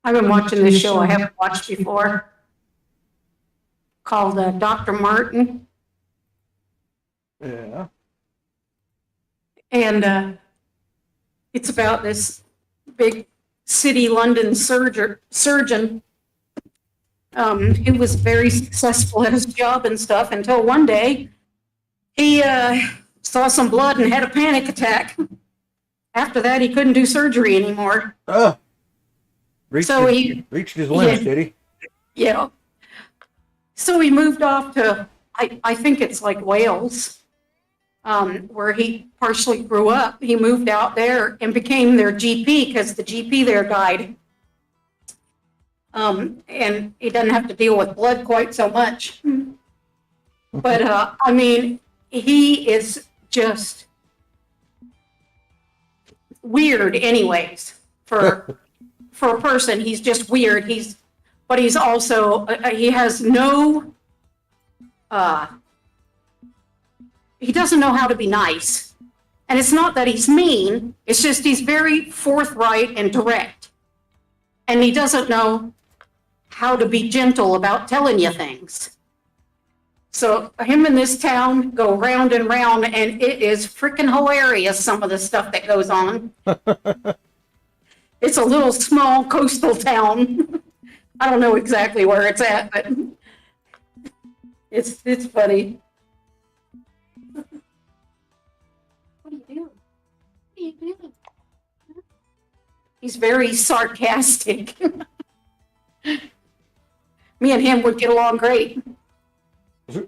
I've been watching this show I haven't watched before called Dr. Martin. Yeah. And it's about this big city London surgeon who was very successful at his job and stuff until one day he saw some blood and had a panic attack. After that, he couldn't do surgery anymore. Reached his limit, did he? Yeah. So he moved off to, I think it's like Wales, where he partially grew up. He moved out there and became their GP because the GP there died. And he doesn't have to deal with blood quite so much. But I mean, he is just weird anyways for a person. He's just weird. But he's also, he has no, he doesn't know how to be nice. And it's not that he's mean, it's just he's very forthright and direct. And he doesn't know how to be gentle about telling you things. So him and this town go round and round, and it is freaking hilarious, some of the stuff that goes on. It's a little small coastal town. I don't know exactly where it's at, but it's funny. What are you doing? What are you doing? He's very sarcastic. Me and him would get along great. You're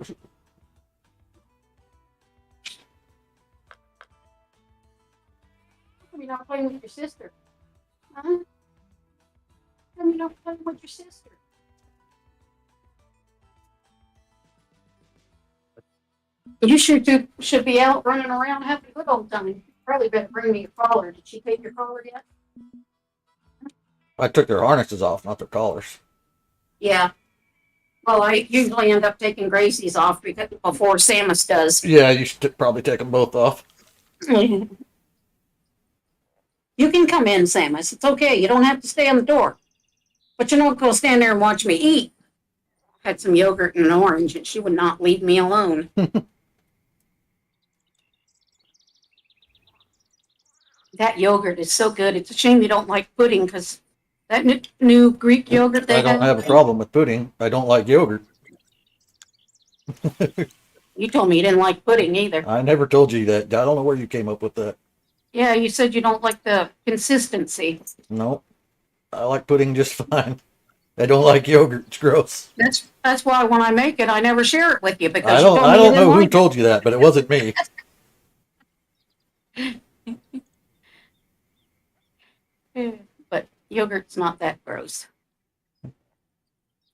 not playing with your sister. Huh? You're not playing with your sister. You should be out running around having a good old time. Probably better bring me your collar. Did she take your collar yet? I took their harnesses off, not their collars. Yeah. Well, I usually end up taking Gracie's off before Samus does. Yeah, you should probably take them both off. You can come in, Samus. It's okay. You don't have to stay on the door. But you're not going to stand there and watch me eat. I had some yogurt and an orange, and she would not leave me alone. That yogurt is so good. It's a shame you don't like pudding because that new Greek yogurt they I don't have a problem with pudding. I don't like yogurt. You told me you didn't like pudding either. I never told you that. I don't know where you came up with that. Yeah, you said you don't like the consistency. No, I like pudding just fine. I don't like yogurt. It's gross. That's why when I make it, I never share it with you because I you told me don't you didn't know who like told you that, but it wasn't me. it. But yogurt's not that gross.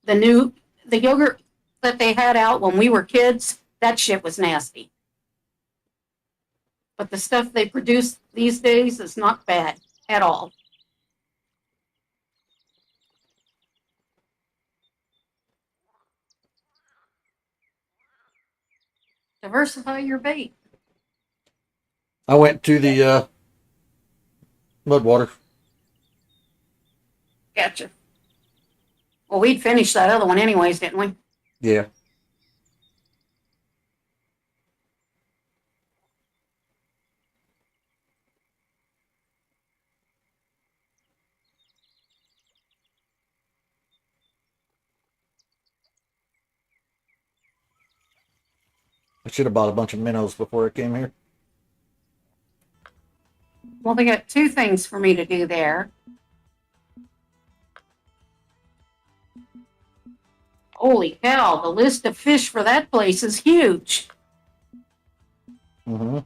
The yogurt that they had out when we were kids, that shit was nasty. But the stuff they produce these days is not bad at all. Diversify your bait. I went to the Mudwater. Gotcha. Well, we'd finished that other one anyways, didn't we? Yeah. I should have bought a bunch of minnows before I came here. Well, they got two things for me to do there. Holy cow, the list of fish for that place is huge. Mm-hmm.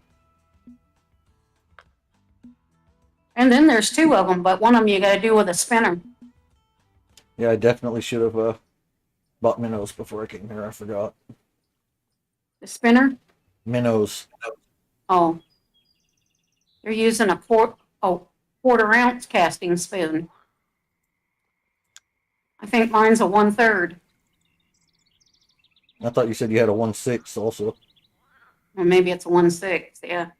And then there's two of them, but one of them you got to do with a spinner. Yeah, I definitely should have bought minnows before I came here. I forgot. The spinner? Minnows. Oh. They're using a quarter-ounce casting spoon. I think mine's a 1/3. I thought you said you had a 1/6 also. Or maybe it's a 1/6, yeah.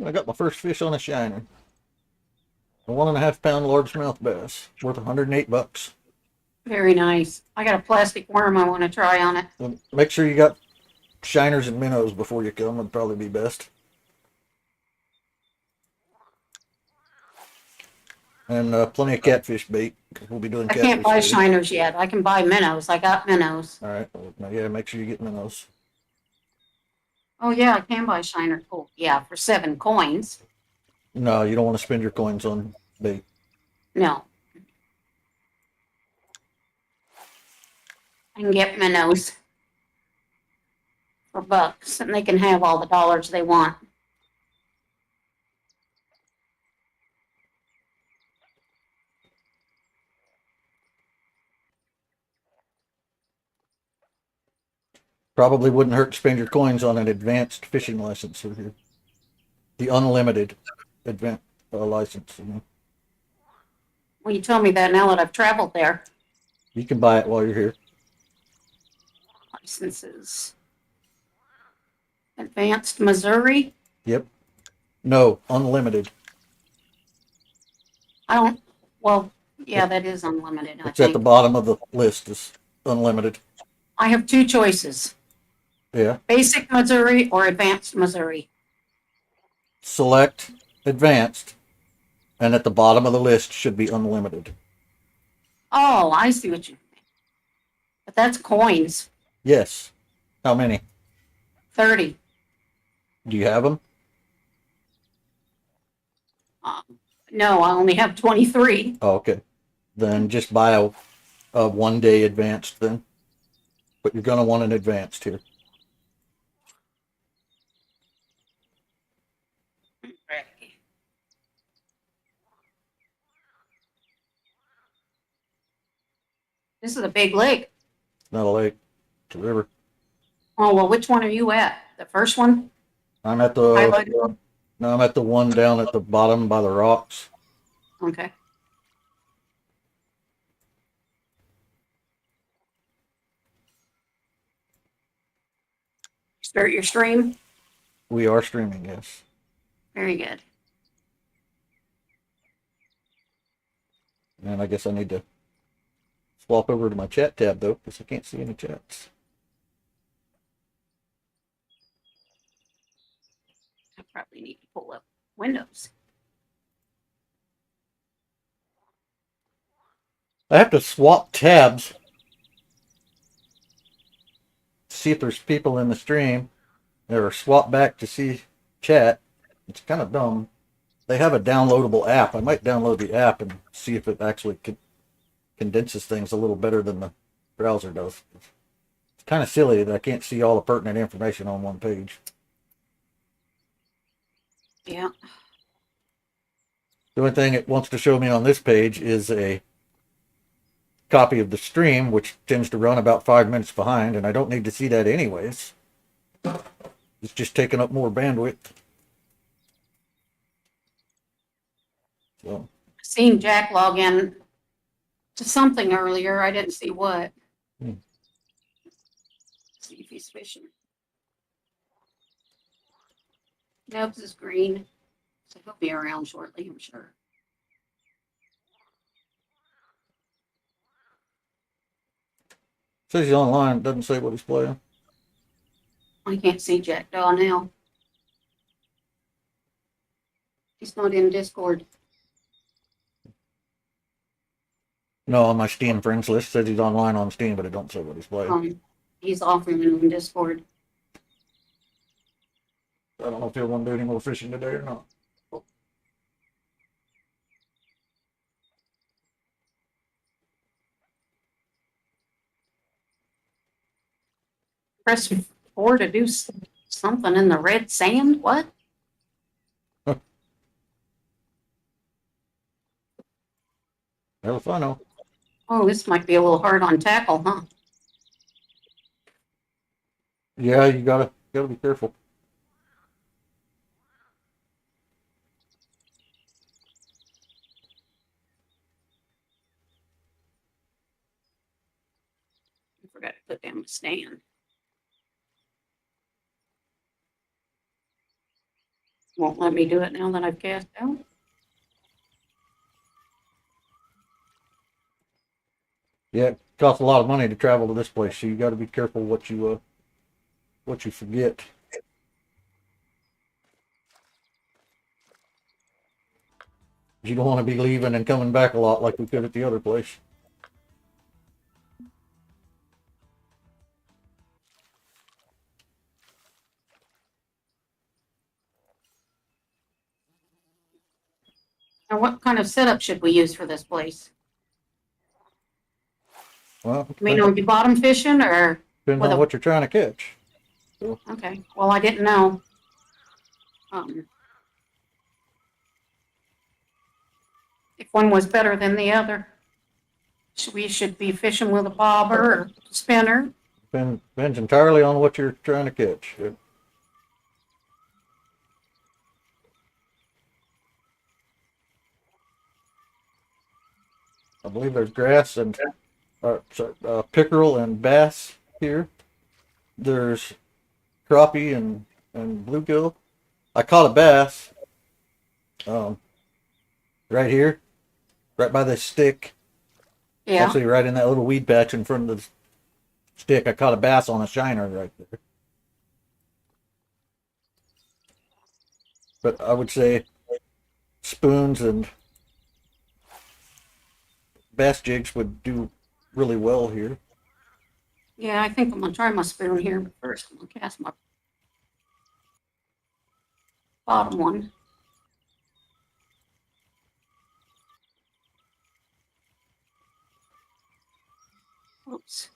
I got my first fish on a shiner. A 1.5 pound largemouth bass, worth $108. Very nice. I got a plastic worm I want to try on it. And make sure you got shiners and minnows before you come. Would probably be best. And plenty of catfish bait, because we'll be doing I catfish can't buy later. shiners yet. I can buy minnows. I got minnows. All right. Well, yeah, make sure you get minnows. Oh yeah, I can buy shiner. Oh yeah, for 7 coins. No, you don't want to spend your coins on bait. No. I can get minnows for bucks, and they can have all the dollars they want. Probably wouldn't hurt to spend your coins on an advanced fishing license here. The unlimited advanced license. Well, you tell me that now that I've traveled there. You can buy it while you're here. Licenses. Advanced Missouri. Yep. No, unlimited. I don't. Well, yeah, that is unlimited. I It's at the think bottom of the list. Is unlimited. I have 2 choices: Yeah. basic Missouri or advanced Missouri. Select advanced, and at the bottom of the list should be unlimited. Oh, I see what you mean. But that's coins. Yes. How many? 30. Do you have them? No, I only have 23. Oh, okay. Then just buy a 1 day advanced then. But you're going to want an advanced here. It's This is a big lake. not a lake. It's a river. Oh, well, which one are you at? The first one? I'm at the Highlighted one? no, I'm at the one down at the bottom by the rocks. Okay. Start your stream. We are streaming, yes. Very good. And I guess I need to swap over to my chat tab though, because I can't see any chats. I probably need to pull up Windows. I have to swap tabs to see if there's people in the stream, or swap back to see chat. It's kind of dumb. They have a downloadable app. I might download the app and see if it actually condenses things a little better than the browser does. It's kind of silly that I can't see all the pertinent information on one page. Yeah. The only thing it wants to show me on this page is a copy of the stream, which tends to run about 5 minutes behind, and I don't need to see that anyways. It's just taking up more bandwidth. So, Seen Jack log in to something earlier. I didn't see what. See if he's fishing. Nubs is green, so he'll be around shortly, I'm sure. says he's online. It doesn't say what he's playing. I can't see Jack Daw now. He's not in Discord. No, on my Steam friends list, says he's online on Steam, but it don't say what he's playing. He's offering in Discord. I don't know if he'll want to do any more fishing today or not. Press 4 to do something in the red sand. What? Hell if I know. Oh, this might be a little hard on tackle, huh? Yeah, you gotta be careful. I forgot to put down the stand. Won't let me do it now that I've cast out. Yeah, it costs a lot of money to travel to this place, so you got to be careful what you forget. You don't want to be leaving and coming back a lot like we could at the other place. Now, what kind of setup should we use for this place? Well, I mean, are we bottom fishing or depends with on a, what you're trying to catch. okay, well, I didn't know. Um, if one was better than the other. We should be fishing with a bobber or spinner. Depends entirely on what you're trying to catch. I believe there's grass and pickerel and bass here. There's crappie and bluegill. I caught a bass um, right here, right by this stick. Yeah. Actually, right in that little weed patch in front of the stick. I caught a bass on a shiner right there. But I would say spoons and bass jigs would do really well here. Yeah, I think I'm gonna try my spoon here, but first I'm gonna cast my bottom one. Oops.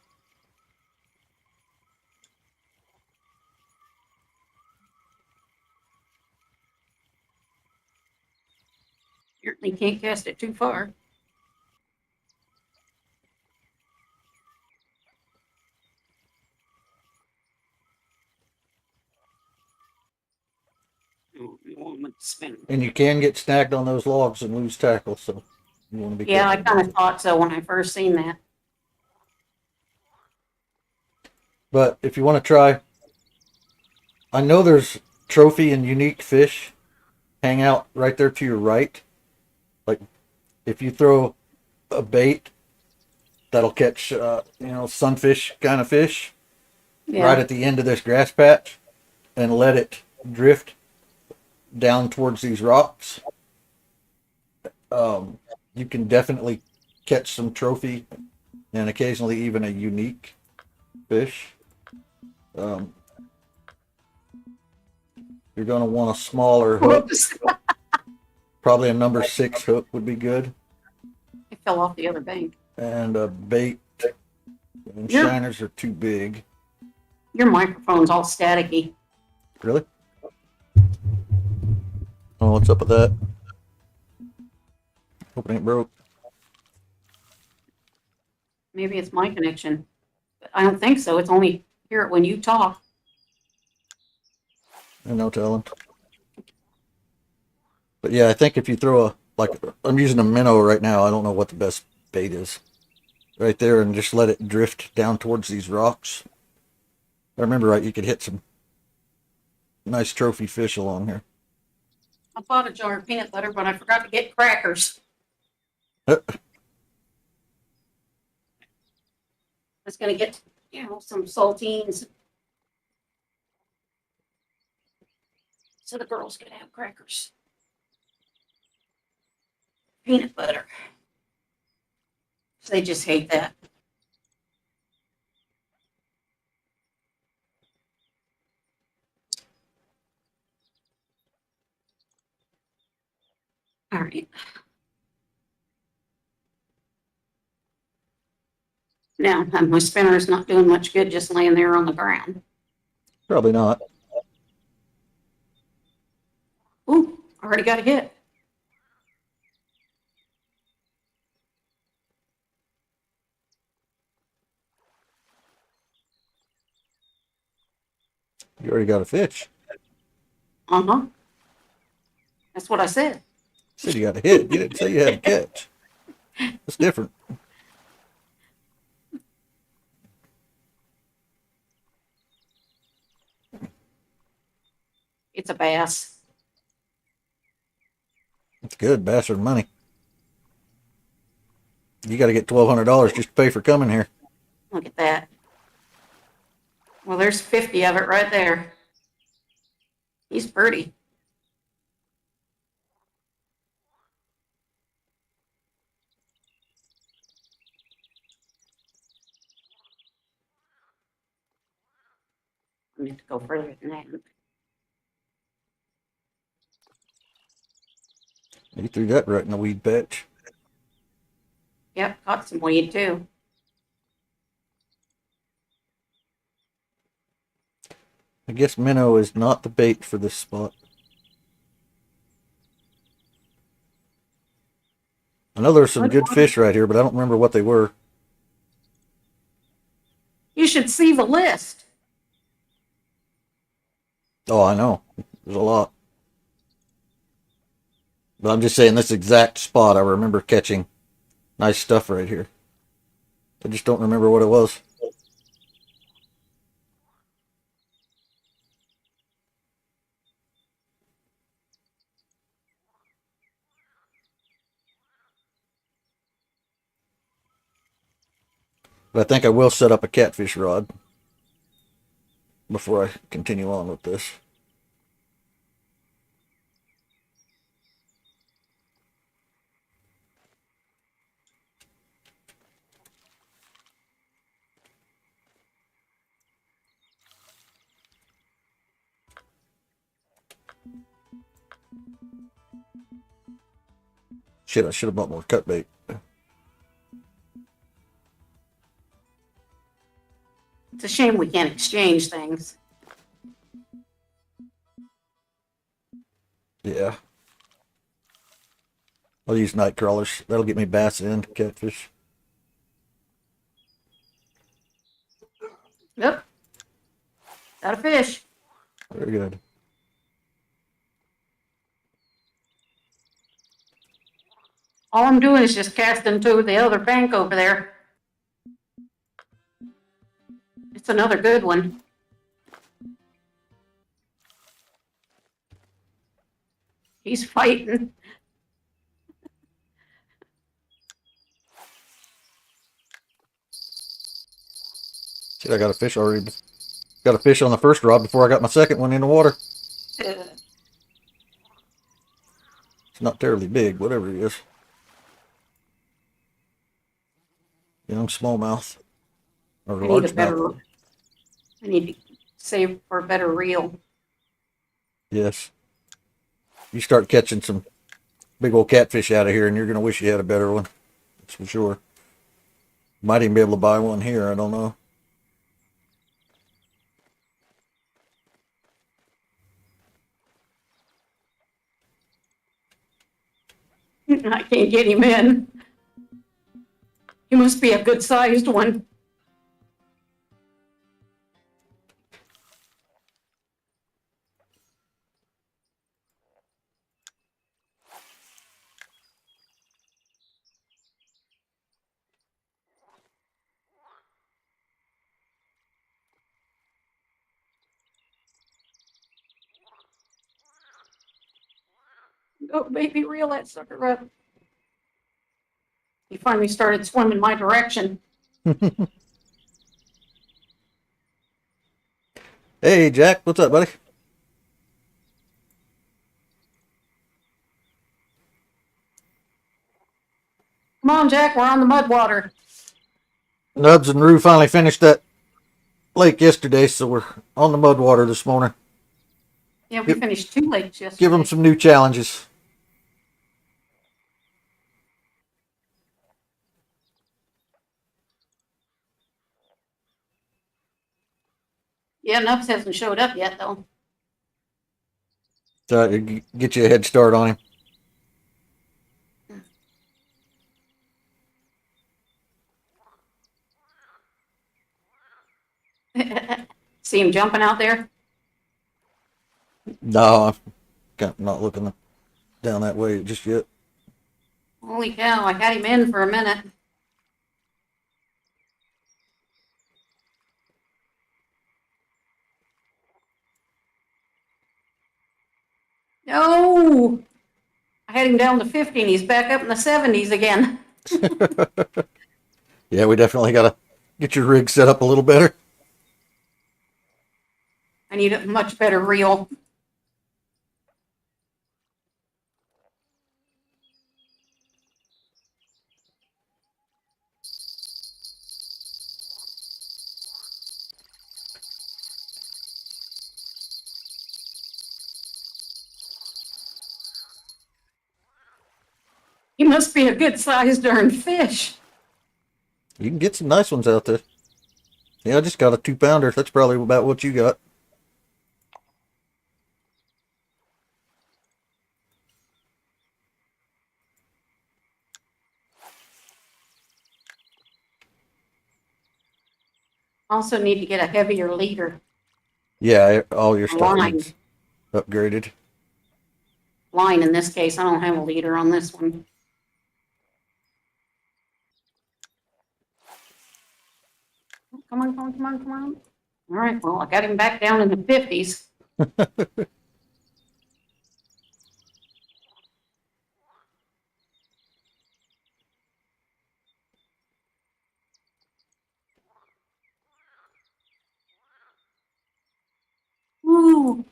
Certainly can't cast it too far. Oh, you want me to spin. And you can get snagged on those logs and lose tackle, so you want to be Yeah, I careful. kind of thought so when I first seen that. But if you want to try, I know there's trophy and unique fish hang out right there to your right. Like if you throw a bait that'll catch, sunfish kind of fish right Yeah. at the end of this grass patch and let it drift down towards these rocks, um, you can definitely catch some trophy and occasionally even a unique fish. Um, you're going to want a smaller hook. Whoops. Probably a number 6 hook would be good. It fell off the other bank. And a bait and Your shiners are too big. your microphone's all staticky. Really? Oh, what's up with that? Hope it ain't broke. Maybe it's my connection. But I don't think so. It's only hear it when you talk. And no telling. But yeah, I think if you throw I'm using a minnow right now. I don't know what the best bait is. Right there, and just let it drift down towards these rocks. If I remember right, you could hit some nice trophy fish along here. I bought a jar of peanut butter, but I forgot to get crackers. I was gonna get, some saltines. So the girls could have crackers. Peanut butter. So they just hate that. All right. Now, my spinner is not doing much good just laying there on the ground. Probably not. Ooh, already got a hit. You already got a fish. Uh-huh. That's what I said. You said you got a hit. You didn't say you had a catch. That's different. It's a bass. It's good. Bass are money. You got to get $1,200 just to pay for coming here. Look at that. Well, there's 50 of it right there. He's pretty. I need to go further than that. You threw that right in the weed patch. Yep, caught some weed too. I guess minnow is not the bait for this spot. I know there's some good fish right here, but I don't remember what they were. You should see the list. Oh, I know. There's a lot. But I'm just saying this exact spot I remember catching nice stuff right here. I just don't remember what it was. But I think I will set up a catfish rod before I continue on with this. Shit, I should have bought more cut bait. It's a shame we can't exchange things. Yeah. I'll use night crawlers. That'll get me bass and catfish. Yep. Got a fish. Very good. All I'm doing is just casting to the other bank over there. It's another good one. He's fighting. Shit, I got a fish already. Got a fish on the first rod before I got my second one in the water. It's not terribly big, whatever he is. Young smallmouth. Or I need a largemouth. better. I need to save for a better reel. Yes. You start catching some big old catfish out of here and you're going to wish you had a better one. That's for sure. Might even be able to buy one here. I don't know. I can't get him in. He must be a good sized one. Oh, baby, reel that sucker up. He finally started swimming my direction. Hey, Jack. What's up, buddy? Come on, Jack, we're on the mud water. Nubs and Ruue finally finished that lake yesterday, so we're on the mud water this morning. Yeah, we finished 2 lakes yesterday. Give them some new challenges. Yeah, Nubs hasn't showed up yet, though. So get you a head start on him. See him jumping out there? No, I'm not looking down that way just yet. Holy cow, I had him in for a minute. No! I had him down to 50 and he's back up in the 70s again. Yeah, we definitely got to get your rig set up a little better. I need a much better reel. He must be a good sized darn fish. You can get some nice ones out there. Yeah, I just got a 2-pounder. That's probably about what you got. Also need to get a heavier leader. Yeah, all your stuff Line. needs upgraded. Line in this case. I don't have a leader on this one. Come on, come on, come on, come on. All right, well, I got him back down in the 50s. Ooh,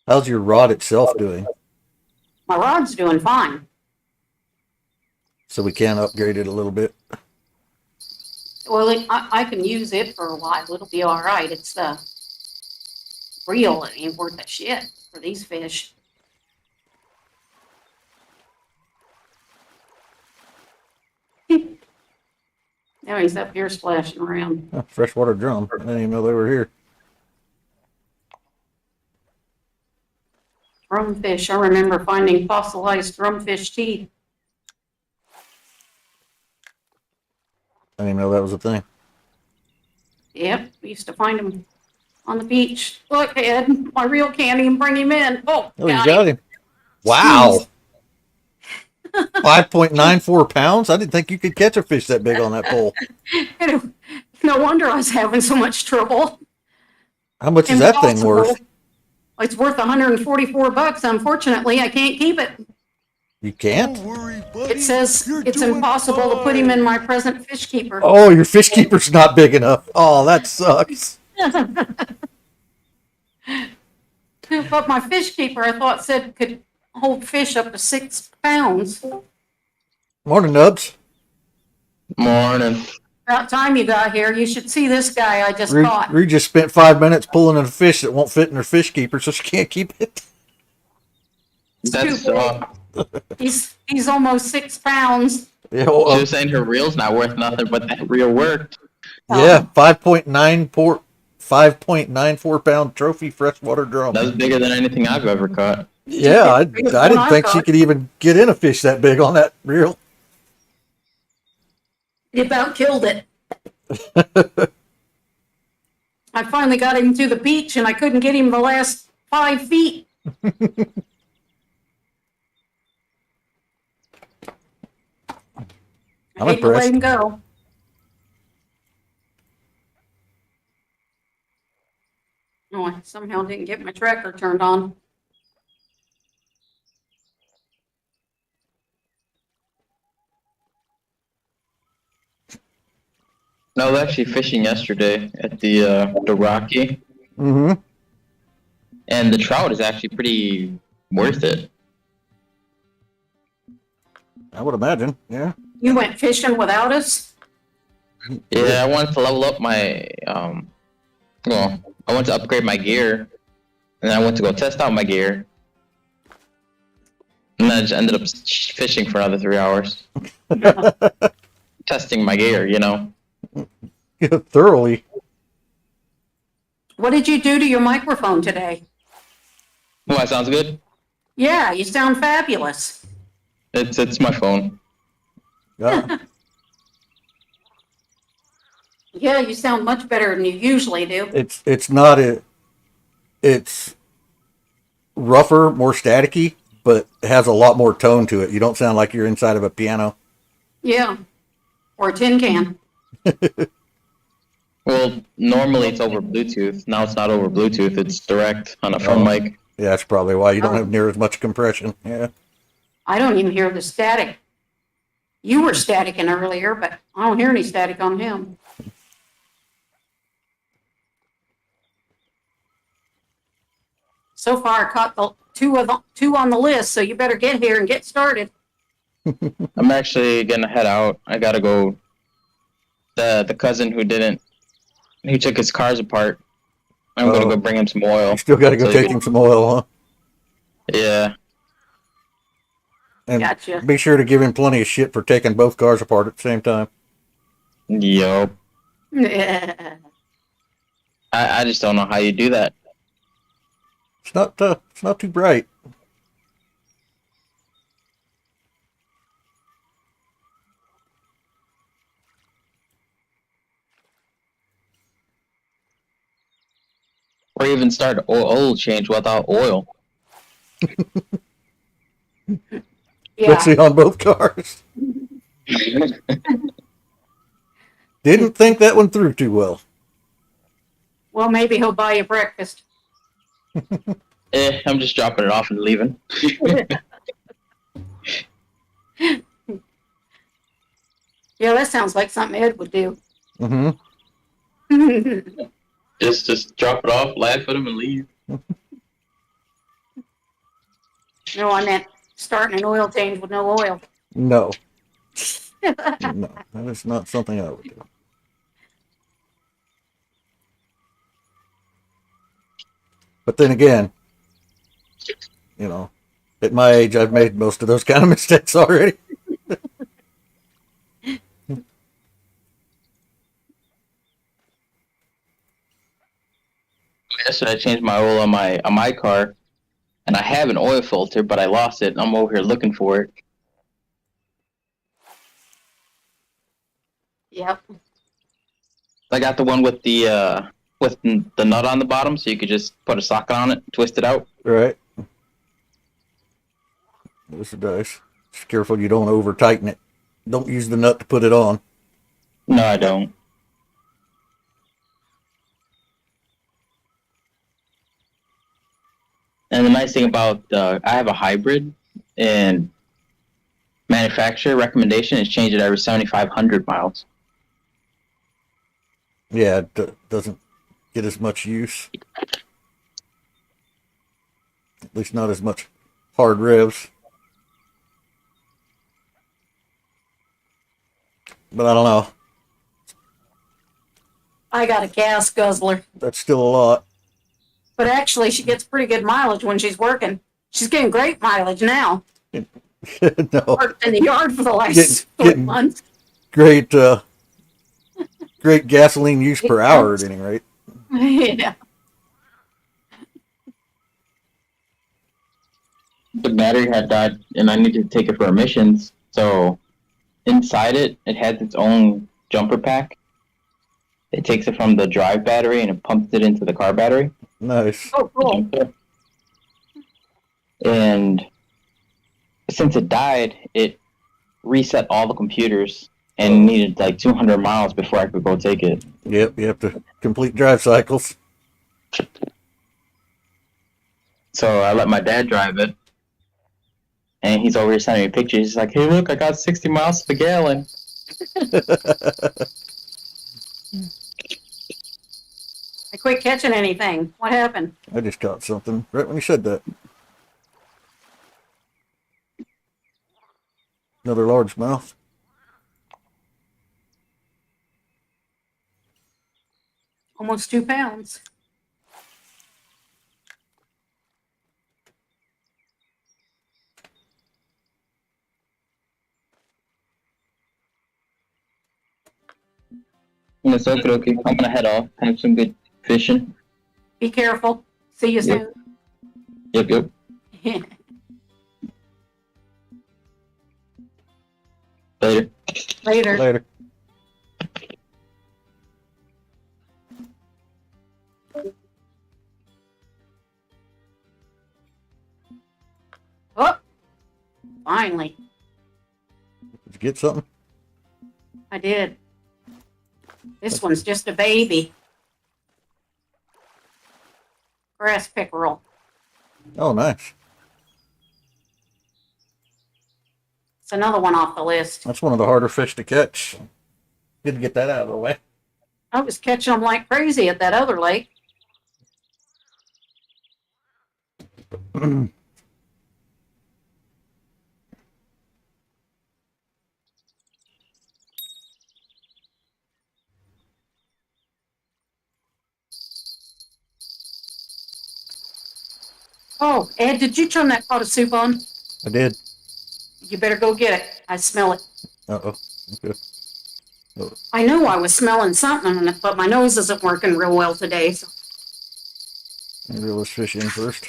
How's your rod itself doing? my rod's doing fine. So we can upgrade it a little bit. Well, I can use it for a while. It'll be all right. It's the reel that ain't worth a shit for these fish. Now he's up here splashing around. Oh, freshwater drum. I didn't even know they were here. Drumfish. I remember finding fossilized drumfish teeth. I didn't even know that was a thing. Yep, we used to find them on the beach. Look, Ed, my reel can't even bring him in. Oh, Oh, you got him. Wow. 5.94 pounds? I didn't think you could catch a fish that big on that pole. No wonder I was having so much trouble. How much is that thing worth? Impossible. It's worth $144. Unfortunately, I can't keep it. You can't? It says it's impossible to put him in my present fish keeper. Oh, your fish keeper's not big enough. Oh, that sucks. But my fish keeper, I thought, said could hold fish up to 6 pounds. Morning, Nubs. Morning. About time you got here. You should see this guy I just Ree caught. just spent 5 minutes pulling a fish that won't fit in her fish keeper, so she can't keep it. That's too He's almost 6 pounds. Yeah, she was saying her reel's not worth nothing, but that reel worked. yeah, 5.94 pound trophy freshwater drum. That was bigger than anything I've ever caught. Yeah, I didn't think she could even get in a fish that big on that reel. He about killed it. I finally got him to the beach and I couldn't get him the last 5 feet. I'm I hate to let impressed. him go. Oh, I somehow didn't get my tracker turned on. No, I was actually fishing yesterday at the Rocky, Mm-hmm. and the trout is actually pretty worth it. I would imagine, yeah. You went fishing without us? Yeah, I wanted to level up my well, I wanted to upgrade my gear, and then I went to go test out my gear, and then I just ended up fishing for another 3 hours, testing my gear. You know. Thoroughly. What did you do to your microphone today? Well, that sounds good. Yeah, you sound fabulous. It's my phone. Yeah. Yeah, you sound much better than you usually do. It's not it's rougher, more staticky, but it has a lot more tone to it. You don't sound like you're inside of a piano. Yeah. Or a tin can. Well, normally it's over Bluetooth. Now it's not over Bluetooth. It's direct on a phone mic. Yeah, that's probably why you don't Oh. have near as much compression. Yeah. I don't even hear the static. You were staticking earlier, but I don't hear any static on him. So far, I caught the two on the list, so you better get here and get started. I'm actually gonna head out. I gotta go. The cousin who took his cars apart. I'm gonna Oh. go bring him some oil. You still got to go So he take him some oil, huh? Yeah. And Gotcha. be sure to give him plenty of shit for taking both cars apart at the same time. Yup. I just don't know how you do that. It's not too bright. Or even start oil change without oil. Yeah. Especially on both cars. Didn't think that one through too well. Well, maybe he'll buy you breakfast. I'm just dropping it off and leaving. Yeah, that sounds like something Ed would do. Mm-hmm. Just drop it off, laugh at him, and leave. No, I meant starting an oil change with no oil. No. No, that is not something I would do. But then again, you know, at my age, I've made most of those kind of mistakes already. Yesterday, I changed my oil on my car, and I have an oil filter, but I lost it. I'm over here looking for it. Yep. I got the one with the nut on the bottom, so you could just put a socket on it, twist it out. Right. This is nice. Just careful you don't over tighten it. Don't use the nut to put it on. No, I don't. And the nice thing about I have a hybrid, and manufacturer recommendation is change it every 7,500 miles. Yeah, it doesn't get as much use. At least not as much hard revs. But I don't know. I got a gas guzzler. That's still a lot. But actually, she gets pretty good mileage when she's working. She's getting great mileage now. No. Worked in the yard for the last Getting- 4 months. Great great gasoline use per hour at any rate. Yeah. The battery had died, and I needed to take it for emissions. So inside it has its own jumper pack. It takes it from the drive battery and it pumps it into the car battery. Nice. Oh, cool. And since it died, it reset all the computers and needed like 200 miles before I could go take it. Yep, you have to complete drive cycles. So I let my dad drive it. And he's over here sending me pictures. He's like, hey, look, I got 60 miles to the gallon. I quit catching anything. What happened? I just caught something right when you said that. Another largemouth. Almost 2 pounds. And it's okay. I'm gonna head off. Have some good fishing. Be careful. See you soon. Yep. Later. Later. Later. Oh, finally. Did you get something? I did. This one's just a baby. Grass pickerel. Oh, nice. It's another one off the list. That's one of the harder fish to catch. Good to get that out of the way. I was catching them like crazy at that other lake. Oh, Ed, did you turn that pot of soup on? I did. You better go get it. I smell it. Uh-oh. Okay. I knew I was smelling something, but my nose isn't working real well today. So. Reel this fish in first.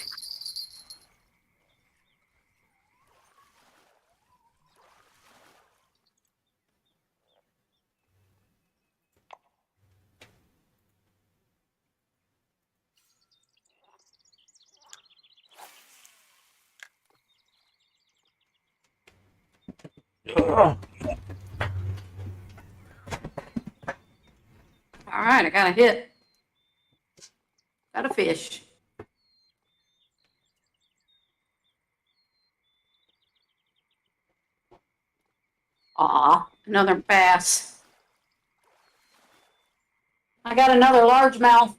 All right, I got a hit. Got a fish. Aw, another bass. I got another largemouth.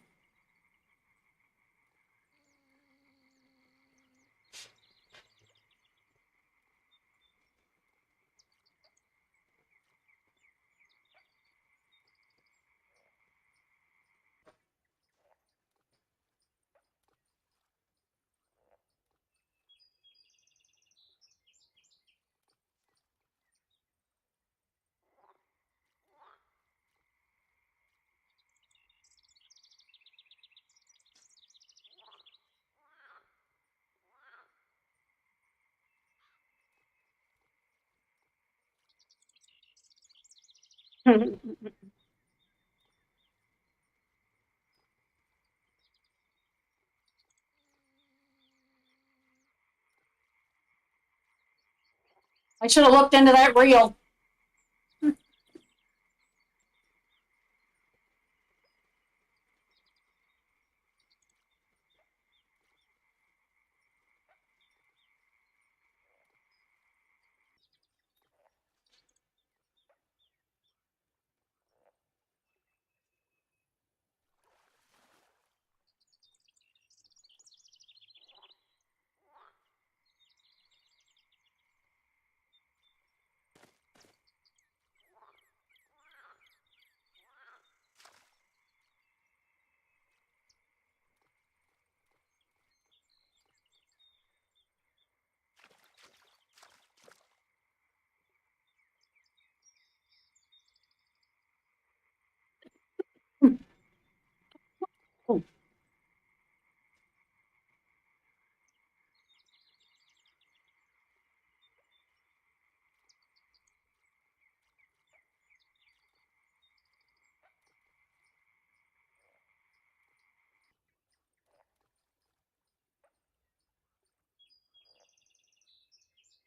I should have looked into that reel.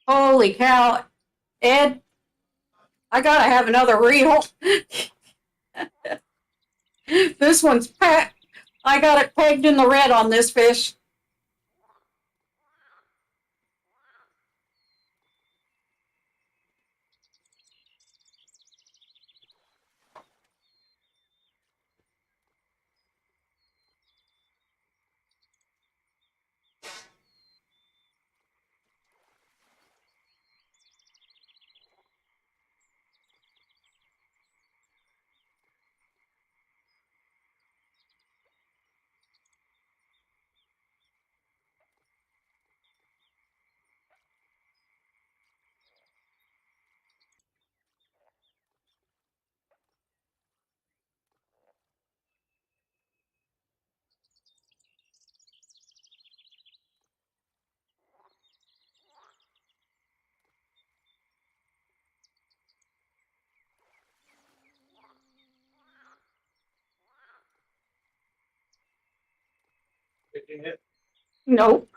Holy cow, Ed, I gotta have another reel. This one's packed. I got it pegged in the red on this fish. Nope.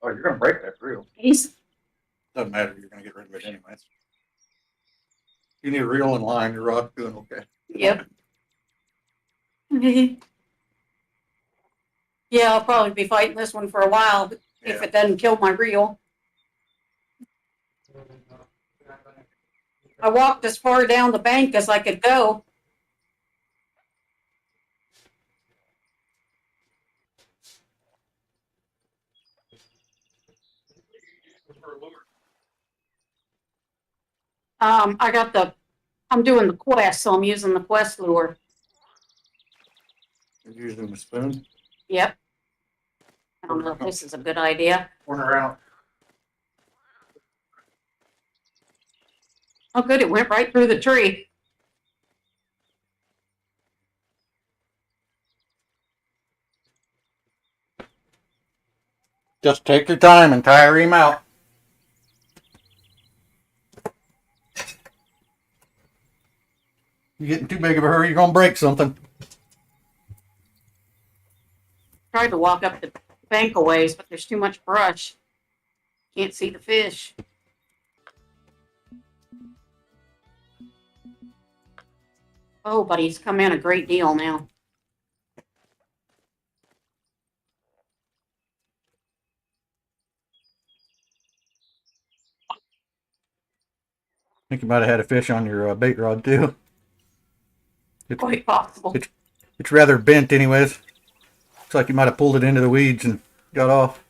Oh, you're gonna break that reel. He's Doesn't matter. You're gonna get rid of it anyways. You need a reel and line. Your rod's doing okay. yep. Yeah, I'll probably be fighting this one for a while if it doesn't kill my reel. I walked as far down the bank as I could go. I'm doing the Quest, so I'm using the Quest lure. You're using the spoon. Yep. I don't know if this is a good idea. Turn around. Oh, good, it went right through the tree. Just take your time and tire him out. You get in too big of a hurry, you're gonna break something. Tried to walk up the bank a ways, but there's too much brush. Can't see the fish. Oh, but he's come in a great deal now. I think you might have had a fish on your bait rod too. Quite possible. It's rather bent, anyways. Looks like you might have pulled it into the weeds and got off.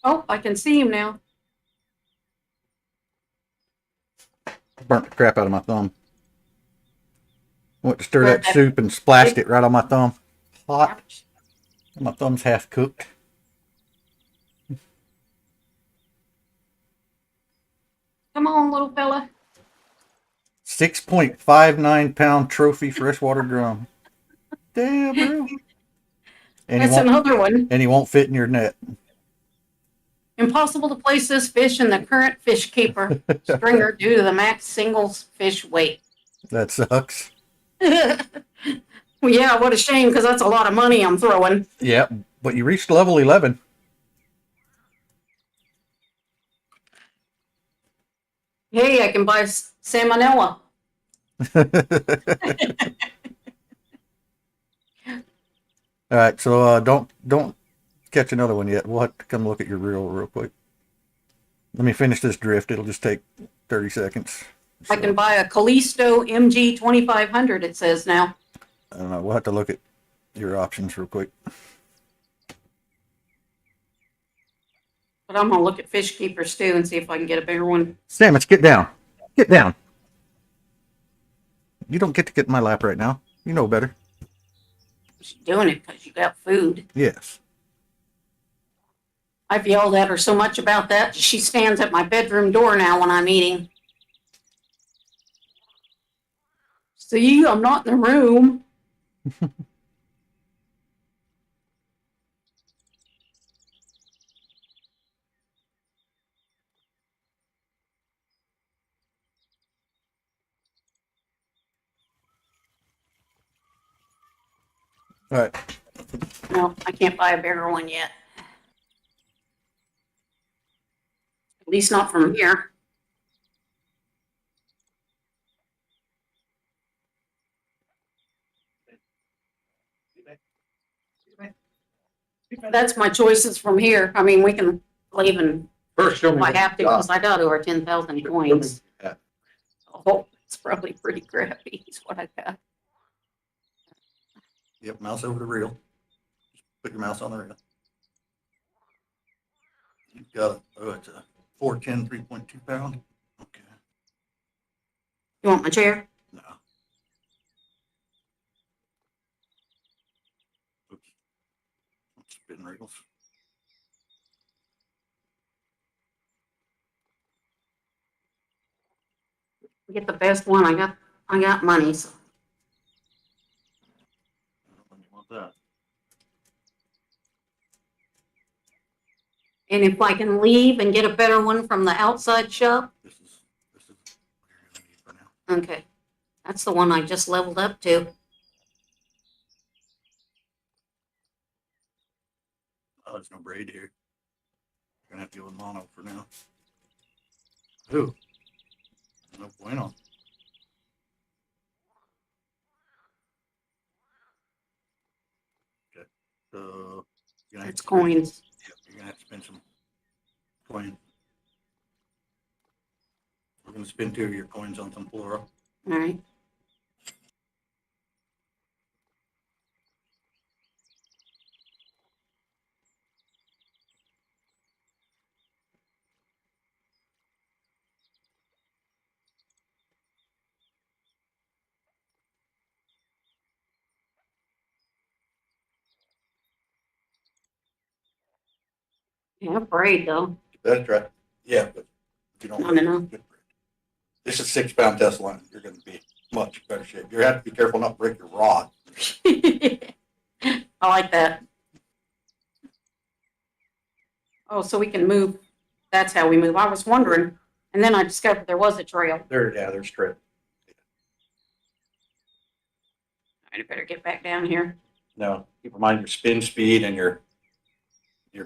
Oh, I can see him now. Burnt the crap out of my thumb. Went to stir Grab that that soup and splashed it right on my thumb. Hot. Ouch. My thumb's half cooked. Come on, little fella. 6.59 pound trophy freshwater drum. Damn, bro. And That's another one. he won't fit in your net. Impossible to place this fish in the current fish keeper stringer due to the max singles fish weight. That sucks. Well, yeah, what a shame, because that's a lot of money I'm throwing. Yeah, but you reached level 11. Hey, I can buy salmonella. All right, so don't catch another one yet. We'll have to come look at your reel real quick. Let me finish this drift. It'll just take 30 seconds. I can buy a Callisto MG 2500, it says now. I don't know. We'll have to look at your options real quick. But I'm going to look at fish keepers too and see if I can get a bigger one. Stamets, get down. Get down. You don't get to get in my lap right now. You know better. She's doing it because you got food. Yes. I've yelled at her so much about that. She stands at my bedroom door now when I'm eating. See, I'm not in the room. All right. No, I can't buy a bigger one yet. At least not from here. That's my choices from here. I mean, we can leave and First, show if I have to, because I got over 10,000 coins. Yeah. Oh, it's probably pretty crappy is what I got. Yep, mouse over the reel. Just put your mouse on the reel. You've got, it's a 410, 3.2 pound. Okay. You want my chair? No. Oops. Spin reels. Get the best one. I got money. So. You want that? And if I can leave and get a better one from the outside shop, This is what you're gonna need for now. okay. That's the one I just leveled up to. Oh, there's no braid here. You're gonna have to go with mono for now. Ooh. No bueno. So you're gonna have It's to spend- coins. Yeah, you're gonna have to spend some coin. We're gonna spend 2 of your coins on some flora. All right. Yeah, braid though. That's right. Yeah, but you don't. No, no, no. This is 6 pound Tesla. You're gonna be much better shape. You have to be careful not to break your rod. I like that. Oh, so we can move. That's how we move. I was wondering, and then I discovered there was a trail. They're straight. I better get back down here. Now, keep in mind your spin speed and your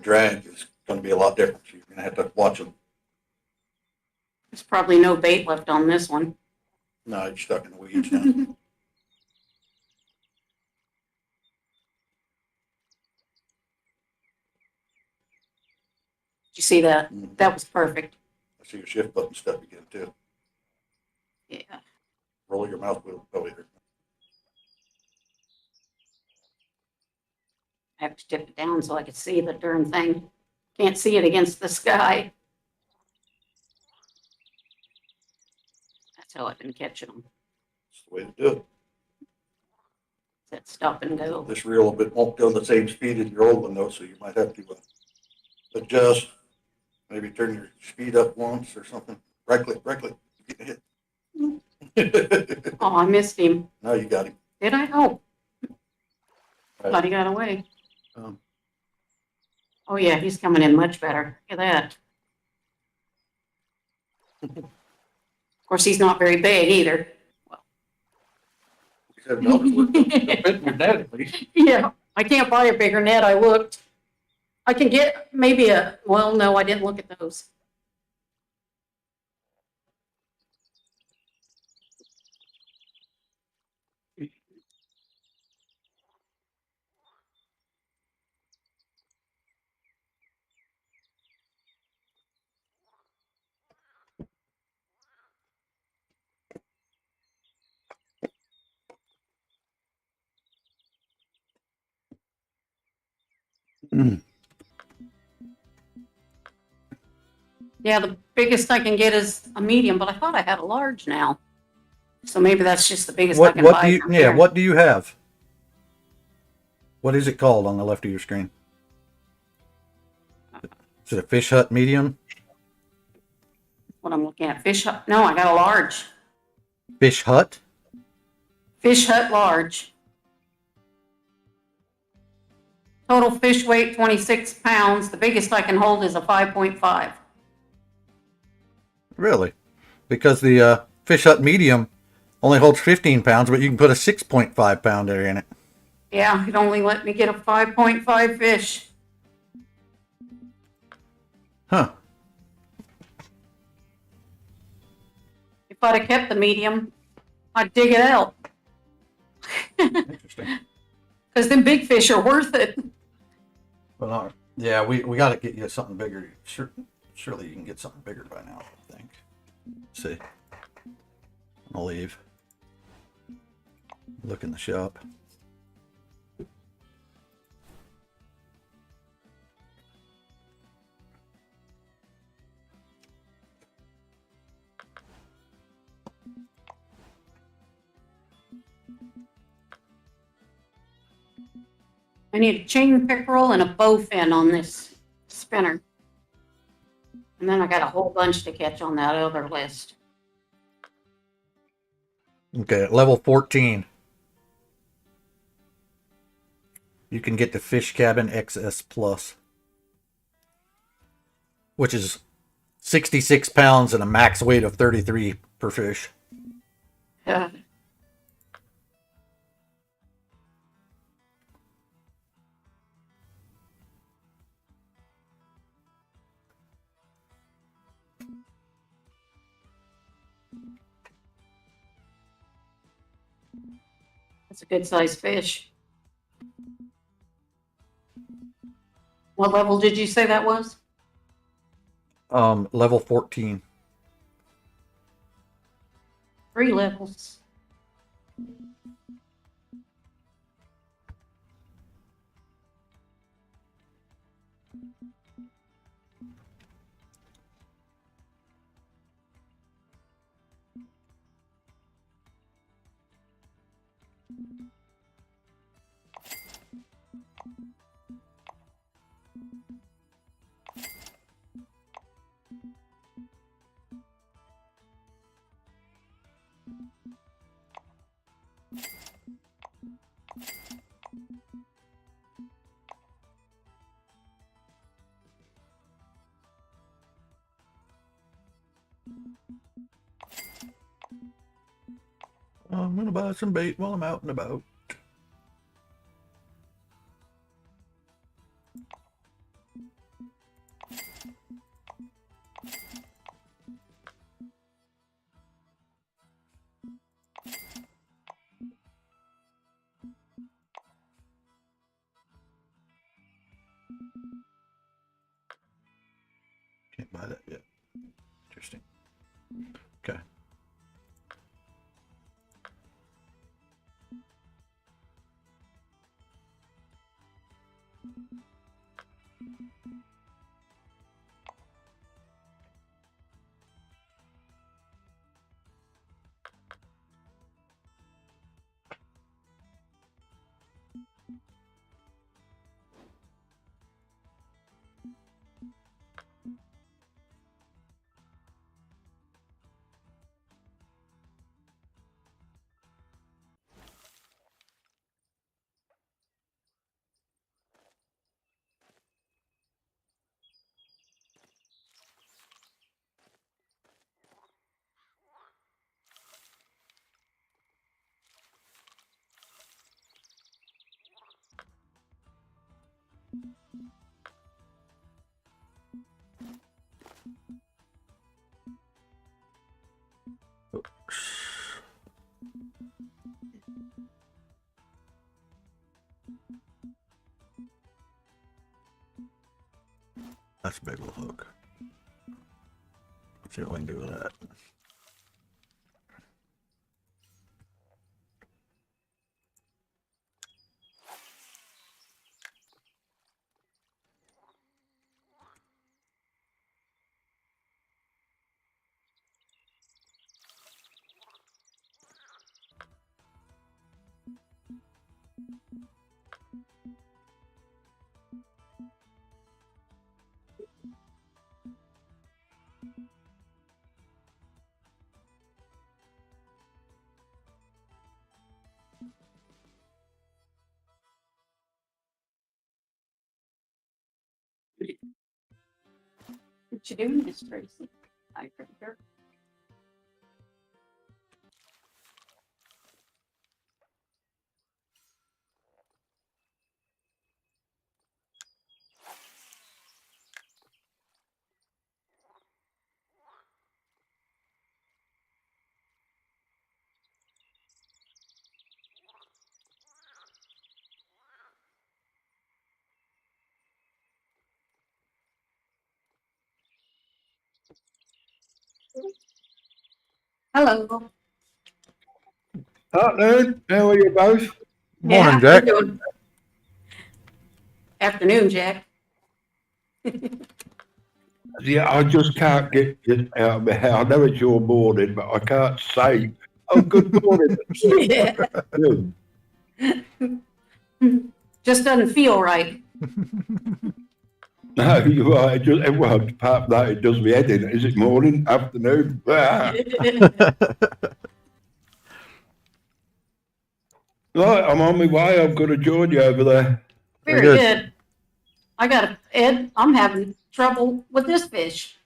drag is going to be a lot different. So you're going to have to watch them. There's probably no bait left on this one. No, you're stuck in the weeds now. Did you see that? Mhm. That was perfect. I see your shift button stuck again too. Yeah. Roll your mouse wheel over here. I have to tip it down so I can see the darn thing. Can't see it against the sky. That's how I've been catching them. That's the way to do it. That stop and go. This reel won't go the same speed as your old one though, so you might have to adjust. Maybe turn your speed up once or something. Right click, you're getting hit. Oh, I missed him. Now you got him. Did I? Oh, Right. thought he got away. Um, Oh yeah, he's coming in much better. Look at that. Of course, he's not very big either. $7 fit in your net at least. Yeah, I can't buy a bigger net. I looked. I can get maybe well, no, I didn't look at those. Yeah, the biggest I can get is a medium, but I thought I had a large now. So maybe that's just the biggest I What can what buy. do you from yeah, here. what do you have? What is it called on the left of your screen? Is it a fish hut medium? What I'm looking at? Fish hut? No, I got a large. Fish hut? Fish hut large. Total fish weight 26 pounds. The biggest I can hold is a 5.5. Really? Because the fish hut medium only holds 15 pounds, but you can put a 6.5 pounder in it. Yeah, it only let me get a 5.5 fish. Huh. If I'd have kept the medium, I'd dig it out. Interesting. Because them big fish are worth it. Well, yeah, we got to get you something bigger. Surely you can get something bigger by now, I think. Let's see. I'll leave. Look in the shop. I need a chain pickerel and a bowfin on this spinner. And then I got a whole bunch to catch on that other list. Okay, at level 14. You can get the Fish Cabin XS Plus, which is 66 pounds and a max weight of 33 per fish. Uh, that's a good sized fish. What level did you say that was? Level 14. 3 levels. I'm gonna buy some bait while I'm out and about. Can't buy that yet. Interesting. Okay. That's a big little hook. Let's see what we can do with that. What you doing, Miss Tracy? I her. Hello. Afternoon. How are you both? Morning, Yeah, Jack. we're doing- Afternoon, Jack. Yeah, I just can't get it out of my head. I know it's your morning, but I can't say, oh, good morning. Yeah. Good. Just doesn't feel right. No, you're right. It just, well, apart from that, it does me head in. Is it morning, afternoon? Ah. Right, I'm on my way. I'm going to join you over there. Very Very good. good. I got Ed, I'm having trouble with this fish.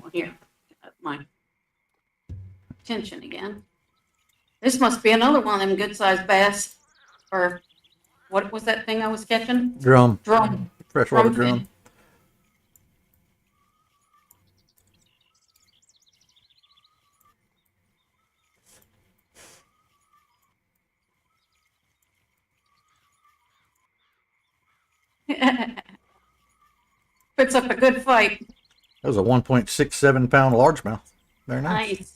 Well, here, got my attention again. This must be another one of them good-sized bass, or what was that thing I was catching? Drum. Drum. Freshwater Drum drum. fish. puts up a good fight. That was a 1.67 pound largemouth. Very nice. Nice.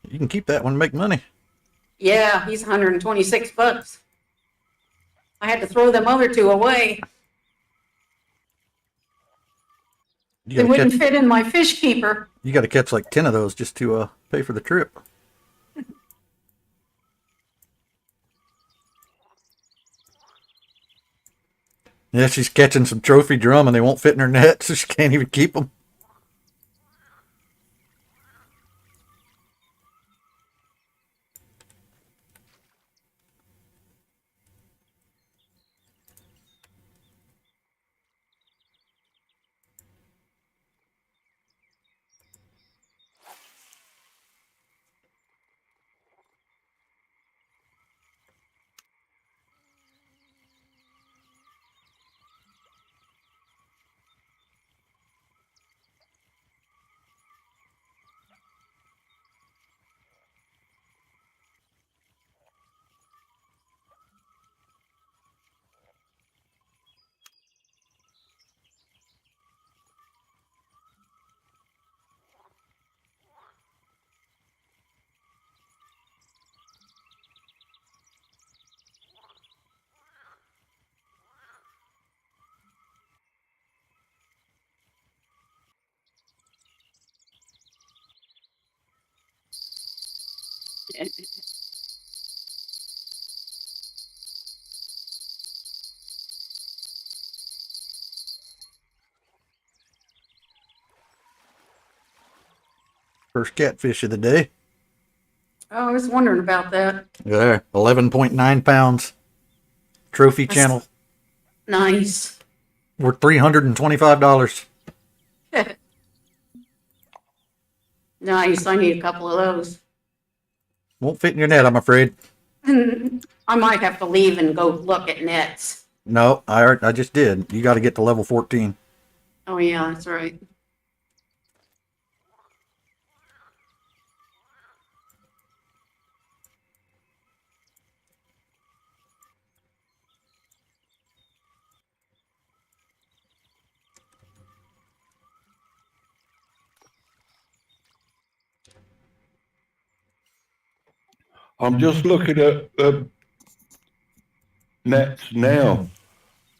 You can keep that one and make money. Yeah, he's $126. I had to throw them other two away. You They gotta wouldn't catch, fit in my fish keeper. you gotta catch like 10 of those just to pay for the trip. Yeah, she's catching some trophy drum and they won't fit in her net, so she can't even keep them. First catfish of the day. Oh, I was wondering about that. There, 11.9 pounds. Trophy That's- channel. Nice. Worth $325. Nice. I need a couple of those. Won't fit in your net, I'm afraid. I might have to leave and go look at nets. No, I just did. You got to get to level 14. Oh, yeah, that's right. I'm just looking at nets now.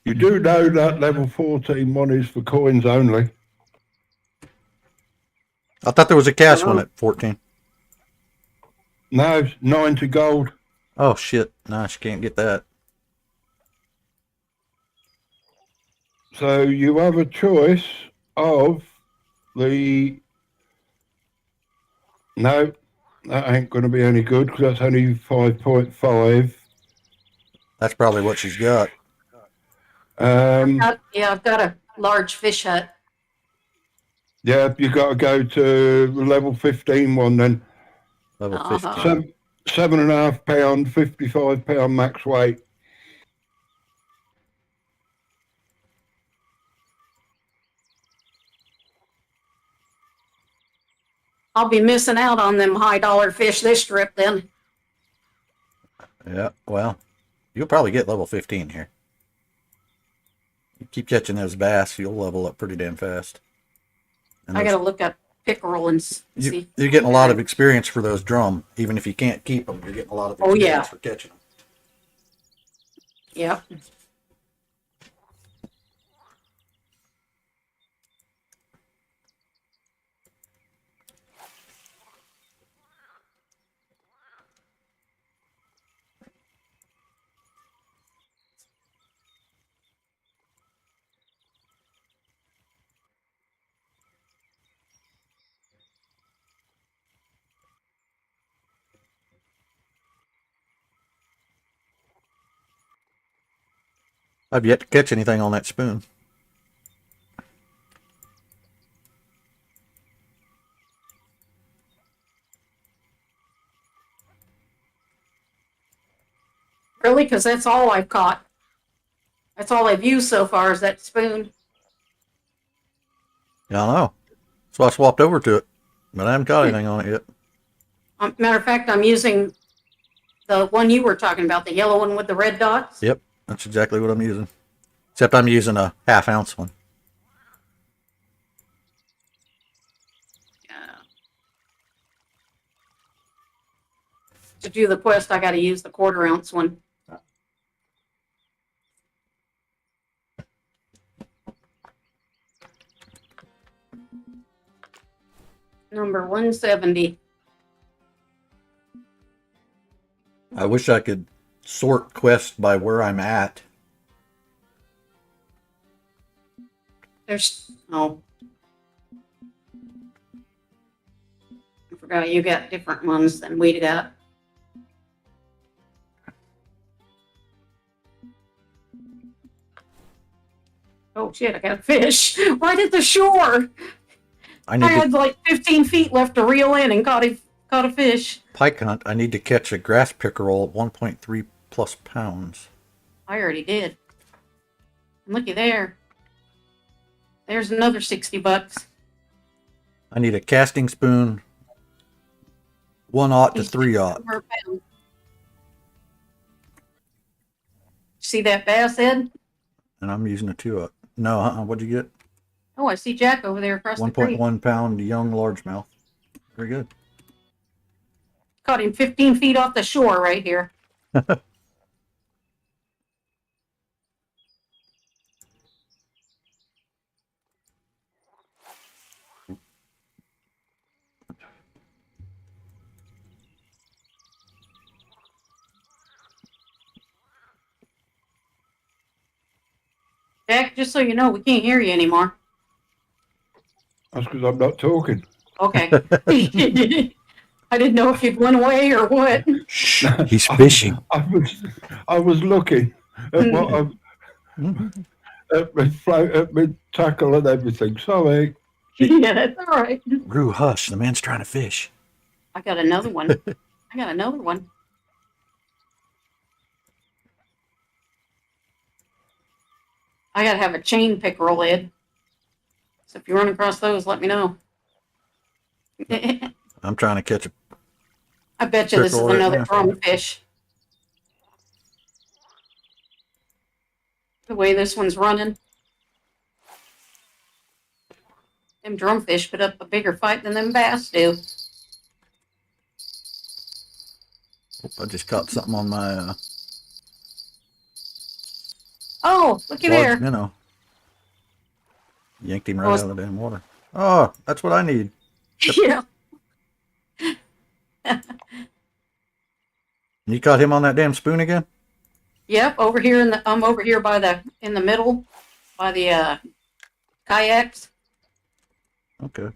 You do know that level 14 one is for coins only. I thought there was a cash one Oh. at 14. No, 90 gold. Oh, shit. No, she can't get that. So you have a choice of the. No, that ain't going to be any good because that's only 5.5. That's probably what she's got. I've got a large fish hut. Yeah, you got to go to the level 15 one then. Level Uh-huh. 15. 7.5 pound, 55 pound max weight. I'll be missing out on them high dollar fish this trip then. Yeah, well, you'll probably get level 15 here. You keep catching those bass, you'll level up pretty damn fast. And I those- gotta look up pickerel and see. you're getting a lot of experience for those drum. Even if you can't keep them, you're getting a lot of Oh, experience yeah. for catching them. Yep. I've yet to catch anything on that spoon. Really? Because that's all I've caught. That's all I've used so far is that spoon. Yeah, I know. So I swapped over to it, but I haven't caught anything on it yet. Matter of fact, I'm using the one you were talking about, the yellow one with the red dots. Yep, that's exactly what I'm using. Except I'm using a 1/2 ounce one. To do the quest, I gotta use the 1/4 ounce one. Number 170. I wish I could sort quests by where I'm at. There's, oh. I forgot you got different ones than we got. Oh shit, I got a fish right at the shore. I I need to had like 15 feet left to reel in and caught a fish. pike hunt. I need to catch a grass pickerel at 1.3 plus pounds. I already did. And looky there. There's another $60. I need a casting spoon, 1/0 to 3/0. Per pound. See that bass, Ed? And I'm using a 2/0. No, what'd you get? Oh, I see Jack over there across the creek. 1.1 pound young largemouth. Very good. Caught him 15 feet off the shore right here. Jack, just so you know, we can't hear you anymore. That's because I'm not talking. Okay. I didn't know if you'd went away or what. Shh, he's fishing. I was looking at what at my float, at my tackle and everything. Sorry. Yeah, that's all right. Ruue, hush. The man's trying to fish. I got another one. I got another one. I gotta have a chain pickerel, Ed. So if you run across those, let me know. I'm trying to catch a. I bet you this is Pickerel right another now. drumfish. The way this one's running. Them drumfish put up a bigger fight than them bass do. I just caught something on my Oh, looky large there. minnow. Yanked him Oh, right it's- out of the damn water. Oh, that's what I need. Yeah. You caught him on that damn spoon again? Yep, over here I'm over here in the middle by the kayaks. Okay.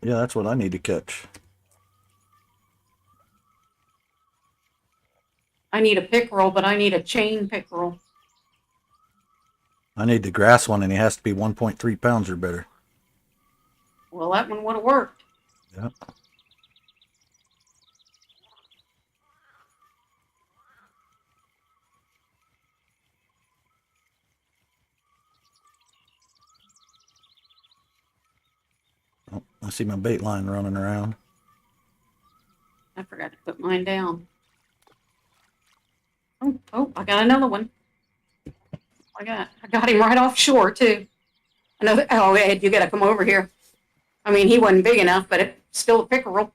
Yeah, that's what I need to catch. I need a pickerel, but I need a chain pickerel. I need the grass one, and he has to be 1.3 pounds or better. Well, that one would have worked. Yep. Oh, I see my bait line running around. I forgot to put mine down. Oh, I got another one. I got him right offshore too. Oh, Ed, you gotta come over here. I mean, he wasn't big enough, but it's still a pickerel.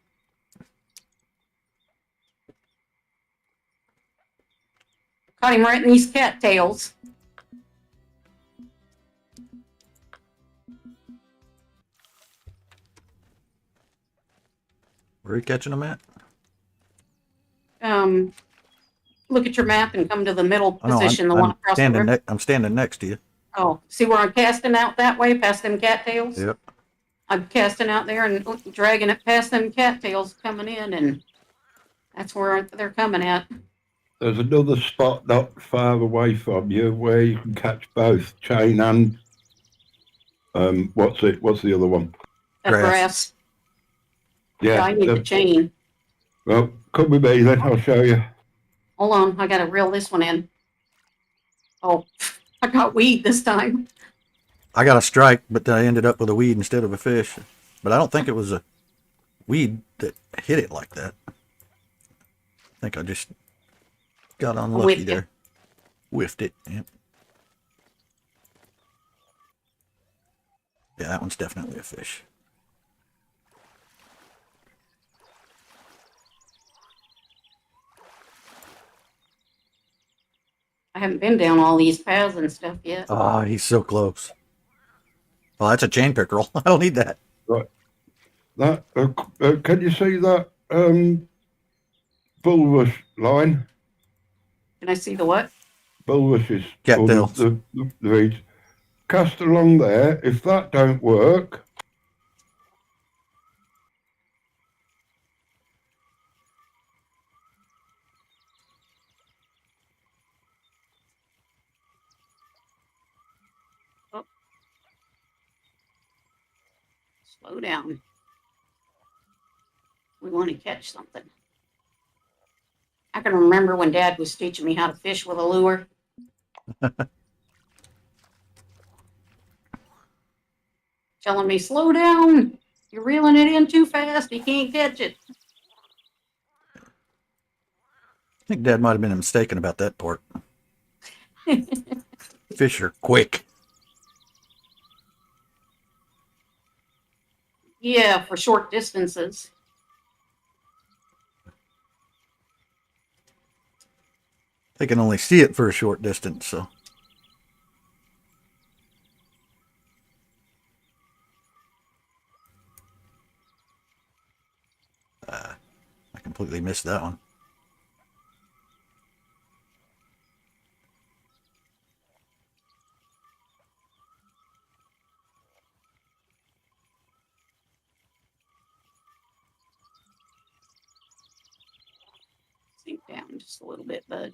Caught him right in these cattails. Where are you catching them at? Look at your map and come to the middle Oh, no, position, the one across the river. I'm standing next to you. Oh, see where I'm casting out that way, past them cattails? Yep. I'm casting out there and dragging it past them cattails coming in, and that's where they're coming at. There's another spot not far away from you where you can catch both chain and what's the other one? That Grass. grass. Yeah, I need the chain. Well, come with me then. I'll show you. Hold on, I gotta reel this one in. Oh, I got weed this time. I got a strike, but I ended up with a weed instead of a fish. But I don't think it was a weed that hit it like that. I think I just got unlucky Whiffed it. there. Whiffed it. Yep. Yeah, that one's definitely a fish. haven't been down all these paths and stuff yet. Oh, he's so close. Well, that's a chain pickerel. I don't need that. Right. That can you see that bulrush line? Can I see the what? Bulrushes or Cattails. the reeds. Cast along there. If that don't work, Slow down. We want to catch something. I can remember when Dad was teaching me how to fish with a lure. Telling me, slow down. You're reeling it in too fast. You can't catch it. I think Dad might have been mistaken about that part. Fish are quick. Yeah, for short distances. They can only see it for a short distance, so. I completely missed that one. Sink down just a little bit, bud.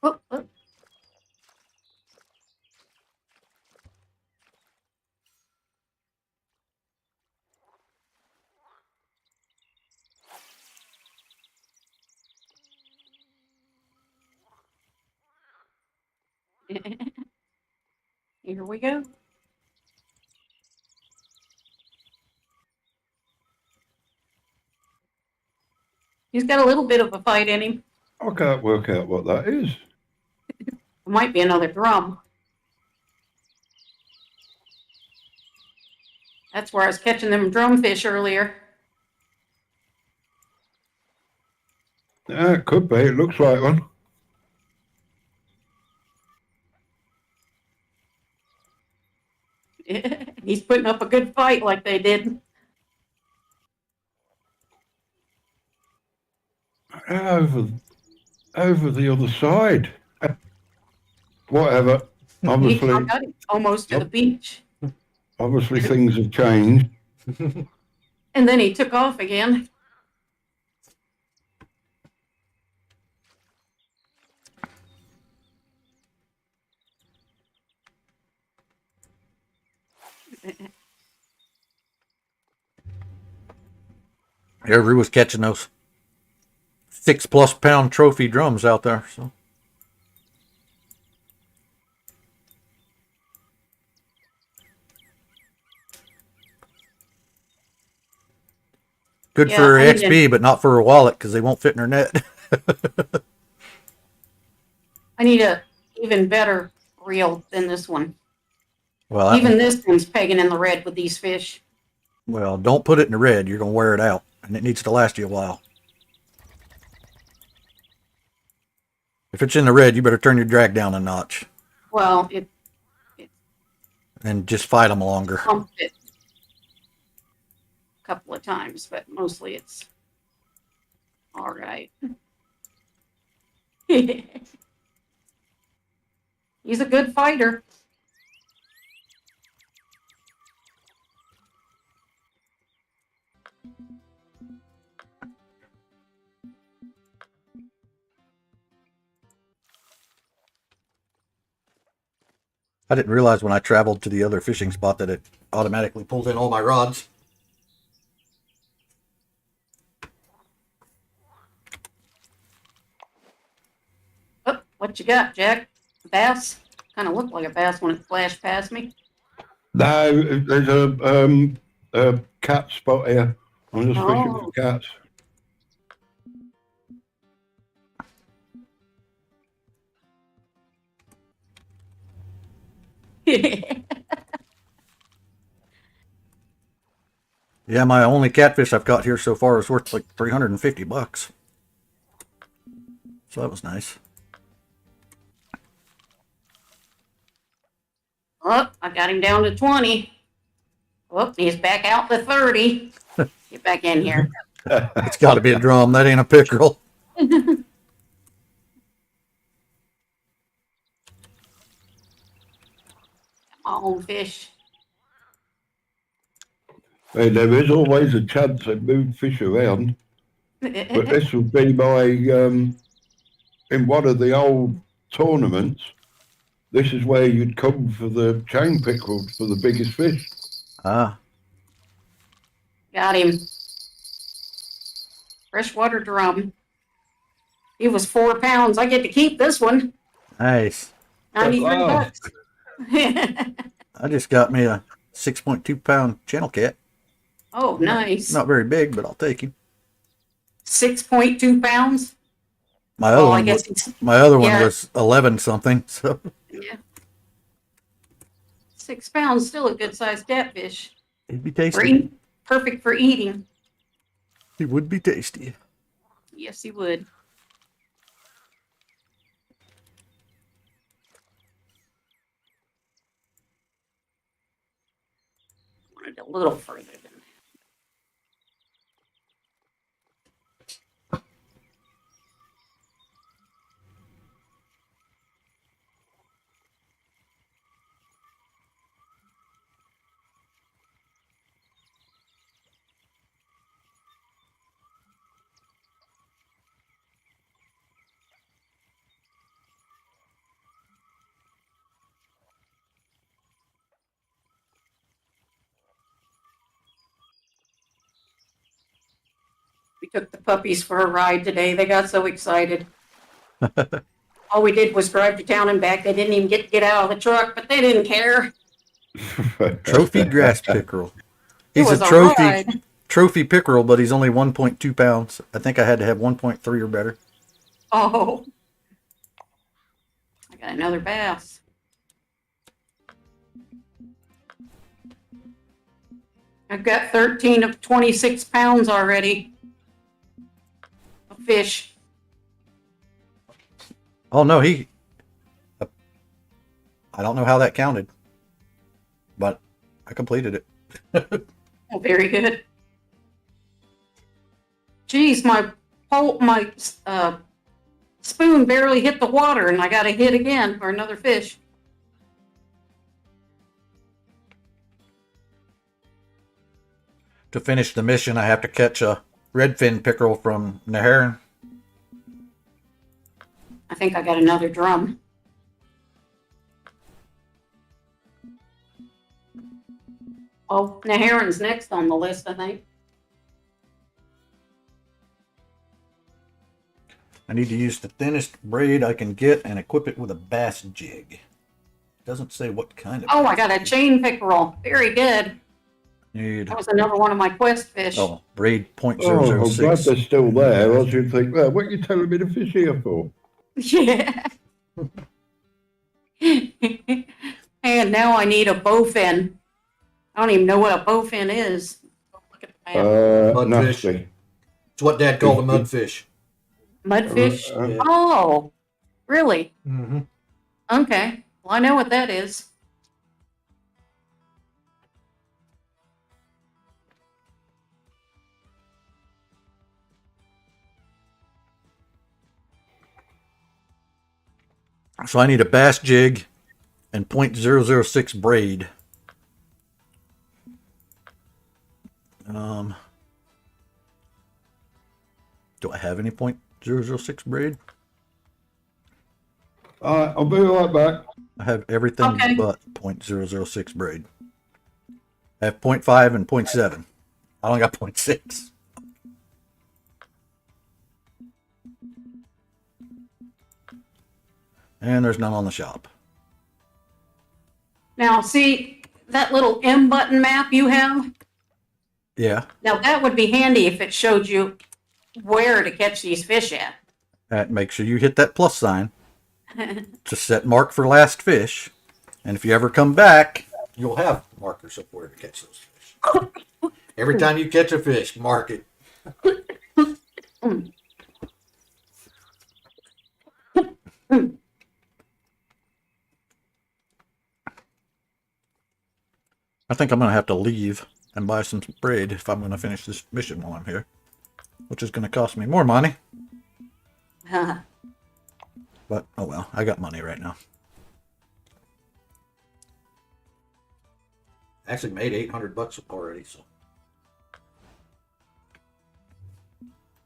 Oh, oh. Here we go. He's got a little bit of a fight in him. I can't work out what that is. It might be another drum. That's where I was catching them drumfish earlier. Yeah, it could be. It looks like one. He's putting up a good fight like they did. Over the other side. Whatever. I Obviously, got him almost to the beach. obviously things have changed. And then he took off again. Ruue was catching those 6+ pound trophy drums out there. So good Yeah, for her I need XP, but not for her wallet because they won't fit in her net. I need a even better reel than this one. Well, Even this one's pegging in the red with these fish. well, don't put it in the red. You're gonna wear it out, and it needs to last you a while. If it's in the red, you better turn your drag down a notch Well, it and just fight them longer. pumped it a couple of times, but mostly it's all right. He's a good fighter. I didn't realize when I traveled to the other fishing spot that it automatically pulled in all my rods. Oh, what you got, Jack? A bass? Kind of looked like a bass when it flashed past me. No, there's a cat spot here. I'm just fishing Oh. for cats. Yeah, my only catfish I've got here so far is worth like $350. So that was nice. Oh, I got him down to 20. Oh, he's back out to 30. Get back in here. It's got to be a drum. That ain't a pickerel. Come on, fish. Hey, there is always a chance they move fish around, but this would be my in one of the old tournaments. This is where you'd come for the chain pickerel for the biggest fish. Ah, Got him. Freshwater drum. He was 4 pounds. I get to keep this one. nice. 93 Wow. bucks. I just got me a 6.2 pound channel cat. Oh, nice. Not very big, but I'll take him. 6.2 pounds. My other Oh, I one, guess was, it's, my other one yeah. was 11 something. So yeah. 6 pounds, still a good sized catfish. it'd be For tasty. eat- perfect for eating. It would be tasty. Yes, he would. Wanted a little further than that. We took the puppies for a ride today. They got so excited. All we did was drive to town and back. They didn't even get out of the truck, but they didn't care. Trophy grass pickerel. It He's was a a trophy ride. trophy pickerel, but he's only 1.2 pounds. I think I had to have 1.3 or better. Oh. I got another bass. I've got 13 of 26 pounds already of fish. Oh no, I don't know how that counted, but I completed it. Oh, very good. Geez, my spoon barely hit the water, and I got a hit again for another fish. To finish the mission, I have to catch a redfin pickerel from Naharan. I think I got another drum. Oh, Naharan's next on the list, I think. I need to use the thinnest braid I can get and equip it with a bass jig. Doesn't say what kind of. Oh, I got a chain pickerel. Very good. Need. That was another one of my quest fish. Oh, braid Oh, I'm glad .006. they're still there. I should think, well, what are you telling me to fish here for? Yeah. And now I need a bowfin. I don't even know what a bowfin is. Look at the map. Mudfish. Nasty. It's what Dad called a mudfish. Mudfish? Yeah. Oh, really? Mm-hmm. Okay. Well, I know what that is. So I need a bass jig and .006 braid. Do I have any .006 braid? All right, I'll be right back. I have everything Okay. but .006 braid. I have 0.5 and 0.7. I only got 0.6. And there's none on the shop. Now, see that little M button map you have? Yeah. Now, that would be handy if it showed you where to catch these fish at. Make sure you hit that plus sign to set mark for last fish. And if you ever come back, you'll have markers of where to catch those fish. Every time you catch a fish, mark it. I think I'm going to have to leave and buy some braid if I'm going to finish this mission while I'm here, which is going to cost me more money. But, oh well, I got money right now. Actually made $800 already, so.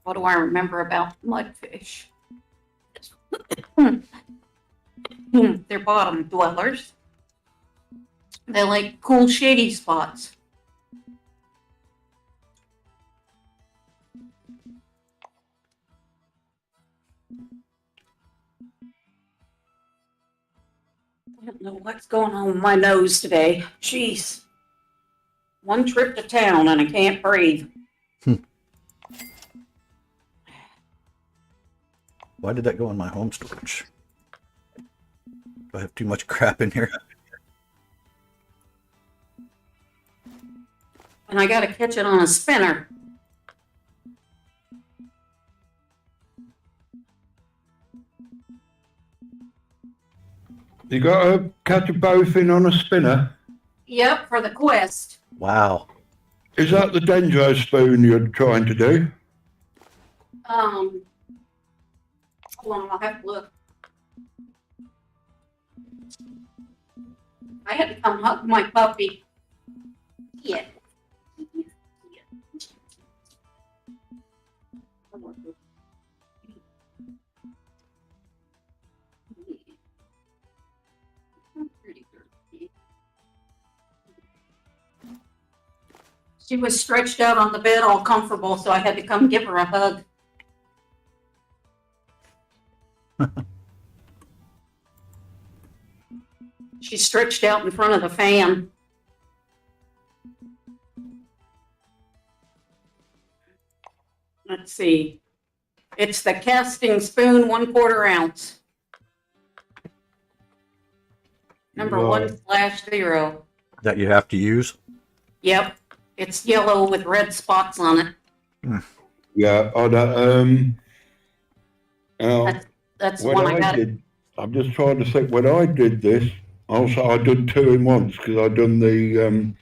What do I remember about mudfish? They're bottom dwellers. They like cool, shady spots. I don't know what's going on with my nose today. Jeez. One trip to town and I can't breathe. Why did that go in my home storage? Do I have too much crap in here? And I gotta catch it on a spinner. You got to catch a bowfin on a spinner. Yep, for the quest. Wow. Is that the dendro spoon you're trying to do? Hold on, I'll have to look. I had to come hug my puppy. Yeah. She was stretched out on the bed all comfortable, so I had to come give her a hug. She's stretched out in front of the fan. Let's see. It's the casting spoon, 1/4 ounce. Number Right. 1/0. That you have to use? Yep. It's yellow with red spots on it. Yeah, I don't, That's the when one I I got. did, I'm just trying to think, when I did this, also I did 2 in once because I done the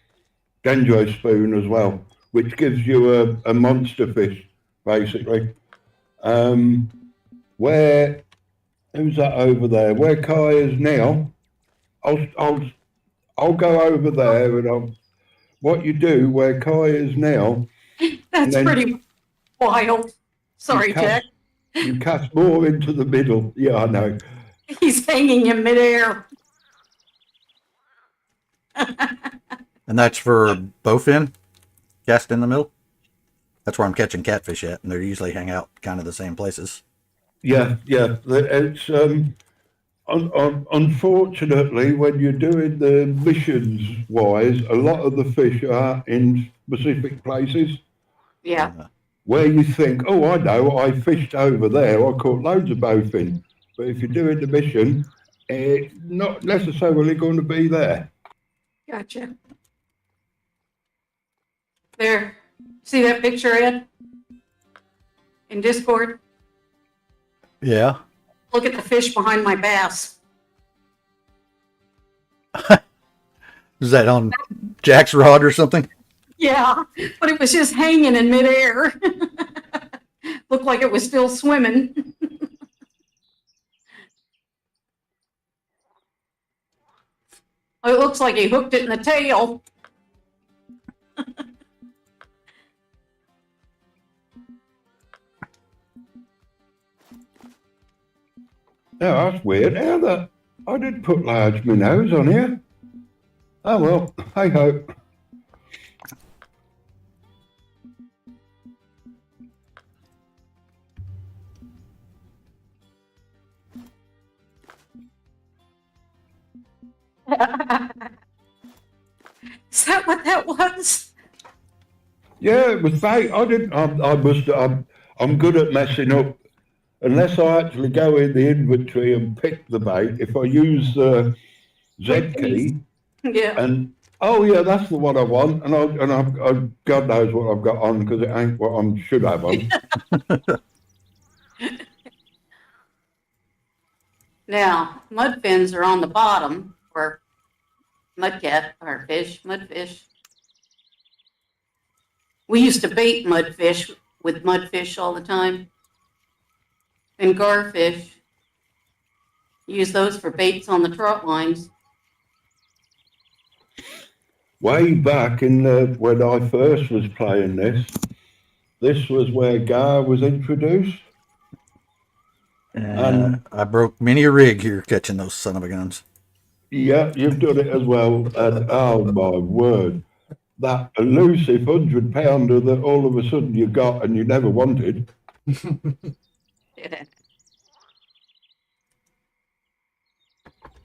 dendro spoon as well, which gives you a monster fish, basically. Where, who's that over there? Where Kai is now, I'll go over there and what you do where Kai is now, That's then- pretty wild. Sorry, Jack. you cast more into the middle. Yeah, I know. He's hanging in midair. And that's for bowfin? Cast in the middle? That's where I'm catching catfish at, and they usually hang out kind of the same places. Yeah, yeah. It's unfortunately when you're doing the missions wise, a lot of the fish are in specific places Yeah. where you think, oh, I know, I fished over there, I caught loads of bowfin. But if you're doing the mission, it's not necessarily going to be there. Gotcha. There. See that picture, Ed? In Discord? Yeah. Look at the fish behind my bass. Is that on Jack's rod or something? Yeah, but it was just hanging in midair. Looked like it was still swimming. It looks like he hooked it in the tail. Oh, that's weird. How the... I did put large minnows on here. Oh, well, hey ho. Is that what that was? Yeah, it was bait. I'm good at messing up. Unless I actually go in the inventory and pick the bait, if I use the Z key Yeah. and oh yeah, that's the one I want, and I God knows what I've got on because it ain't what I should have on. Now, mud fins are on the bottom, or mudcat, or fish, mudfish. We used to bait mudfish with mudfish all the time. And garfish. Use those for baits on the trot lines. Way back in when I first was playing this was where gar was introduced. And I broke many a rig here catching those son of a guns. yeah, you've done it as well. And oh my word, that elusive 100-pounder that all of a sudden you got and you never wanted.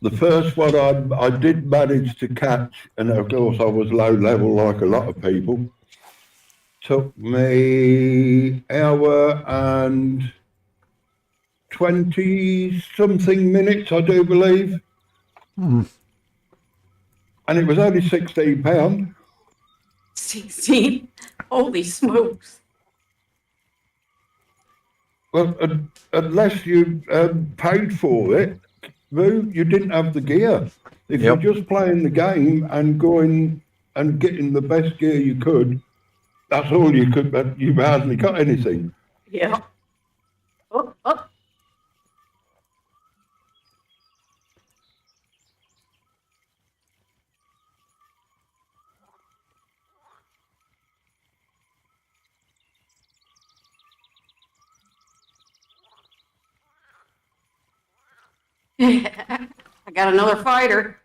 The first one I did manage to catch, and of course I was low level like a lot of people. Took me hour and 20 something minutes, I do believe. And it was only £16. 16. Holy smokes. Well, unless you paid for it, Ruue, you didn't have the gear. If Yep. you're just playing the game and going and getting the best gear you could, that's all you could, but you hardly got anything. Yeah. Oh, oh. I got another fighter.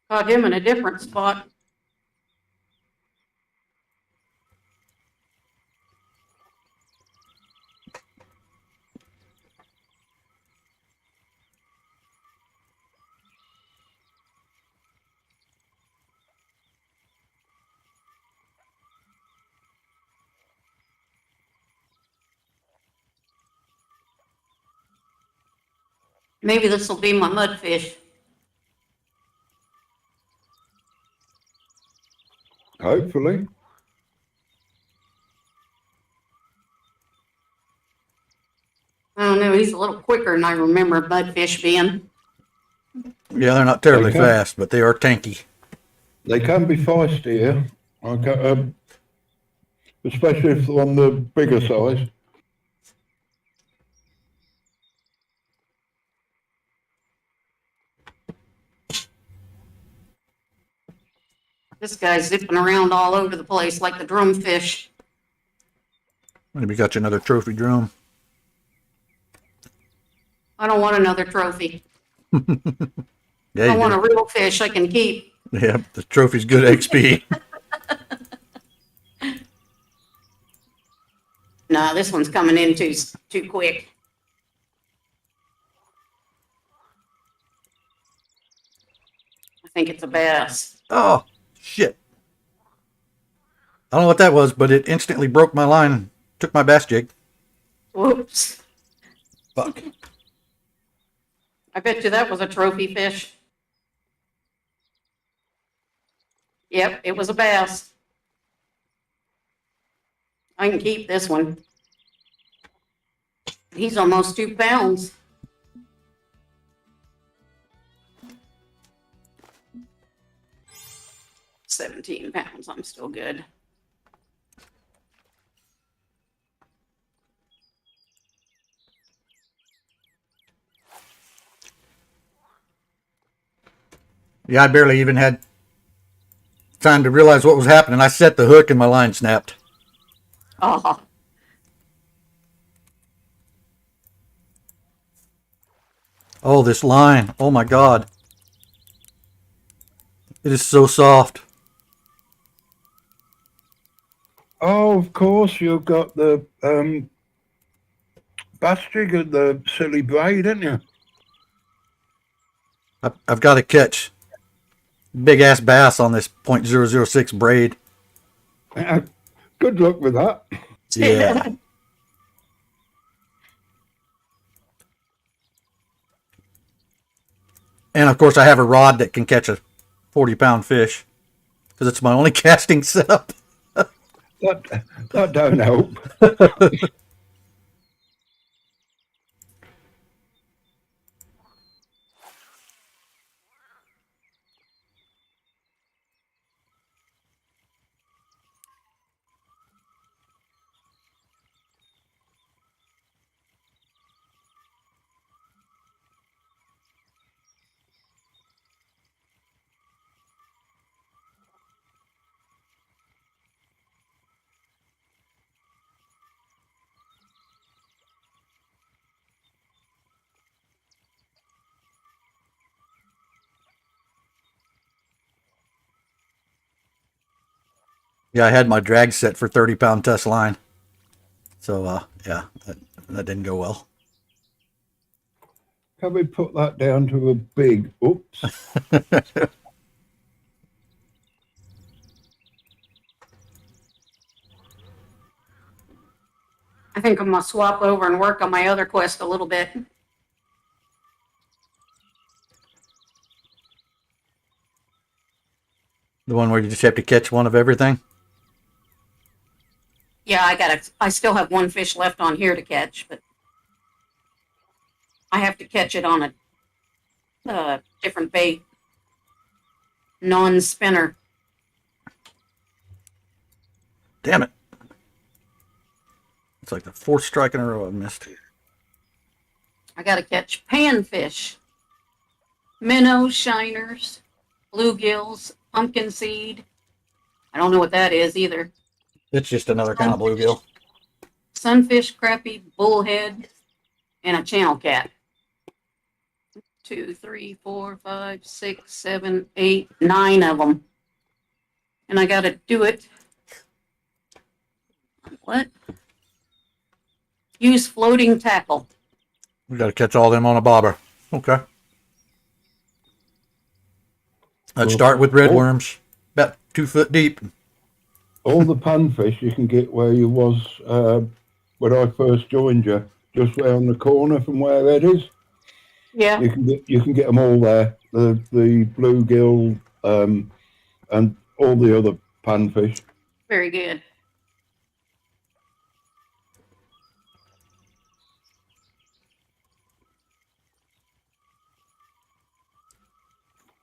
Caught him in a different spot. Maybe this will be my mudfish. Hopefully. I don't know, he's a little quicker than I remember mudfish being. Yeah, they're not terribly Okay. fast, but they are tanky. They can be feisty here, okay, especially if they're on the bigger size. This guy's zipping around all over the place like the drumfish. Maybe got you another trophy drum. I don't want another trophy. Yeah, I you want do. a real fish I can keep. Yep, the trophy's good XP. No, this one's coming in too quick. I think it's a bass. Oh, shit. I don't know what that was, but it instantly broke my line and took my bass jig. Whoops. Fuck. I bet you that was a trophy fish. Yep, it was a bass. I can keep this one. He's almost 2 pounds. £17. I'm still good. Yeah, I barely even had time to realize what was happening. I set the hook and my line snapped. Oh, Oh, this line. Oh my God. It is so soft. Oh, of course, you've got the bastard and the silly braid, haven't you? I've got to catch big ass bass on this .006 braid. Good luck with that. Yeah. And of course, I have a rod that can catch a 40-pound fish because it's my only casting setup. That don't help. Yeah, I had my drag set for 30-pound test line. So, yeah, that didn't go well. Can we put that down to a big oops? I think I'm gonna swap over and work on my other quest a little bit. The one where you just have to catch one of everything? Yeah, I still have one fish left on here to catch, but I have to catch it on a different bait, non-spinner. Damn it. It's like the fourth strike in a row I've missed. I got to catch panfish, minnows, shiners, bluegills, pumpkin seed. I don't know what that is either. It's just another kind of bluegill. Sunfish, crappie, bullhead, and a channel cat. 2, 3, 4, 5, 6, 7, 8, 9 of them. And I got to do it. What? Use floating tackle. We got to catch all them on a bobber. Okay. Let's start with red worms, about 2 foot deep. All the panfish you can get where you was when I first joined you, just round the corner from where Ed is. Yeah. You can get them all there. The bluegill and all the other panfish. Very good.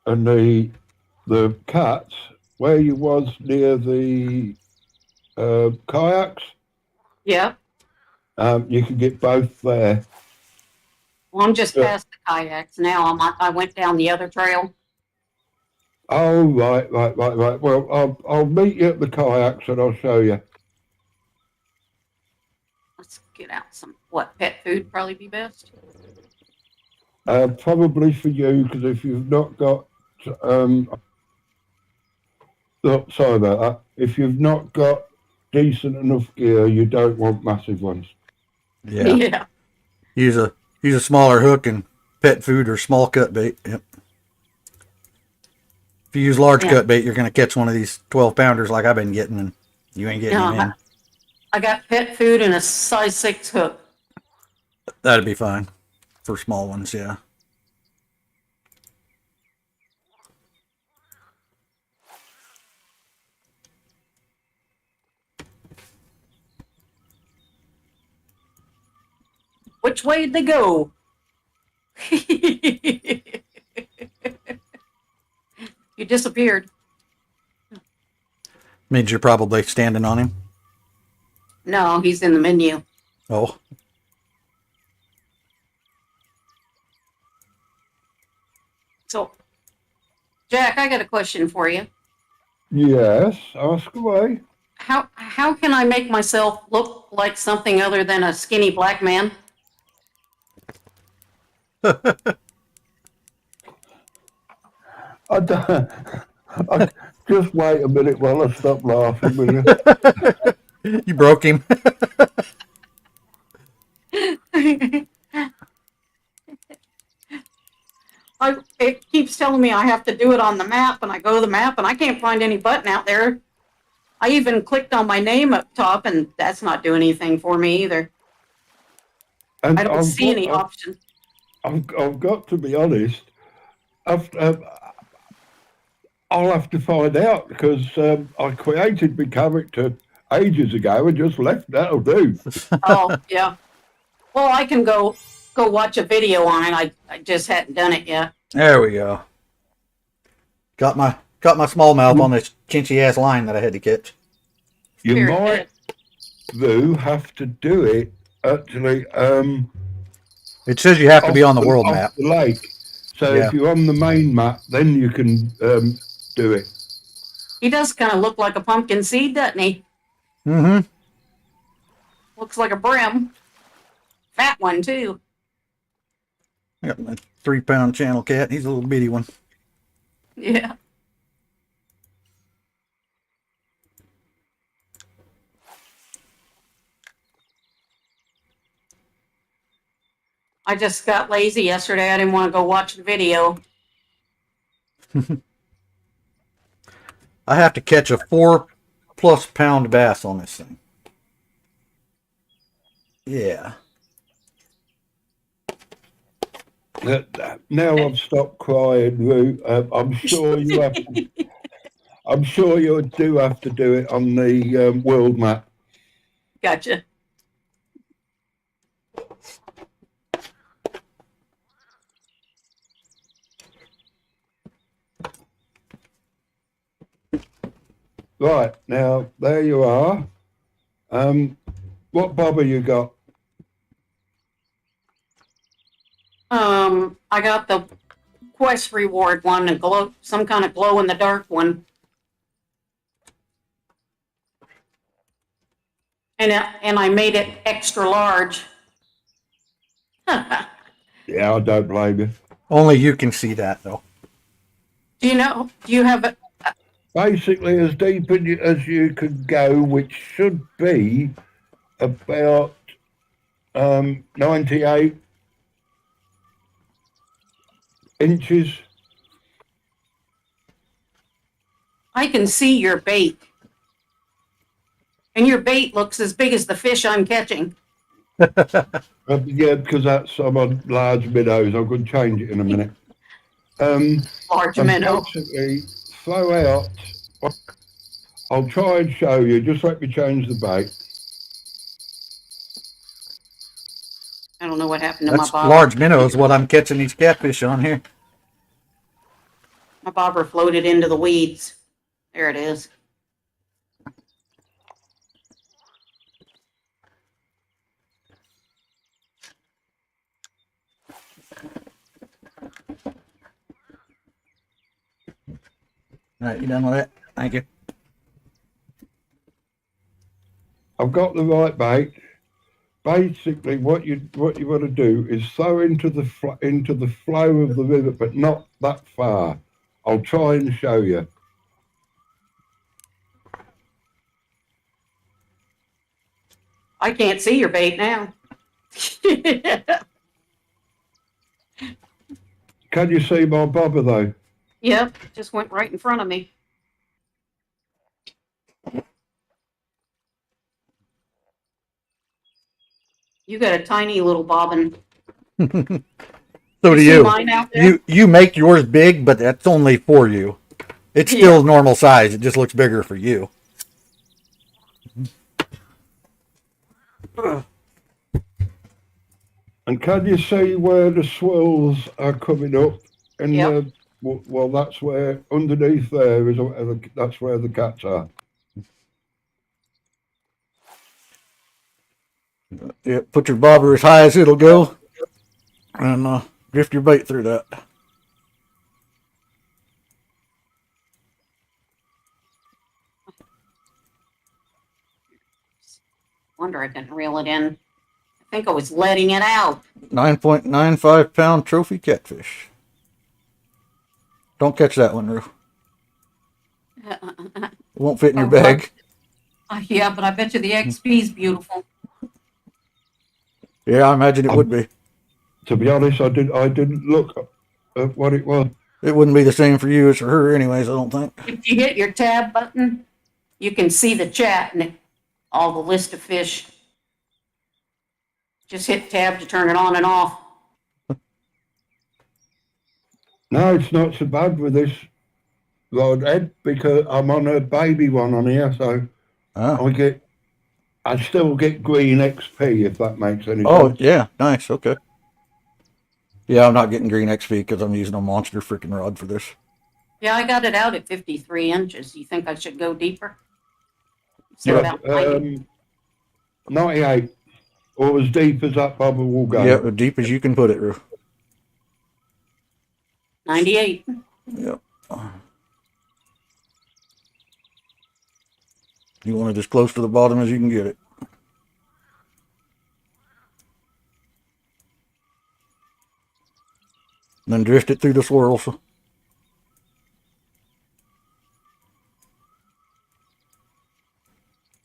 And the cats, where you was near the kayaks, Yeah. you can get both there. Well, I'm just Yeah. past the kayaks now. I went down the other trail. Oh, right. Well, I'll meet you at the kayaks and I'll show you. Let's get out some, pet food probably be best? Probably for you, because if you've not got, sorry about that. If you've not got decent enough gear, you don't want massive ones. Yeah. Yeah. Use a smaller hook and pet food or small cut bait. Yep. If you use large cut bait, you're going to catch one of these 12-pounders like I've been getting, and you ain't getting it in. I got pet food and a size 6 hook. That'd be fine for small ones, yeah. Which way did they go? You disappeared. Means you're probably standing on him. No, he's in the menu. Oh. So, Jack, I got a question for you. Yes, ask away. How can I make myself look like something other than a skinny black man? I, don't- I, just wait a minute while I stop laughing, will you? You broke him. It keeps telling me I have to do it on the map, and I go to the map, and I can't find any button out there. I even clicked on my name up top, and that's not doing anything for me either. And I don't see any option. I've got to be honest. I've, I'll have to find out because I created my character ages ago and just left. That'll do. Oh, yeah. Well, I can go watch a video on it. I just hadn't done it yet. There we go. Got my smallmouth on this chinchy ass line that I had to catch. You Very might, though, have to do it actually. It says you have to be on the off world off map. the lake. So Yeah. if you're on the main map, then you can do it. He does kind of look like a pumpkin seed, doesn't he? Mm-hmm. Looks like a brim. Fat one, too. Got my 3-pound channel cat. He's a little bitty one. Yeah. I just got lazy yesterday. I didn't want to go watch the video. I have to catch a 4+ pound bass on this thing. Yeah. Now I've stopped crying, Rue. I'm sure you have. I'm sure you do have to do it on the world map. Gotcha. Right, now there you are. What bobber you got? I got the quest reward one, a glow, some kind of glow in the dark one. And I made it extra large. Do Yeah, I don't blame you. Only you can see that, though. do you have a, Basically, as deep as you could go, which should be about 98 inches. I can see your bait. And your bait looks as big as the fish I'm catching. Yeah, because I'm on large minnows. I'm going to change it in a minute. Large And minnow. basically, throw out. I'll try and show you. Just let me change the bait. I don't know what happened to That's my bobber. large minnows, what I'm catching these catfish on here. My bobber floated into the weeds. There it is. All right, you done with that? Thank you. I've got the right bait. Basically, what you want to do is throw into the flow of the river, but not that far. I'll try and show you. I can't see your bait now. Can you see my bobber though? Yep, just went right in front of me. You got a tiny little bobbin. So do see you. mine out there? You make yours big, but that's only for you. It's still normal size. It just looks bigger for you. And can you see where the swirls are coming up? And Yep. well, that's where underneath there is. That's where the cats are. Yeah, put your bobber as high as it'll go, and drift your bait through that. Wonder I didn't reel it in. I think I was letting it out. 9.95 pound trophy catfish. Don't catch that one, Rue. It won't fit in your Oh, well. bag. Yeah, but I bet you the XP's beautiful. Yeah, I imagine it would be. To be honest, I didn't look at what it was. It wouldn't be the same for you as for her, anyways. I don't think. If you hit your tab button, you can see the chat and all the list of fish. Just hit tab to turn it on and off. No, it's not so bad with this rod, Ed, because I'm on a baby one on here, so Oh, I still get green XP if that makes any oh sense. yeah, nice. Okay. Yeah, I'm not getting green XP because I'm using a monster freaking rod for this. Yeah, I got it out at 53 inches. You think I should go deeper? So Yeah, about 90. 98 or as deep as that bubble will go. Yeah, as deep as you can put it, Rue. 98. Yep. You want it as close to the bottom as you can get it. Then drift it through the swirls.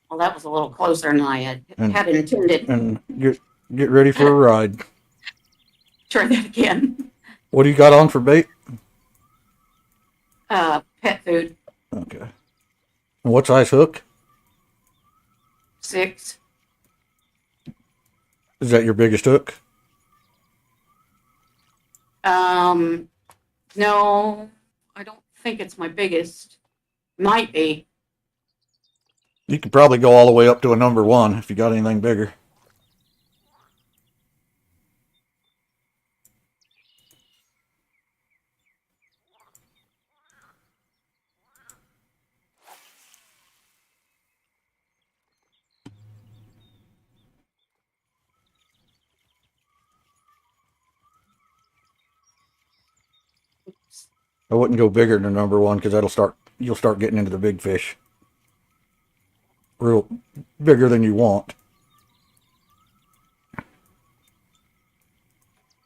Well, that was a little closer than I had And- intended. And get ready for a ride. Try that again. What do you got on for bait? Pet food, Okay. And what size hook? 6. Is that your biggest hook? No, I don't think it's my biggest. Might be. You could probably go all the way up to a number 1 if you got anything bigger. I wouldn't go bigger than number 1 because you'll start getting into the big fish. Real bigger than you want.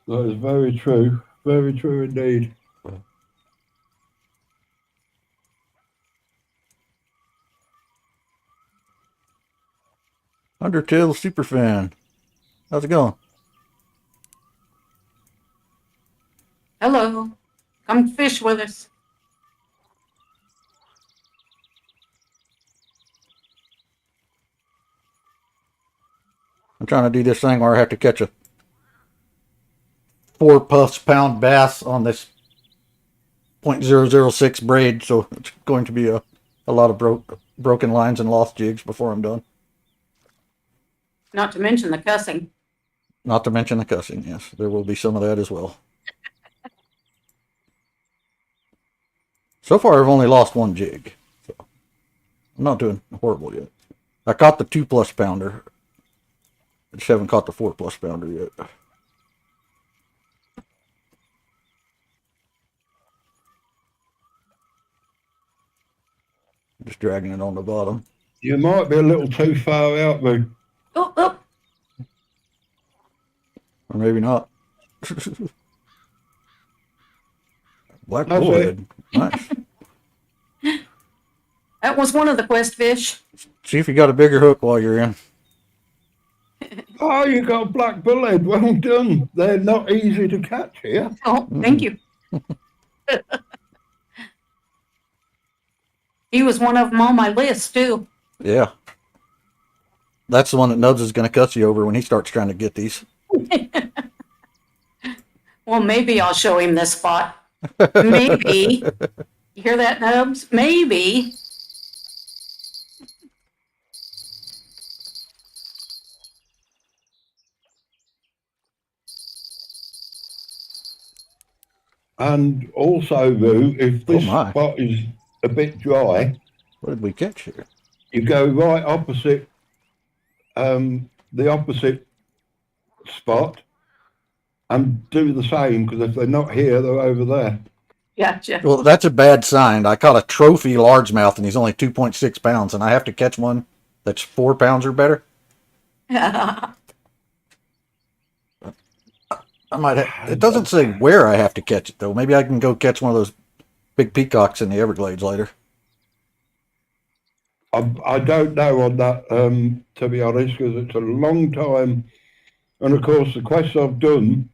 That is very true. Very true indeed. Undertale Superfan. How's it going? Hello. Come fish with us. I'm trying to do this thing where I have to catch a 4+ pound bass on this .006 braid, so it's going to be a lot of broken lines and lost jigs before I'm done. Not to mention the cussing. Not to mention the cussing, yes. There will be some of that as well. So far, I've only lost 1 jig. So I'm not doing horrible yet. I caught the 2+ pounder. I just haven't caught the 4+ pounder yet. Just dragging it on the bottom. You might be a little too far out, Roo. Oh, oh. Or maybe not. Black That's bullhead. Nice. That was one of the quest fish. See if you got a bigger hook while you're in. Oh, you got black bullhead. Well done. They're not easy to catch here. Oh, thank you. He was one of them on my list, too. Yeah. That's the one that Nubs is going to cuss you over when he starts trying to get these. Well, maybe I'll show him this spot. Maybe. You hear that, Nubs? Maybe. And also, Roo, if this my. spot is a bit dry, What did we catch here? you go right opposite the opposite spot and do the same, because if they're not here, they're over there. Gotcha. Well, that's a bad sign. I caught a trophy largemouth and he's only 2.6 pounds, and I have to catch one that's 4 pounds or better. I might have, it doesn't say where I have to catch it though. Maybe I can go catch one of those big peacocks in the Everglades later. I don't know on that, to be honest, because it's a long time. And of course, the quests I've done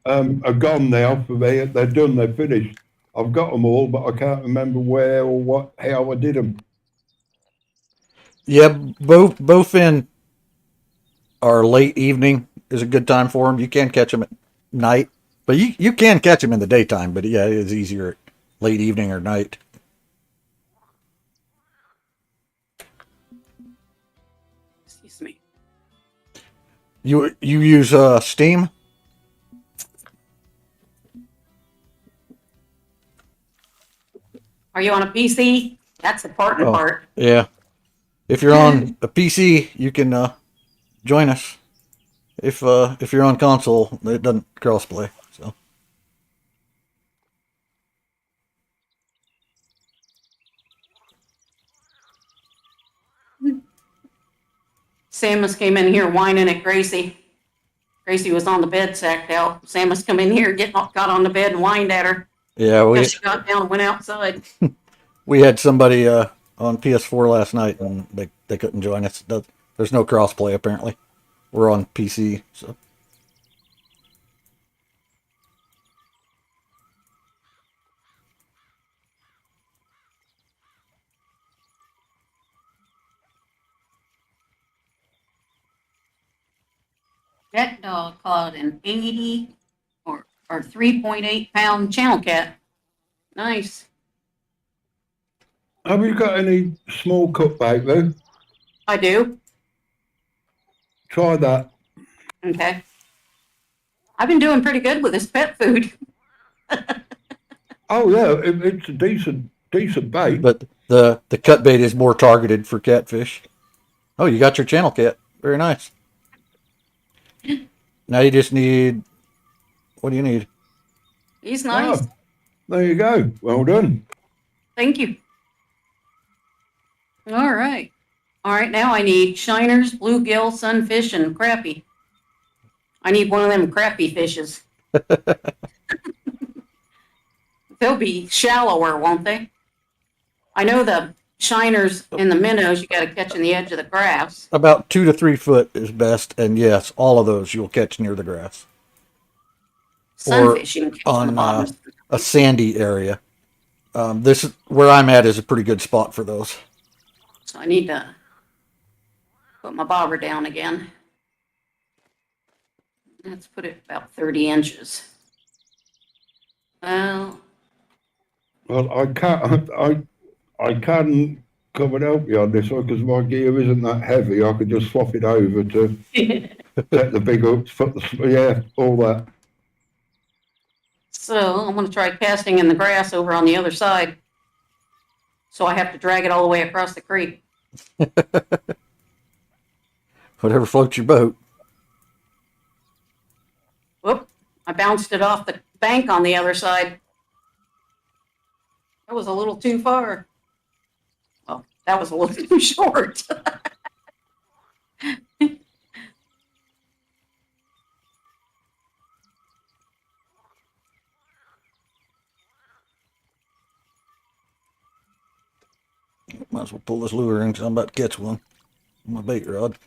are gone now for me. They're done, they're finished. I've got them all, but I can't remember where or what, how I did them. Yeah, both in our late evening is a good time for them. You can catch them at night, but you can catch them in the daytime. But yeah, it is easier at late evening or night. Excuse me. You use Steam? Are you on a PC? That's the important Oh, part. yeah. If you're on a PC, you can join us. If you're on console, it doesn't crossplay. So Samus came in here whining at Gracie. Gracie was on the bed, sacked out. Samus come in here, got on the bed and whined at her. yeah, Because she got down and went outside. we had somebody on PS4 last night, and they couldn't join us. There's no crossplay apparently. We're on PC, so That dog caught an 80 or 3.8 pound channel cat. Nice. Have you got any small cut bait then? I do. Try that. Okay. I've been doing pretty good with this pet food. Oh yeah, it's a decent bait. but the cut bait is more targeted for catfish. Oh, you got your channel cat. Very nice. Now you just need. What do you need? He's nice. Ah, there you go. Well done. Thank you. All right. All right, now I need shiners, bluegill, sunfish, and crappie. I need one of them crappie fishes. They'll be shallower, won't they? I know the shiners and the minnows you got to catch in the edge of the grass. About 2 to 3 foot is best, and yes, all of those you'll catch near the grass. Sunfish you can catch on the on bottom. a sandy area. This is where I'm at is a pretty good spot for those. So I need to put my bobber down again. Let's put it about 30 inches. Well, Well, I can come and help you on this one because my gear isn't that heavy. I could just swap it over to take the big hooks, yeah, all that. so I'm going to try casting in the grass over on the other side. So I have to drag it all the way across the creek. Whatever floats your boat. Whoop, I bounced it off the bank on the other side. That was a little too far. Well, that was a little too short. Might as well pull this lure in 'cause I'm about to catch one. My bait rod.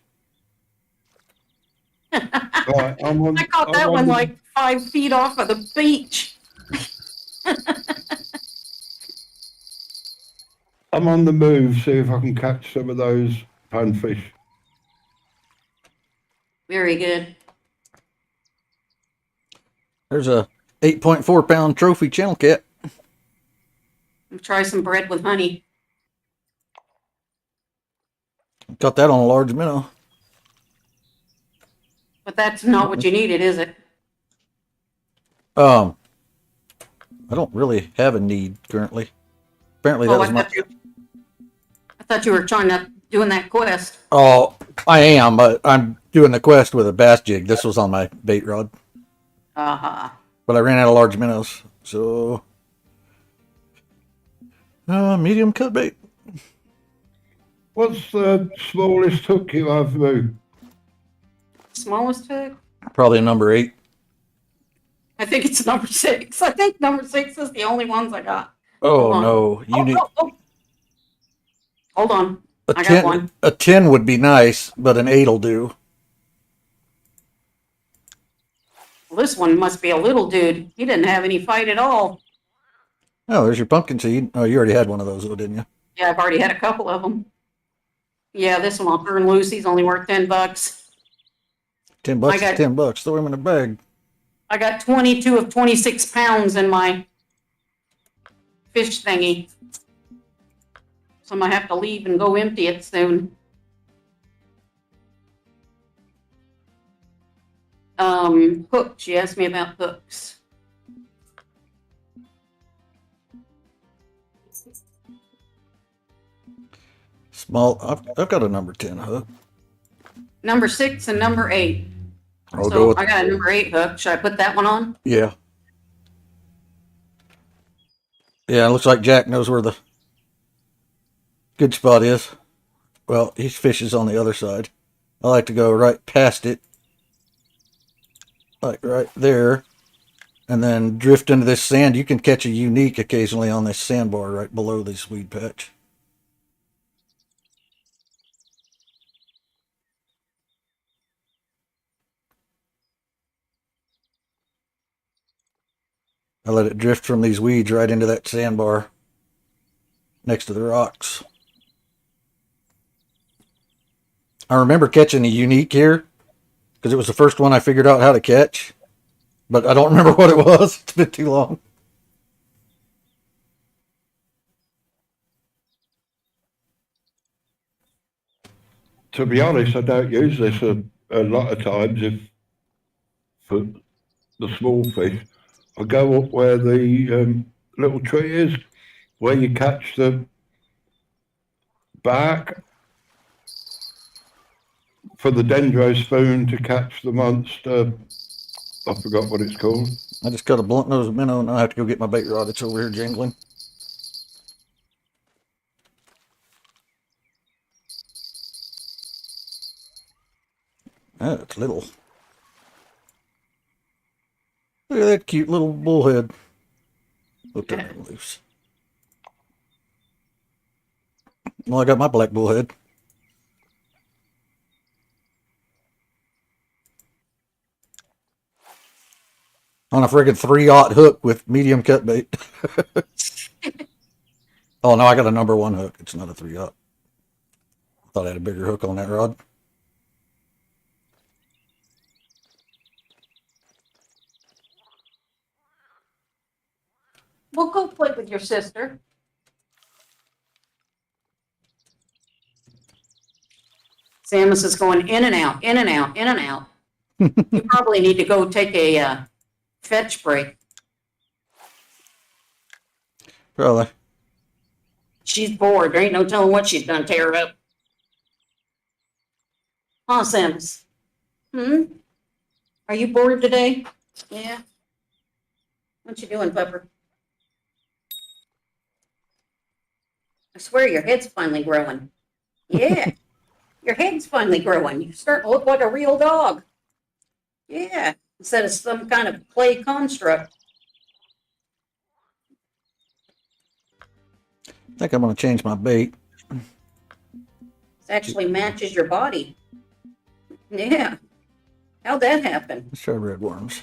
Right, I caught that one like 5 feet off of the beach. I'm on the move. See if I can catch some of those panfish. Very good. There's a 8.4 pound trophy channel cat. I'll try some bread with honey. Got that on a large minnow. But that's not what you needed, is it? I don't really have a need currently. Apparently that Oh, was I my. thought you were doing that quest. Oh, I am, but I'm doing the quest with a bass jig. This was on my bait rod, Uh-huh. but I ran out of large minnows, so medium cut bait. What's the smallest hook you have, Ruue? Smallest hook? Probably a number 8. I think it's number 6. I think number 6 is the only ones I got. Oh Hold on. no, you need Oh. Hold on. a I got 10. one. A 10 would be nice, but an 8'll do. Well, this one must be a little dude. He didn't have any fight at all. Oh, there's your pumpkin seed. Oh, you already had one of those, though, didn't you? Yeah, I've already had a couple of them. Yeah, this one I'll turn loose. He's only worth $10. $10 I got- is $10. Throw him in a bag. I got 22 of 26 pounds in my fish thingy. So I'm gonna have to leave and go empty it soon. Hooks. She asked me about hooks. Small. I've got a number 10 hook. Number 6 and number 8. I'll go So with I got a number 8 hook. Should I put that one on? Yeah. Yeah, it looks like Jack knows where the good spot is. Well, he fishes on the other side. I like to go right past it. Like right there. And then drift into this sand. You can catch a unique occasionally on this sandbar right below this weed patch. I let it drift from these weeds right into that sandbar next to the rocks. I remember catching a unique here because it was the first one I figured out how to catch, but I don't remember what it was. It's been too long. To be honest, I don't use this a lot of times. If for the small fish, I go up where the little tree is, where you catch the bark for the dendro spoon to catch the monster. I forgot what it's called. I just got a blunt nose minnow and I have to go get my bait rod. It's over here jingling. Oh, it's little. Look at that cute little bullhead. We'll turn him loose. Well, I got my black bullhead. On a friggin' 3/0 hook with medium cut bait. Oh, no, I got a number 1 hook. It's not a 3/0. I thought I had a bigger hook on that rod. Well, go play with your sister. Samus is going in and out, in and out, in and out. You probably need to go take a fetch break. Probably. She's bored. There ain't no telling what she's gonna tear up. Huh, Samus? Are you bored today? Yeah. What you doing, Pepper? I swear your head's finally growing. Yeah. Your head's finally growing. You're starting to look like a real dog. Yeah. Instead of some kind of clay construct. I think I'm going to change my bait. It actually matches your body. Yeah. How'd that happen? Let's try red worms.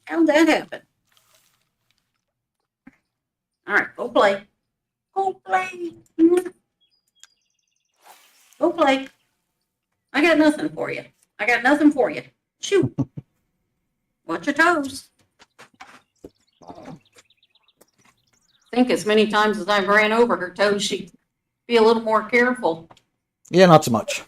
How'd that happen? All right, go play. Go play. Go play. I got nothing for you. I got nothing for you. Shoot. Watch your toes. Think as many times as I've ran over her toes, she'd be a little more careful. Yeah, not so much.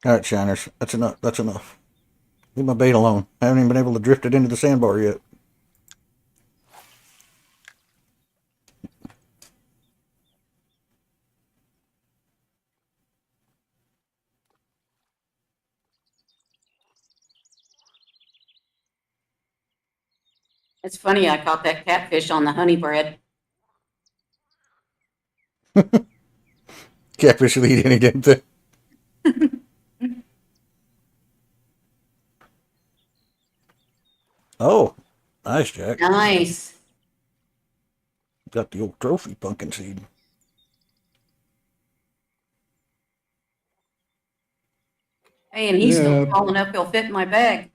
All right, shiners. That's enough. That's enough. Leave my bait alone. I haven't even been able to drift it into the sandbar yet. It's funny, I caught that catfish on the honey bread. Catfish will eat any damn thing. Oh, nice, Jack. Nice. Got the old trophy pumpkin seed. Hey, and he's still Yeah. tall enough, he'll fit in my bag.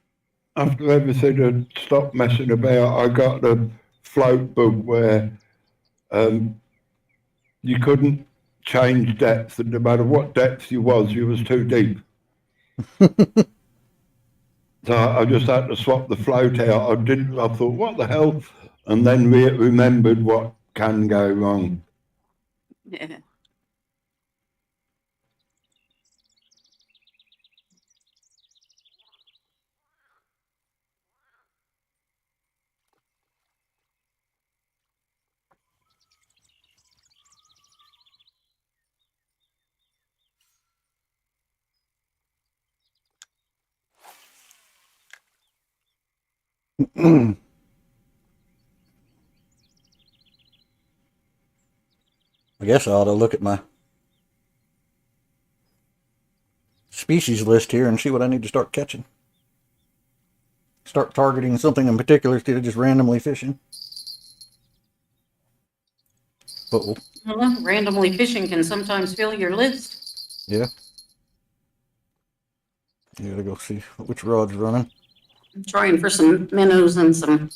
After everything had stopped messing about, I got a float book where you couldn't change depth, and no matter what depth you was too deep. So I just had to swap the float out. I thought, what the hell? And then remembered what can go wrong. Yeah. I guess I ought to look at my species list here and see what I need to start catching. Start targeting something in particular instead of just randomly fishing. Uh-oh. Well, randomly fishing can sometimes fill your list. Yeah. You gotta go see which rod's running. I'm trying for some minnows and some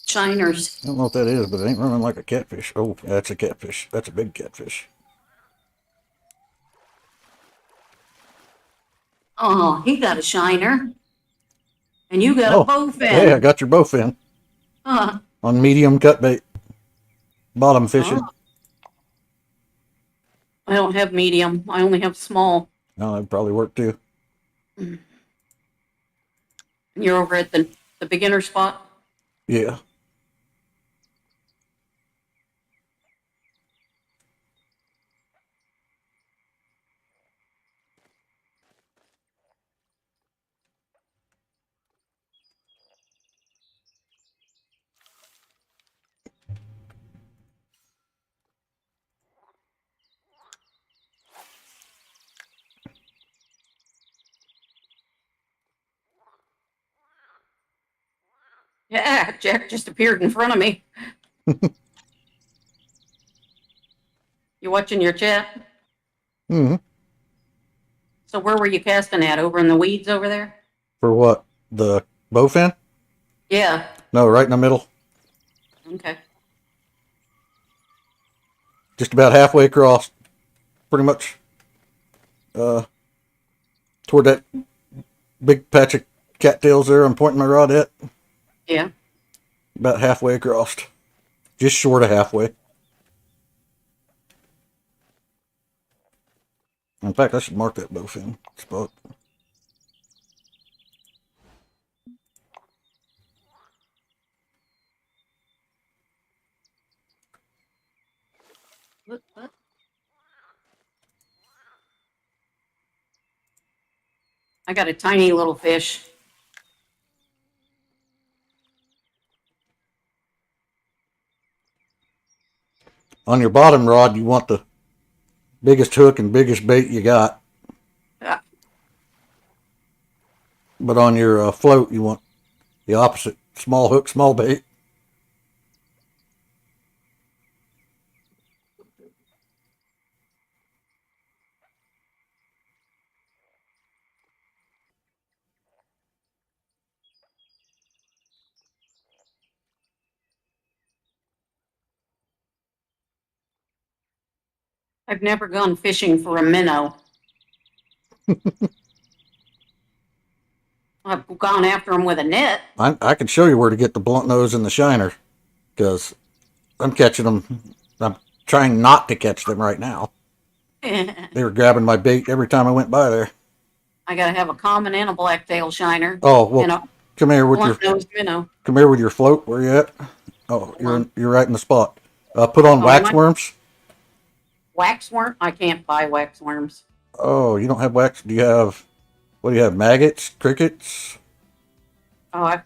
shiners. I don't know what that is, but it ain't running like a catfish. Oh, that's a catfish. That's a big catfish. Oh, he got a shiner. And you got a bowfin. Hey, I got your bowfin on medium cut bait. Bottom fishing. I don't have medium. I only have small. No, that'd probably work too. And you're over at the beginner spot? Yeah. Yeah, Jack just appeared in front of me. You watching your chat? Mm-hmm. So where were you casting at? Over in the weeds over there? For what? The bowfin? Yeah. No, right in the middle. Okay. Just about halfway across. Pretty much. Toward that big patch of cattails there I'm pointing my rod at. Yeah. About halfway across. Just short of halfway. In fact, I should mark that bowfin spot. What? I got a tiny little fish. On your bottom rod, you want the biggest hook and biggest bait you got. Ah. But on your float, you want the opposite. Small hook, small bait. I've never gone fishing for a minnow. I've gone after them with a net. I can show you where to get the blunt nose and the shiner. Because I'm catching them. I'm trying not to catch them right now. They were grabbing my bait every time I went by there. I gotta have a common and a blacktail shiner. Oh, well, come here with blunt nose minnow. Come here with your float. Where you at? Oh, you're right in the spot. Put on wax worms. Waxworm? I can't buy waxworms. Oh, you don't have wax? Do you have? What do you have? Maggots? Crickets? Oh,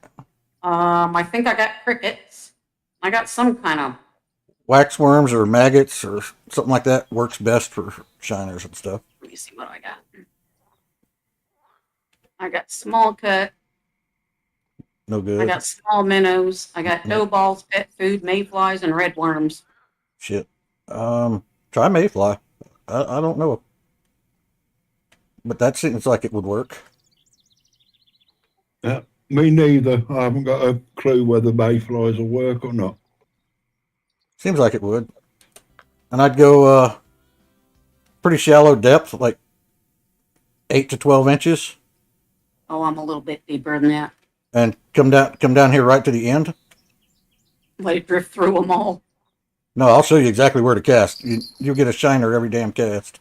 I think I got crickets. I got some kind of, Waxworms or maggots or something like that works best for shiners and stuff. let me see what I got. I got small cut. No I good. got small minnows. I got Yeah. dough balls, pet food, mayflies, and red worms. Shit. Try mayfly. I don't know, but that seems like it would work. Yeah, me neither. I haven't got a clue whether mayflies will work or not. Seems like it would. And I'd go pretty shallow depth, like 8 to 12 inches, Oh, I'm a little bit deeper than that. and come down here right to the end. Let it drift through them all. No, I'll show you exactly where to cast. You'll get a shiner every damn cast.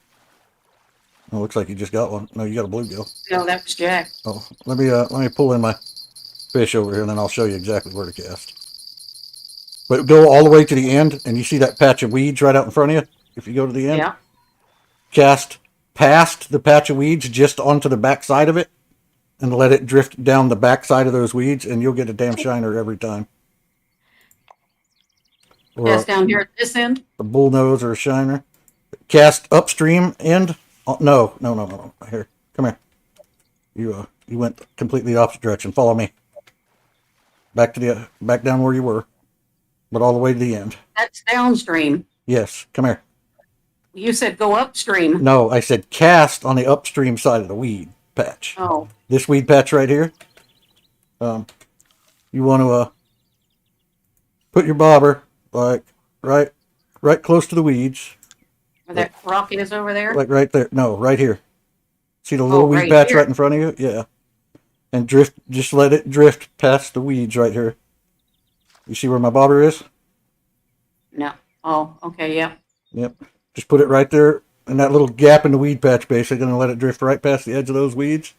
Oh, looks like you just got one. No, you got a bluegill. No, that was Jack. Oh, let me pull in my fish over here, and then I'll show you exactly where to cast. But go all the way to the end, and you see that patch of weeds right out in front of you. If you go to the end, Yeah. cast past the patch of weeds just onto the back side of it, and let it drift down the back side of those weeds, and you'll get a damn shiner every time. Or Cast down here at this end. a bullnose or a shiner. Cast upstream end. Oh, no. Here, come here. You went completely opposite direction. Follow me. Back down where you were, but all the way to the end. That's downstream. Yes, come here. You said go upstream. No, I said cast on the upstream side of the weed patch. Oh, This weed patch right here. You want to put your bobber like right close to the weeds, where that rock is over there. like right there. No, right here. See the little weed right patch here. right in front of you? Yeah. And drift. Just let it drift past the weeds right here. You see where my bobber is? No. Oh, okay, yeah. Yep. Just put it right there in that little gap in the weed patch, basically, and let it drift right past the edge of those weeds.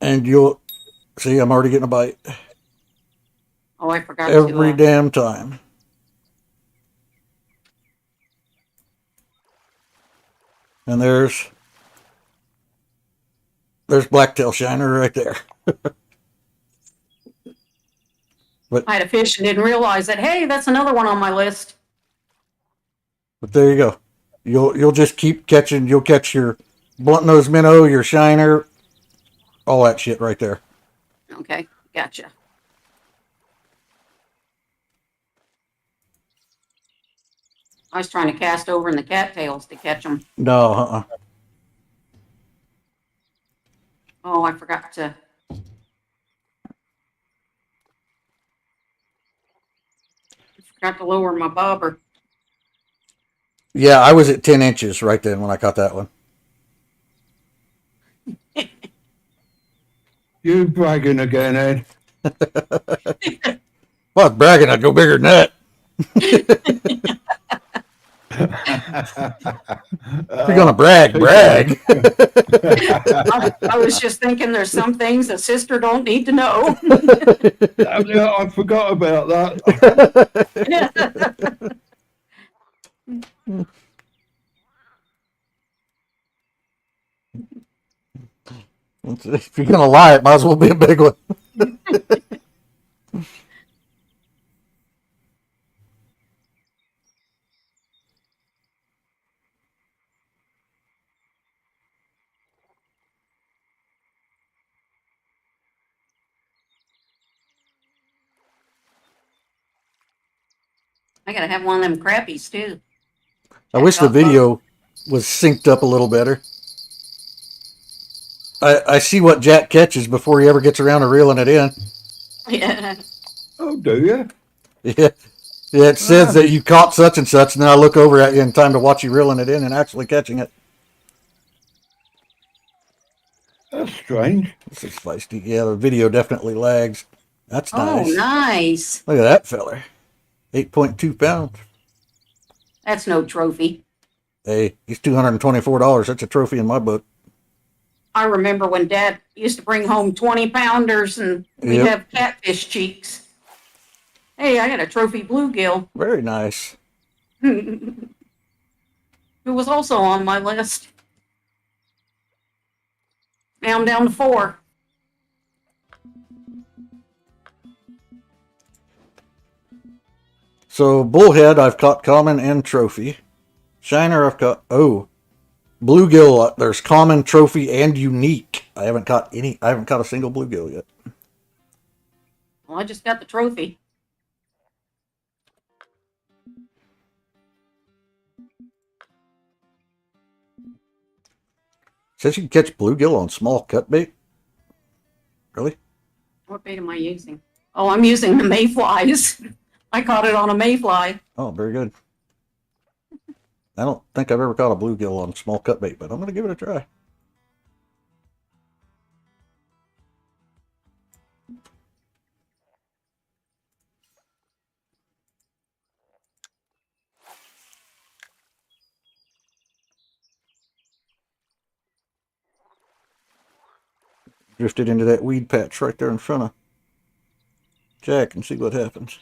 And you'll see, I'm already getting a bite Oh, I forgot every to. damn time. And there's blacktail shiner right there. I had a fish and didn't realize that. Hey, that's another one on my list. But there you go. You'll just keep catching. You'll catch your blunt nose minnow, your shiner, all that shit right there. Okay, gotcha. I was trying to cast over in the cattails to catch them. No, Oh, I forgot to. Forgot to lower my bobber. Yeah, I was at 10 inches right then when I caught that one. You bragging again, Ed? Well, I was bragging. I'd go bigger than that. If you're gonna brag, brag. I was just thinking there's some things a sister don't need to know. Yeah, I forgot about that. If you're gonna lie, it might as well be a big one. I gotta have one of them crappies too. I wish the video was synced up a little better. I see what Jack catches before he ever gets around to reeling it in. Yeah. Oh, do you? Yeah, yeah. It says that you caught such and such, and then I look over at you in time to watch you reeling it in and actually catching it. That's strange. This is feisty. Yeah, the video definitely lags. That's nice. Oh, nice. Look at that feller. 8.2 pounds. That's no trophy. Hey, he's $224. That's a trophy in my book. I remember when Dad used to bring home 20-pounders and we'd Yep. have catfish cheeks. Hey, I got a trophy bluegill. Very nice. Who was also on my list. Now I'm down to 4. So bullhead, I've caught common and trophy. Shiner, I've caught. Oh, bluegill. There's common, trophy, and unique. I haven't caught any. I haven't caught a single bluegill yet. Well, I just got the trophy. Says you can catch bluegill on small cut bait. Really? What bait am I using? Oh, I'm using the mayflies. I caught it on a mayfly. Oh, very good. I don't think I've ever caught a bluegill on small cut bait, but I'm going to give it a try. Drifted into that weed patch right there in front of Jack and see what happens.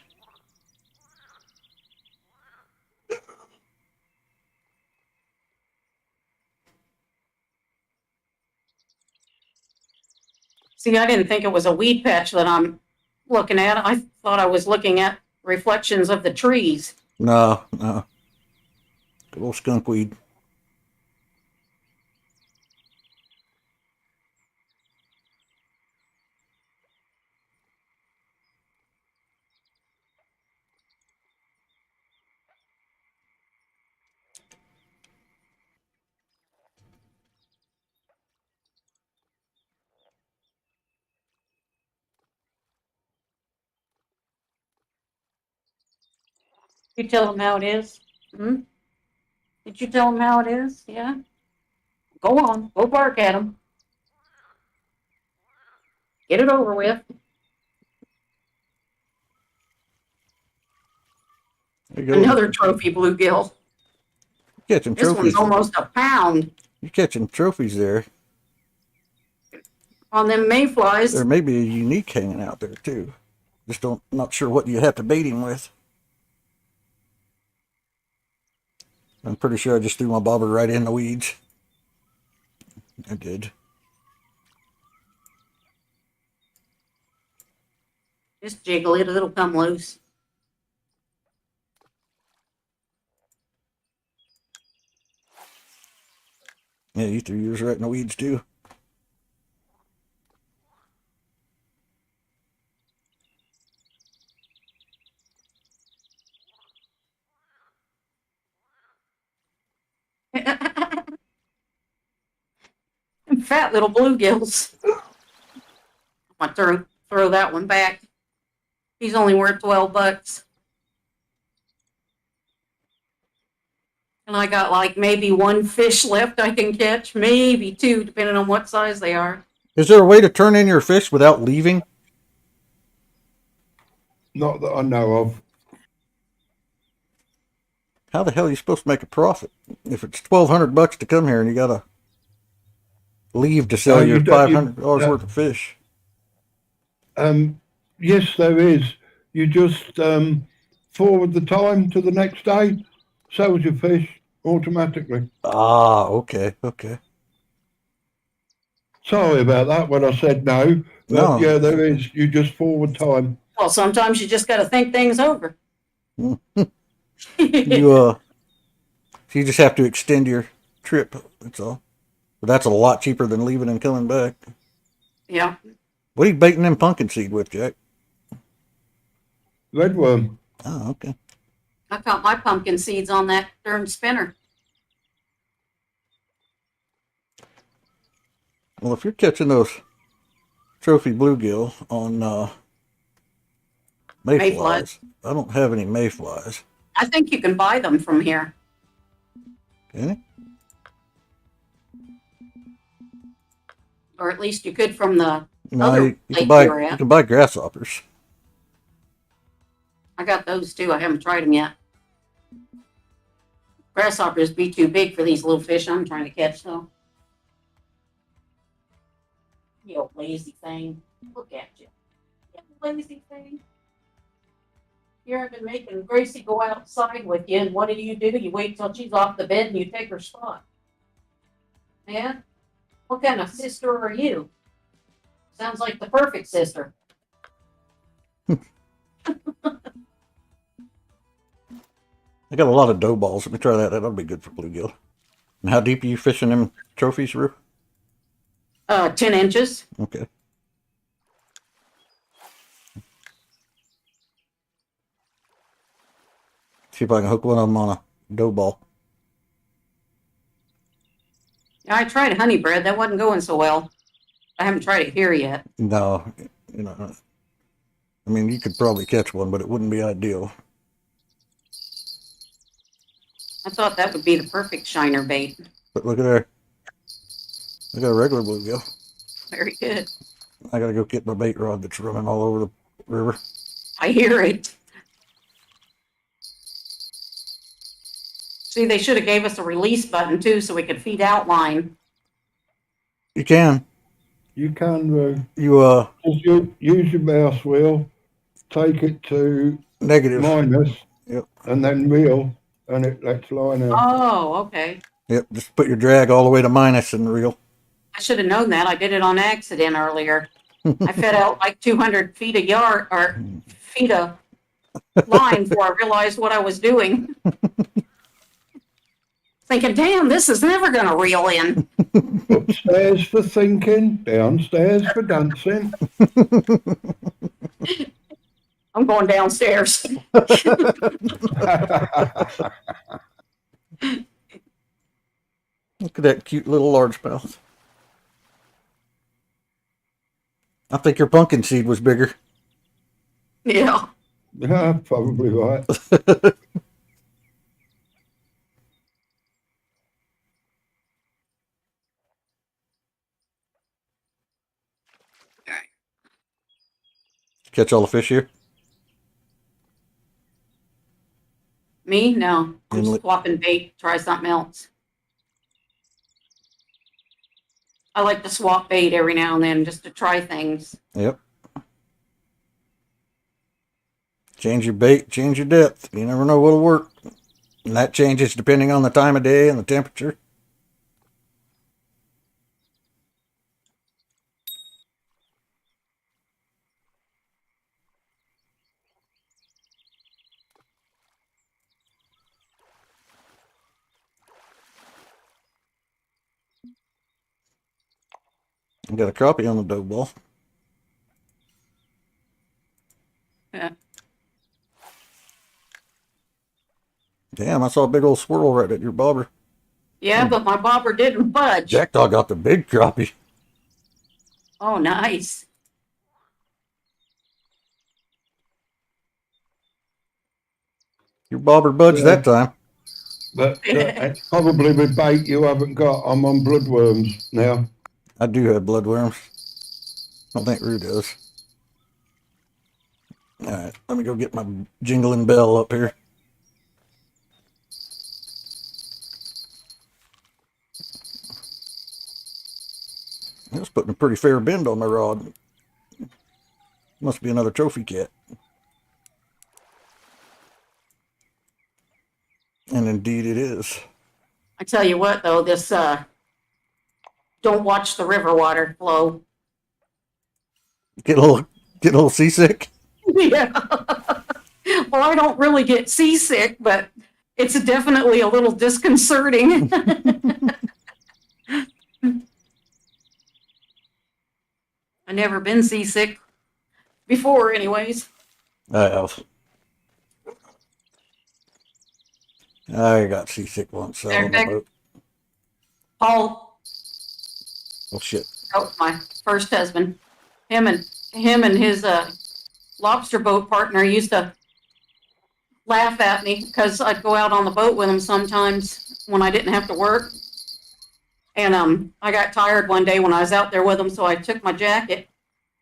See, I didn't think it was a weed patch that I'm looking at. I thought I was looking at reflections of the trees. No. Good old skunkweed. You tell them how it is? Hmm? Did you tell them how it is? Yeah? Go on. Go bark at them. Get it over with. There you go. Another trophy bluegill. Catching This trophies. one's almost a pound You're catching trophies there. on them mayflies. There may be a unique hanging out there too. Just not sure what you have to bait him with. I'm pretty sure I just threw my bobber right in the weeds. I did. Just jiggle it, it'll come loose. Yeah, you threw yours right in the weeds too. Fat little bluegills. I'm gonna throw that one back. He's only worth $12. And I got like maybe one fish left I can catch, maybe two, depending on what size they are. Is there a way to turn in your fish without leaving? Not that I know of. How the hell are you supposed to make a profit if it's $1,200 to come here and you gotta leave to sell You your don't- you- $500 worth of fish? Yes, there is. You just forward the time to the next day, sells your fish automatically. Ah, okay. Sorry about that when I said no, but No. yeah, there is. You just forward time. Well, sometimes you just got to think things over. You just have to extend your trip. That's all. But that's a lot cheaper than leaving and coming back. Yeah. What are you baiting them pumpkin seed with, Jack? Redworm. Oh, okay. I caught my pumpkin seeds on that darn spinner. Well, if you're catching those trophy bluegill on mayflies, I don't have any mayflies. I think you can buy them from here. Can you? Or at least you could from the No, other you lake can you're you at. can buy grasshoppers. I got those too. I haven't tried them yet. Grasshoppers be too big for these little fish I'm trying to catch, though. You old lazy thing. Look at you. You lazy thing. Here I've been making Gracie go outside with you, and what do? You wait till she's off the bed and you take her spot. Yeah? What kind of sister are you? Sounds like the perfect sister. I got a lot of dough balls. Let me try that. That'll be good for bluegill. And how deep are you fishing them trophies, Rue? 10 inches. Okay. See if I can hook one of them on a dough ball. I tried honey bread. That wasn't going so well. I haven't tried it here yet. No, you know, I mean, you could probably catch one, but it wouldn't be ideal. I thought that would be the perfect shiner bait. But look at there. I got a regular bluegill. Very good. I gotta go get my bait rod that's running all over the river. I hear it. See, they should have gave us a release button too, so we could feed outline. You can. You can You just use your mouse wheel, take it to negative. minus, Yep. and then reel, and it lets line out. Oh, okay. Yep. Just put your drag all the way to minus and reel. I should have known that. I did it on accident earlier. I fed out like 200 feet a yard or feet of line before I realized what I was doing. Thinking, damn, this is never going to reel in. Upstairs for thinking, downstairs for dancing. I'm going downstairs. Look at that cute little largemouth. I think your pumpkin seed was bigger. Yeah. Yeah, probably right. Catch all the fish here? Me? No. I'm Inlet. swapping bait, try something else. I like to swap bait every now and then just to try things. Yep. Change your bait, change your depth. You never know what'll work. And that changes depending on the time of day and the temperature. I got a crappie on the dough ball. Yeah. Damn, I saw a big old swirl right at your bobber. Yeah, but my bobber didn't budge. Jackdaw got the big crappie. Oh, nice. Your bobber budged Yeah. that time. But it's probably with bait you haven't got. I'm on bloodworms now. I do have bloodworms. I don't think Rue does. Alright, let me go get my jingling bell up here. I was putting a pretty fair bend on my rod. Must be another trophy cat. And indeed it is. I tell you what, though, this, don't watch the river water flow. Get a little seasick. Yeah. Well, I don't really get seasick, but it's definitely a little disconcerting. I've never been seasick before, anyways. I have. I got seasick once. So on the boat. Paul, Oh shit. that was my first husband. Him and his lobster boat partner used to laugh at me because I'd go out on the boat with him sometimes when I didn't have to work. And I got tired one day when I was out there with him, so I took my jacket,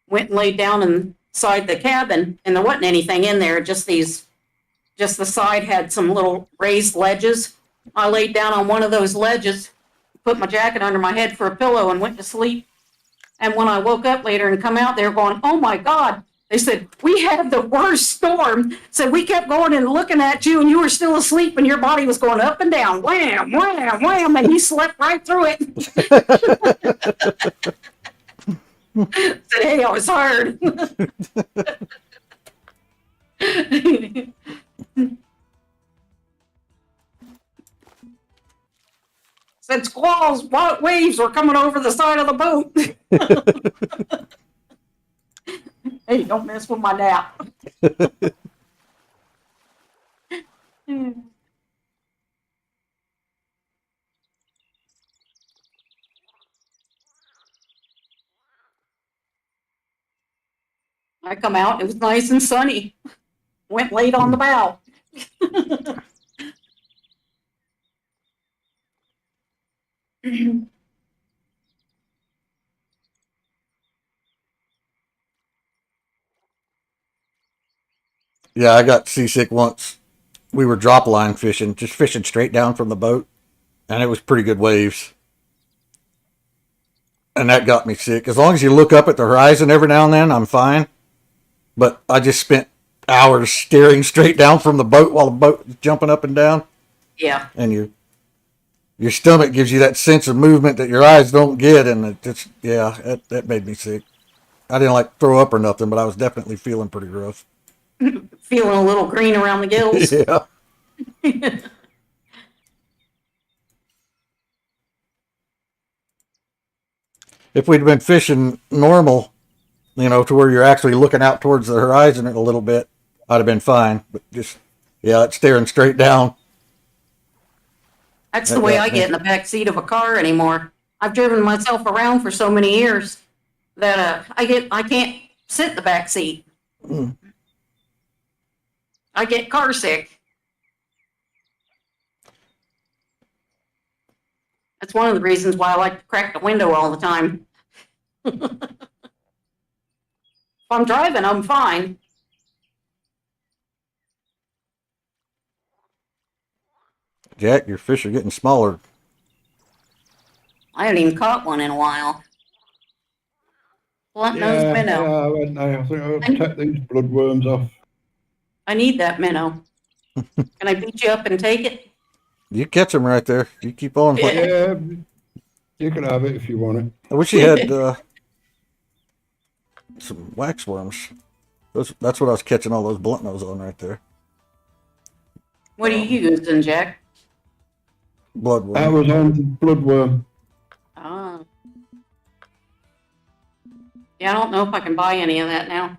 went and laid down inside the cabin, and there wasn't anything in there, just the side had some little raised ledges. I laid down on one of those ledges, put my jacket under my head for a pillow, and went to sleep. And when I woke up later and come out, they were going, "Oh my God." They said, "We had the worst storm." Said, "We kept going and looking at you and you were still asleep and your body was going up and down. Wham, wham, wham." And he slept right through it. Said, "Hey, I was tired." said squalls, waves were coming over the side of the boat. Hey, don't mess with my nap. I come out, it was nice and sunny. Went late on the bow. Yeah, I got seasick once. We were drop line fishing, just fishing straight down from the boat, and it was pretty good waves. And that got me sick. As long as you look up at the horizon every now and then, I'm fine. But I just spent hours staring straight down from the boat while the boat was jumping up and down, Yeah. and your stomach gives you that sense of movement that your eyes don't get, and it just that made me sick. I didn't like throw up or nothing, but I was definitely feeling pretty gross. Feeling a little green around the gills. Yeah. If we'd been fishing normal, to where you're actually looking out towards the horizon a little bit, I'd have been fine. But just, it's staring straight down. That's the way I get in the back seat of a car anymore. I've driven myself around for so many years that I can't sit in the back seat. Mm. I get car sick. That's one of the reasons why I like to crack the window all the time. If I'm driving, I'm fine. Jack, your fish are getting smaller. I haven't even caught one in a while. Blunt-nosed minnow. I think I'll take these bloodworms off. I need that minnow. Can I beat you up and take it? You catch them right there. You keep on. Yeah, you can have it if you want it. I wish you had some wax worms. That's what I was catching all those blunt nose on right there. What are you using, Jack? Bloodworm. That was on bloodworm. Ah. Yeah, I don't know if I can buy any of that now.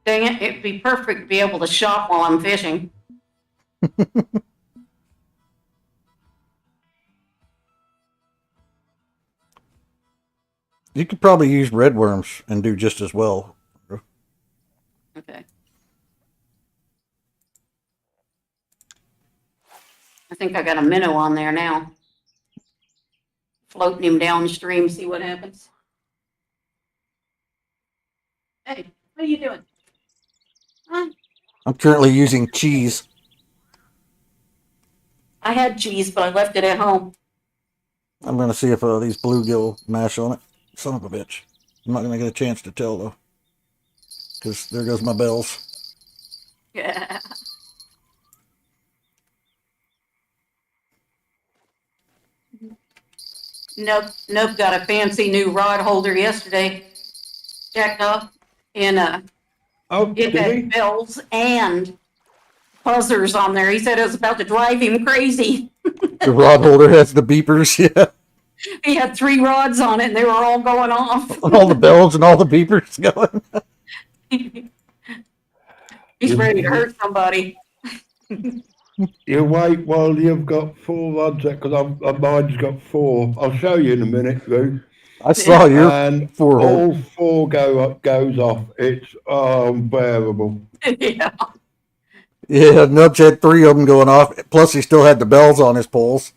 Dang it, it'd be perfect to be able to shop while I'm fishing. You could probably use red worms and do just as well. Okay. I think I got a minnow on there now. Floating him downstream, see what happens. Hey, what are you doing? Huh? I'm currently using cheese. I had cheese, but I left it at home. I'm going to see if these bluegill mash on it. Son of a bitch. I'm not going to get a chance to tell, though. Because there goes my bells. Yeah. Nope, got a fancy new rod holder yesterday. Jacked up in Oh, it did he? had bells and buzzers on there. He said it was about to drive him crazy. The rod holder has the beepers, yeah. He had 3 rods on it and they were all going off. All the bells and all the beepers going. He's ready to hurt somebody. You wait while you've got 4 rods because mine's got 4. I'll show you in a minute, Lou. I saw your And 4 hole. all 4 goes off. It's unbearable. Yeah. Yeah, Nubs had 3 of them going off. Plus, he still had the bells on his poles.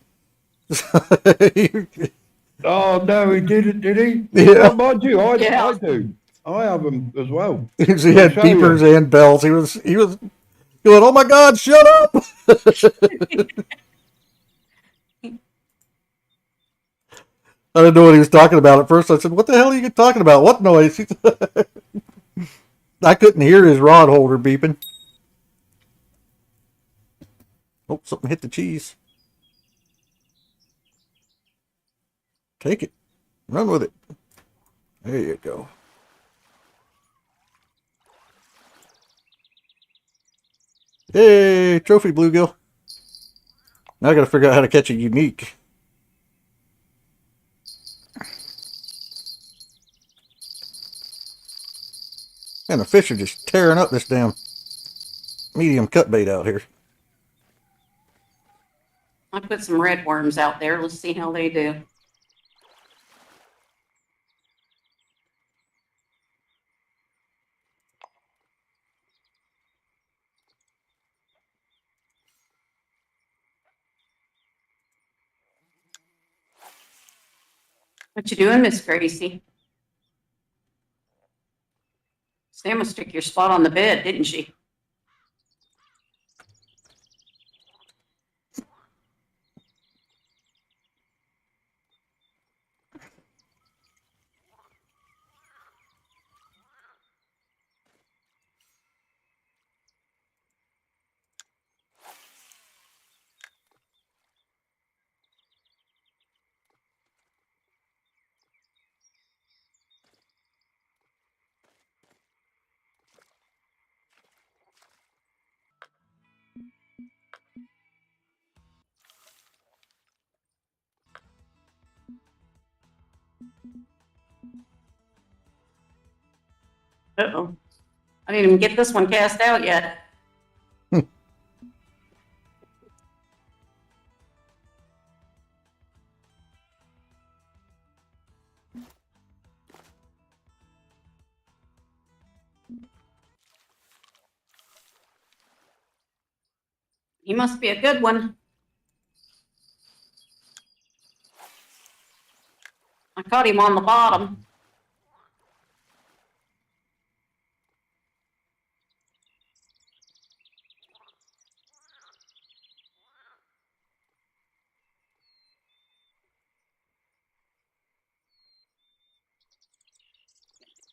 Oh no, he didn't, did he? Yeah. Oh, mind you, I Yeah. do. I have them as well. He had show beepers you. and bells. He was going, "Oh my God, shut up!" I didn't know what he was talking about at first. I said, "What the hell are you talking about? What noise?" I couldn't hear his rod holder beeping. Oh, something hit the cheese. Take it. Run with it. There you go. Hey, trophy bluegill. Now I got to figure out how to catch a unique. And the fish are just tearing up this damn medium cut bait out here. I put some red worms out there. Let's see how they do. What you doing, Miss Gracie? Sam must took your spot on the bed, didn't she? Uh-oh. I didn't even get this one cast out yet. He must be a good one. I caught him on the bottom.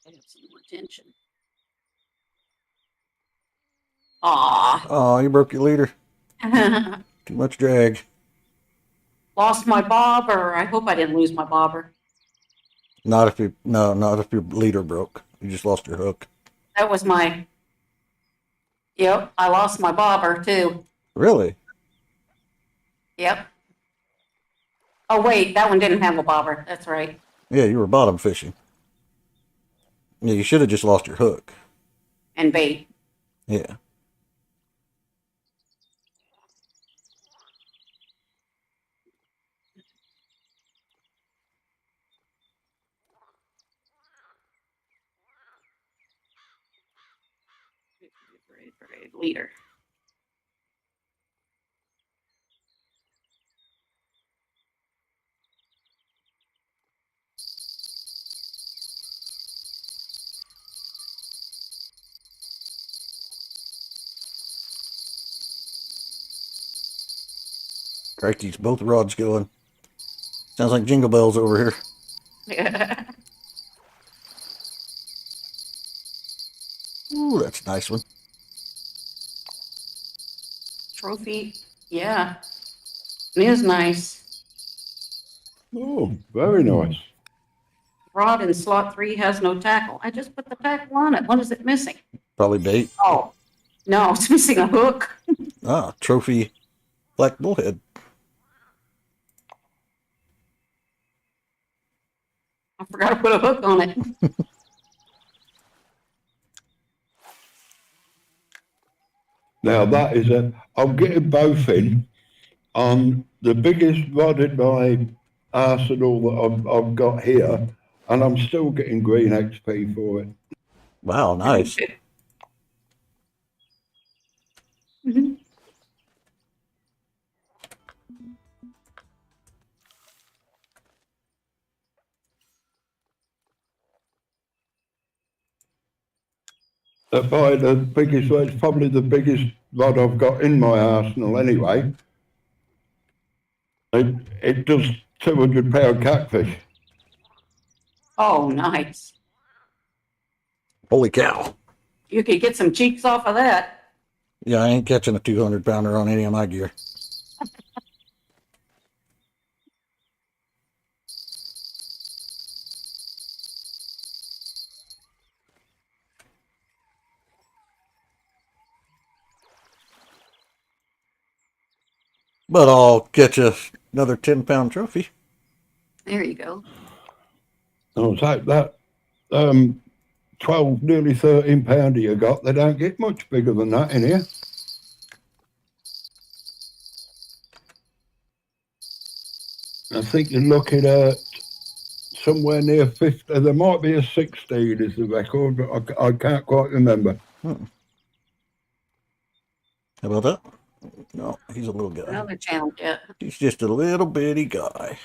I have some more tension. Aw. Oh, you broke your leader. Too much drag. Lost my bobber. I hope I didn't lose my bobber. Not if your leader broke. You just lost your hook. That was my. Yep, I lost my bobber too. Really? Yep. Oh wait, that one didn't have a bobber. That's right. Yeah, you were bottom fishing. Yeah, you should have just lost your hook. And bait. Yeah. Leader. Crikey's both rods going. Sounds like jingle bells over here. Ooh, that's a nice one. Trophy. Yeah. It is nice. Oh, very nice. Rod in slot 3 has no tackle. I just put the tackle on it. What is it missing? Probably bait. Oh, no, it's missing a hook. Ah, trophy black bullhead. I forgot to put a hook on it. Now that is I'm getting both in on the biggest rod in my arsenal that I've got here, and I'm still getting green XP for it. Wow, nice. Mhm. By the biggest, well, it's probably the biggest rod I've got in my arsenal anyway. It does 200-pound catfish. Oh, nice. Holy cow. You could get some cheeks off of that. Yeah, I ain't catching a 200-pounder on any of my gear. But I'll get you another 10-pound trophy. There you go. I'll take that 12, nearly 13 pounder you got. They don't get much bigger than that in here. I think you're looking at somewhere near 50. There might be a 16 is the record, but I can't quite remember. How about that? No, he's a little guy. Another channel jet. He's just a little bitty guy.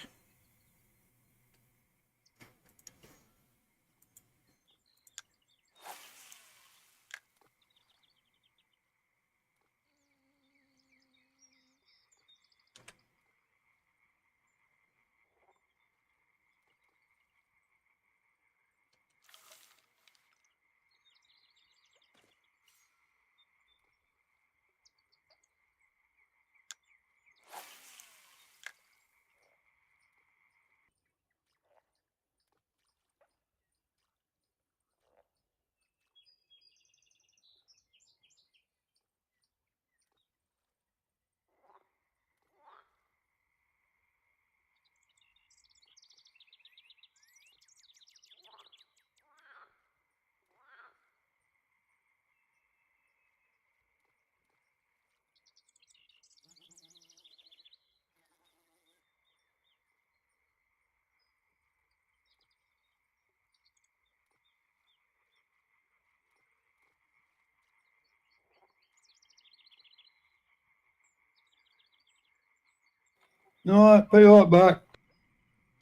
All right, be right back.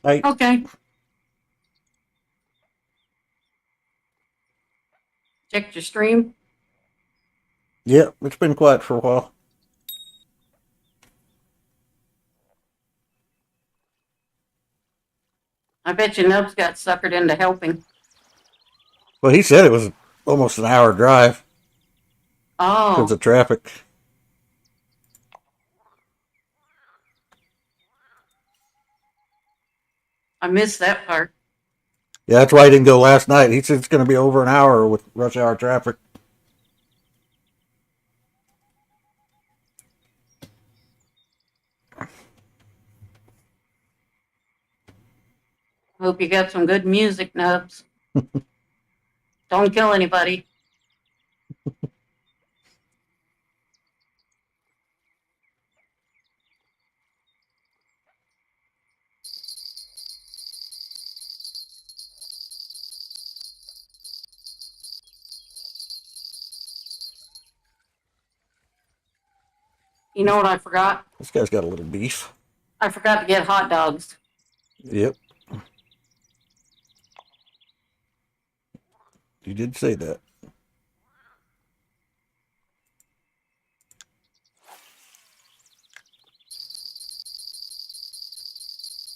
Hey, Okay. Checked your stream. yeah, it's been quiet for a while. I bet you Nubs got suckered into helping. Well, he said it was almost an hour drive because Oh, of traffic. I missed that part. Yeah, that's why he didn't go last night. He said it's going to be over an hour with rush hour traffic. Hope you got some good music, Nubs. Don't kill anybody. You know what I forgot? This guy's got a little beef. I forgot to get hot dogs. Yep. You did say that.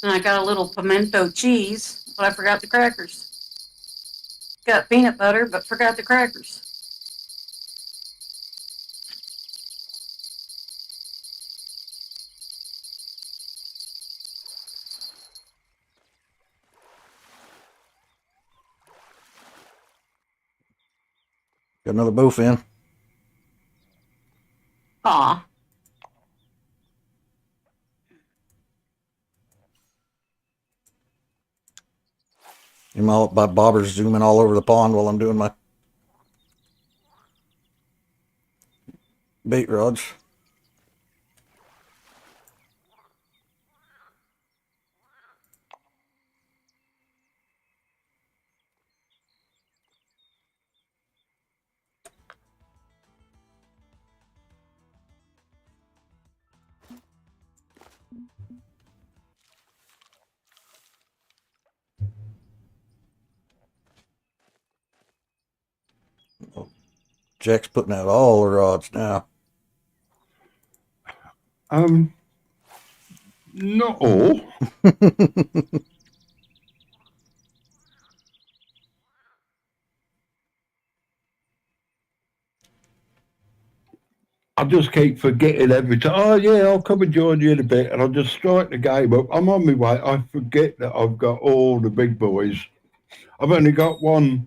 And I got a little pimento cheese, but I forgot the crackers. Got peanut butter, but forgot the crackers. Got another boof in. Aw. My bobber's zooming all over the pond while I'm doing my bait rods. Jack's putting out all the rods now. Not all. I just keep forgetting every time. Oh yeah, I'll come and join you in a bit, and I'll just strike the game up. I'm on my way. I forget that I've got all the big boys. I've only got one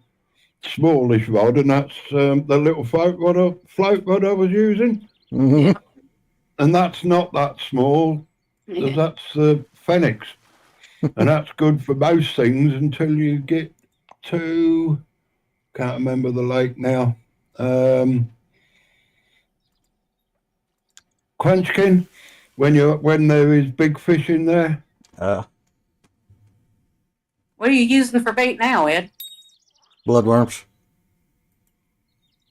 smallish rod, and that's the little float rod I was using. Mm-hmm. and that's not that small. That's the Phoenix, and that's good for most things until you get to, can't remember the lake now. Quenchkin, when there is big fish in there. What are you using for bait now, Ed? Bloodworms.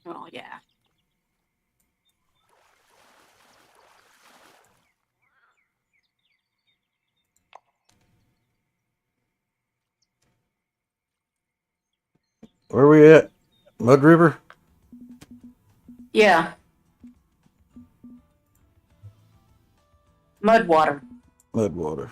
Well, yeah. Where are we at? Mud River? Yeah. Mud water. Mudwater.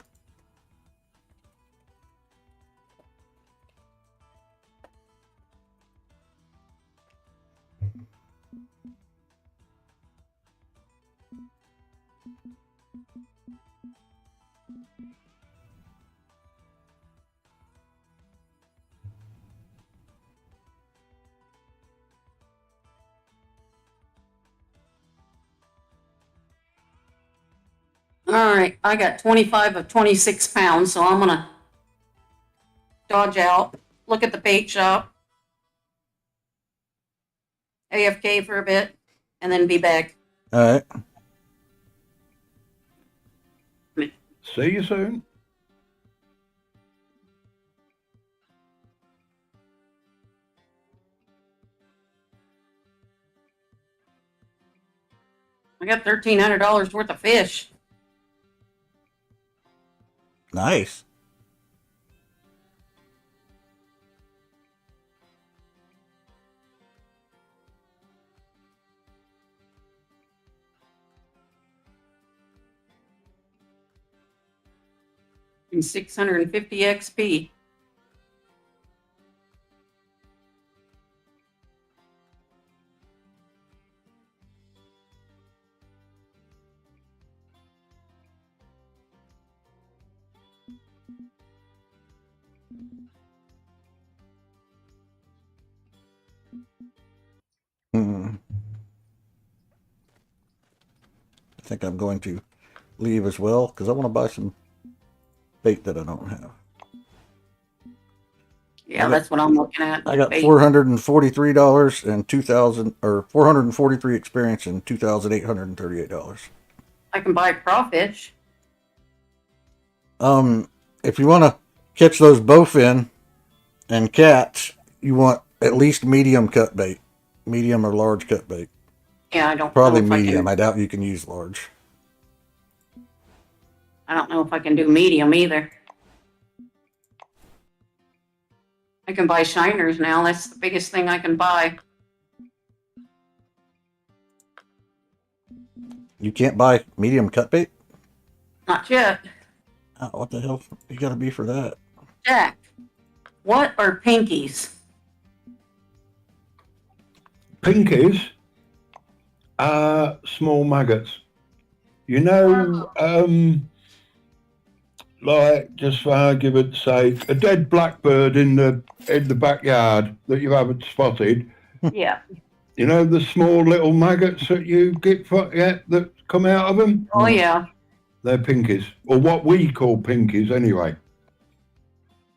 All right, I got 25 of 26 pounds, so I'm gonna dodge out, look at the bait shop, AFK for a bit, and then be back. All right. See you soon. I got $1,300 worth of fish. Nice. And 650 XP. I think I'm going to leave as well because I want to buy some bait that I don't have. Yeah, that's what I'm looking at. I got Bait. $443 and 2,000 or 443 experience and $2,838. I can buy crawfish. If you want to catch those bowfin and cats, you want at least medium cut bait, medium or large cut bait. Yeah, I don't Probably know if medium. I I doubt you can use large. don't know if I can do medium either. I can buy shiners now. That's the biggest thing I can buy. You can't buy medium cut bait? Not yet. Oh, what the hell you got to be for that? Jack, what are pinkies? Pinkies are small maggots. You know, like, just for argument's sake, a dead blackbird in the backyard that you haven't spotted. Yeah. You know the small little maggots that you get that come out of them? Oh, yeah. They're pinkies, or what we call pinkies anyway.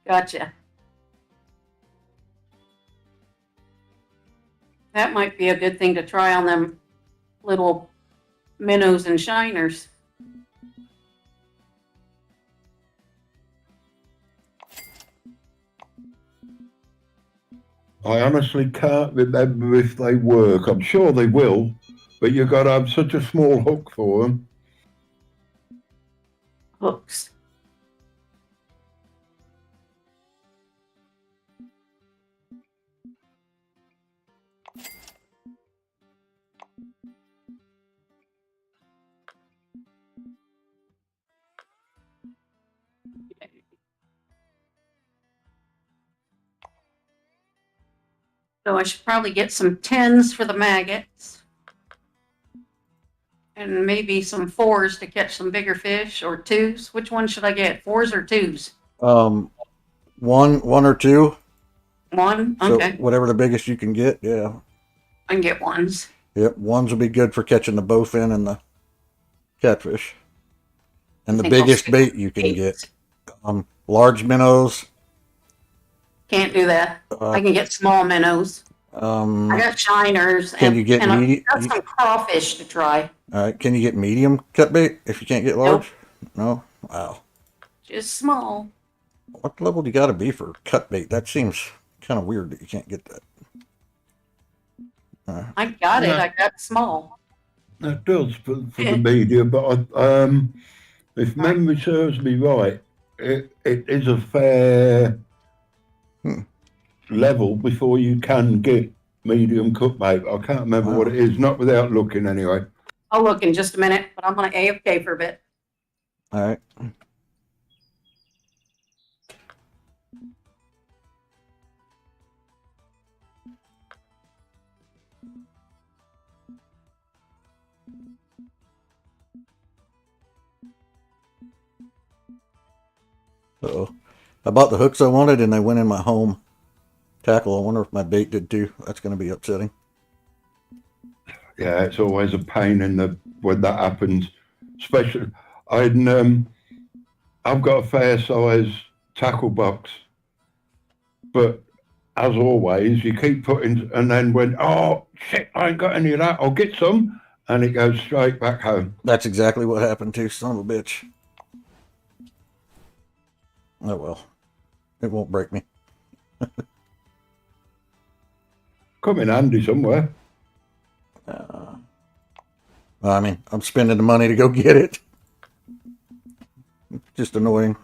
Gotcha. That might be a good thing to try on them little minnows and shiners. I honestly can't remember if they work. I'm sure they will, but you've got to have such a small hook for them. Hooks. So I should probably get some 10s for the maggots. And maybe some 4s to catch some bigger fish, or 2s. Which one should I get? 4s or 2s? One or two. 1? So Okay. whatever the biggest you can get, yeah. I can get 1s. Yep, ones will be good for catching the bowfin and the Catfish. And I the think I'll biggest stick bait with you can baits. get. Large minnows. Can't do that. I can get small minnows. I got shiners Can you get and I've meaty? got some crawfish to try. Can you get medium cut bait if you can't get large? Nope. No? Wow. Just small. What level do you got to be for cut bait? That seems kind of weird that you can't get that. I got it. Yeah. I got small. That does for the media, but if memory serves me right, it is a fair level before you can get medium cut bait. I can't remember what it is, not without looking anyway. I'll look in just a minute, but I'm going to AFK for a bit. All right. Uh-oh. I bought the hooks I wanted and they went in my home tackle. I wonder if my bait did too. That's going to be upsetting. Yeah, it's always a pain in the when that happens. Especially, I've got a fair size tackle box, but as always, you keep putting, and then when oh shit, I ain't got any of that. I'll get some, and it goes straight back home. That's exactly what happened too, son of a bitch. Oh well, it won't break me. Come in handy somewhere. I mean, I'm spending the money to go get it. Just annoying.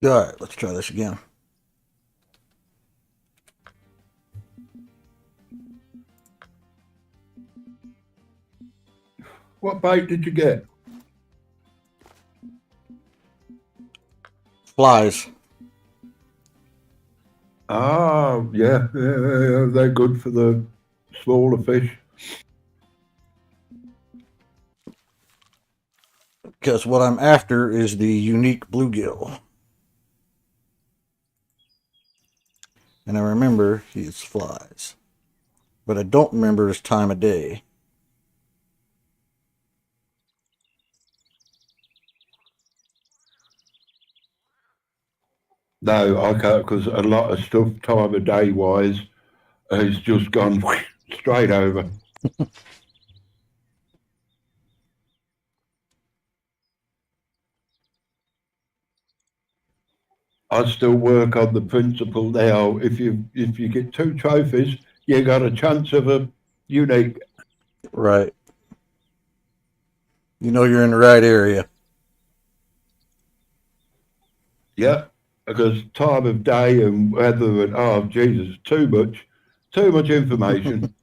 All right, let's try this again. What bait did you get? flies. Ah, yeah, they're good for the smaller fish. Because what I'm after is the unique bluegill. And I remember his flies. But I don't remember his time of day. No, I can't, because a lot of stuff, time of day wise, has just gone straight over. I still work on the principle now. If you get 2 trophies, you got a chance of a unique. Right. You know you're in the right area. Yeah, because time of day and weather and oh Jesus, too much information.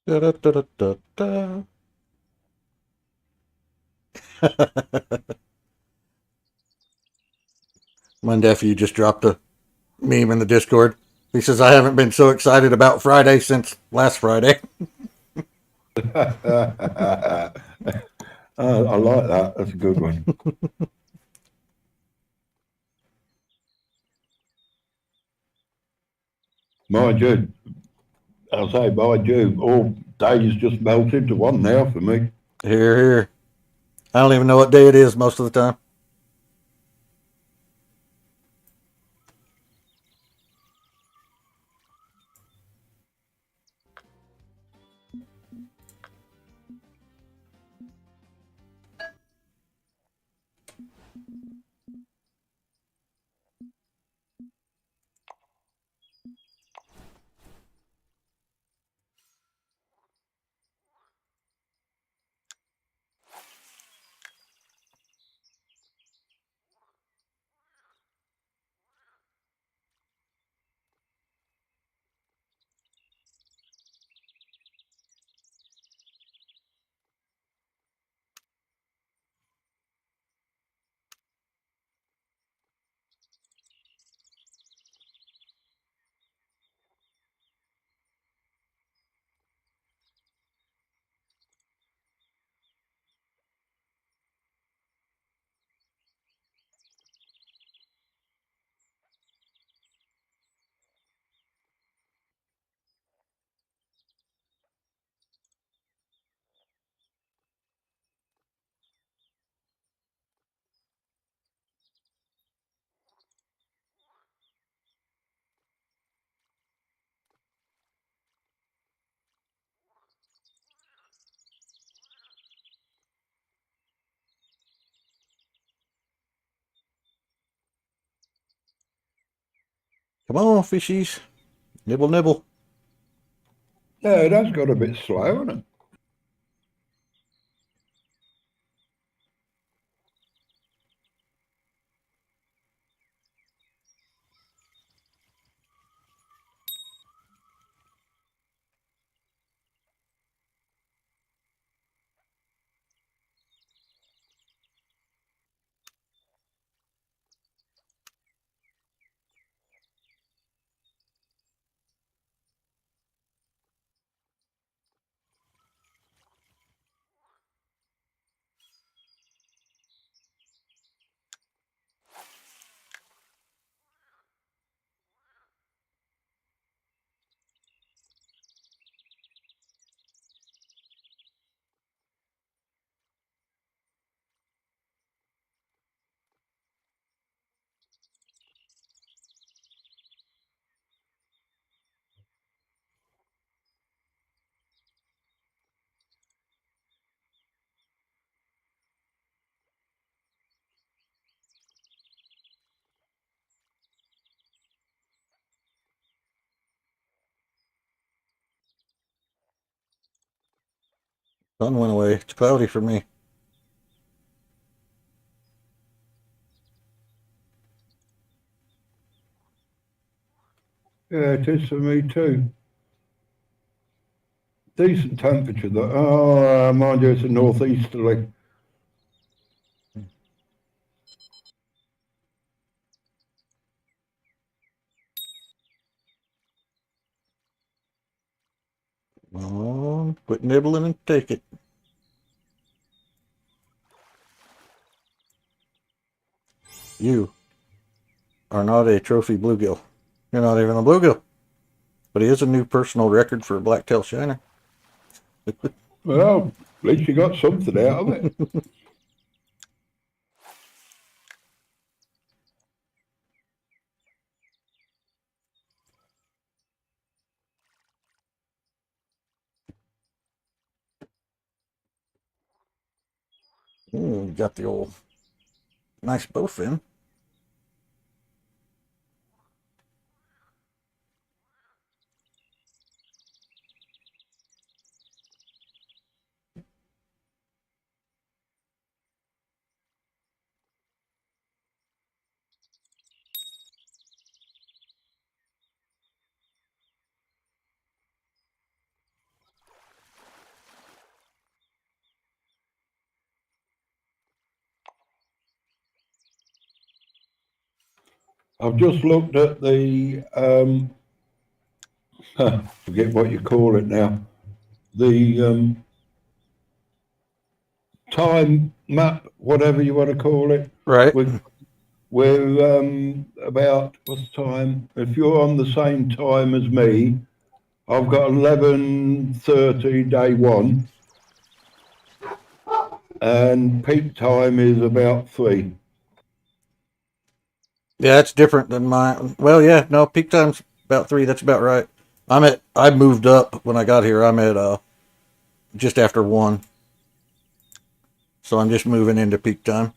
Da, da, da, da, da, My nephew just dropped a meme in the Discord. He says, I haven't been so excited about Friday since last Friday. I like that. That's a good one. Mind you, I'll say, mind you, all days just melt into one now for me. Here, here. I don't even know what day it is most of the time. Come on, fishies. Nibble, nibble. Yeah, it has got a bit slow, hasn't it? Sun went away. It's cloudy for me. Yeah, it is for me too. Decent temperature though. Oh, mind you, it's a northeasterly. Come on, quit nibbling and take it. You are not a trophy bluegill. You're not even a bluegill. But he is a new personal record for a blacktail shiner. Well, at least you got something out of it. Ooh, got the old nice bowfin. I've just looked at the forget what you call it now. The time map, whatever you want to call it. Right. We're about what's the time? If you're on the same time as me, I've got 11:30 day one, and peak time is about 3. Yeah, that's different than mine. Well, yeah, no, peak time's about 3. That's about right. I moved up when I got here. I'm at just after 1. So I'm just moving into peak time.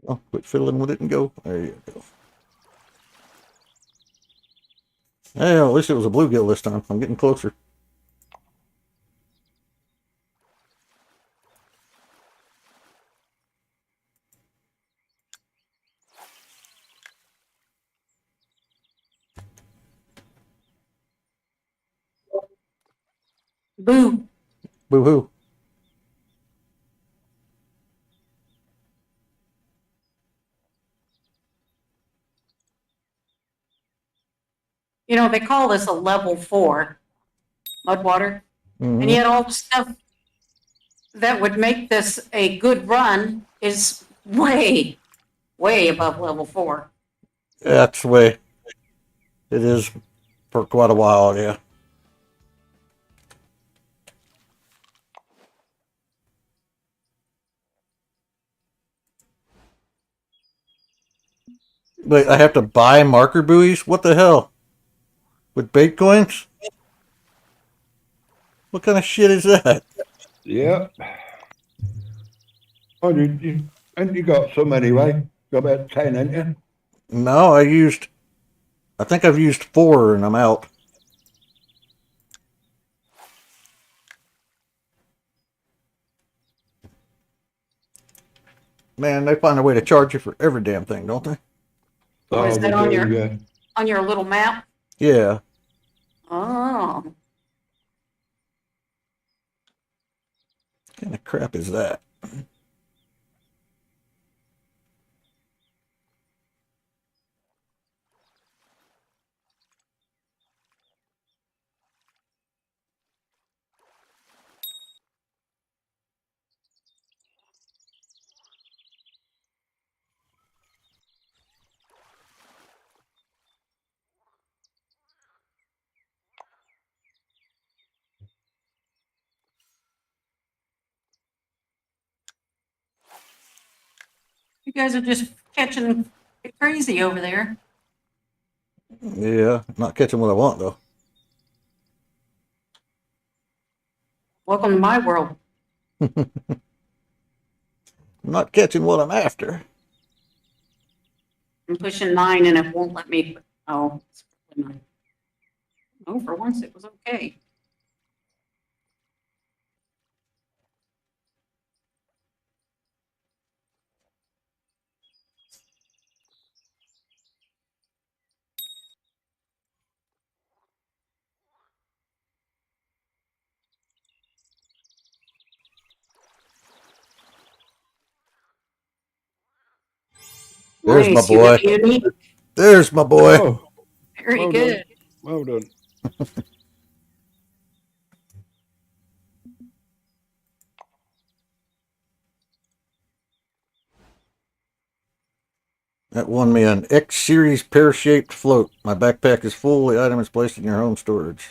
Oh, quit fiddling with it and go. There you go. Hey, at least it was a bluegill this time. I'm getting closer. Boo. Boo hoo. You know, they call this a level 4 mud water, and Mhm. yet all the stuff that would make this a good run is way, way above level 4. That's the way it is for quite a while, yeah. Wait, I have to buy marker buoys? What the hell? With bait coins? What kind of shit is that? Yeah. Oh, and you got some anyway. Got about 10, ain't you? No, I think I've used 4 and I'm out. Man, they find a way to charge you for every damn thing, don't they? Oh, is Oh, that they on do, your yeah. on your little map? Yeah. Oh, What kind of crap is that? you guys are just catching it crazy over there. Yeah, not catching what I want though. Welcome to my world. I'm not catching what I'm after. I'm pushing 9 and it won't let me. Oh, it's probably 9. Oh, for once it was okay. There's my Nice, you boy. got a unique. There's my boy. Oh, Very well good. done. Well done. That won me an X Series pear-shaped float. My backpack is full. The item is placed in your home storage.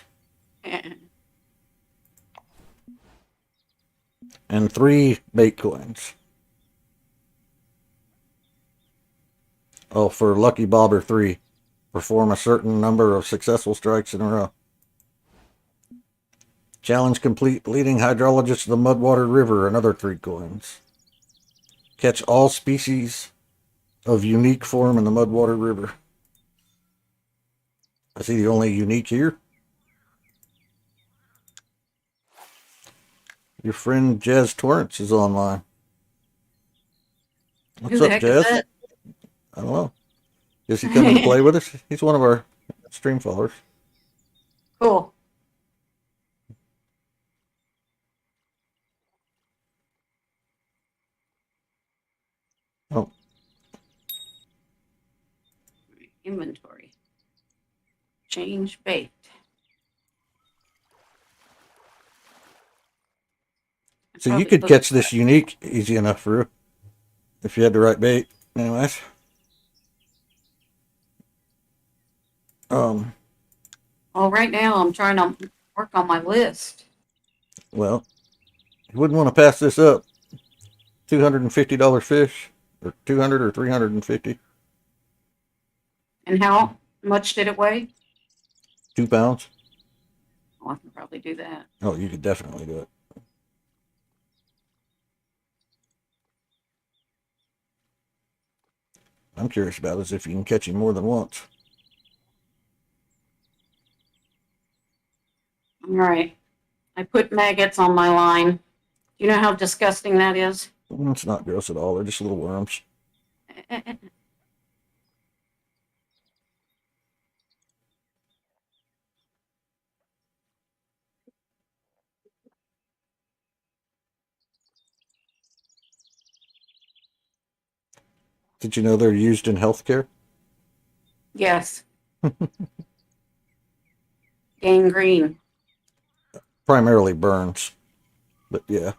And 3 bait coins. Oh, for Lucky Bobber 3. Perform a certain number of successful strikes in a row. Challenge complete. Leading hydrologist to the Mudwater River. Another 3 coins. Catch all species of unique form in the Mudwater River. I see the only unique here. Your friend Jazz Torrance is online. Who What's the up, heck is Jazz? that? I don't know. Is he coming to play with us? He's one of our stream followers. Cool. Oh, Inventory. Change bait. so you could catch this unique easy enough, Ruue, if you had the right bait. Anyways. Well, right now I'm trying to work on my list. Well, you wouldn't want to pass this up. $250 fish, or 200 or 350. And how much did it weigh? 2 pounds. Oh, I can probably do that. Oh, you could definitely do it. I'm curious about is if you can catch him more than once. All right. I put maggots on my line. Do you know how disgusting that is? It's not gross at all. They're just little worms. Did you know they're used in healthcare? Yes. Gangrene. Primarily burns, but yeah.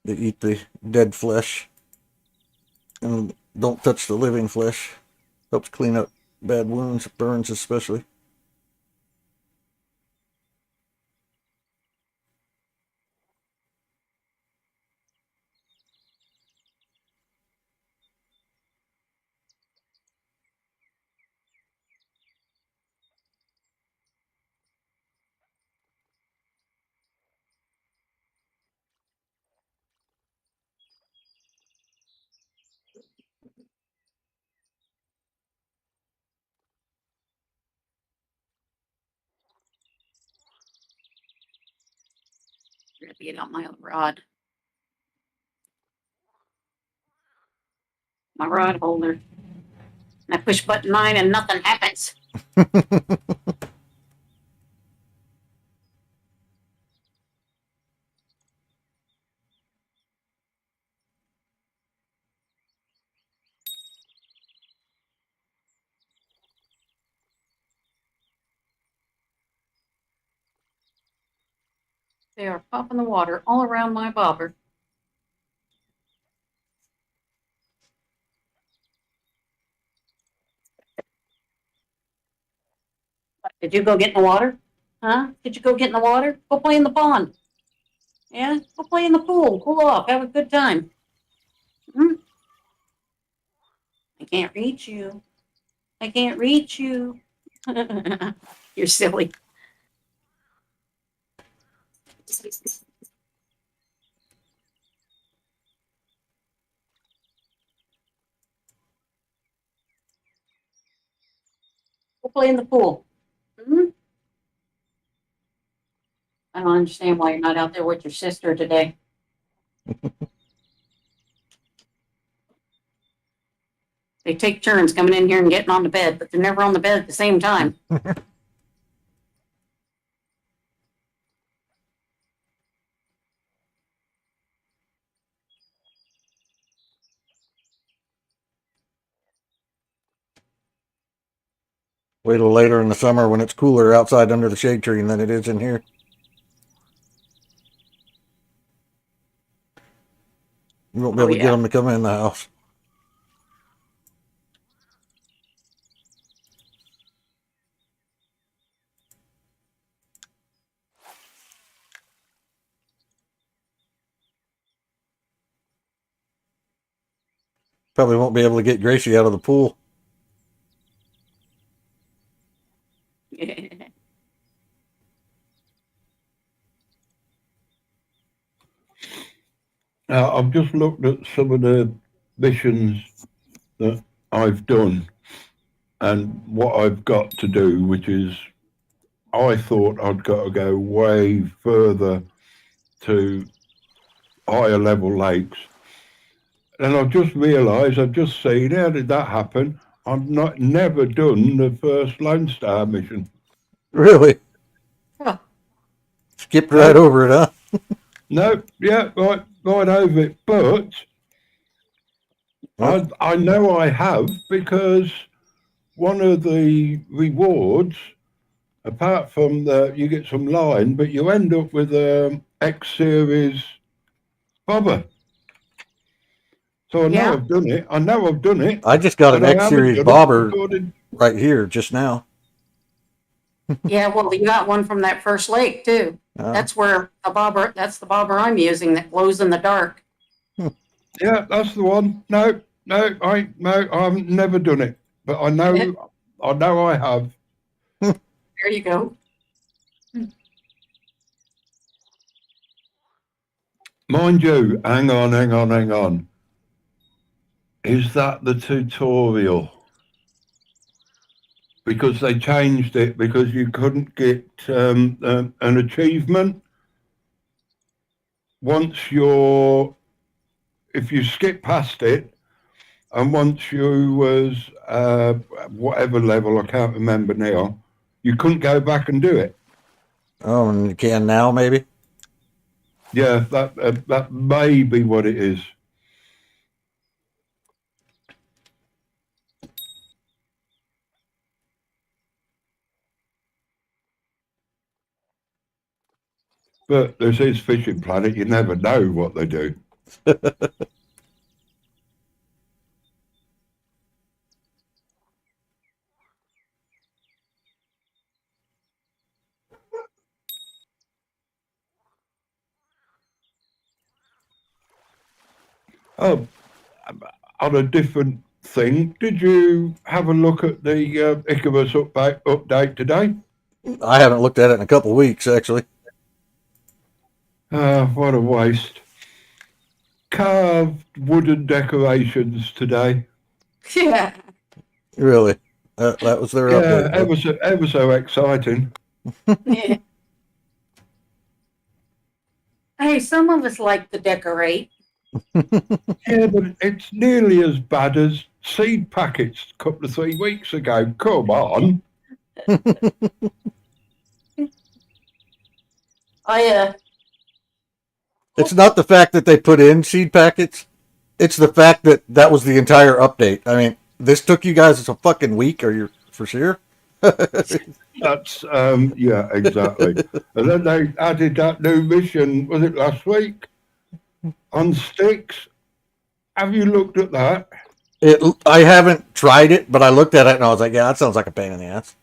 They eat the dead flesh and don't touch the living flesh. Helps clean up bad wounds, burns especially. I'm gonna get out my rod. My rod holder. And I push button 9 and nothing happens. They are popping the water all around my bobber. Did you go get in the water? Huh? Did you go get in the water? Go play in the pond. Yeah? Go play in the pool. Cool off. Have a good time. Hmm? I can't reach you. I can't reach you. You're silly. Go play in the pool. Hmm? I don't understand why you're not out there with your sister today. They take turns coming in here and getting on the bed, but they're never on the bed at the same time. Wait till later in the summer when it's cooler outside under the shade tree than it is in here. You won't be able to get them to come in the house. Probably won't be able to get Gracie out of the pool. I've just looked at some of the missions that I've done and what I've got to do, which is I thought I'd got to go way further to higher level lakes. And I've just realised, I've just seen, how did that happen? I've never done the first Lone Star mission. Really? Huh. Skipped right over it, huh? No, yeah, right over it. But I know I have, because one of the rewards, apart from you get some line, but you end up with X series bobber. So I know I've done it. I know I've done it. I just got an but I X haven't series done it bobber according- right here just now. Yeah, well, you got one from that first lake too. That's where the bobber, that's the bobber I'm using that glows in the dark. Yeah, that's the one. No, I haven't never done it, but I know I have. There you go. Mind you, hang on. Is that the tutorial? Because they changed it because you couldn't get an achievement if you skip past it, and once you was whatever level, I can't remember now, you couldn't go back and do it. Oh, and you can now, maybe? Yeah, that may be what it is. But this is Fishing Planet. You never know what they do. Oh, on a different thing, did you have a look at the Icarus update today? I haven't looked at it in a couple of weeks, actually. What a waste. Carved wooden decorations today. Yeah. Really. That was their Yeah, update. ever so exciting. Yeah. Hey, some of us like to decorate. Yeah, but it's nearly as bad as seed packets a couple of 3 weeks ago. Come on. I It's not the fact that they put in seed packets. It's the fact that that was the entire update. I mean, this took you guys a fucking week. Are you for sure? That's yeah, exactly. And then they added that new mission, was it last week? On sticks. Have you looked at that? I haven't tried it, but I looked at it and I was like, yeah, that sounds like a pain in the ass.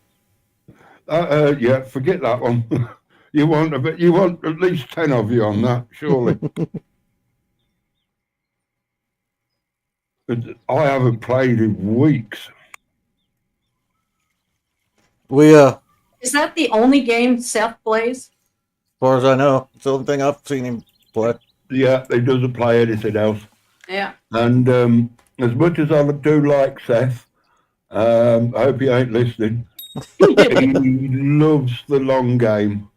Yeah, forget that one. You want a bit, you want at least 10 of you on that, surely. I haven't played in weeks. We is that the only game Seth plays? far as I know, it's the only thing I've seen him play. Yeah, he doesn't play anything else. Yeah. And as much as I do like Seth, I hope he ain't listening. He loves the long game.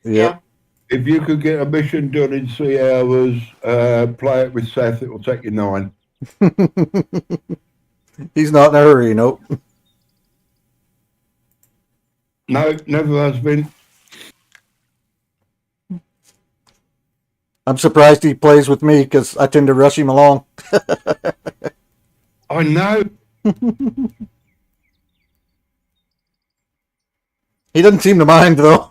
Yep. If you could get a mission done in 3 hours, play it with Seth, it will take you 9. He's not in a hurry, nope. No, never has been. I'm surprised he plays with me because I tend to rush him along. I know. He doesn't seem to mind though.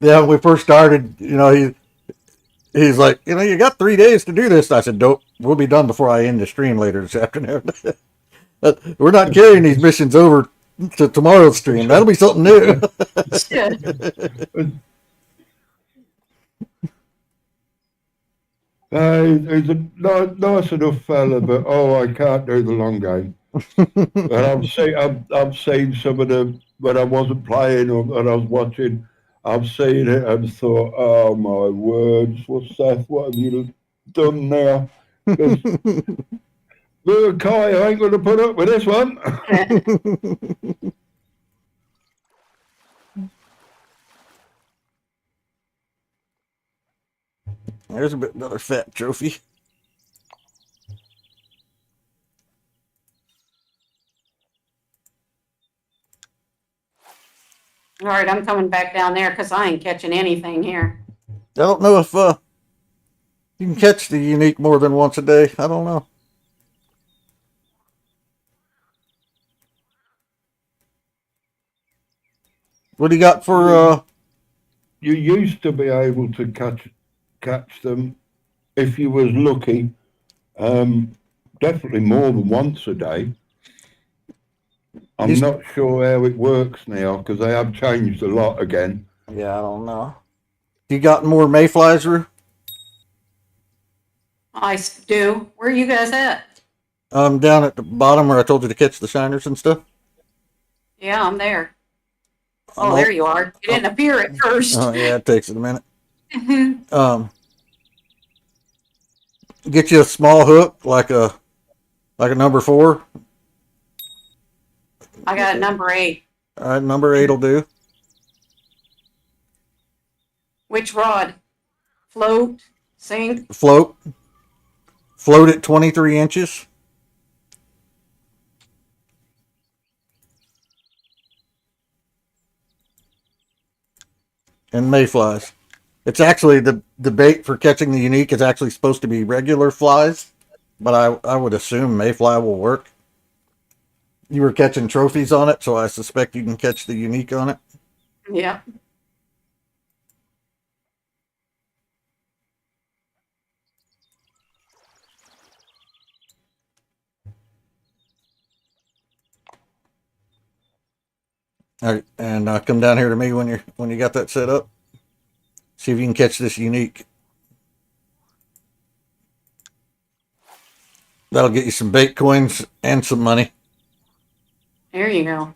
Yeah, when we first started, he's like, you got 3 days to do this. I said, nope, we'll be done before I end the stream later this afternoon. We're not carrying these missions over to tomorrow's stream. That'll be something new. He's a nice enough fella, but I can't do the long game. And I've seen some of them when I wasn't playing or when I was watching. I've seen it and thought, oh my words, what have you done now? Because Ruue and Kai ain't going to put up with this one. There's another fat trophy. All right, I'm coming back down there because I ain't catching anything here. I don't know if you can catch the unique more than once a day. I don't know. What do you got for You used to be able to catch them if you was lucky. Definitely more than once a day. I'm not sure how it works now because they have changed a lot again. Yeah, I don't know. You got more mayflies, Rue? I do. Where are you guys at? Down at the bottom where I told you to catch the shiners and stuff. Yeah, I'm there. Oh, there you are. You didn't appear at first. Oh yeah, it takes it a minute. Get you a small hook like a number 4. I got number 8. All right, number 8 will do. Which rod? Float? Sink? Float. Float at 23 inches. And mayflies. It's actually the bait for catching the unique is actually supposed to be regular flies, but I would assume mayfly will work. You were catching trophies on it, so I suspect you can catch the unique on it. Yeah. All right, and come down here to me when you got that set up. See if you can catch this unique. That'll get you some bait coins and some money. There you go.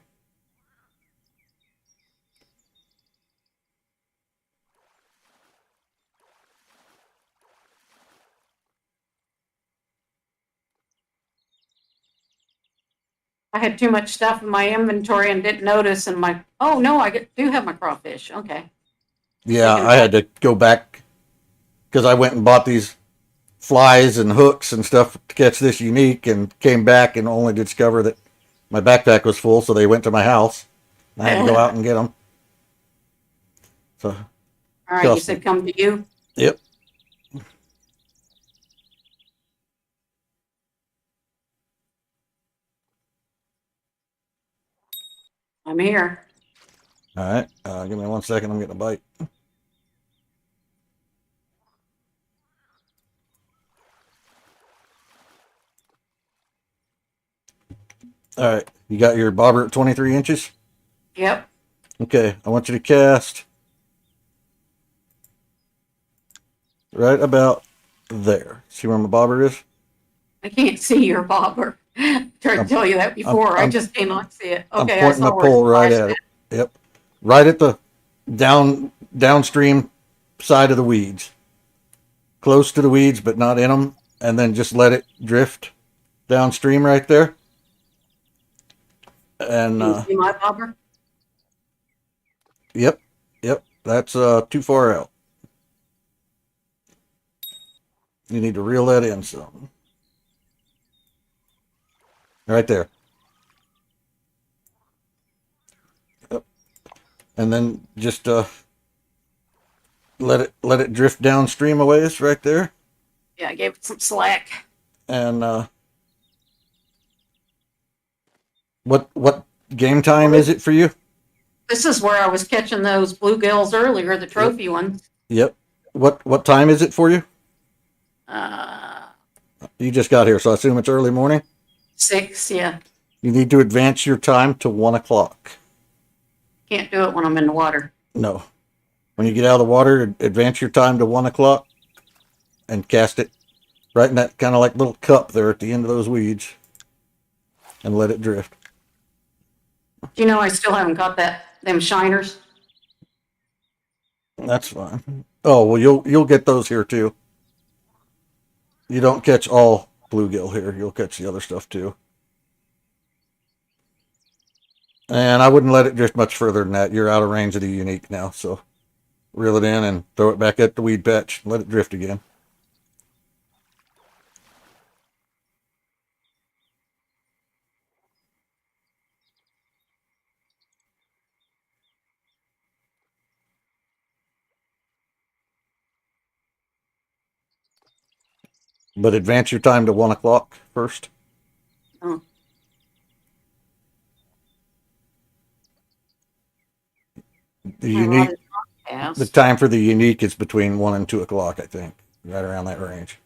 I had too much stuff in my inventory and didn't notice. And oh no, do have my crawfish. Okay. Yeah, Taking I had to go back because I went and bought these flies and hooks and stuff to catch this unique, and came back and only discover that my backpack was full. So they went to my house. I had to go out and get them. So, All right, you said come to you? yep. I'm here. All right. Give me 1 second. I'm getting a bite. All right. You got your bobber at 23 inches? Yep. Okay. I want you to cast right about there. See where my bobber is? I can't see your bobber. Tried to tell you that before. I just cannot see it. I'm Okay, I pointing saw the where pole it's right flashed at it. Yep. Right at the downstream side of the weeds. Close to the weeds, but not in them. And then just let it drift downstream right there. And, Can you see my bobber? yep. Yep. That's too far out. You need to reel that in some. Right there. Yep. And then just let it drift downstream a ways right there. Yeah, I gave it some slack. And what game time is it for you? This is where I was catching those bluegills earlier, the trophy ones. Yep. What time is it for you? Uh, You just got here, so I assume it's early morning. 6, yeah. You need to advance your time to 1 o'clock. Can't do it when I'm in the water. No. When you get out of the water, advance your time to 1 o'clock and cast it right in that kind of like little cup there at the end of those weeds and let it drift. Do you know I still haven't got them shiners? That's fine. Oh, well, you'll get those here too. You don't catch all bluegill here. You'll catch the other stuff too. And I wouldn't let it drift much further than that. You're out of range of the unique now, so reel it in and throw it back at the weed patch. Let it drift again. But advance your time to 1 o'clock first. Oh. The My rod unique, is not the fast. time for the unique is between 1 and 2 o'clock, I think, right around that range.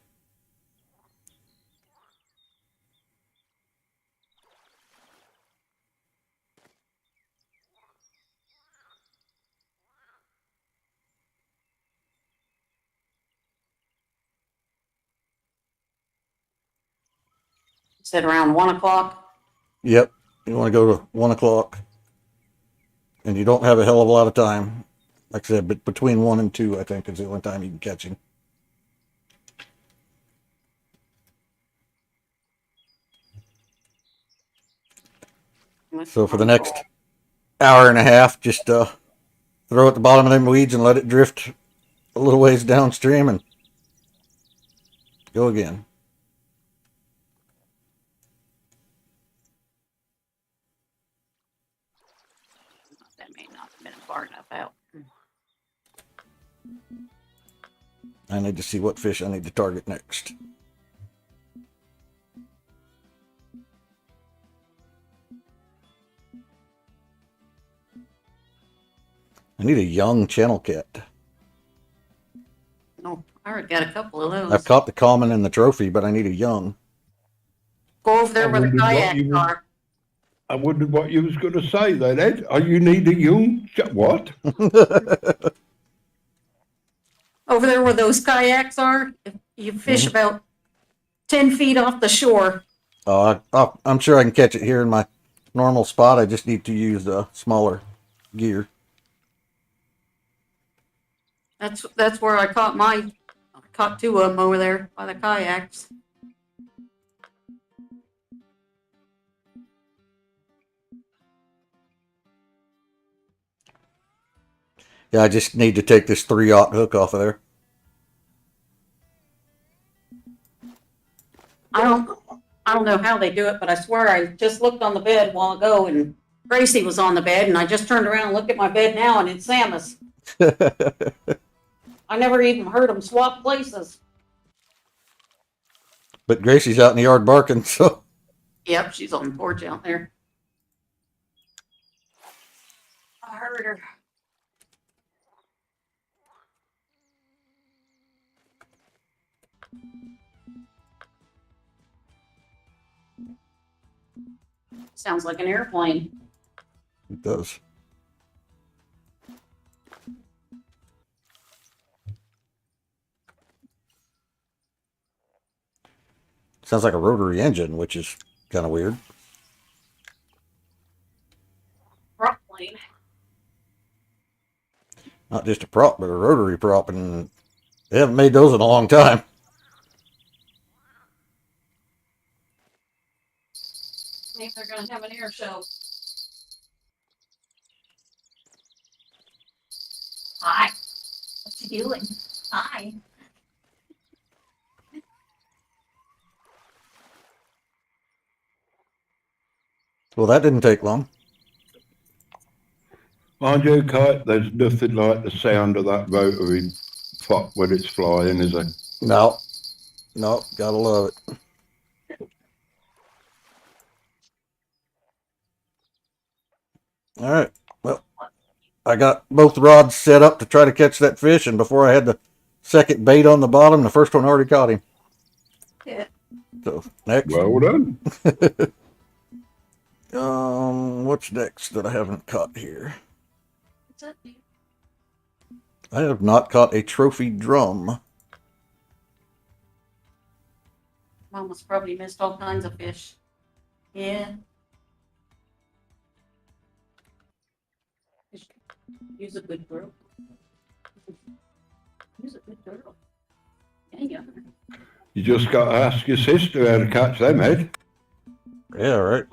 Said around 1 o'clock. Yep, you want to go to 1 o'clock, and you don't have a hell of a lot of time. Like I said, but between 1 and 2, I think, is the only time you can catch him. So for the next hour and a half, just throw at the bottom of them weeds and let it drift a little ways downstream and go again. That may not have been far enough out. I need to see what fish I need to target next. I need a young channel cat. No, I already got a couple of I've those. caught the common and the trophy, but I need a young. Go over there I where the wondered what kayaks you were- are. I wondered what you was going to say then, Ed. Are you need a young? What? Over there where those kayaks are, if you fish Mhm. about 10 feet off the shore. I'm sure I can catch it here in my normal spot. I just need to use the smaller gear. That's where I caught two of them over there by the kayaks. Yeah, I just need to take this 3/0 hook off of there. I don't know how they do it, but I swear I just looked on the bed a while ago and Gracie was on the bed, and I just turned around and looked at my bed now, and it's Samus. I never even heard them swap places. But Gracie's out in the yard barking, so Yep, she's on the porch out there. I heard her. Sounds like an airplane. it does. Sounds like a rotary engine, which is kind of weird. Prop plane. Not just a prop, but a rotary prop, and they haven't made those in a long time. Maybe they're gonna have an air show. Hi. What you doing? Hi. Well, that didn't take long. Mind you, Kite, there's nothing like the sound of that rotary prop when it's flying, is there? No, gotta love it. All right. Well, I got both rods set up to try to catch that fish, and before I had the second bait on the bottom, the first one already caught him. Yeah. So next, Well done. what's next that I haven't caught here? What's that? I have not caught a trophy drum. Mama's probably missed all kinds of fish. Yeah. Use a good girl. Use a good girl. Yeah. You just got to ask your sister how to catch them, Ed. Yeah, right.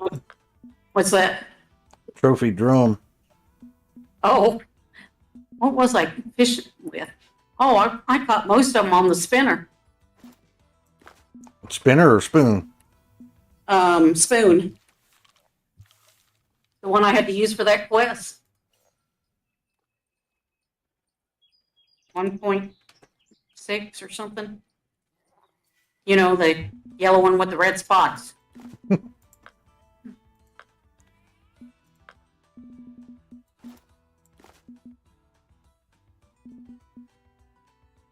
What's that? Trophy drum. Oh, what was I fishing with? Oh, I caught most of them on the spinner. Spinner or spoon? Spoon. The one I had to use for that quest. 1.6 or something. You know, the yellow one with the red spots.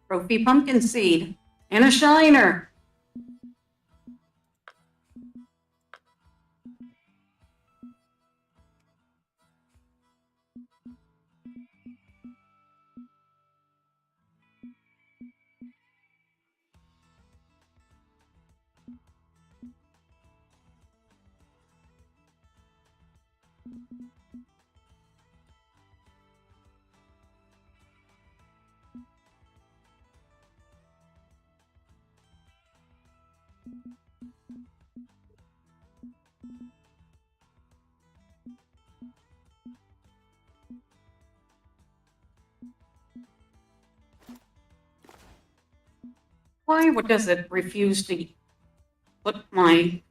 Trophy pumpkin seed and a shiner. Why does it refuse to put my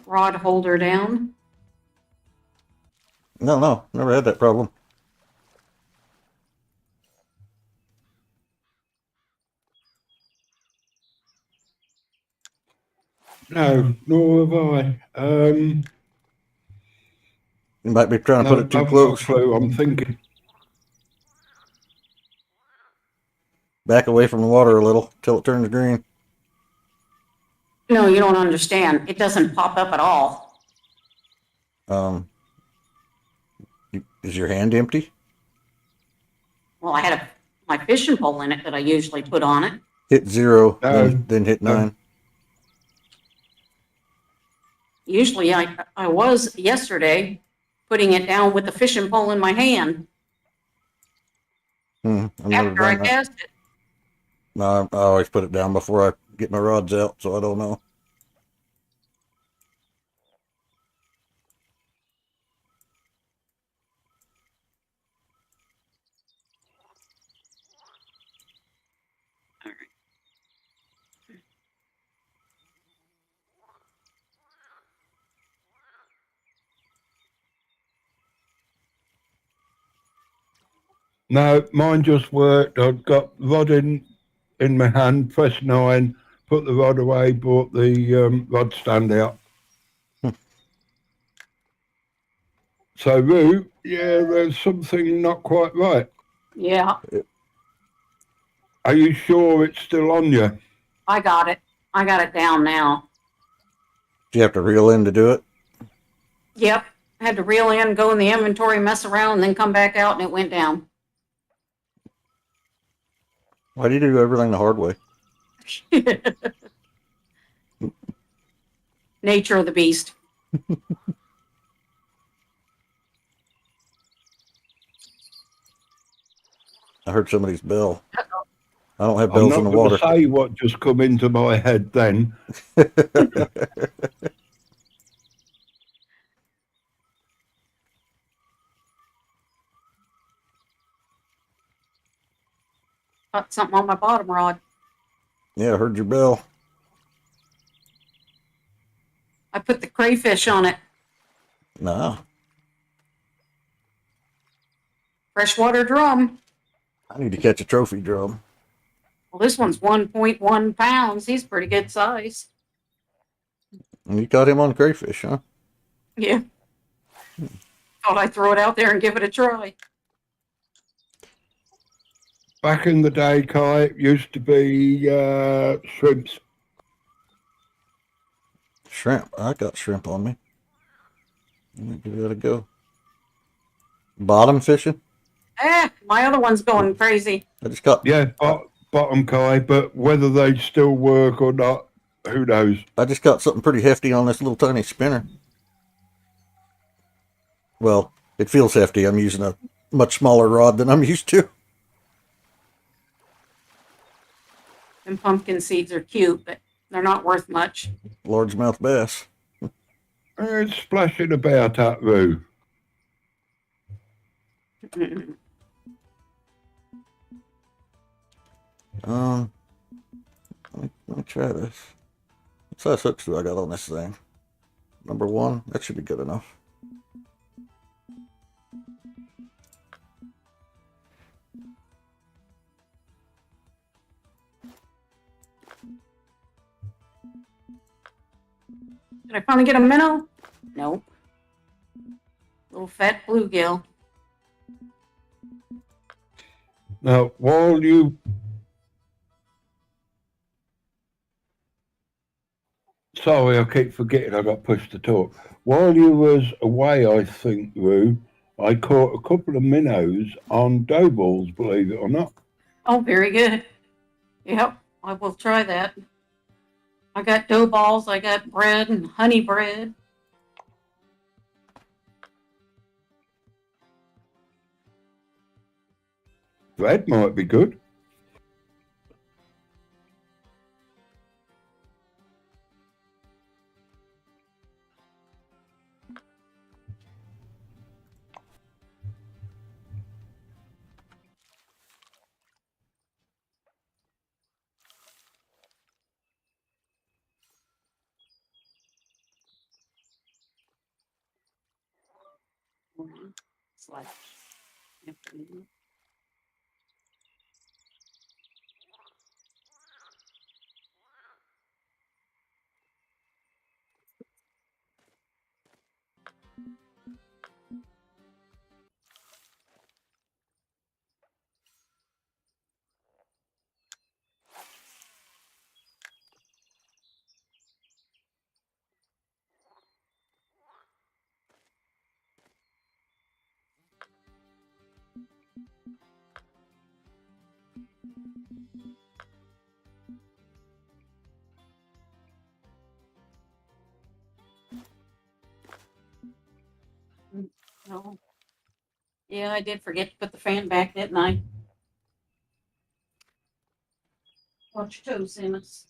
rod holder down? No, never had that problem. No, nor have I. You might be trying to No, put it too I've got a close. clue. I'm thinking. Back away from the water a little till it turns green. No, you don't understand. It doesn't pop up at all. Um, is your hand empty? Well, I had my fishing pole in it that I usually put on it. Hit 0, No. then hit 9. Usually I was yesterday putting it down with the fishing pole in my hand I've never after I done that. cast it. No, I always put it down before I get my rods out, so I don't know. No, mine just worked. I've got rod in my hand, press 9, put the rod away, brought the rod stand out. So, Rue, yeah, there's something not quite right. Yeah, Are you sure it's still on you? I got it. I got it down now. Do you have to reel in to do it? Yep. I had to reel in, go in the inventory, mess around, and then come back out, and it went down. Why do you do everything the hard way? Nature of the beast. I heard somebody's bell. I don't have I'm bells not in the going water. to say what just come into my head then. Caught something on my bottom rod. Yeah, I heard your bell. I put the crayfish on it. Nah, Freshwater drum. I need to catch a trophy drum. Well, this one's 1.1 pounds. He's pretty good size. And you caught him on crayfish, huh? Yeah. Thought I'd throw it out there and give it a try. Back in the day, Kai, it used to be shrimps. Shrimp. I got shrimp on me. Let me give that a go. Bottom fishing? My other one's going crazy. I just caught. Yeah, bottom, Kai, but whether they still work or not, who knows? I just got something pretty hefty on this little tiny spinner. Well, it feels hefty. I'm using a much smaller rod than I'm used to. And pumpkin seeds are cute, but they're not worth much. Largemouth bass. It's splashing about that Rue. Let me try this. What size hooks do I got on this thing? Number 1. That should be good enough. Did I finally get a minnow? Nope. Little fat bluegill. Now, while you... Sorry, I keep forgetting I got pushed to talk. While you was away, I think, Rue, I caught a couple of minnows on dough balls, believe it or not. Oh, very good. Yep, I will try that. I got dough balls, I got bread and honey bread. Bread might be good. Slash. No. Yeah, I did forget to put the fan back, didn't I? Watch your toes, Simmons.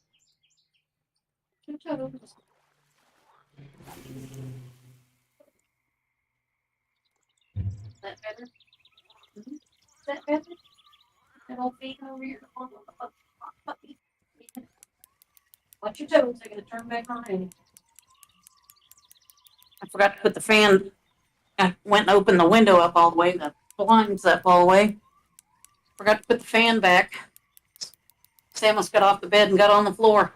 Your toes. Is that better? Is that better? That old feet over here. Watch your toes. I gotta turn back on it. I forgot to put the fan. I went and opened the window up all the way, the blinds up all the way. Forgot to put the fan back. Samus got off the bed and got on the floor.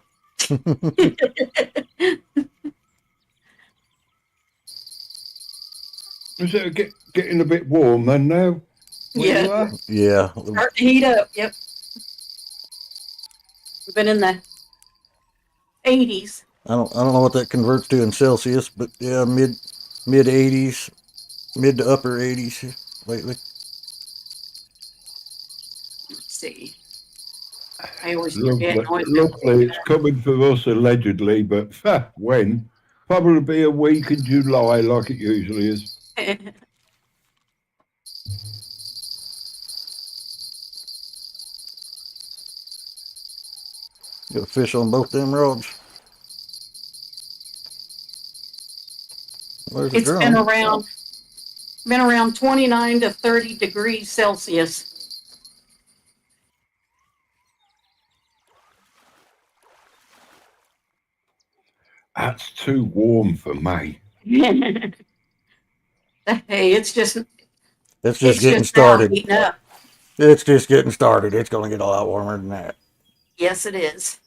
Is it getting a bit warm then now? Where Yeah. you are? Yeah. Starting to heat up. Yep. We've been in the 80s. I don't know what that converts to in Celsius, but yeah, mid 80s, mid to upper 80s lately. Let's see. I always forget. Lovely. It's coming for us allegedly, but when? Probably be a week in July like it usually is. Got a fish on both them rods. Where's the It's drum? been around 29 to 30 degrees Celsius. That's too warm for me. Hey, it's just Getting now started. heating up. It's just getting started. It's going to get a lot warmer than that. Yes, it is.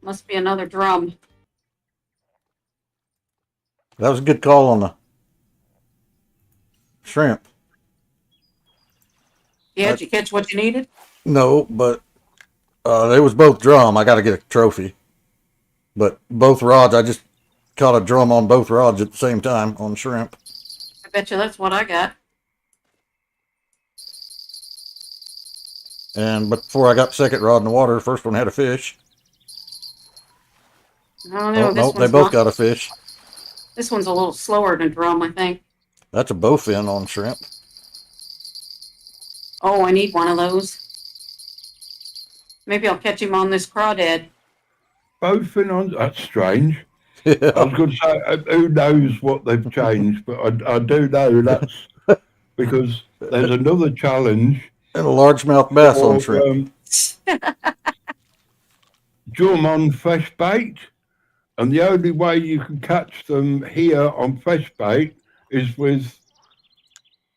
Must be another drum. That was a good call on the shrimp. Yeah, did you catch what you needed? No, but they was both drum. I got to get a trophy. But both rods, I just caught a drum on both rods at the same time on shrimp. I bet you that's what I got. But before I got the second rod in the water, the first one had a fish. I don't know. Oh, no, they both got a fish. This one's a little slower than drum, I think. That's a bowfin on shrimp. Oh, I need one of those. Maybe I'll catch him on this crawdad. Both in on. That's strange. Yeah. I was going to say, who knows what they've changed, but I do know that's because there's another challenge. And a largemouth bass on shrimp. Drum on fresh bait, and the only way you can catch them here on fresh bait is with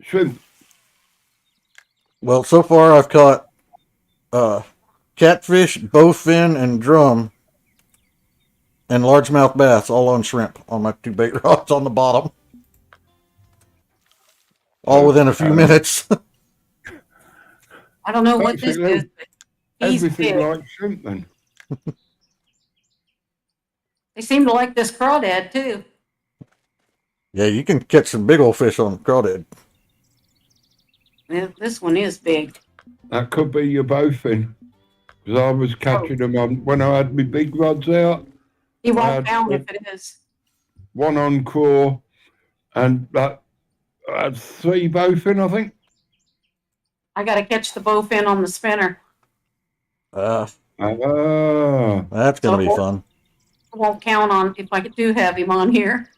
shrimp. Well, so far I've caught catfish, bowfin, and drum, and largemouth bass all on shrimp on my two bait rods on the bottom. All within a few minutes. I don't know what this is, but he's Everything big. like shrimp then. They seem to like this crawdad too. Yeah, you can catch some big old fish on crawdad. Yeah, this one is big. That could be your bowfin. Because I was catching them on when I had my big rods out. He won't count if it is. One on craw, and that I had 3 bowfin, I think. I got to catch the bowfin on the spinner. That's going to be fun. I won't count on if I do have him on here.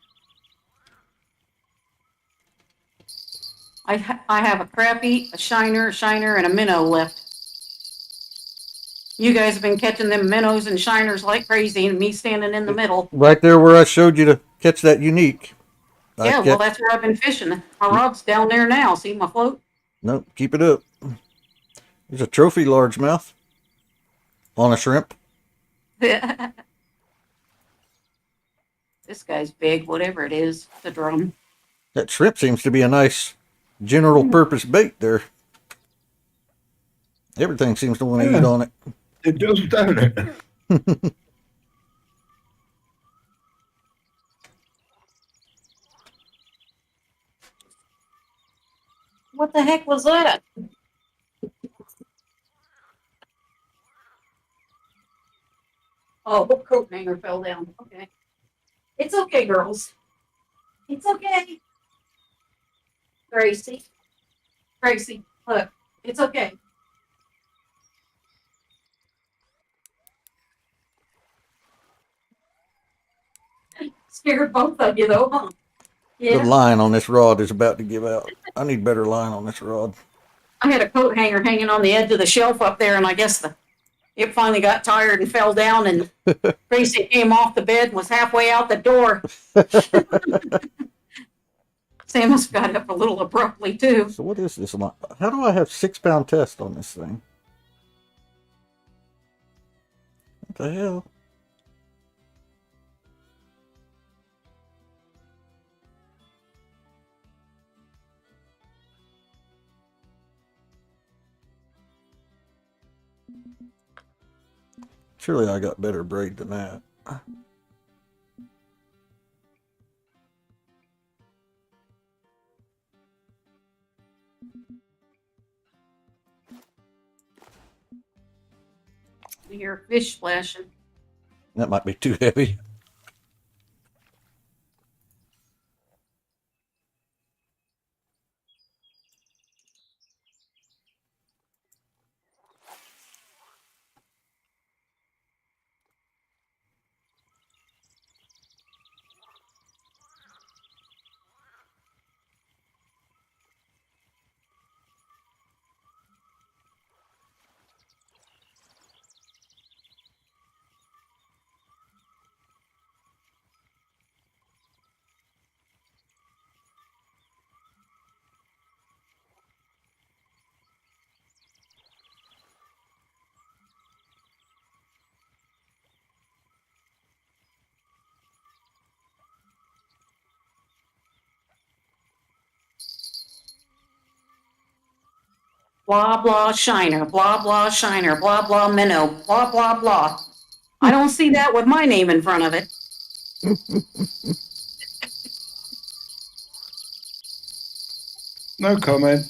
I have a crappie, a shiner, and a minnow left. You guys have been catching them minnows and shiners like crazy, and me standing in the middle. Right there where I showed you to catch that unique. Yeah, well, that's where I've been fishing. My rod's down there now. See my float? Nope, keep it up. There's a trophy largemouth on a shrimp. This guy's big, whatever it is, the drum. That shrimp seems to be a nice general purpose bait there. Everything seems to want to eat on it. It does, don't it? What the heck was that? Oh, the coat hanger fell down. Okay. It's okay, girls. It's okay. Gracie. Gracie, look. It's okay. Scared both of you, though, huh? The Yeah. line on this rod is about to give out. I need better line on this rod. I had a coat hanger hanging on the edge of the shelf up there, and I guess it finally got tired and fell down, and Gracie came off the bed and was halfway out the door. Samus got up a little abruptly, too. So what is this? How do I have 6-pound test on this thing? What the hell? Surely I got better braid than that. I hear fish splashing. That might be too heavy. Blah, blah, shiner, blah, blah, shiner, blah, blah, minnow, blah, blah, blah. I don't see that with my name in front of it. No comment.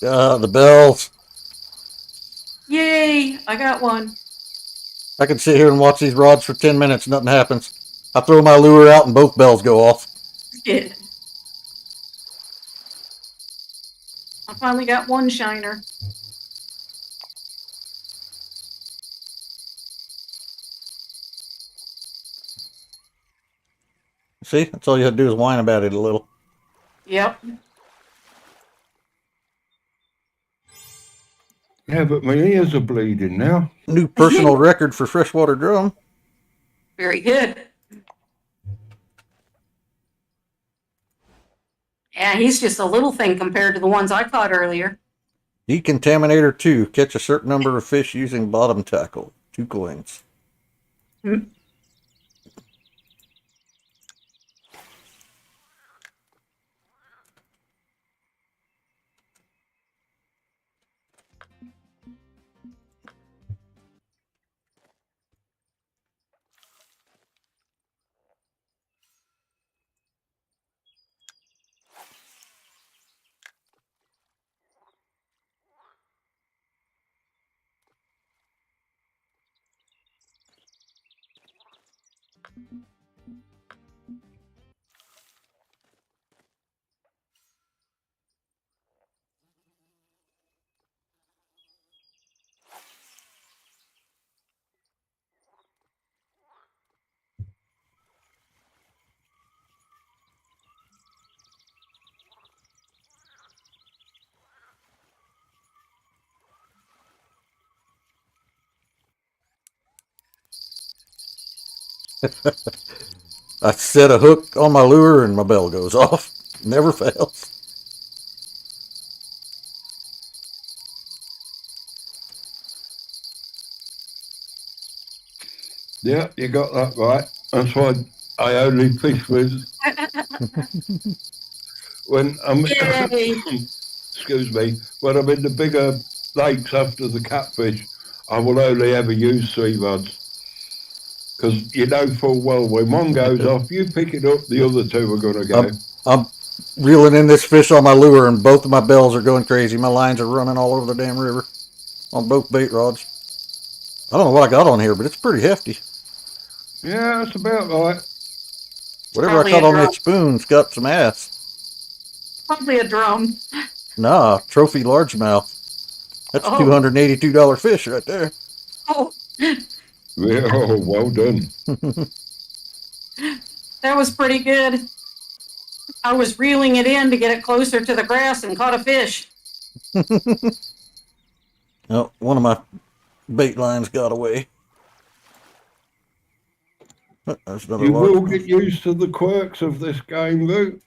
The bells. Yay, I got one. I can sit here and watch these rods for 10 minutes. Nothing happens. I throw my lure out and both bells go off. Yeah. I finally got one shiner. See? That's all you have to do is whine about it a little. Yep. Yeah, but my ears are bleeding now. New personal record for freshwater drum. Very good. Yeah, he's just a little thing compared to the ones I caught earlier. Decontaminator 2. Catch a certain number of fish using bottom tackle. 2 coins. I set a hook on my lure and my bell goes off. Never fails. Yeah, you got that right. That's why I only fish with when I'm Yay. excuse me, when I'm in the bigger lakes after the catfish, I will only ever use 3 rods. Because you know full well when one goes off, you pick it up, the other 2 are going to go. I'm reeling in this fish on my lure and both of my bells are going crazy. My lines are running all over the damn river on both bait rods. I don't know what I got on here, but it's pretty hefty. Yeah, that's about right. Whatever I Probably caught a on drum. that spoon's got some ass. Probably a drum. Nah, trophy largemouth. That's a Oh, $282 fish right there. oh, Yeah, oh, well done. that was pretty good. I was reeling it in to get it closer to the grass and caught a fish. Oh, one of my bait lines got away. Oh, there's another You will largemouth. get used to the quirks of this game, Luke.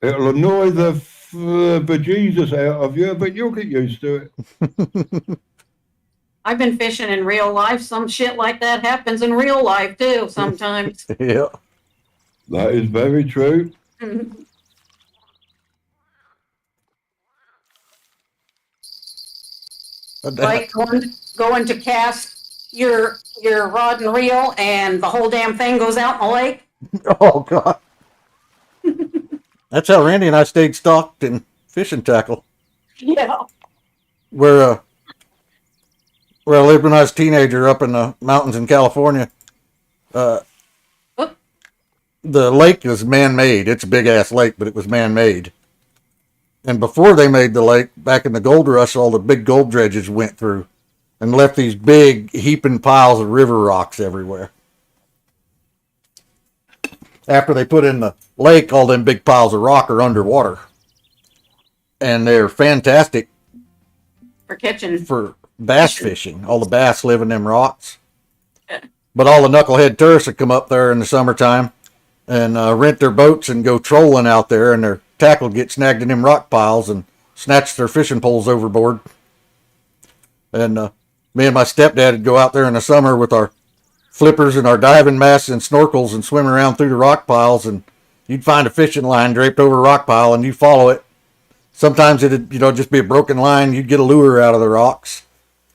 It'll annoy the bejesus out of you, but you'll get used to it. I've been fishing in real life. Some shit like that happens in real life too sometimes. Yeah. That is very true. Like going to cast your rod and reel and the whole damn thing goes out in the lake. Oh, God. That's how Randy and I stayed stocked in fishing tackle. Yeah. Where I lived when I was a teenager up in the mountains in California. Oop. The lake was man-made. It's a big-ass lake, but it was man-made. And before they made the lake, back in the gold rush, all the big gold dredges went through and left these big heaping piles of river rocks everywhere. After they put in the lake, all them big piles of rock are underwater. And they're fantastic For catching. for bass fishing. All the bass live in them rocks. But all the knucklehead tourists that come up there in the summertime and rent their boats and go trolling out there, and their tackle gets snagged in them rock piles and snatch their fishing poles overboard. And me and my stepdad would go out there in the summer with our flippers and our diving masks and snorkels and swim around through the rock piles, and you'd find a fishing line draped over a rock pile and you follow it. Sometimes it'd just be a broken line. You'd get a lure out of the rocks.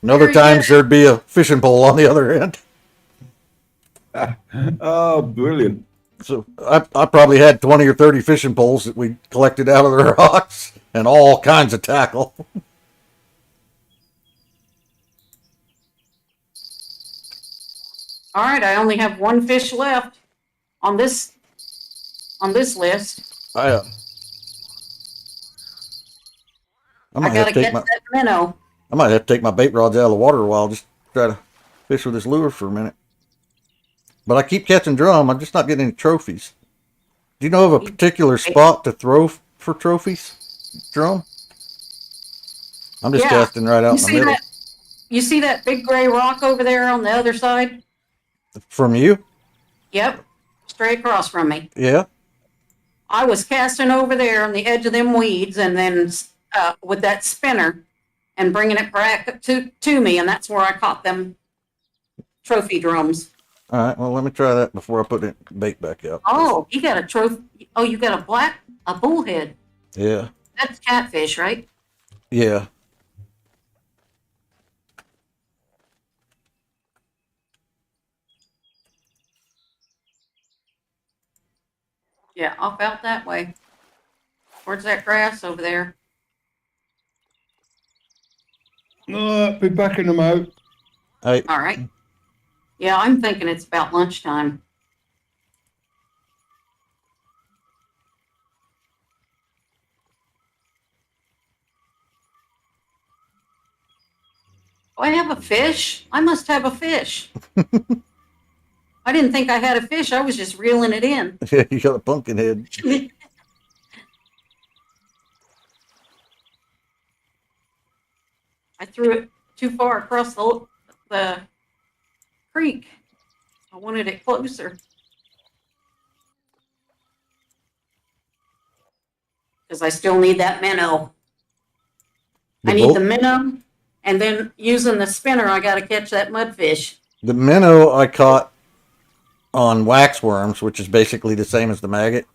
And other times there'd be a fishing pole on the other end. Oh, brilliant. So I probably had 20 or 30 fishing poles that we collected out of the rocks and all kinds of tackle. All right, I only have one fish left on this list. I might I have gotta to take get my that minnow. I might have to take my bait rods out of the water a while, just try to fish with this lure for a minute. But I keep catching drum. I'm just not getting any trophies. Do you know of a particular spot to throw for trophies, drum? I'm just Yeah. casting right out in the middle. You see that big gray rock over there on the other side? From you? Yep, straight across from me. Yeah. I was casting over there on the edge of them weeds, and then with that spinner and bringing it back to me, and that's where I caught them trophy drums. All right. Well, let me try that before I put the bait back out. Oh, you got a trophy. Oh, you got a bullhead. Yeah. That's catfish, right? Yeah. Yeah, off out that way. Towards that grass over there. Be backing them out. Hey, All right. Yeah, I'm thinking it's about lunchtime. Oh, I have a fish. I must have a fish. I didn't think I had a fish. I was just reeling it in. you got a pumpkin head. I threw it too far across the creek. I wanted it closer. Because I still need that minnow. I need the minnow, and then using the spinner, I got to catch that mudfish. The minnow I caught on waxworms, which is basically the same as the maggot.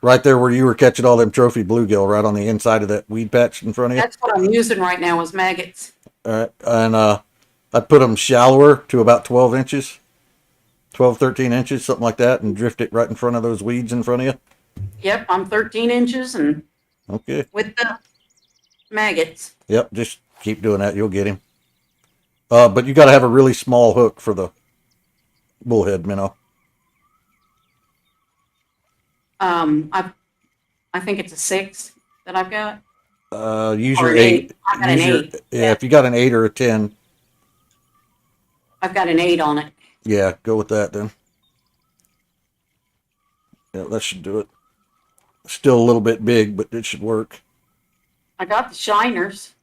Right there where you were catching all them trophy bluegill, right on the inside of that weed patch in front of you. That's what I'm using right now is maggots. All right. And I put them shallower to about 12 inches, 12, 13 inches, something like that, and drift it right in front of those weeds in front of you. Yep, I'm 13 inches and Okay. with the maggots. Yep, just keep doing that. You'll get him. But you got to have a really small hook for the bullhead minnow. I think it's a 6 that I've got. Use Or your an 8. I've got an 8. Yeah, if you got an 8 or a 10, I've got an 8 on it. yeah, go with that then. Yeah, that should do it. Still a little bit big, but it should work. I got the shiners.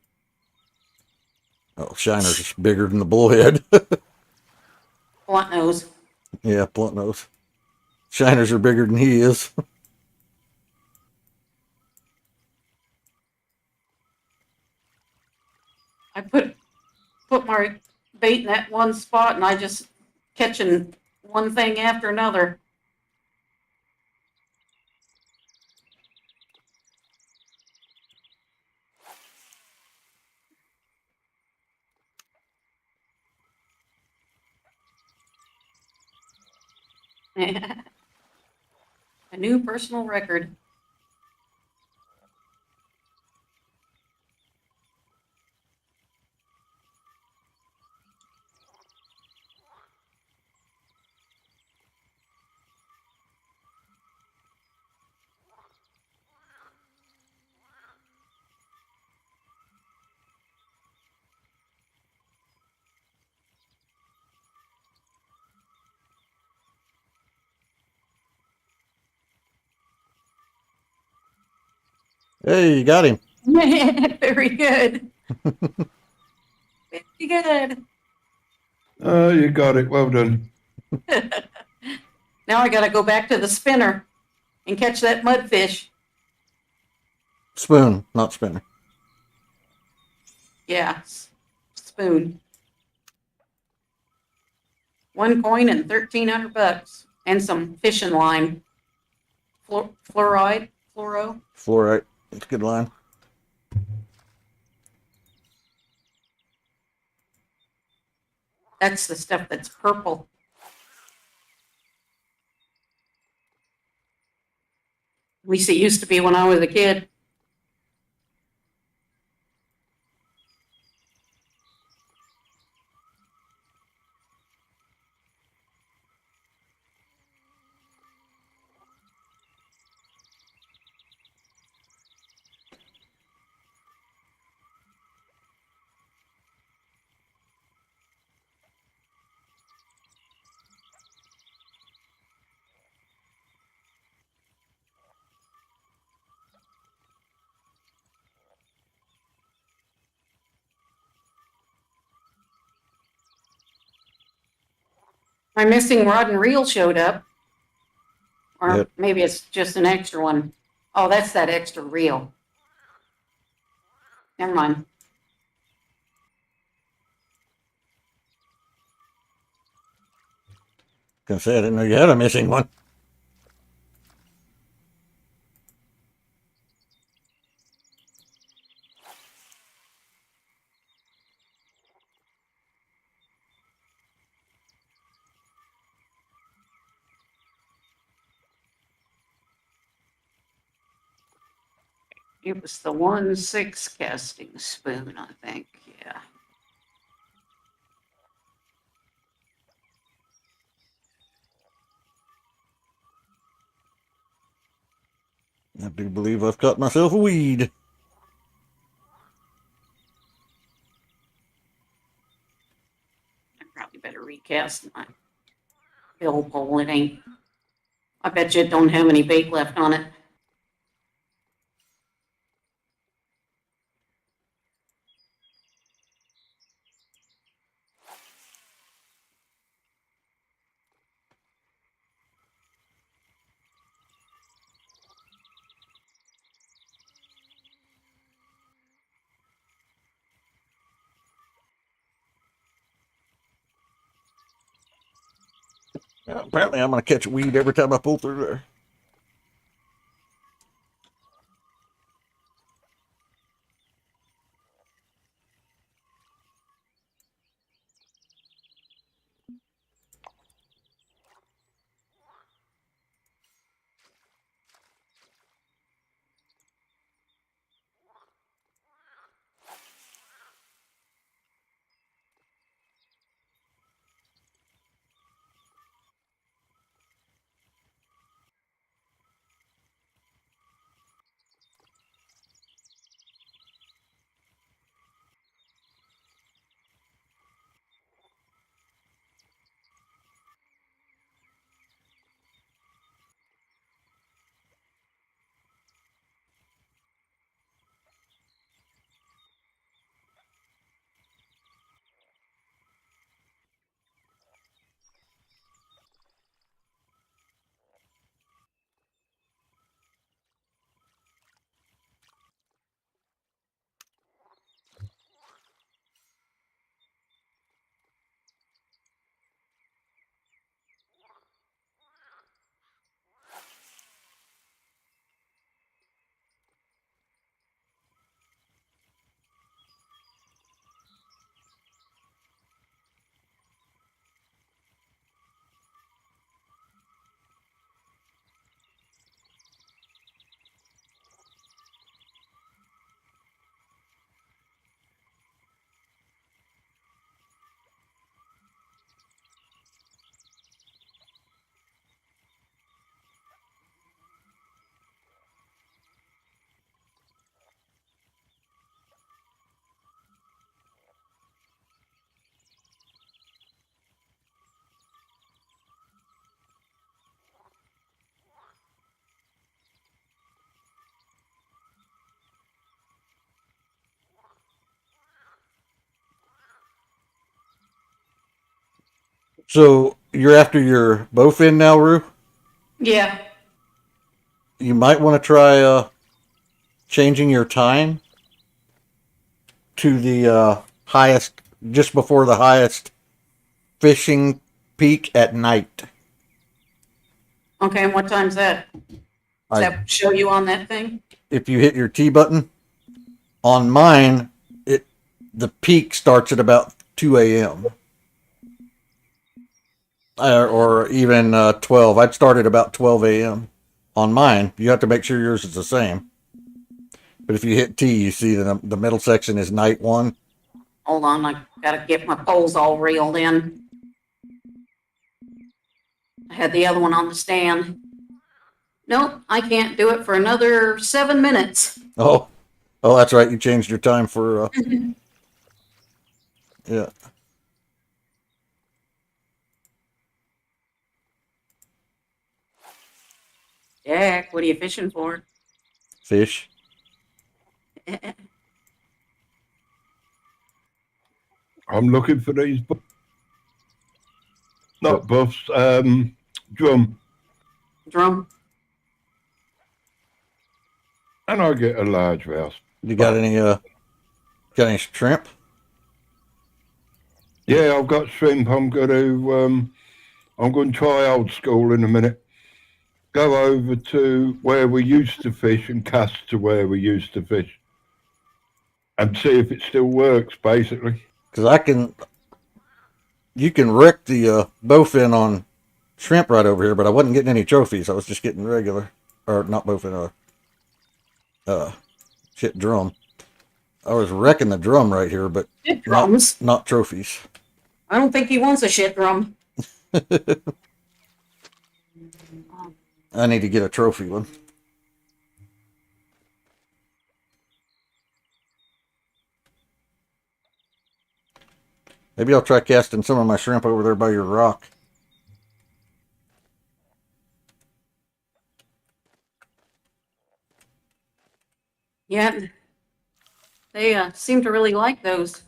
Oh, shiners is bigger than the bullhead. Blunt nose. Yeah, blunt nose. Shiners are bigger than he is. I put my bait in that one spot and I just catching one thing after another. A new personal record. Hey, you got him. Very good. Very good. Oh, you got it. Well done. Now I got to go back to the spinner and catch that mudfish. Spoon, not spinner. Yeah, spoon. 1 coin and $1,300 and some fishing line. Fluoride, fluoro. Fluorite. That's a good line. That's the stuff that's purple. At least it used to be when I was a kid. My missing rod and reel showed up. Or Yep. maybe it's just an extra one. Oh, that's that extra reel. Never mind. Gonna say I didn't know you had a missing one. It was the 1/6 casting spoon, I think. Yeah. I do believe I've caught myself a weed. I probably better recast my bill pole. It ain't. I bet you it don't have any bait left on it. Well, apparently I'm going to catch a weed every time I pull through there. So you're after your bowfin now, Rue? Yeah. You might want to try changing your time to the highest, just before the highest fishing peak at night. Okay, and what time's that? Does I, that show you on that thing? if you hit your T button, on mine, the peak starts at about 2 a.m. Or even 12. I'd start at about 12 a.m. on mine. You have to make sure yours is the same. But if you hit T, you see the middle section is night 1. Hold on, I gotta get my poles all reeled in. I had the other one on the stand. Nope, I can't do it for another 7 minutes. Oh, that's right. You changed your time for yeah. Jack, what are you fishing for? Fish. I'm looking for these. Not buffs. Drum. Drum. And I get a large bass. You got any shrimp? Yeah, I've got shrimp. I'm going to try old school in a minute. Go over to where we used to fish and cast to where we used to fish, and see if it still works. Basically, Because you can wreck the bowfin on shrimp right over here, but I wasn't getting any trophies. I was just getting regular, or not bowfin, shit, drum. I was wrecking the drum right here, but Shit drums. not trophies. I don't think he wants a shit drum. I need to get a trophy one. Maybe I'll try casting some of my shrimp over there by your rock. Yeah, they seem to really like those.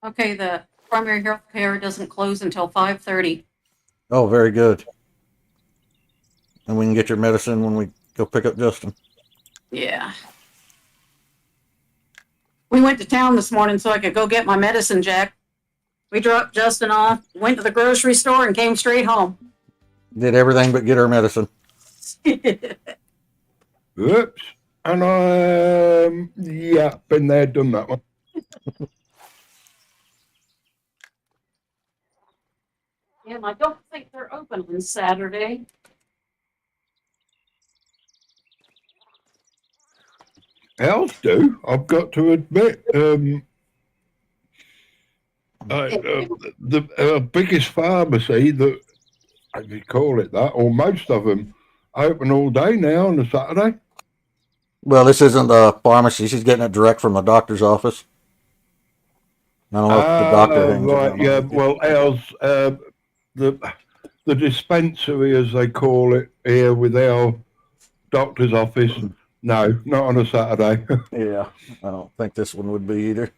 Okay, the primary health care doesn't close until 5:30. Oh, very good. And we can get your medicine when we Go pick up Justin. Yeah. We went to town this morning so I could go get my medicine, Jack. We dropped Justin off, went to the grocery store, and came straight home. Did everything but get her medicine. Oops. And yeah, been there, done that one. And I don't think they're open on Saturday. Ours do, I've got to admit. The biggest pharmacy, that, if you call it that, or most of them, open all day now on a Saturday. Well, this isn't a pharmacy. She's getting it direct from the doctor's office. I don't know if the doctor hangs Right, around. yeah. Well, ours, the dispensary, as they call it here with our doctor's office, no, not on a Saturday. Yeah, I don't think this one would be either.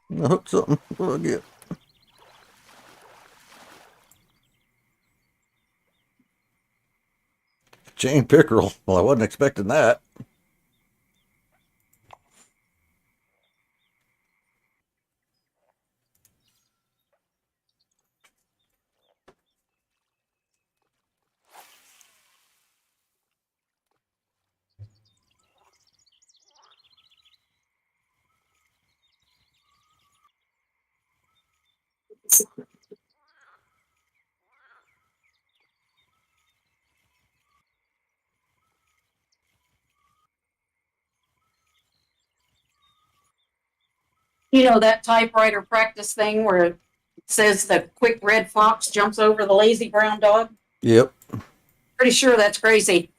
I hope something will get. Chain pickerel. Well, I wasn't expecting that. You know that typewriter practice thing where it says the quick red fox jumps over the lazy brown dog? Yep. Pretty sure that's crazy.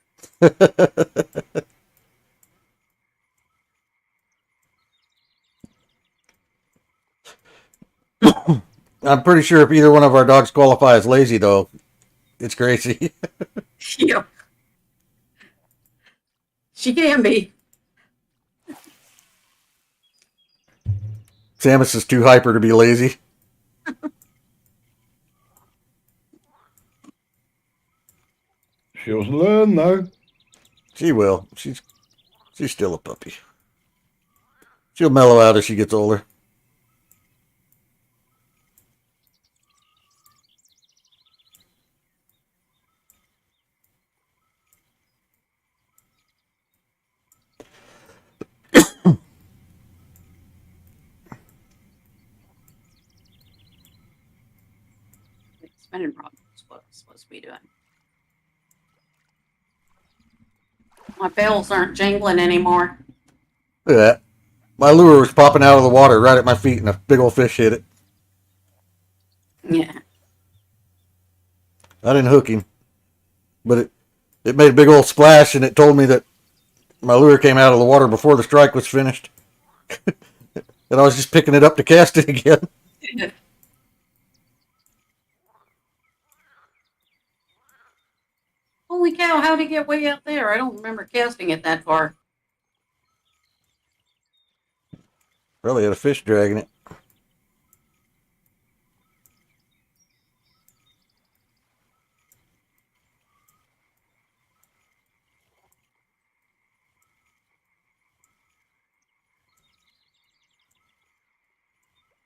I'm pretty sure if either one of our dogs qualify as lazy, though, it's crazy. Yeah. She can be. Samus is too hyper to be lazy. She'll learn, though. She will. She's still a puppy. She'll mellow out as she gets older. Spinning rod is what I'm supposed to be doing. My bells aren't jingling anymore. Look at that. My lure was popping out of the water right at my feet, and a big old fish hit it. Yeah. I didn't hook him, but it made a big old splash, and it told me that my lure came out of the water before the strike was finished. And I was just picking it up to cast it again. Holy cow, how'd it get way out there? I don't remember casting it that far. Probably had a fish dragging it.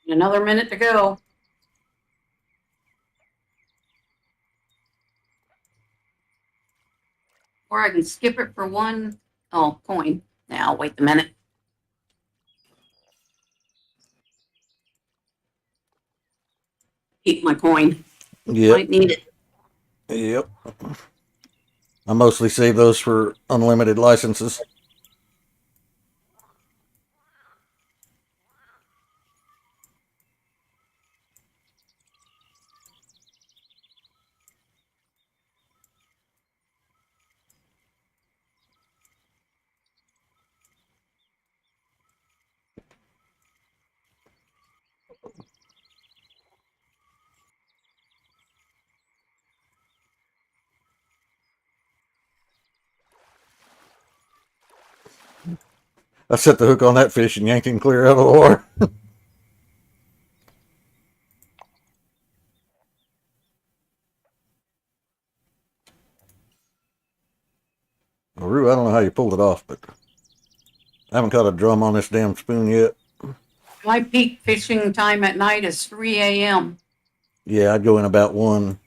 Another minute to go. Or I can skip it for one. Oh, coin. Now, wait a minute. Keep my coin. Yep. Might need it. Yep. I mostly save those for unlimited licenses. I set the hook on that fish and yanked him clear out of the water. Well, Ruue, I don't know how you pulled it off, but I haven't caught a drum on this damn spoon yet. My peak fishing time at night is 3 a.m. Yeah, I'd go in about 1.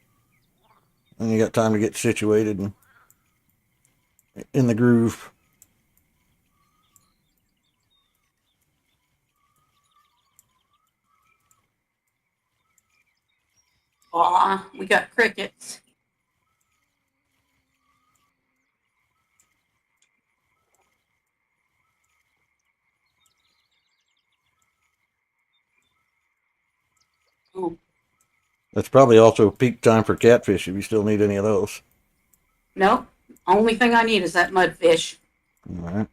And you got time to get situated and in the groove. Aw, we got crickets. Oh, That's probably also peak time for catfish if you still need any of those. no. Only thing I need is that mudfish. All right.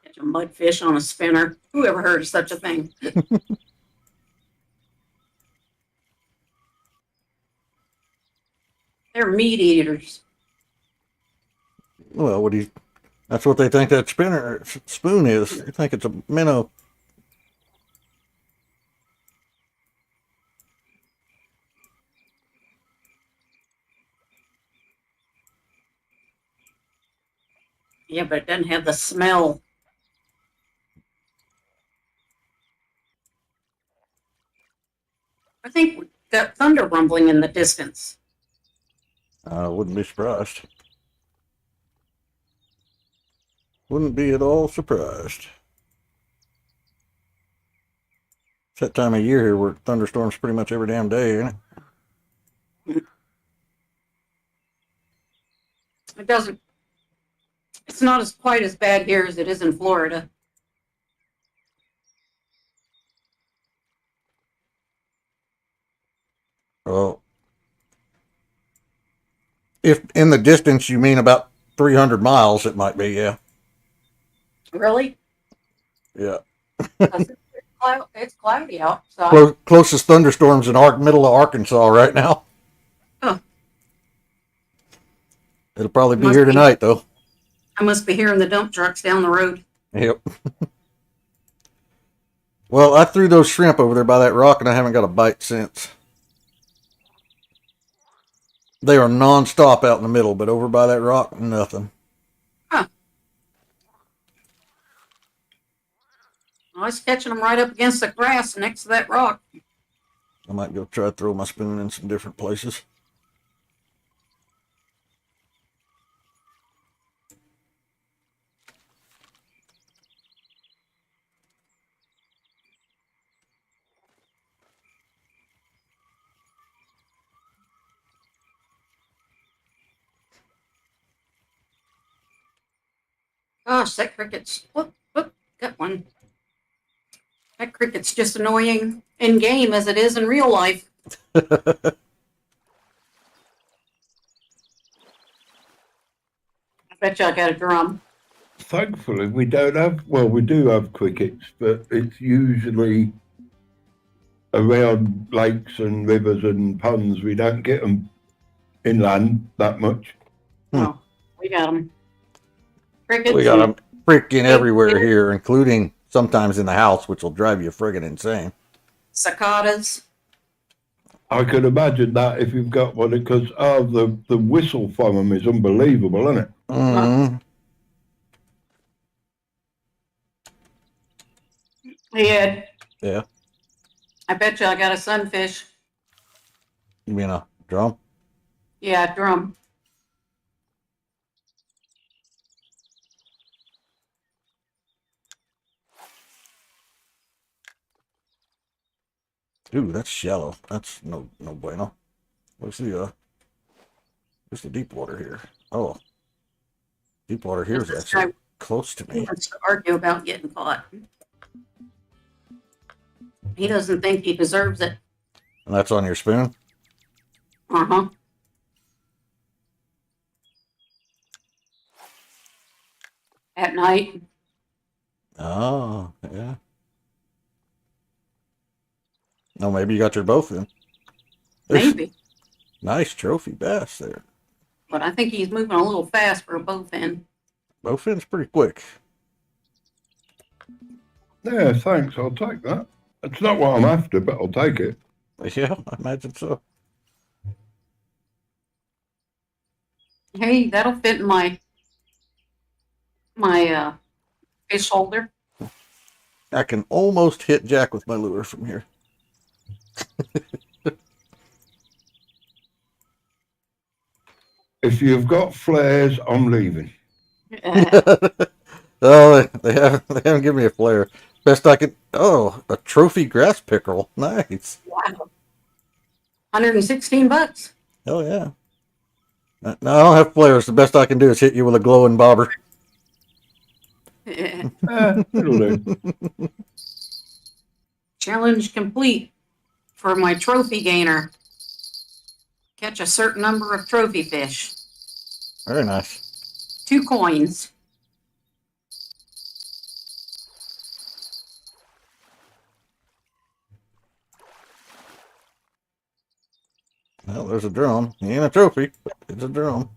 Catch a mudfish on a spinner. Who ever heard of such a thing? They're meat eaters. Well, that's what they think that spoon is. They think it's a minnow. Yeah, but it doesn't have the smell. I think we got thunder rumbling in the distance. I wouldn't be surprised. Wouldn't be at all surprised. It's that time of year here where thunderstorms pretty much every damn day, ain't it? It doesn't. It's not as quite as bad here as it is in Florida. Well, if in the distance you mean about 300 miles, it might be, yeah. Really? Yeah. 'Cause it's cloudy outside. Closest thunderstorms in middle of Arkansas right now. Huh. It'll probably be Must here be. tonight, though. I must be hearing the dump trucks down the road. Yep. Well, I threw those shrimp over there by that rock, and I haven't got a bite since. They are non-stop out in the middle, but over by that rock, nothing. Huh. I was catching them right up against the grass next to that rock. I might go try to throw my spoon in some different places. Gosh, that cricket's whoop, got one. That cricket's just annoying in game as it is in real life. I bet you I got a drum. Thankfully, we don't have, well, we do have crickets, but it's usually around lakes and rivers and ponds. We don't get them inland that much. Oh, we got them. Crickets. We got them freaking Hey, everywhere here. here, including sometimes in the house, which will drive you friggin' insane. Cicadas. I could imagine that if you've got one, because the whistle from them is unbelievable, isn't it? Mm-hmm. Yeah. Yeah. I bet you I got a sunfish. You mean a drum? Yeah, drum. Ooh, that's shallow. That's no bueno. Where's the deep water here? Oh, deep water here is This guy actually close to me. wants to argue about getting caught. He doesn't think he deserves it. And that's on your spoon? Uh-huh. At night. Oh, yeah. No, maybe you got your bowfin. There's Maybe. nice trophy bass there. But I think he's moving a little fast for a bowfin. Bowfin's pretty quick. Yeah, thanks. I'll take that. It's not what I'm after, but I'll take it. Yeah, I imagine so. Hey, that'll fit in my fish holder. I can almost hit Jack with my lure from here. If you've got flares, I'm leaving. Oh, they haven't given me a flare. Best I can. Oh, a trophy grass pickerel. Nice. Wow. $116. Hell yeah. No, I don't have flares. The best I can do is hit you with a glowing bobber. It'll do. Challenge complete for my trophy gainer. Catch a certain number of trophy fish. Very nice. 2 coins. Well, there's a drum. He ain't a trophy, but it's a drum.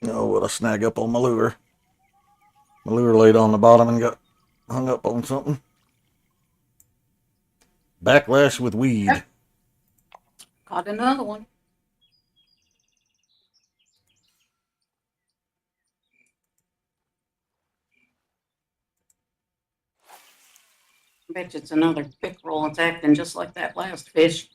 Oh, what a snag up on my lure. My lure laid on the bottom and got hung up on something. Backlash with weed. Yep. Caught another one. I bet you it's another pickerel. It's acting just like that last fish.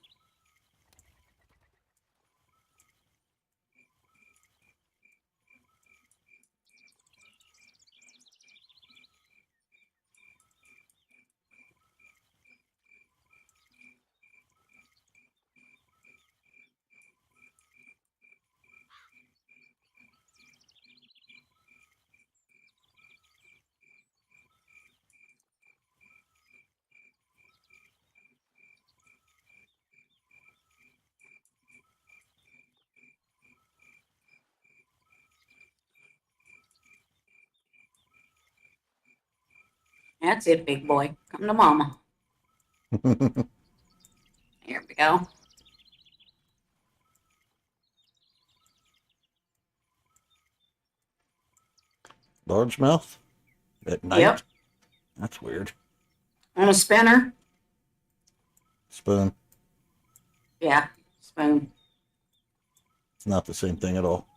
That's it, big boy. Come to mama. Here we go. Largemouth? At night? Yep. That's weird. On a spinner. Spoon. Yeah, spoon. It's not the same thing at all.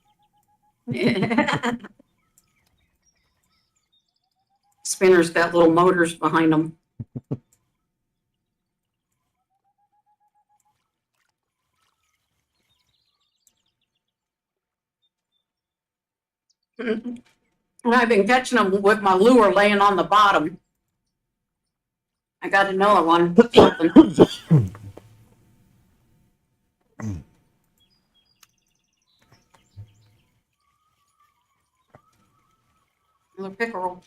Spinner's got little motors behind them. And I've been catching them with my lure laying on the bottom. I got another one. Something. Another pickerel.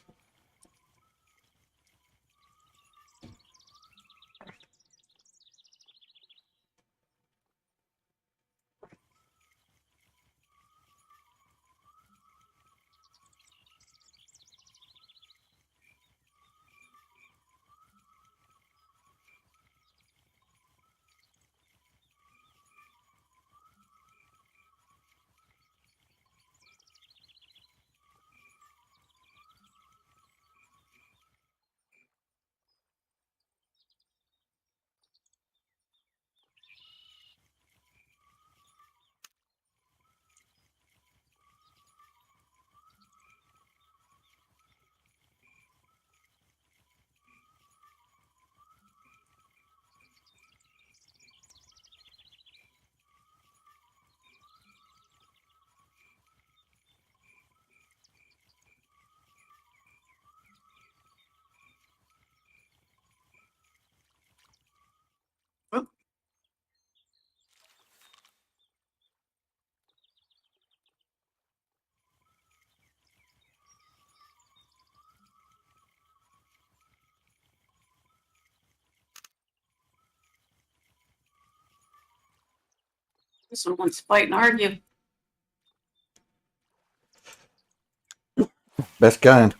This one wants to fight and argue. Best kind.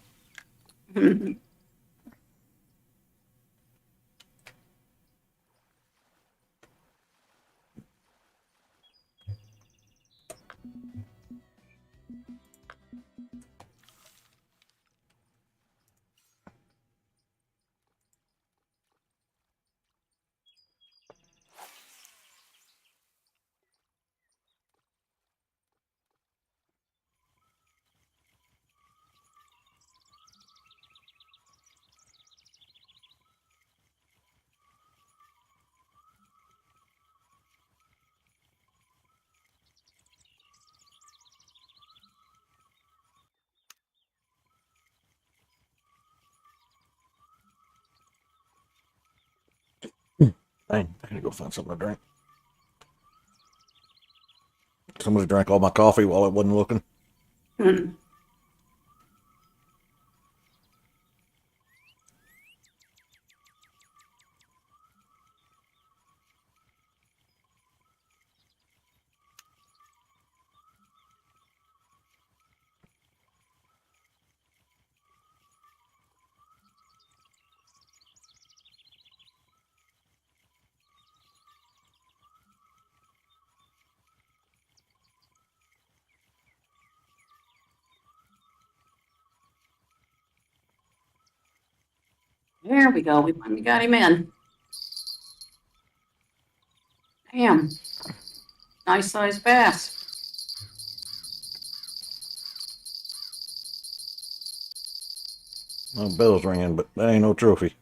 Dang, I gotta go find something to drink. Somebody drank all my coffee while I wasn't looking. There we go. We finally got him in. Damn. Nice sized bass. No bell's ringing, but that ain't no trophy.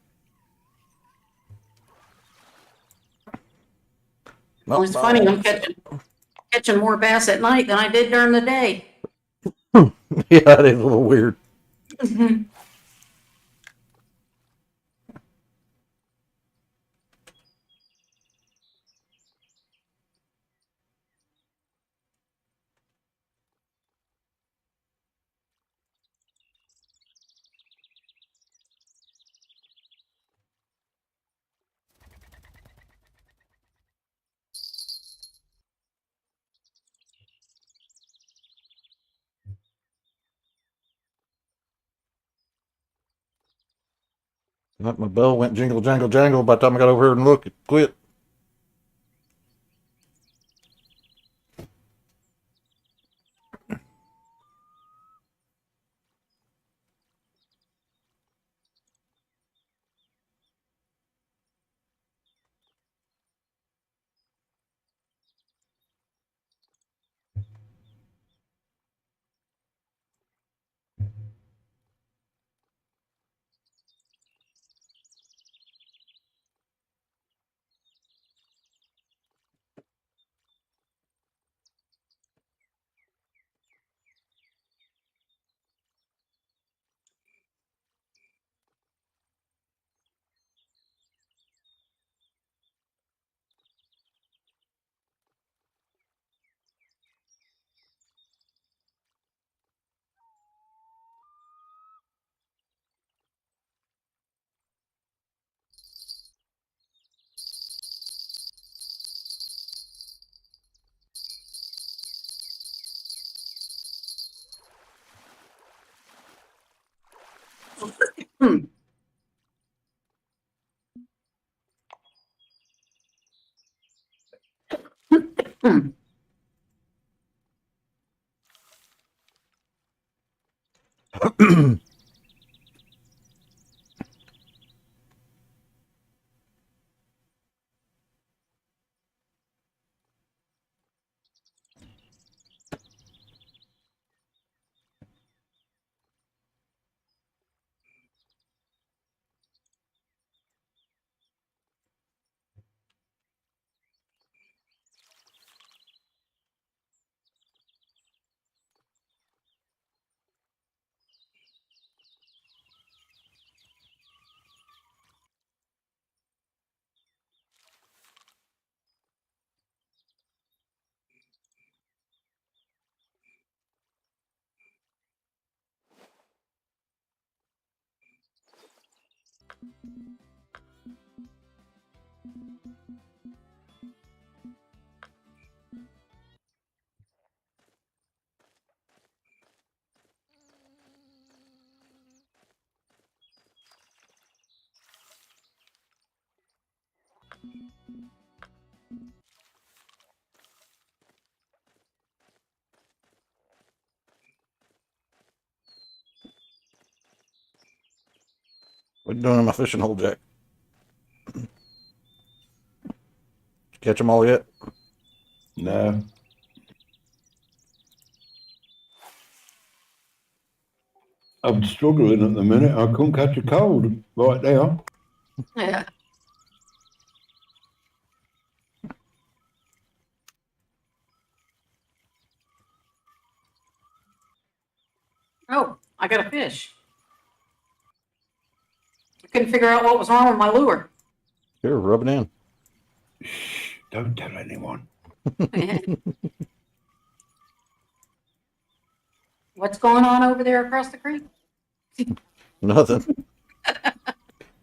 Well, it's funny. I'm catching more bass at night than I did during the day. Yeah, it is a little weird. My bell went jingle, jangle, jangle. By the time I got over here and looked, it quit. What you doing in my fishing hole, Jack? Did you catch them all yet? No. I'm struggling at the minute. I couldn't catch a cold right now. Yeah. Oh, I got a fish. I couldn't figure out what was wrong with my lure. Here, rub it in. Shh, don't tell anyone. What's going on over there across the creek? Nothing.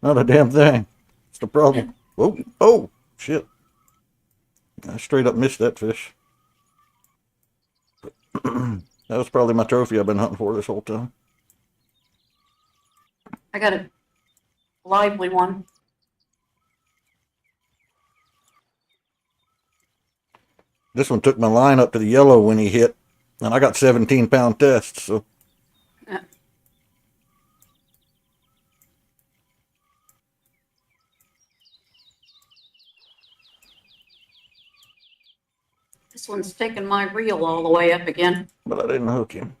Not a damn thing. It's the problem. Oh, oh, shit. I straight up missed that fish. That was probably my trophy I've been hunting for this whole time. I got a lively one. This one took my line up to the yellow when he hit, and I got 17-pound tests, so. Yeah. This one's taking my reel all the way up again. But I didn't hook him.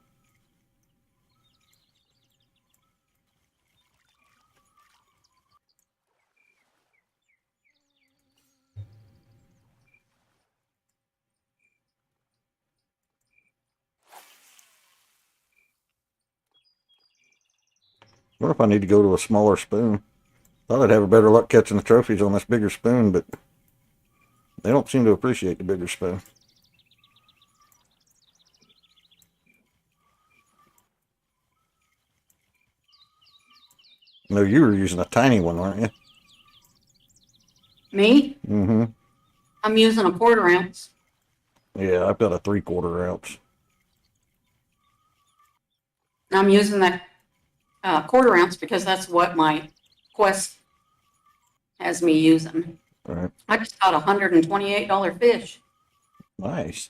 I wonder if I need to go to a smaller spoon. Thought I'd have better luck catching the trophies on this bigger spoon, but they don't seem to appreciate the bigger spoon. No, you were using a tiny one, weren't you? Me? Mm-hmm. I'm using a 1/4 ounce. Yeah, I've got a 3/4 ounce. I'm using that 1/4 ounce because that's what my Quest has me using. All right. I just got a $128 fish. Nice.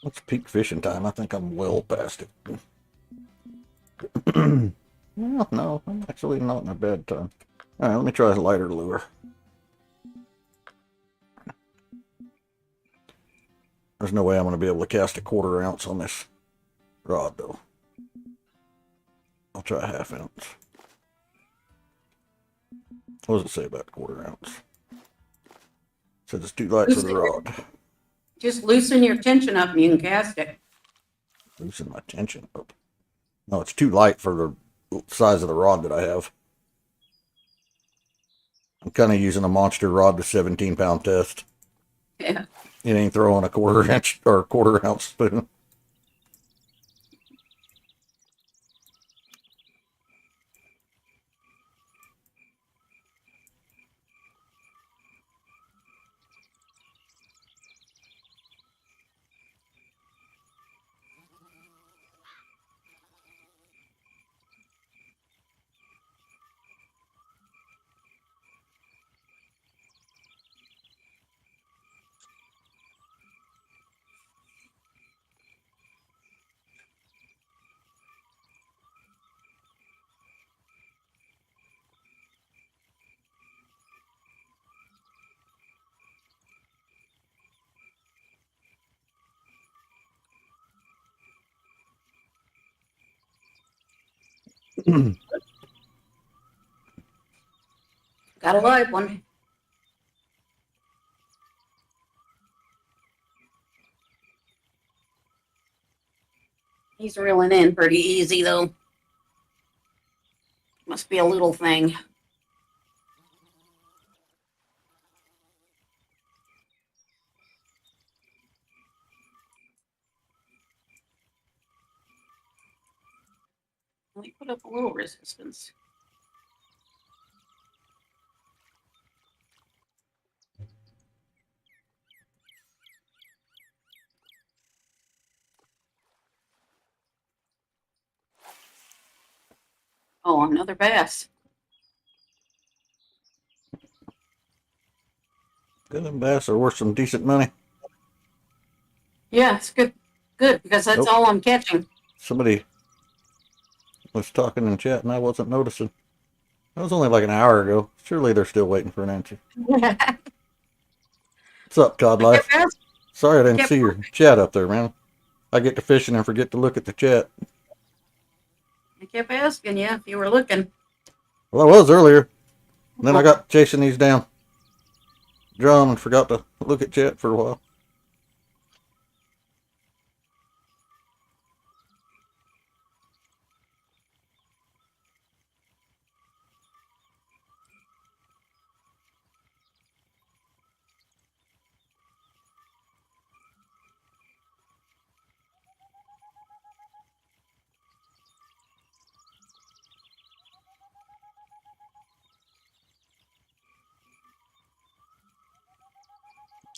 It's peak fishing time. I think I'm well past it. Well, no, I'm actually not in a bad time. All right, let me try a lighter lure. There's no way I'm going to be able to cast a 1/4 ounce on this rod, though. I'll try a 1/2 ounce. What does it say about 1/4 ounce? It says it's too light for the rod. Just loosen your tension up and you can cast it. Loosen my tension up. No, it's too light for the size of the rod that I have. I'm kind of using a monster rod with 17-pound test. Yeah. It ain't throwing a 1/4 inch or 1/4 ounce spoon. Got a live one. He's reeling in pretty easy though. Must be a little thing. Let me put up a little resistance. Oh, another bass. Good and bass are worth some decent money. Yeah, it's good. Good, because that's Nope. all I'm catching. Somebody was talking in chat and I wasn't noticing. That was only like an hour ago. Surely they're still waiting for an answer. I What's up, Cod Life? kept asking, Sorry I didn't kept, see your chat up there, man. I get to fishing and forget to look at the chat. I kept asking you if you were looking. Well, I was earlier. And then I got chasing these down drum and forgot to look at chat for a while.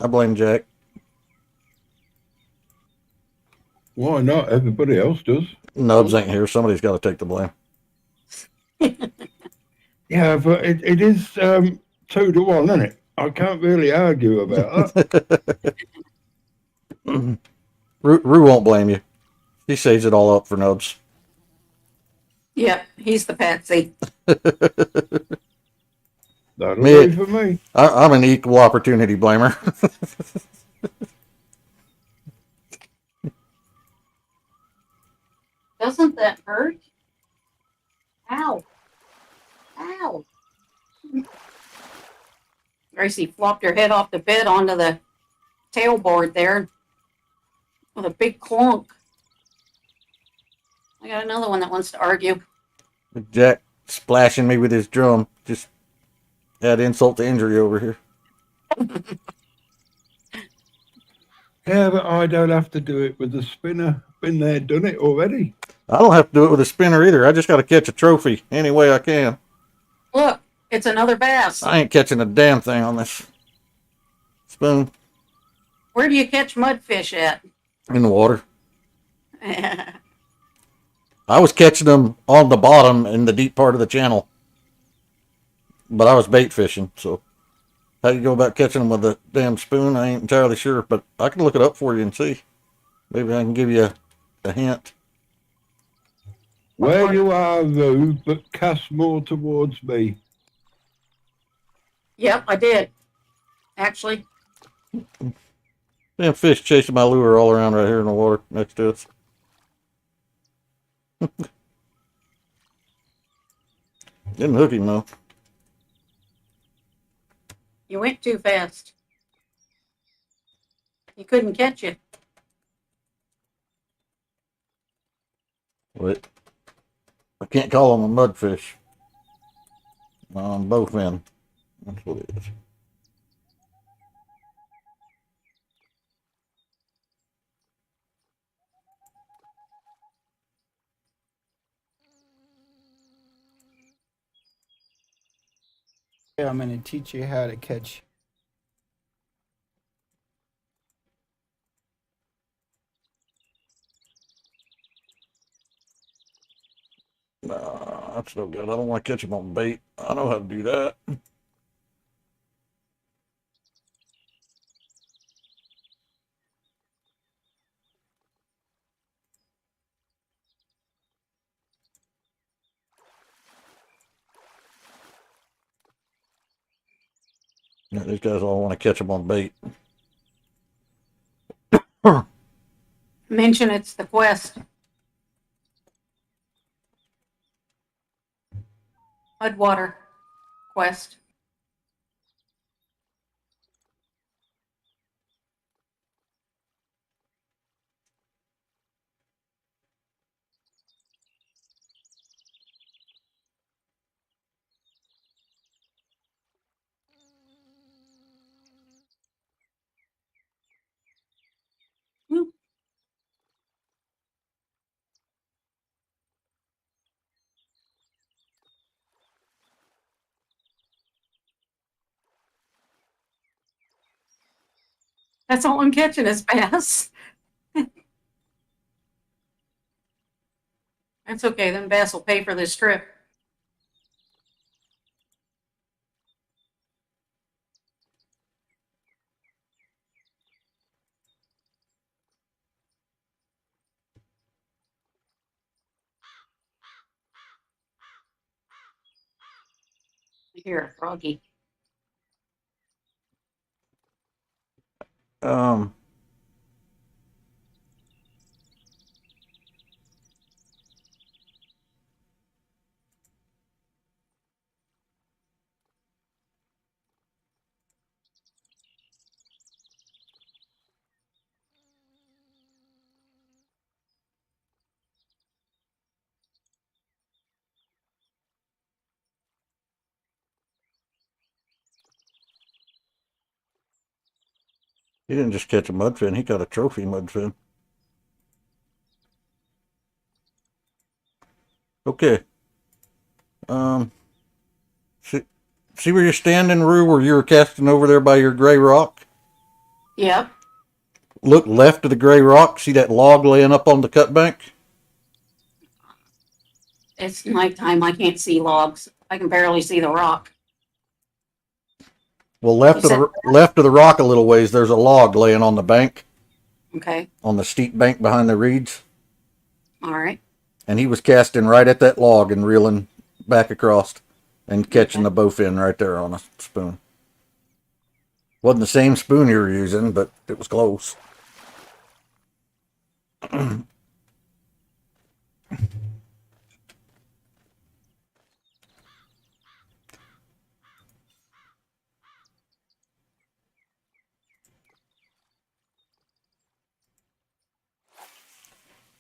I blame Jack. Why not? Everybody else does. Nubs ain't here. Somebody's got to take the blame. Yeah, but it is 2-1, isn't it? I can't really argue about that. Rue won't blame you. He saves it all up for Nubs. Yep, he's the patsy. That'll Me- do for me. I'm an equal opportunity blamer. Doesn't that hurt? Ow. Ow. Gracie flopped her head off the bed onto the tailboard there with a big clunk. I got another one that wants to argue. Jack splashing me with his drum. Just add insult to injury over here. Yeah, but I don't have to do it with the spinner. Been there, done it already. I don't have to do it with a spinner either. I just got to catch a trophy any way I can. Look, it's another bass. I ain't catching a damn thing on this spoon Where do you catch mudfish at? in the water. I was catching them on the bottom in the deep part of the channel, but I was bait fishing. So how you go about catching them with a damn spoon, I ain't entirely sure, but I can look it up for you and see. Maybe I can give you a hint. Where you are, Rue, but cast more towards me. Yep, I did. Actually, Damn fish chasing my lure all around right here in the water next to us. Didn't hook him though. you went too fast. You couldn't catch it. What? I can't call him a mudfish. On both end. That's what it is. I'm going to teach you how to catch. Nah, that's no good. I don't want to catch him on bait. I know how to do that. Yeah, these guys all want to catch him on bait. Mention it's the quest. Mudwater quest. That's all I'm catching is bass. That's okay. Then bass will pay for this trip. Here, Froggy. Um, he didn't just catch a mudfin, he caught a trophy mudfin. Okay. Um, see where you're standing, Rue, where you were casting over there by your gray rock? Yep. Look left of the gray rock. See that log laying up on the cut bank? It's nighttime. I can't see logs. I can barely see the rock. Well, You said left of the rock a little ways, there's a log laying on the bank, okay. on the steep bank behind the reeds. All right. And he was casting right at that log and reeling back across and catching the bowfin right there on a spoon. Wasn't the same spoon you were using, but it was close.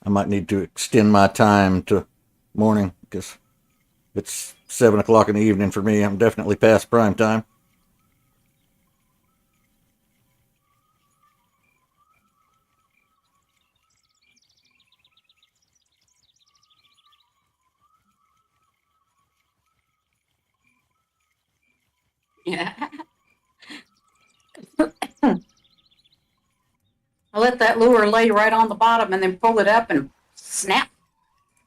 I might need to extend my time to morning because it's 7 o'clock in the evening for me. I'm definitely past prime time. Yeah. I let that lure lay right on the bottom and then pull it up and snap.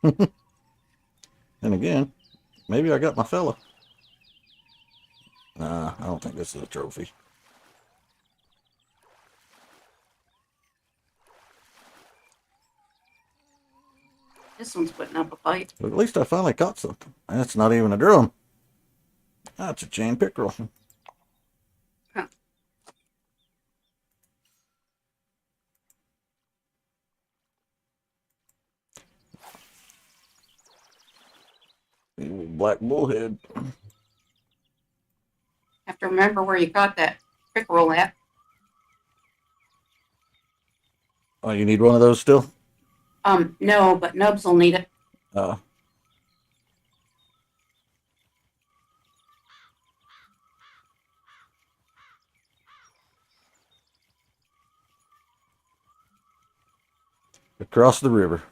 And again, maybe I got my fella. Nah, I don't think this is a trophy. This one's putting up a fight. But at least I finally caught something. That's not even a drum. That's a chain pickerel. Huh. Black bullhead. Have to remember where you caught that pickerel at. Oh, you need one of those still? No, but Nubs will need it. Uh, across the river.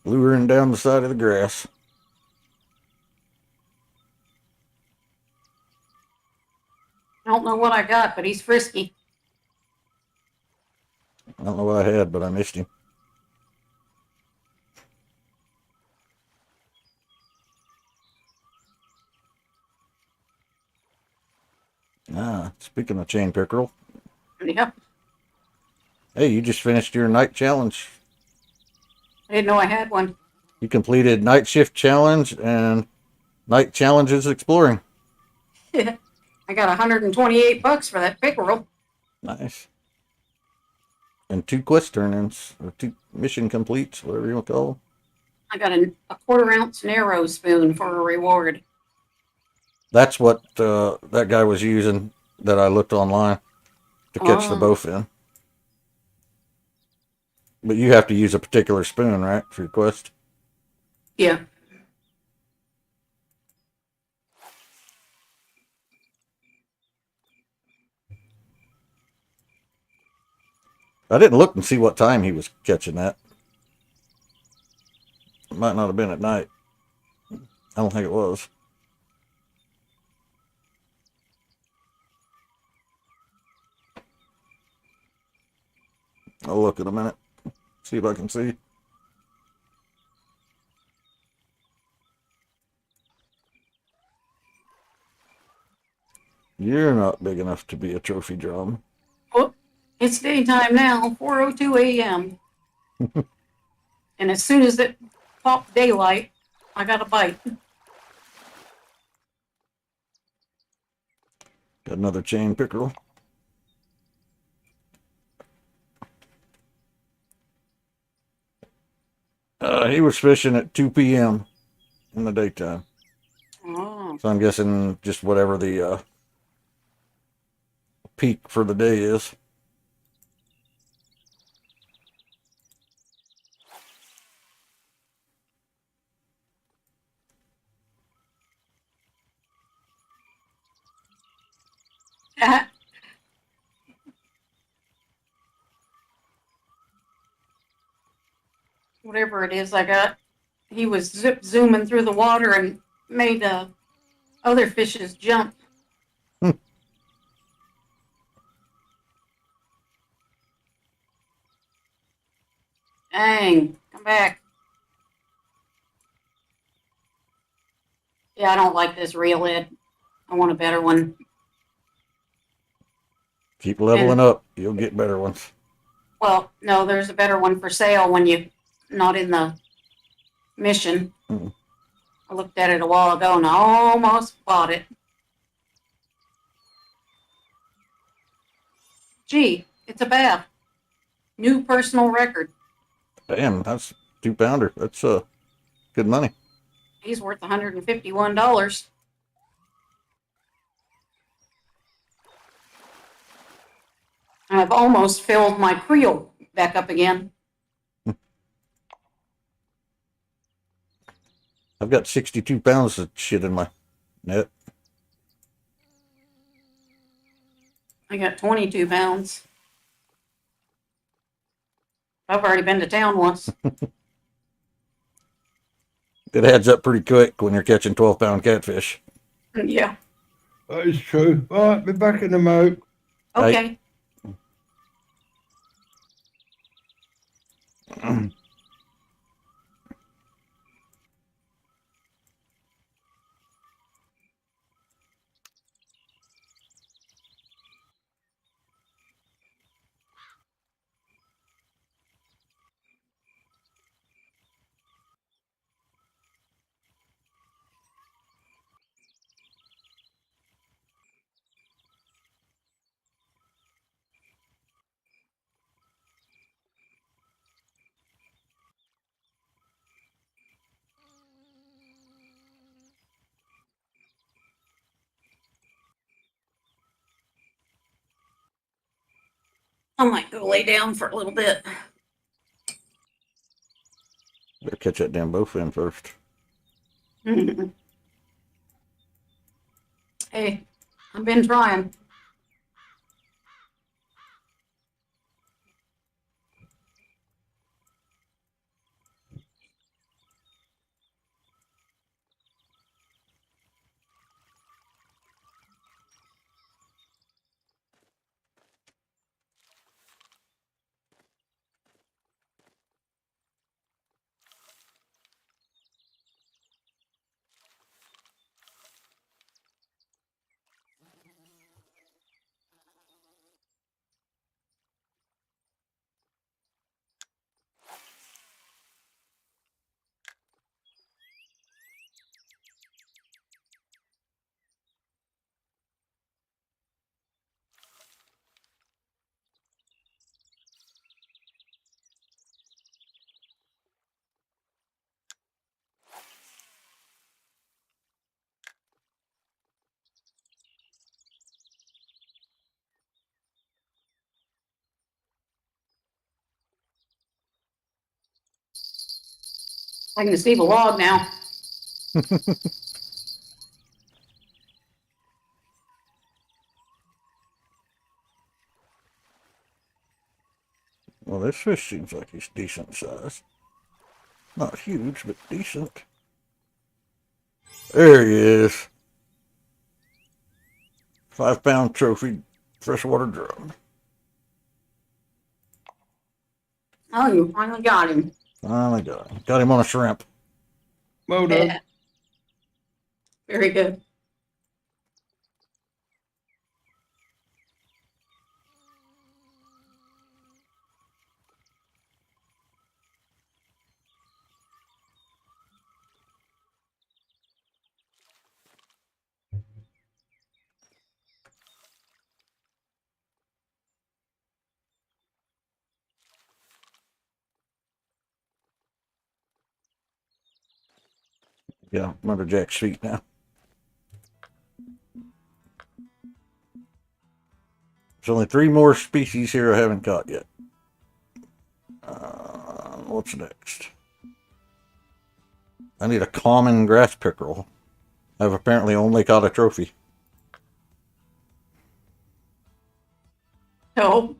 Luring down the side of the grass. I don't know what I got, but he's frisky. I don't know what I had, but I missed him. Ah, speaking of chain pickerel. Yep. Hey, you just finished your night challenge. I didn't know I had one. You completed night shift challenge and night challenges exploring. I got $128 for that pickerel. Nice. And 2 quest turn-ins, or 2 mission completes, whatever you want to call them. I got a quarter-ounce narrow spoon for a reward. That's what that guy was using that I looked online to catch the bowfin. But you have to use a particular spoon, right, for your quest? Yeah. I didn't look and see what time he was catching that. It might not have been at night. I don't think it was. I'll look in a minute. See if I can see. You're not big enough to be a trophy drum. Oh, it's daytime now, 4:02 a.m. And as soon as it popped daylight, I got a bite. Got another chain pickerel. He was fishing at 2 p.m. in the daytime. Oh. So I'm guessing just whatever the peak for the day is. Whatever it is I got, he was zooming through the water and made other fishes jump. Dang, come back. Yeah, I don't like this reel Ed. I want a better one. Keep leveling up. You'll get better ones. Well, no, there's a better one for sale when you're not in the mission. Mm. I looked at it a while ago and I almost bought it. Gee, it's a bath. New personal record. Damn, that's 2-pounder. That's good money. He's worth $151. I've almost filled my creel back up again. I've got 62 pounds of shit in my net. I got 22 pounds. I've already been to town once. It adds up pretty quick when you're catching 12-pound catfish. Yeah. That is true. Right, be back in a mo. Okay. I might go lay down for a little bit. Better catch that damn bowfin first. Hey, I've been trying. I can see the log now. Well, this fish seems like he's decent size. Not huge, but decent. There he is. 5-pound trophy freshwater drum. Oh, you finally got him. Finally got him. Got him on a shrimp. Well done. Yeah. Very good. Yeah, I'm under Jack's feet now. There's only 3 more species here I haven't caught yet. What's next? I need a common grass pickerel. I've apparently only caught a trophy. So,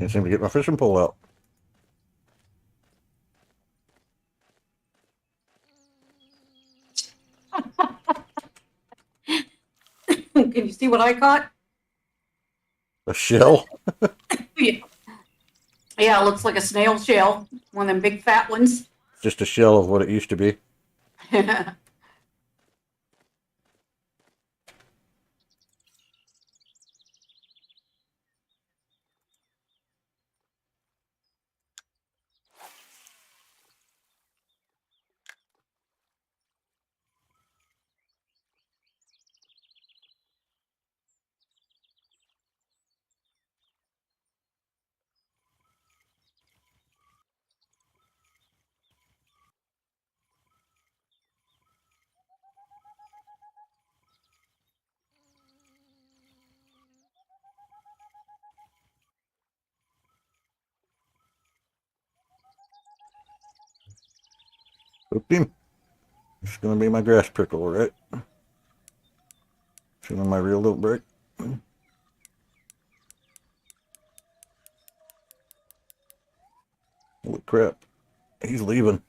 Can't seem to get my fishing pole out. can you see what I caught? A shell? Yeah. Yeah, it looks like a snail shell. One of them big fat ones. Just a shell of what it used to be. Hooked him. It's gonna be my grass prickle, right? Showing my real little break. Holy crap. He's leaving.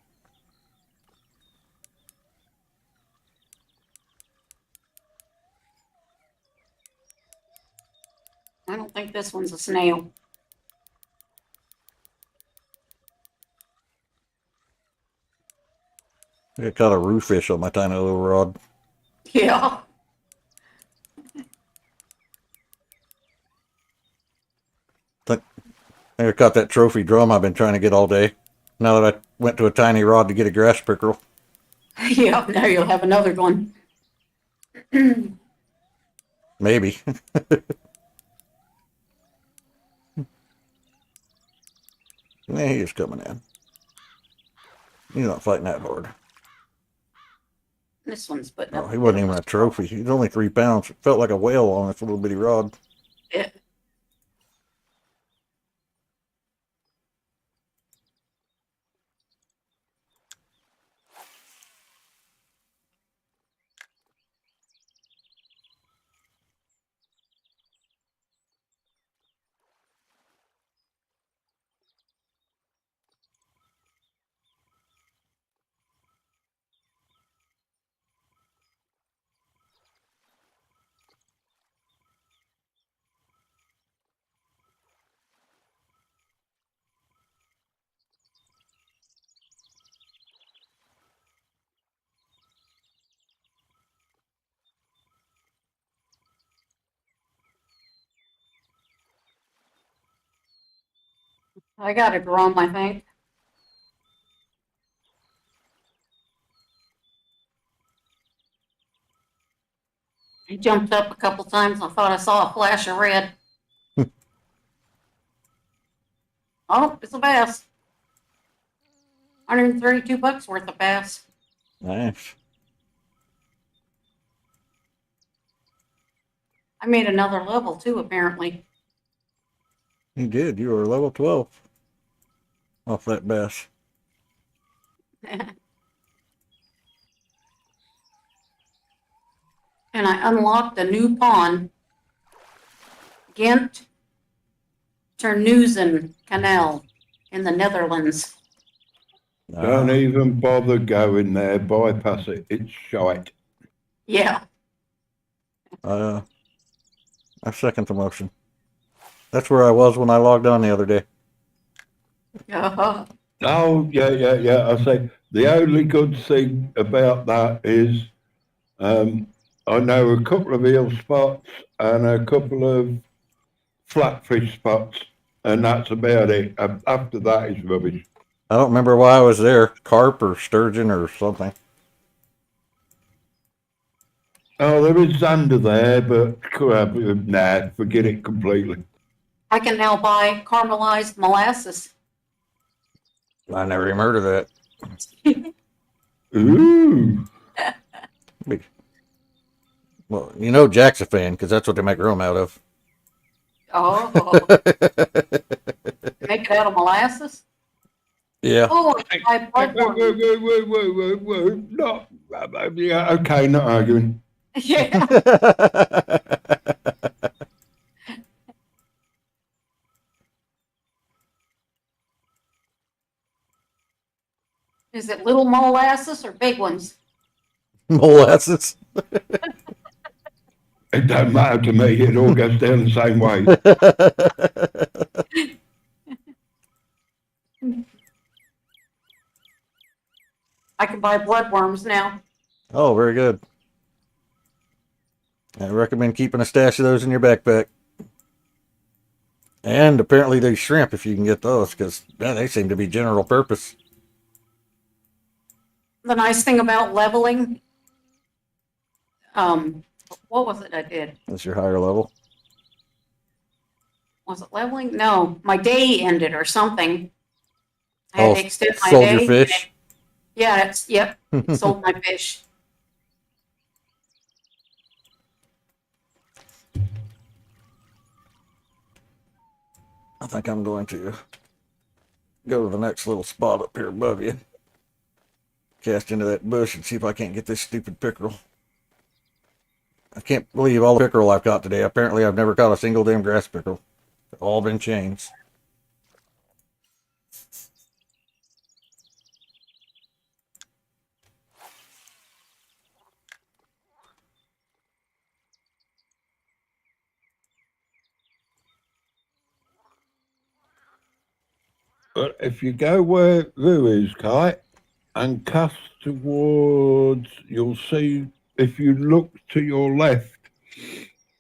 I don't think this one's a snail. I caught a Ruue fish on my tiny little rod. Yeah. I caught that trophy drum I've been trying to get all day. Now that I went to a tiny rod to get a grass pickerel. Yeah, now you'll have another one. Maybe. Yeah, he is coming in. He's not fighting that hard. This one's putting Oh, up. he wasn't even a trophy. He's only 3 pounds. It felt like a whale on this little bitty rod. Yeah. I got a drum, I think. He jumped up a couple times. I thought I saw a flash of red. Oh, it's a bass. $132 worth of bass. Nice. I made another level too, apparently. You did. You were level 12 off that bass. and I unlocked a new pond. Ghent Terneuzen Canal in the Netherlands. Don't even bother going there. Bypass it. It's shite. Yeah. I second the motion. That's where I was when I logged on the other day. Uh-huh. Oh, yeah. I say the only good thing about that is I know a couple of eel spots and a couple of flatfish spots, and that's about it. After that is rubbish. I don't remember why I was there. Carp or sturgeon or something. Oh, there is zander there, but crap, nah, forget it completely. I can now buy caramelized molasses. I never even heard of that. Ooh. Well, you know Jack's a fan because that's what they make rum out of. Oh, make it out of molasses? Yeah. Oh, I buy bloodworm. No. Yeah, okay, not arguing. Yeah. Is it little molasses or big ones? Molasses. It don't matter to me. It all goes down the same way. I can buy bloodworms now. Oh, very good. I recommend keeping a stash of those in your backpack. And apparently they shrimp if you can get those because they seem to be general purpose. The nice thing about leveling, what was it I did? That's your higher level. Was it leveling? No, my day ended or something. I had to extend my sold day. your fish. Yeah, yep, it sold my fish. I think I'm going to go to the next little spot up here above you. Cast into that bush and see if I can't get this stupid pickerel. I can't believe all the pickerel I've caught today. Apparently I've never caught a single damn grass pickerel. They've all been chains. But if you go where Ruue is, Kai, and cast towards, you'll see, if you look to your left,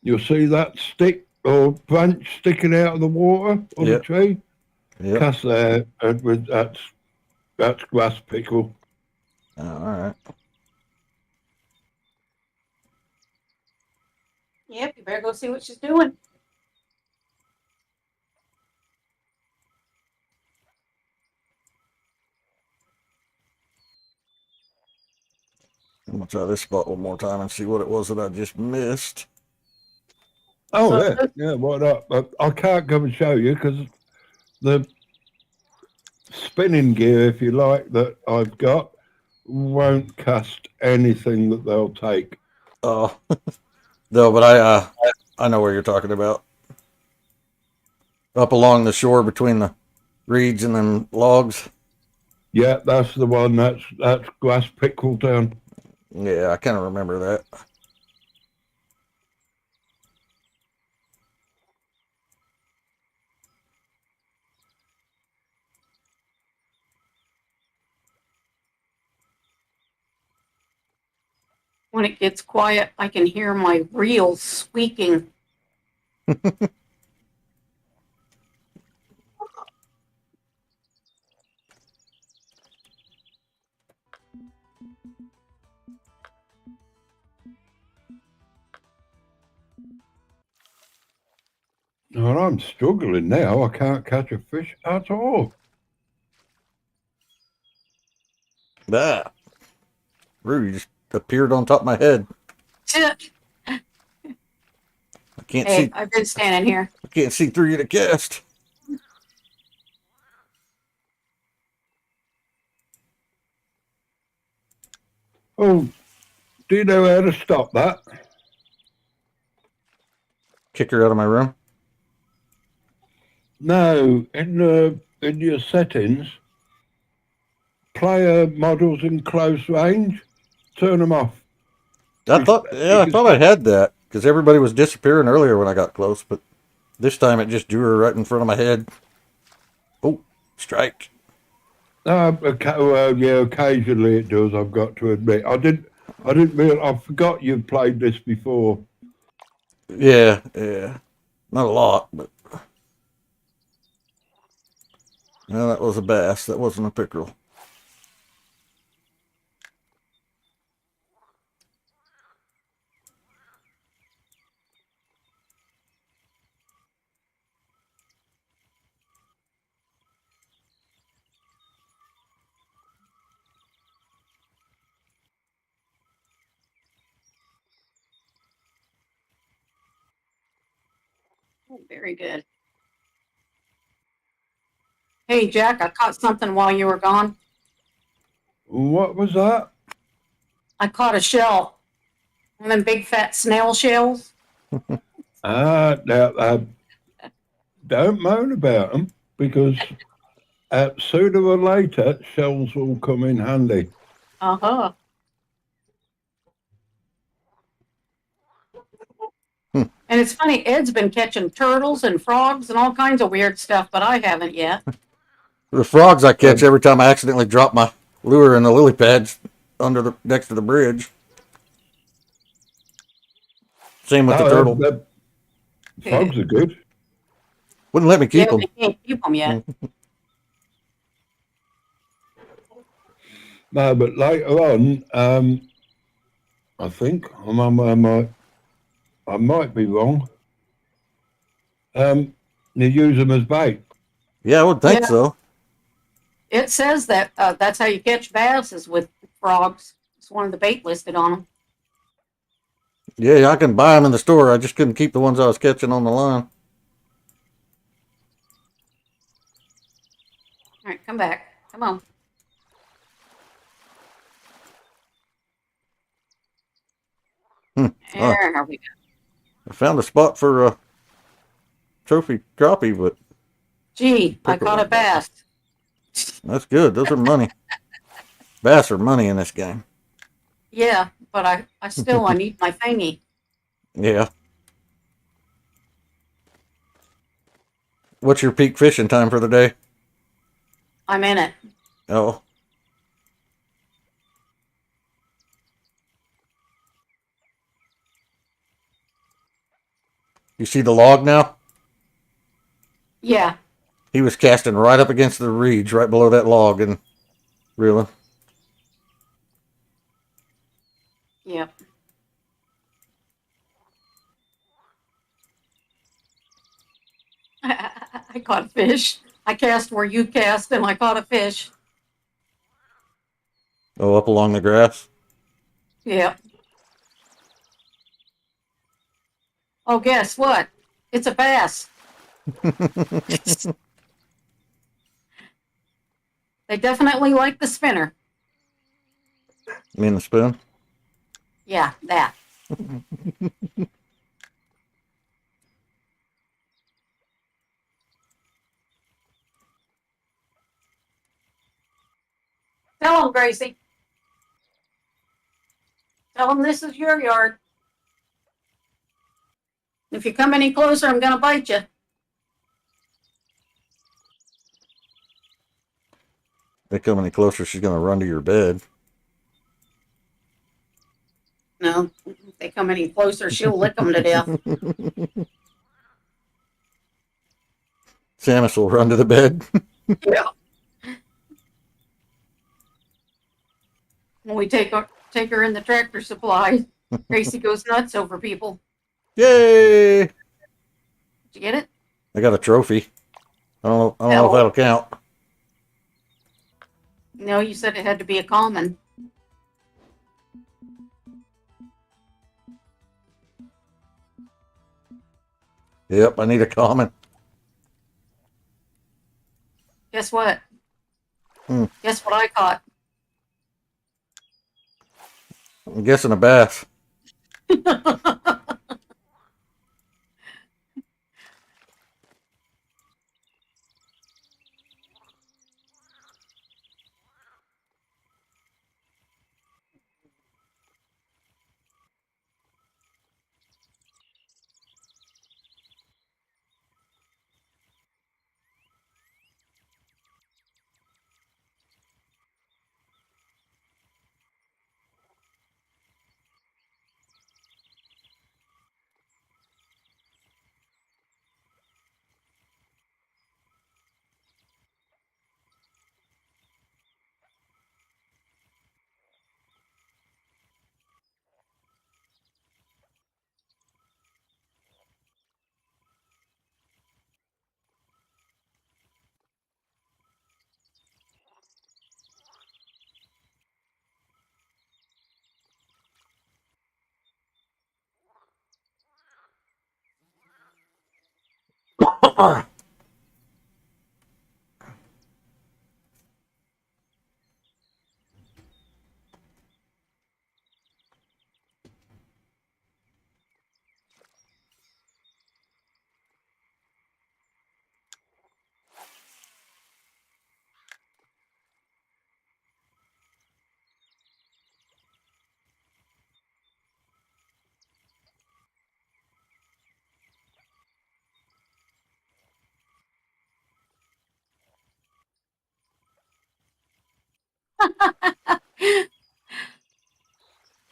you'll see that stick or branch sticking out of the water on the Yep. tree. Yep. Cast there, and that's grass pickle. Oh, all right. Yep, you better go see what she's doing. I'm going to try this spot one more time and see what it was that I just missed. Oh, So- yeah, why not? But I can't come and show you because the spinning gear, if you like, that I've got won't cast anything that they'll take. Oh, no, but I know where you're talking about. Up along the shore between the reeds and them logs. Yeah, that's the one. That's grass pickle down. Yeah, I kind of remember that. When it gets quiet, I can hear my reel squeaking. And I'm struggling now. I can't catch a fish at all. Ah, Ruue just appeared on top of my head. I can't Hey, see. I've been standing here. I can't see through you to cast. Oh, do you know how to stop that? Kick her out of my room. No, in your settings, player models in close range, turn them off. I thought I had that because everybody was disappearing earlier when I got close, but this time it just drew her right in front of my head. Oh, strike. Well, yeah, occasionally it does. I've got to admit, I didn't realize. I forgot you've played this before. Yeah, not a lot, but no, that was a bass. That wasn't a pickerel. Oh, very good. Hey, Jack, I caught something while you were gone. What was that? I caught a shell. One of them big fat snail shells. Now, don't moan about them because sooner or later shells will come in handy. Uh-huh. And it's funny, Ed's been catching turtles and frogs and all kinds of weird stuff, but I haven't yet. The frogs I catch every time I accidentally drop my lure in the lily pads next to the bridge. Same with the turtle. Frogs are good. Wouldn't let me keep Yeah, them. they can't keep them yet. No, but later on, I think I might be wrong. You use them as bait. Yeah, I would think Yeah. so. It says that that's how you catch bass is with frogs. It's one of the bait listed on them. Yeah, I can buy them in the store. I just couldn't keep the ones I was catching on the line. All right, come back. Come on. There we go. I found a spot for a trophy crappie, but Gee, I caught a bass. that's good. Those are money. Bass are money in this game. Yeah, but I need my thingy. Yeah. What's your peak fishing time for the day? I'm in it. Oh. You see the log now? Yeah. He was casting right up against the reeds right below that log and reeling. Yep. I caught a fish. I cast where you cast and I caught a fish. Oh, up along the grass? Yep. Oh, guess what? It's a bass. They definitely like the spinner. Me and the spoon? Yeah, that. Tell them, Gracie. Tell them this is your yard. If you come any closer, I'm going to bite you. They come any closer, she's going to run to your bed. No, if they come any closer, she'll lick them to death. Samus will run to the bed. Yeah. When we take her in the tractor supply, Gracie goes nuts over people. Yay! Did you get it? I got a trophy. I don't know if that'll count. No, you said it had to be a common. Yep, I need a common. Guess what? Guess what I caught? I'm guessing a bass.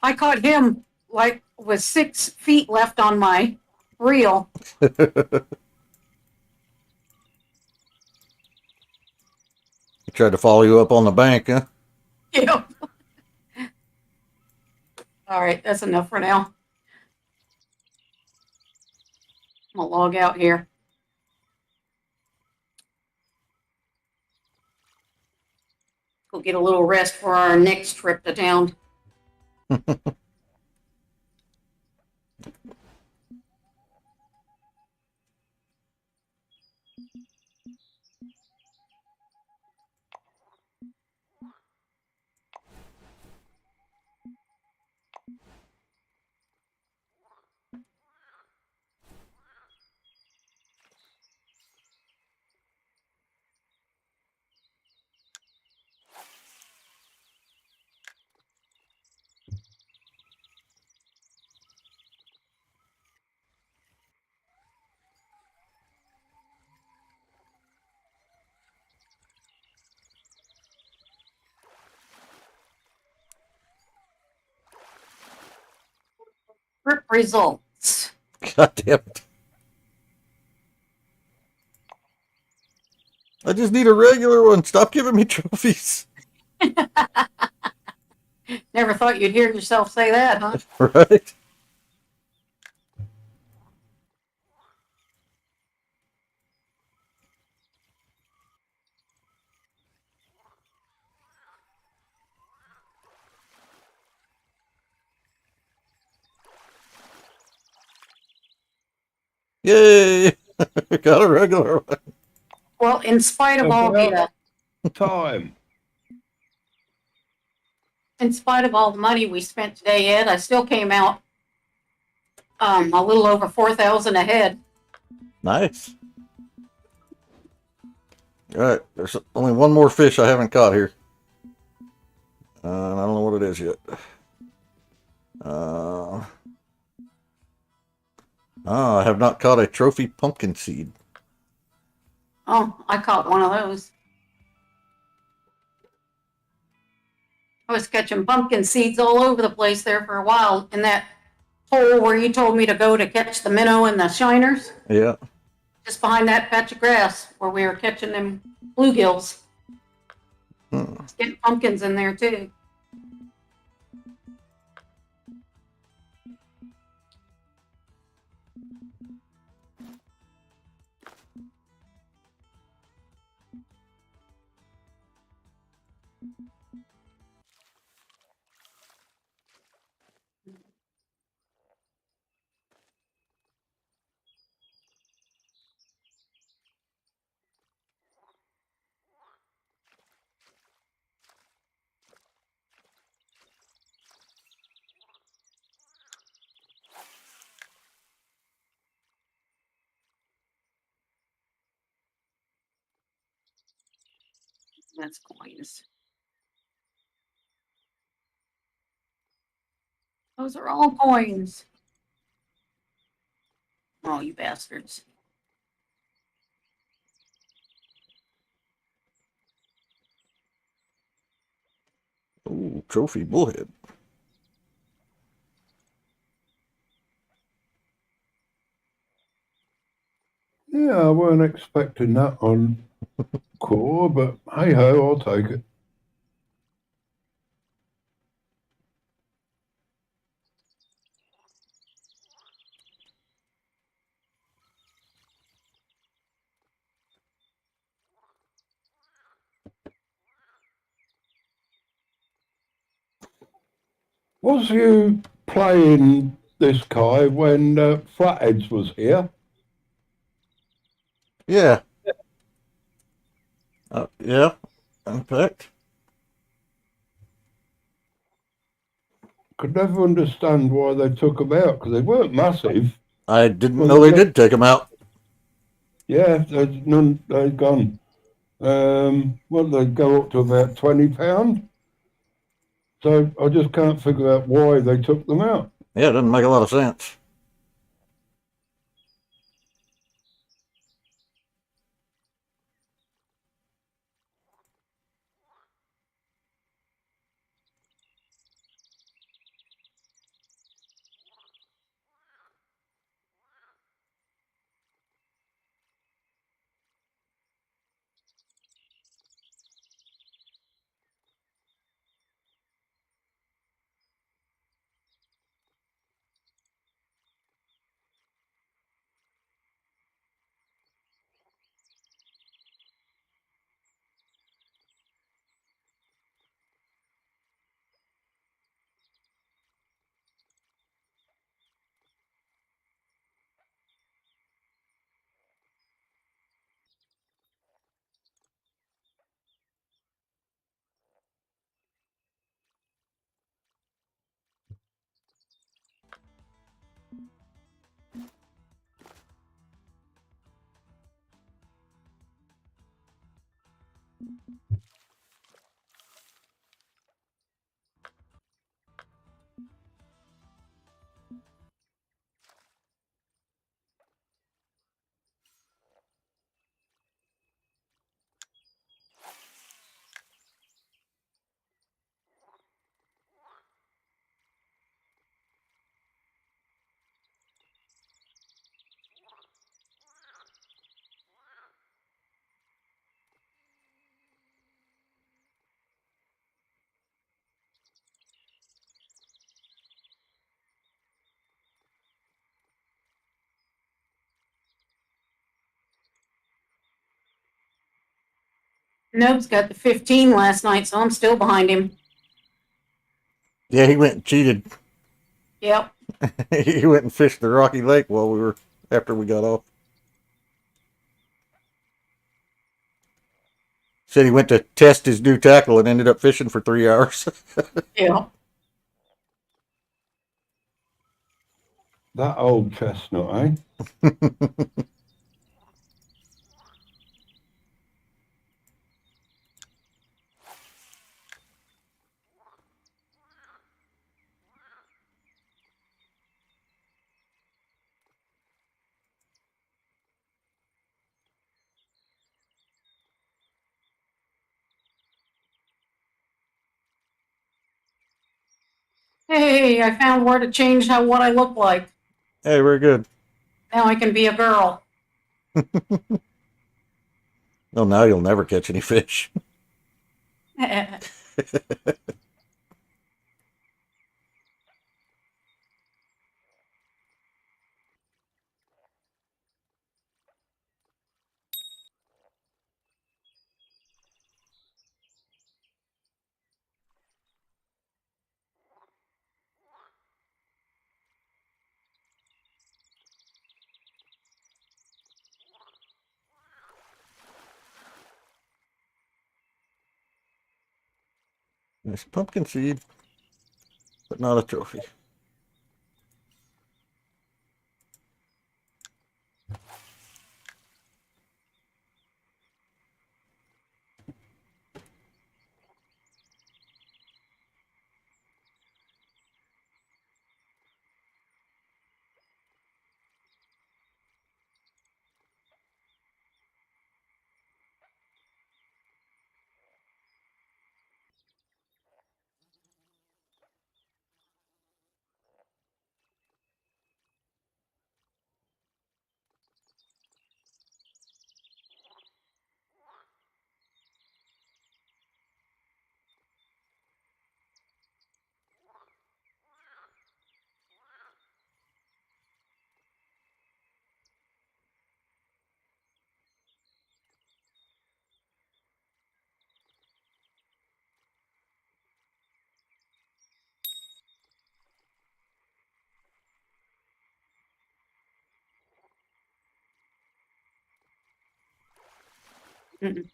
I caught him like with 6 feet left on my reel. He tried to follow you up on the bank, huh? Yeah. All right, that's enough for now. I'm gonna log out here. Go get a little rest for our next trip to town. Trip results. God damn it. I just need a regular one. Stop giving me trophies. Never thought you'd hear yourself say that, huh? Right? Yay! Got a regular one. Well, in spite of all About time. the money we spent today, Ed, I still came out a little over 4,000 ahead. Nice. All right, there's only one more fish I haven't caught here. I don't know what it is yet. I have not caught a trophy pumpkin seed. Oh, I caught one of those. I was catching pumpkin seeds all over the place there for a while in that hole where you told me to go to catch the minnow and the shiners. Yeah. Just behind that patch of grass where we were catching them bluegills. Getting pumpkins in there too. That's coins. Those are all coins. Oh, you bastards. Ooh, trophy bullhead. Yeah, I weren't expecting that on core, but hey ho, I'll take it. Was you playing this guy when Flatheads was here? Yeah. Yeah. In fact, Could never understand why they took them out because they weren't massive. I didn't Well, know they did take them out. Yeah, there's none. They've gone. Well, they go up to about £20. So I just can't figure out why they took them out. Yeah, it doesn't make a lot of sense. Nope's got the 15 last night, so I'm still behind him. Yeah, he went and cheated. Yep. He went and fished the Rocky Lake while we were after we got off. Said he went to test his new tackle and ended up fishing for 3 hours. Yeah. That old chestnut, eh? Hey, I found where to change what I look like. Hey, very good. Now I can be a girl. Oh, now you'll never catch any fish. Nice pumpkin seed, but not a trophy. Mm-mm.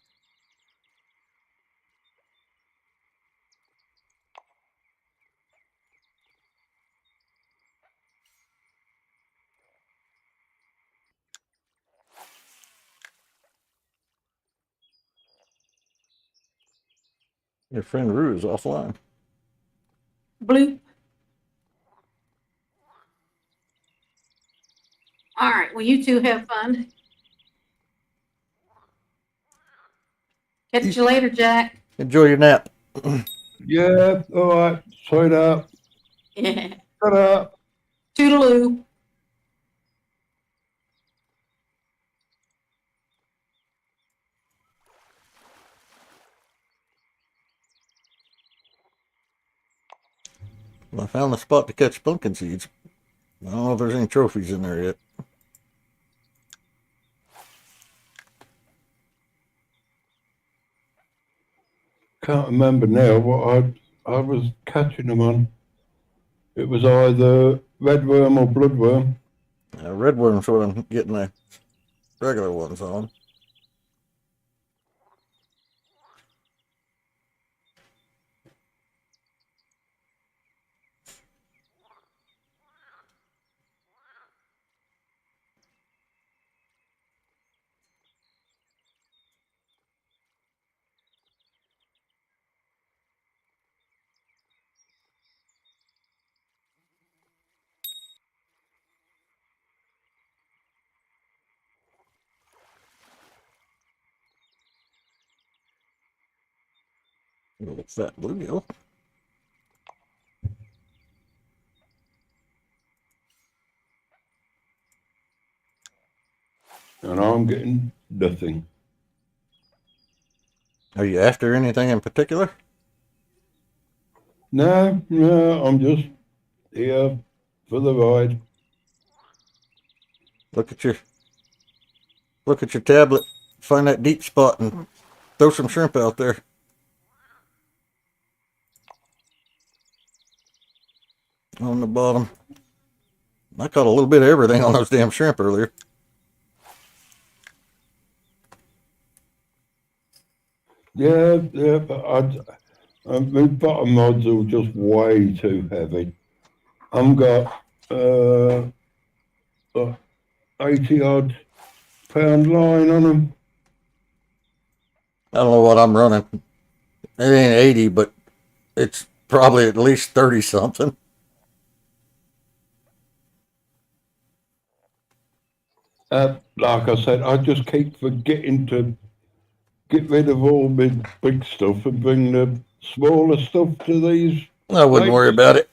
Your friend Ruue is offline. Bloop. All right, well, you two have fun. Catch you later, Jack. Enjoy your nap. Yeah, all right. Sign up. Yeah. Ta-da. Toodaloo. Well, I found a spot to catch pumpkin seeds. I don't know if there's any trophies in there yet. Can't remember now what I was catching them on. It was either redworm or bloodworm. Redworm's what I'm getting the regular ones on. Little fat bluegill. And I'm getting nothing. Are you after anything in particular? No, I'm just here for the ride. Look at your tablet. Find that deep spot and throw some shrimp out there. On the bottom. I caught a little bit of everything on those damn shrimp earlier. Yeah, but my bottom rods are just way too heavy. I've got 80 odd pound line on them. I don't know what I'm running. It ain't 80, but it's probably at least 30 something. Like I said, I just keep forgetting to get rid of all my big stuff and bring the smaller stuff to these. I wouldn't worry about it.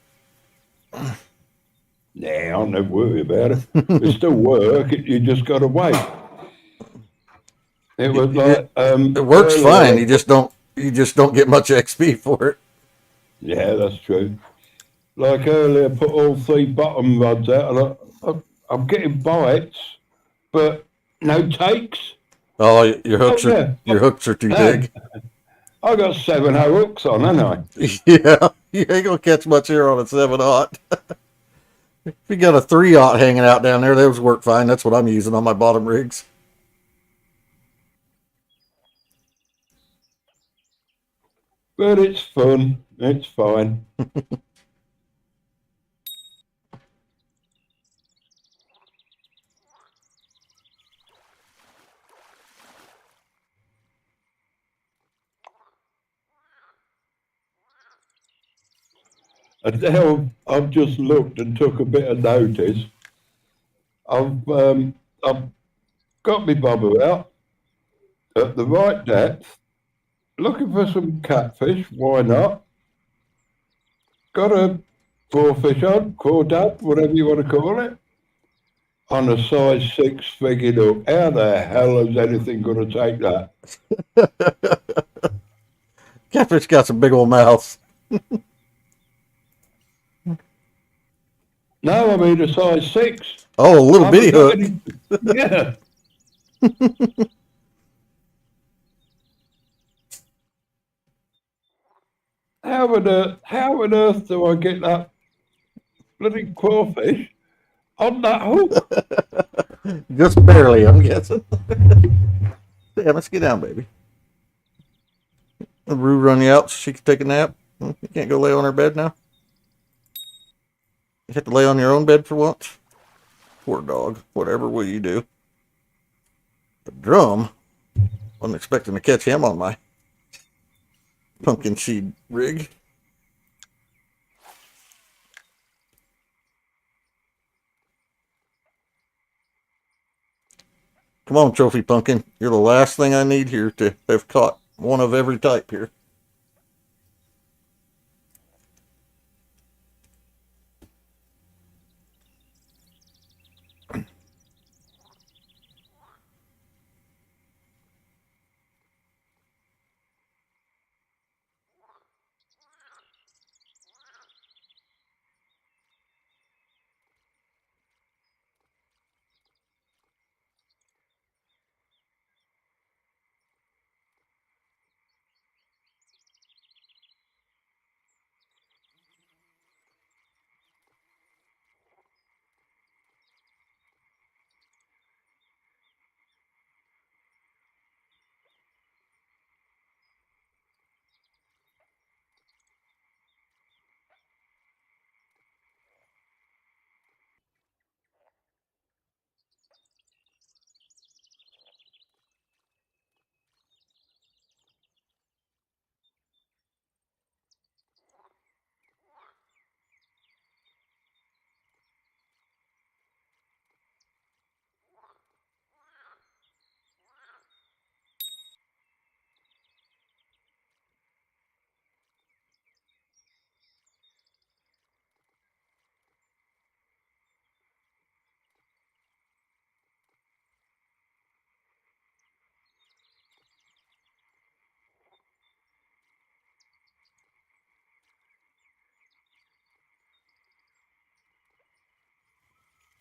Nah, I'll never worry about it. It's still work. You just got to wait. It was like It works earlier, fine. You just don't get much XP for it. Yeah, that's true. Like earlier, put all 3 bottom rods out, and I'm getting bites, but no takes. Oh, your hooks yeah. your hooks are too Hey. big. I got 7 hooks on, haven't I? Yeah, you ain't gonna catch much here on a 7/0. If you got a 3/0 hanging out down there, those work fine. That's what I'm using on my bottom rigs. But it's fun. It's fine. And now I've just looked and took a bit of notice. I've got my bobber out at the right depth, looking for some catfish. Why not? Got a 4-fish on, quarter, whatever you want to call it, on a size 6 figured hook. How the hell is anything going to take that? Catfish got some big old mouths. No, I mean a size 6. Oh, a little bitty hook. Yeah. How on earth do I get that bloody crawfish on that hook? Just barely, I'm guessing. Let's get down, baby. The Rue run you out so she can take a nap. You can't go lay on her bed now. You have to lay on your own bed for once. Poor dog. Whatever will you do? The drum. Wasn't expecting to catch him on my pumpkin seed rig. Come on, Trophy Pumpkin. You're the last thing I need here to have caught one of every type here.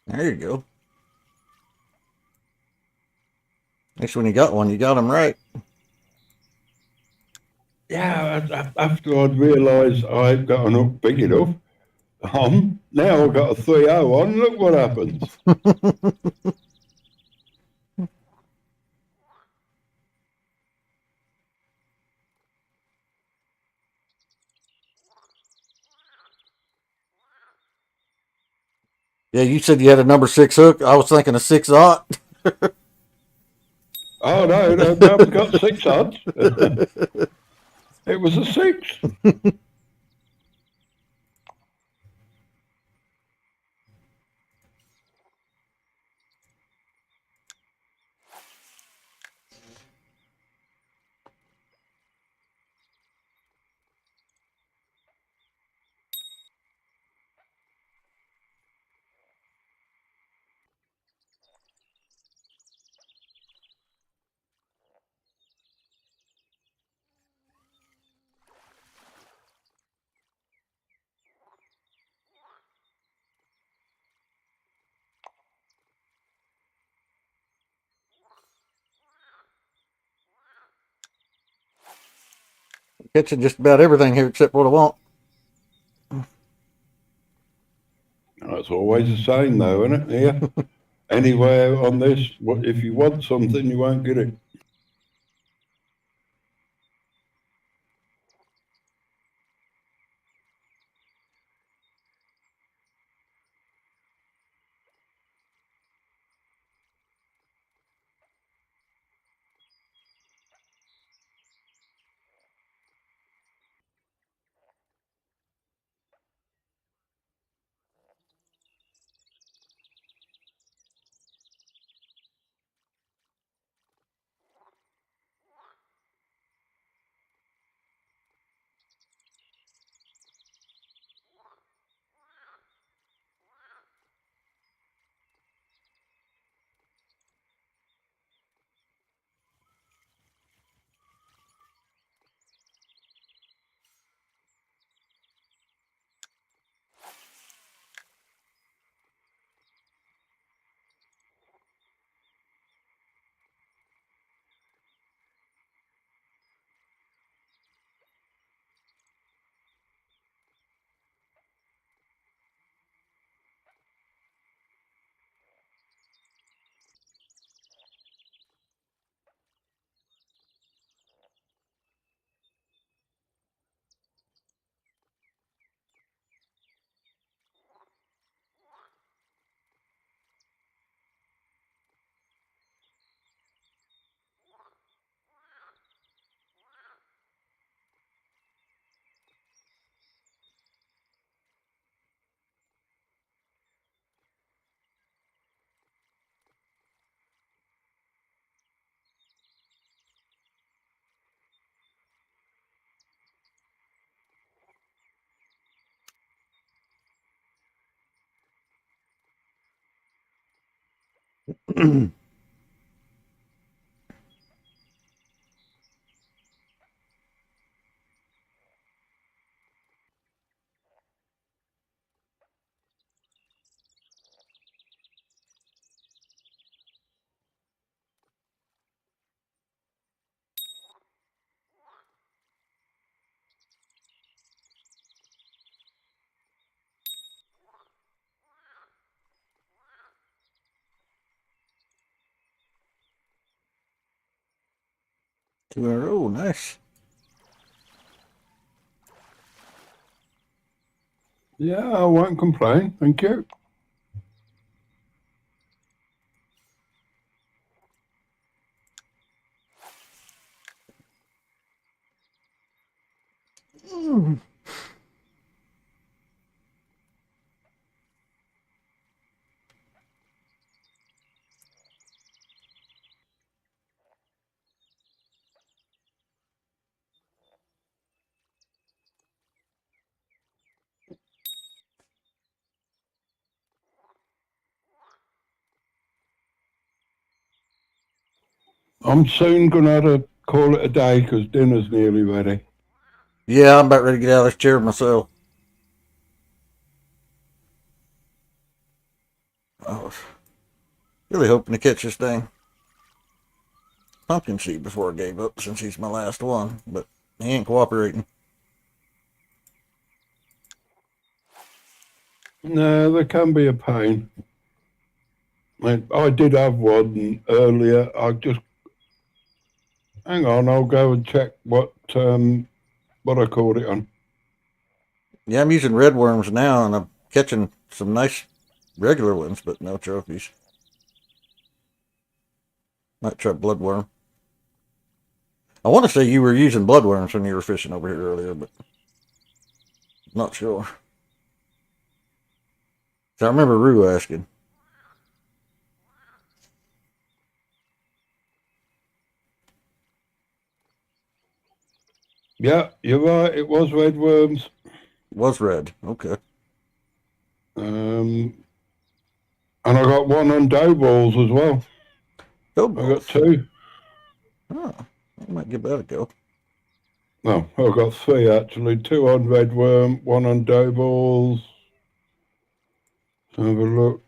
There you go. At least when you got one, you got him right. Yeah, after I'd realised I'd got an hook big enough, now I've got a 3-0 on. Look what happens. Yeah, you said you had a number 6 hook. I was thinking a 6-aught. Oh no, I've got 6 odds. It was a 6. Catching just about everything here except what I want. That's always the same though, isn't it? Yeah. Anywhere on this, if you want something, you won't get it. Two in a row, nice. Yeah, I won't complain. Thank you. I'm soon going to have to call it a day because dinner's nearly ready. Yeah, I'm about ready to get out of this chair myself. I was really hoping to catch this thing. Pumpkin seed before I gave up since he's my last one, but he ain't cooperating. No, there can be a pain. I did have one earlier. Hang on, I'll go and check what I caught it on. Yeah, I'm using red worms now, and I'm catching some nice regular ones, but no trophies. Might try bloodworm. I want to say you were using bloodworms when you were fishing over here earlier, but not sure. So I remember Ruue asking. Yeah, you're right. It was red worms. Was red. Okay. And I got one on dough balls as well. Dough I balls. got two. Oh, I might give that a go. No, I got three actually. Two on red worm, one on dough balls. Have a look.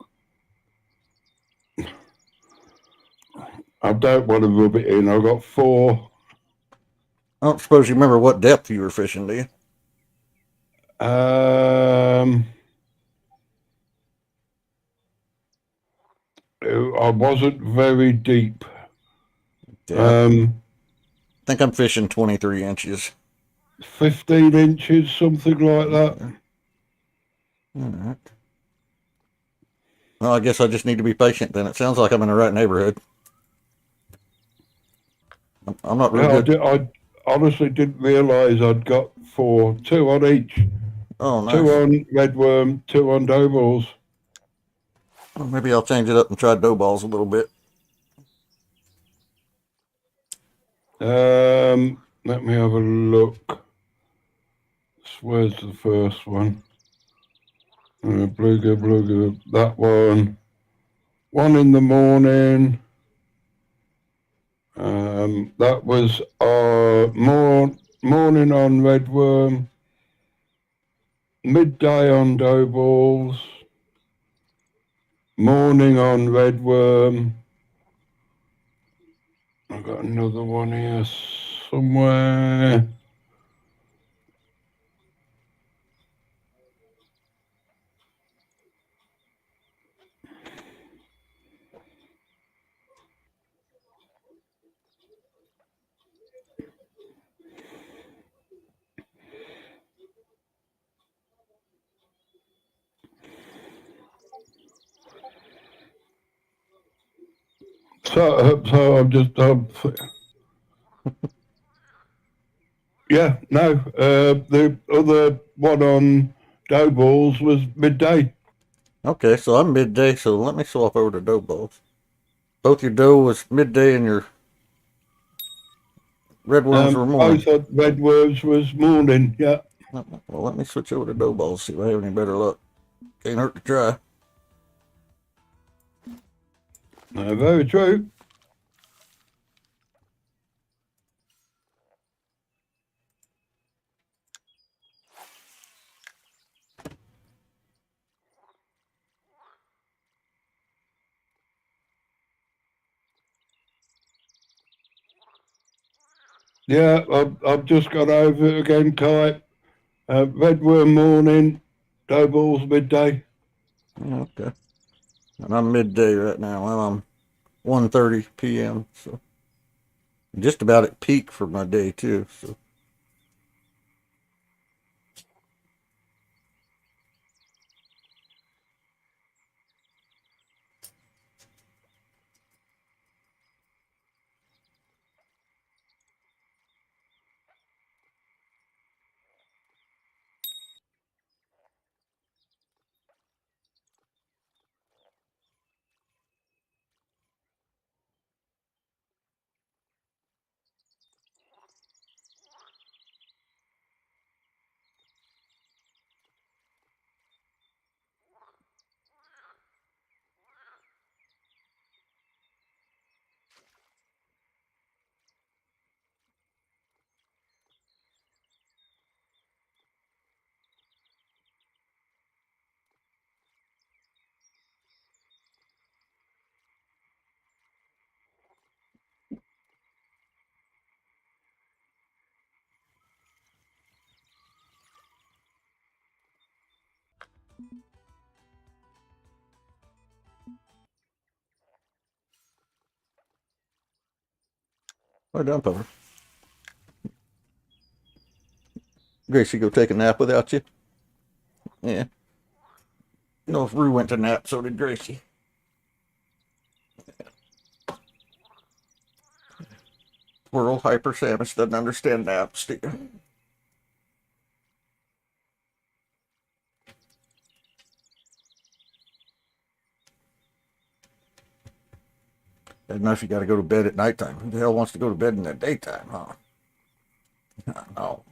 I don't want to rub it in. I got four. I don't suppose you remember what depth you were fishing, do you? I wasn't very deep. Yeah. I think I'm fishing 23 inches. 15 inches, something like that. All right. Well, I guess I just need to be patient then. It sounds like I'm in the right neighborhood. I'm not real good. I honestly didn't realise I'd got four. Two on each. Oh, nice. Two on red worm, two on dough balls. Well, maybe I'll change it up and try dough balls a little bit. Let me have a look. Where's the first one? Bluegill. That one. One in the morning. That was morning on red worm. Midday on dough balls. Morning on red worm. I've got another one here somewhere. So I'm just yeah, no. The other one on dough balls was midday. Okay, so I'm midday, so let me swap over to dough balls. Both your dough was midday and your red worms were morning. Both of red worms was morning. Yeah. Well, let me switch over to dough balls, see if I have any better luck. Can't hurt to try. Very true. Yeah, I've just got over it again, Kai. Red worm morning, dough balls midday. Okay. And I'm midday right now. Well, I'm 1:30 p.m. So just about at peak for my day too. So we're done, Puffer. Gracie go take a nap without you? Yeah. No, if Rue went to nap, so did Gracie. Squirrel hyper Samus doesn't understand naps, do you? I don't know if you got to go to bed at nighttime. Who the hell wants to go to bed in the daytime, huh? No.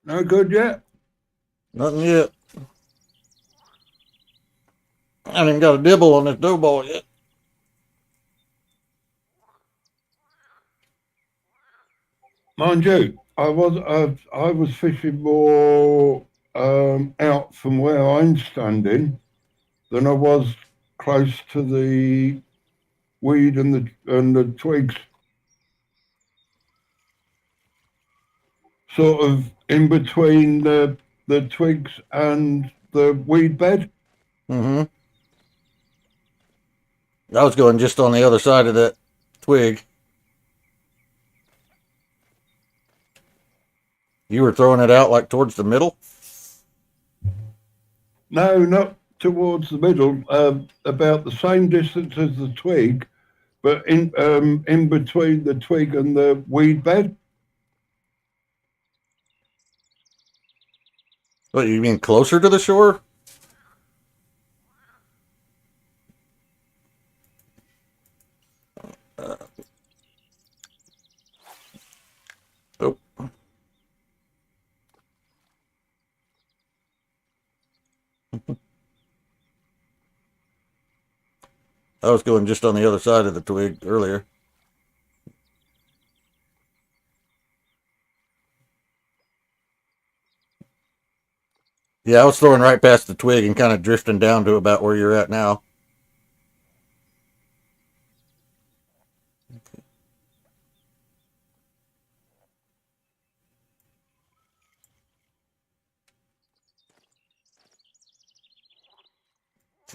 No good yet? Nothing yet. I haven't even got a dibble on this dough ball yet. Mind you, I was fishing more out from where I'm standing than I was close to the weed and the twigs, sort of in between the twigs and the weed bed. Mm-hmm. I was going just on the other side of that twig. You were throwing it out like towards the middle? No, not towards the middle, about the same distance as the twig, but in between the twig and the weed bed. What, you mean closer to the shore? Oh, I was going just on the other side of the twig earlier. Yeah, I was throwing right past the twig and kind of drifting down to about where you're at now.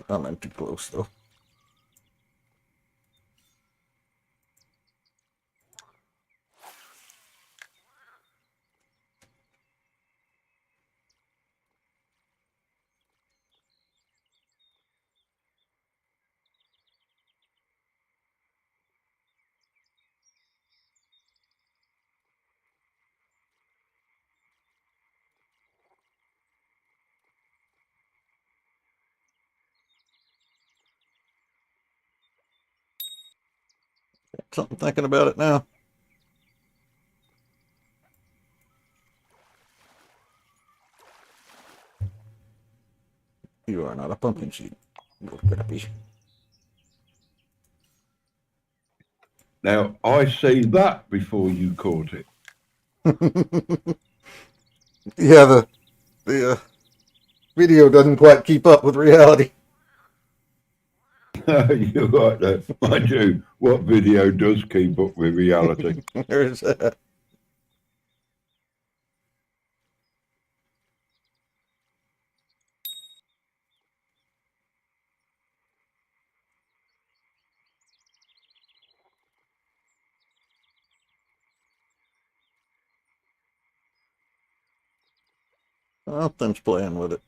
I'm in too close though. Something thinking about it now. You are not a pumpkin seed. You're gonna be. Now I see that before you caught it. Yeah, the video doesn't quite keep up with reality. You're right there. Mind you, what video does keep up with reality? There's that. Something's playing with it.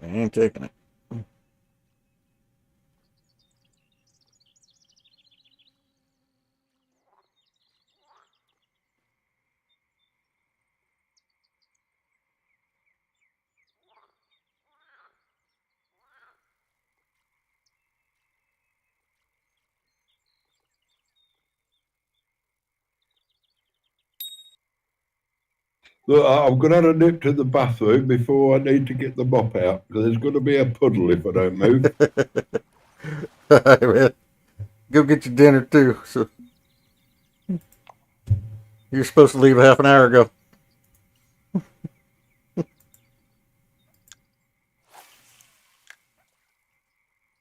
I ain't taking it. Look, I'm going to have a nip to the bathroom before I need to get the mop out because there's going to be a puddle if I don't move. All right, man. Go get your dinner too. So you're supposed to leave a half an hour ago.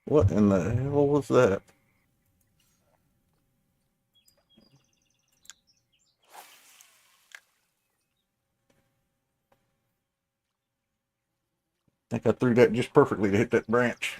What in the hell was that? I think I threw that just perfectly to hit that branch.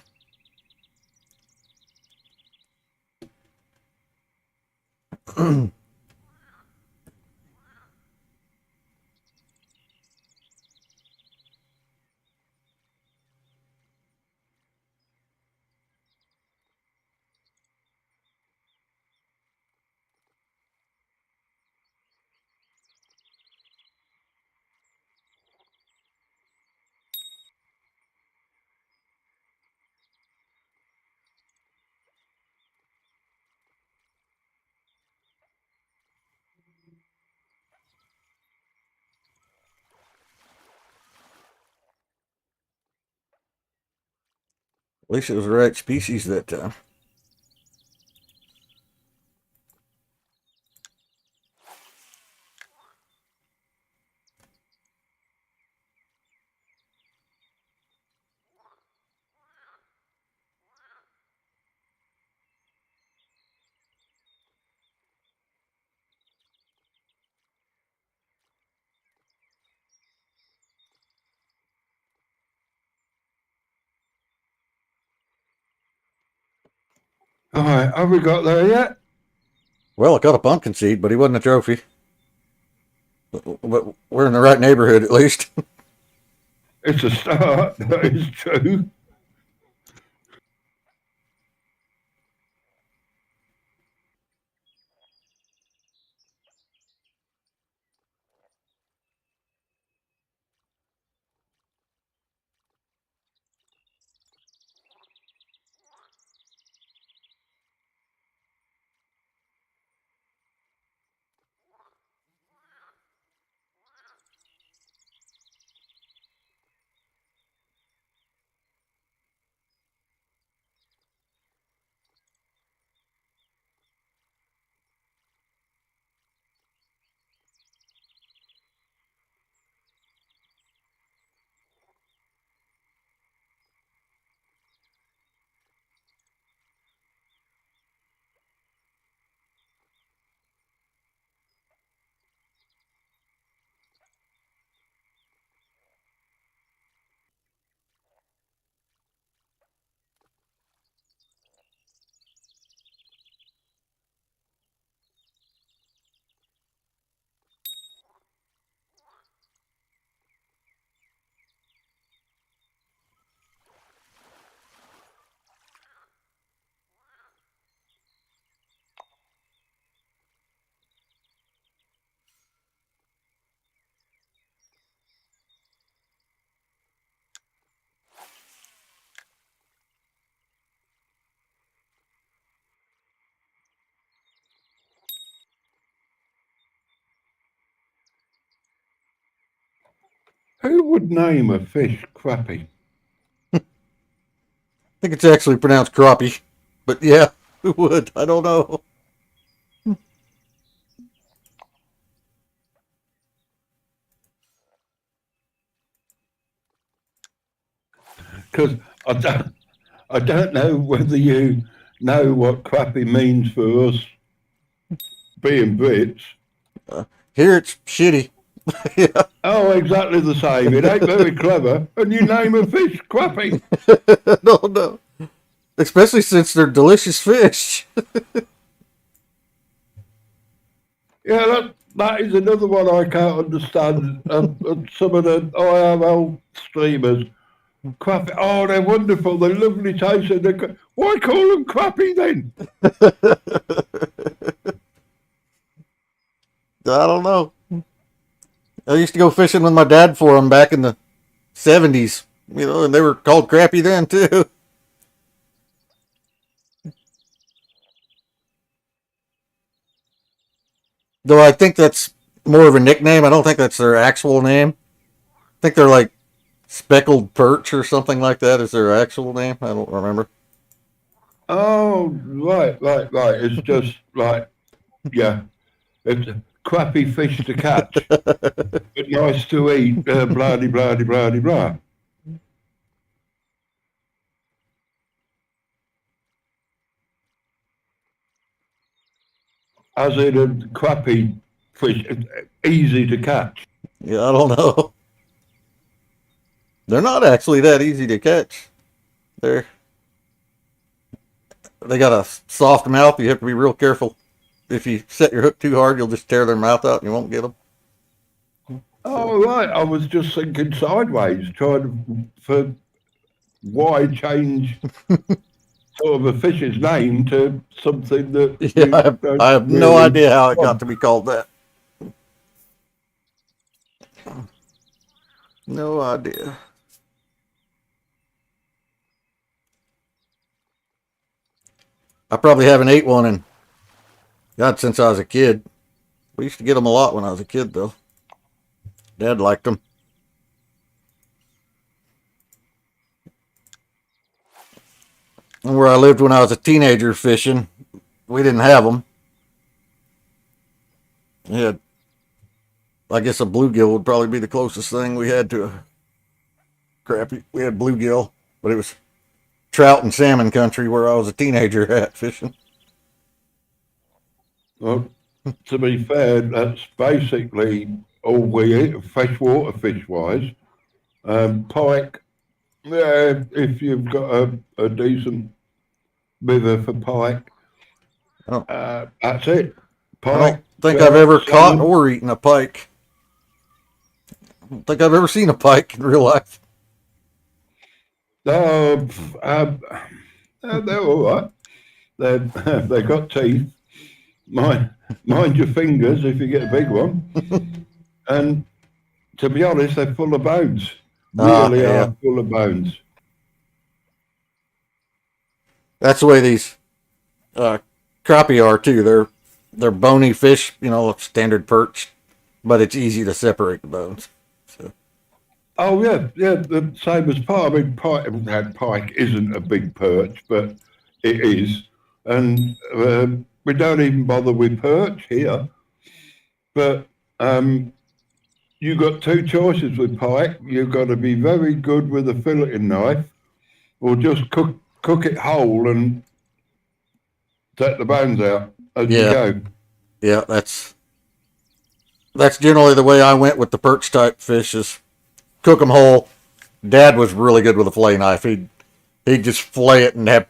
least it was the right species that time. All right, have we got there yet? Well, I caught a pumpkin seed, but he wasn't a trophy. But we're in the right neighborhood, at least. It's a start, that is true. Who would name a fish crappie? I think it's actually pronounced crappie. But yeah, who would? I don't know. Because I don't know whether you know what crappie means for us being Brits. Here it's shitty. Yeah. Oh, exactly the same. It ain't very clever, and you name a fish crappie. No. Especially since they're delicious fish. Yeah, that is another one I can't understand. Some of the IRL streamers, crappie. Oh, they're wonderful. They're lovely tasting. Why call them crappie then? I don't know. I used to go fishing with my dad for them back in the 70s, and they were called crappie then too. Though I think that's more of a nickname. I don't think that's their actual name. I think they're like speckled perch or something like that is their actual name. I don't remember. Oh, right. It's just like, yeah, it's a crappy fish to catch, but nice to eat. Blah de blah de blah de blah. As in a crappy fish, easy to catch. Yeah, I don't know. They're not actually that easy to catch. They're they got a soft mouth. You have to be real careful. If you set your hook too hard, you'll just tear their mouth out and you won't get them. Oh, right. I was just thinking sideways, trying for why change sort of a fish's name to something that Yeah, I have no idea how it got to be called that. No idea. I probably haven't ate one in God since I was a kid. We used to get them a lot when I was a kid, though. Dad liked them. where I lived when I was a teenager fishing, we didn't have them. We had, I guess a bluegill would probably be the closest thing we had to a crappie. We had bluegill, but it was trout and salmon country where I was a teenager at fishing. Well, to be fair, that's basically all we eat, freshwater fish wise. Pike, yeah, if you've got a decent river for pike, Oh. that's it. I don't Pike, think trout, I've ever caught salmon. or eaten a pike. I don't think I've ever seen a pike in real life. Oh, they're all right. They've got teeth. Mind your fingers if you get a big one. And to be honest, they're full of bones. Really Yeah. are full of bones. That's the way these crappie are too. They're bony fish, you know, standard perch, but it's easy to separate the bones. So Oh yeah, the same as pike. I mean, pike isn't a big perch, but it is, and we don't even bother with perch here. But you got two choices with pike. You've got to be very good with a filleting knife, or just cook it whole and take the bones out as you Yeah. go. yeah, that's generally the way I went with the perch type fish. Is cook them whole. Dad was really good with a fillet knife. He'd just fillet it and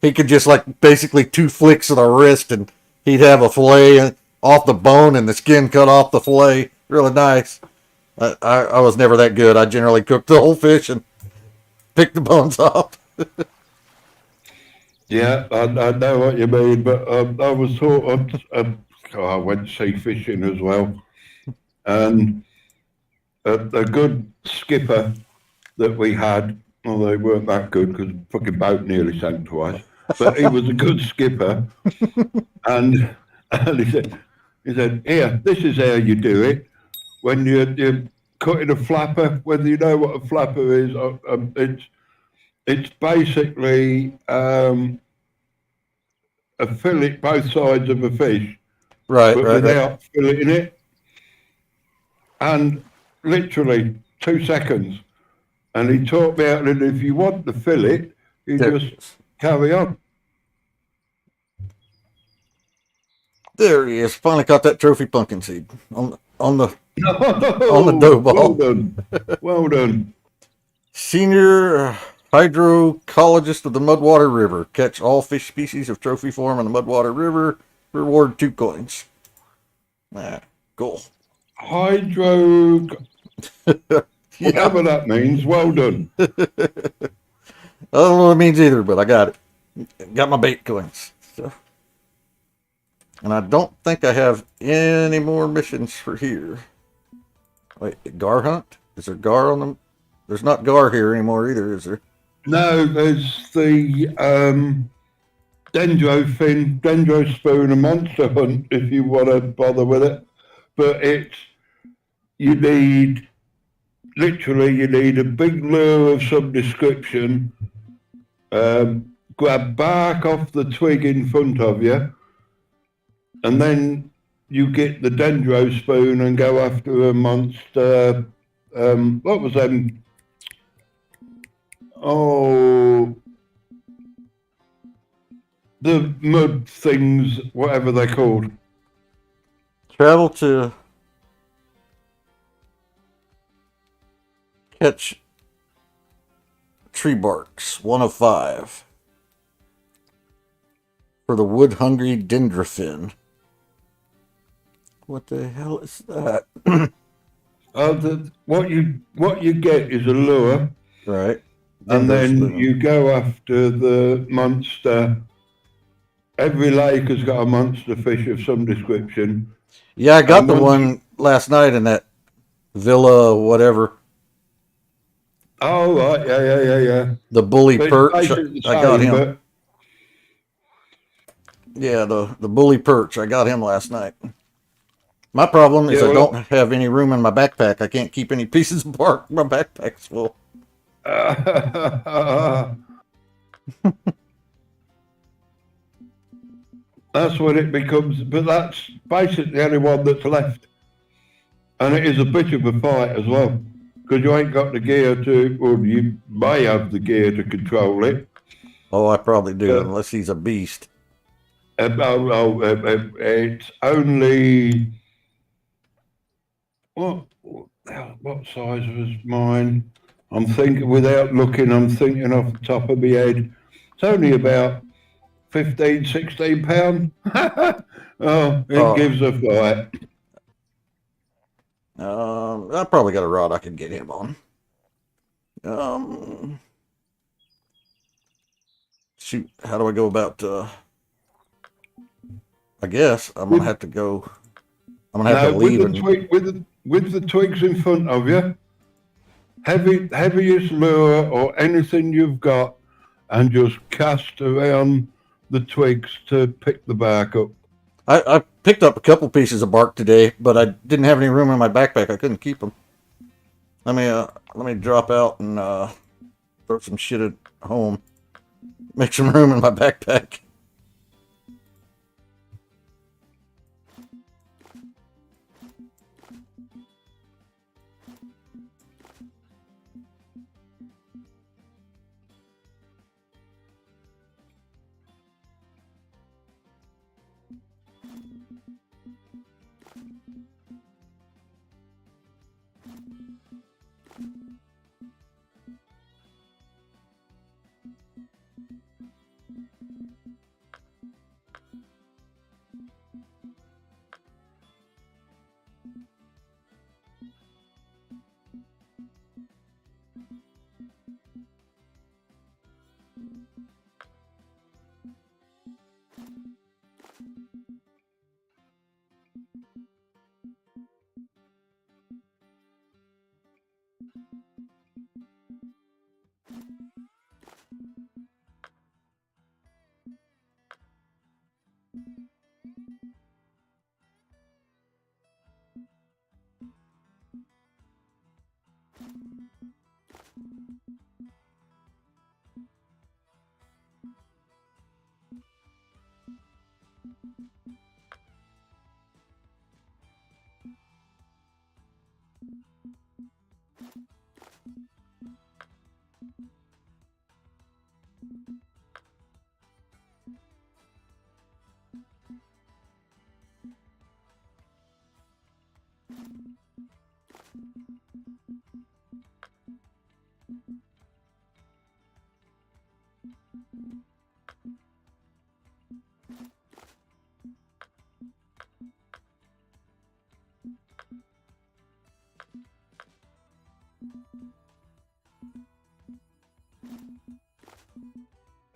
he could just like basically 2 flicks of the wrist and he'd have a fillet off the bone and the skin cut off the fillet. Really nice. I was never that good. I generally cooked the whole fish and picked the bones off. Yeah, I know what you mean, but I was taught. I went sea fishing as well, and a good skipper that we had. Well, they weren't that good because the fucking boat nearly sank twice. But he was a good skipper, and he said, "Here, this is how you do it. When you're cutting a flapper, whether you know what a flapper is, it's basically a fillet both sides of a fish, Right. but without filleting it, and literally 2 seconds." And he taught me how to. If you want the fillet, you There, just carry on. there he is. Finally caught that trophy pumpkin seed on the Well dough ball. done, well done. Senior hydrocologist of the Mudwater River. Catch all fish species of trophy form in the Mudwater River. Reward 2 coins. Cool. Hydro, Yeah. whatever that means. Well done. I don't know what it means either, but I got it. Got my bait coins. So. And I don't think I have any more missions for here. Wait, gar hunt? Is there gar on them? There's not gar here anymore either, is there? No, there's the dendro spoon, a monster hunt if you want to bother with it. But you need a big lure of some description, grab bark off the twig in front of you, and then you get the dendro spoon and go after a monster. What was them? Oh, the mud things, whatever they're called. Travel to catch tree barks, 1 of 5. For the wood hungry dendrofin. What the hell is that? What you get is a lure, Right. and then Dendrospoon. you go after the monster. Every lake has got a monster fish of some description. Yeah, I got the once one last night in that villa, whatever. Oh right, yeah. The bully But it's perch. basically the I got same, him. but Yeah, the bully perch. I got him last night. My problem is Yeah, I well- don't have any room in my backpack. I can't keep any pieces of bark. My backpack's full. That's when it becomes, but that's basically the only one that's left. And it is a bit of a fight as well, because you ain't got the gear to, or you may have the gear to control it. Oh, I probably do, Uh, unless he's a beast. It's only, what size was mine? I'm thinking, without looking, I'm thinking off the top of my head. It's only about 15, 16 pound. Oh, it Oh. gives a fight. I probably got a rod I could get him on. Shoot, how do I go about, I guess I'm gonna have to go, I'm gonna have to Now, with leave the and, twig, with the twigs in front of you, heaviest lure or anything you've got, and just cast around the twigs to pick the bark up. I picked up a couple pieces of bark today, but I didn't have any room in my backpack. I couldn't keep them. Let me drop out and, throw some shit at home. Make some room in my backpack.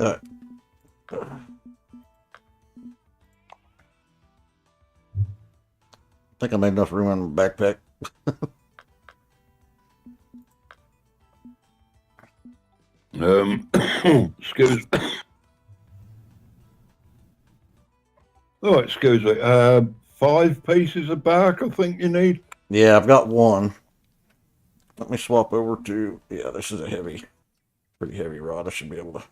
I think I made enough room in my backpack. Excuse. Oh, excuse me. 5 pieces of bark, I think you need. Yeah, I've got one. Let me swap over to, yeah, this is a pretty heavy rod. I should be able to.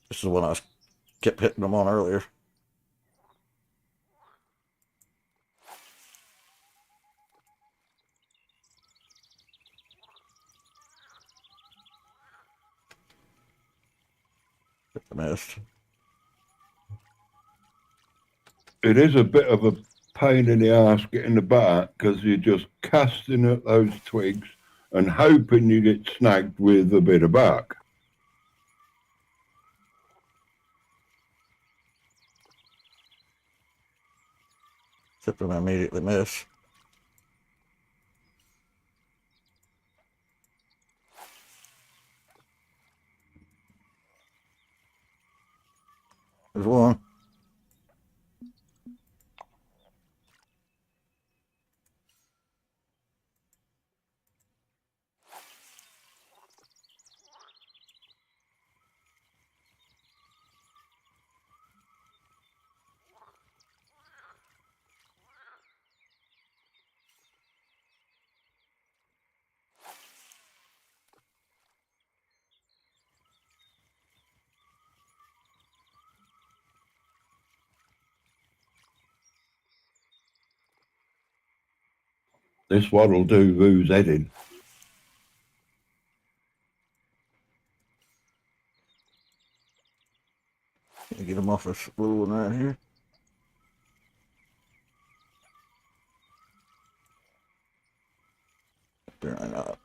This is the one I kept hitting them on earlier. Hit the mist. It is a bit of a pain in the ass getting the bark because you're just casting at those twigs and hoping you get snagged with a bit of bark. Except when I immediately miss. There's one. This what'll do Rue's head in. Get him off this little one right here. There I know.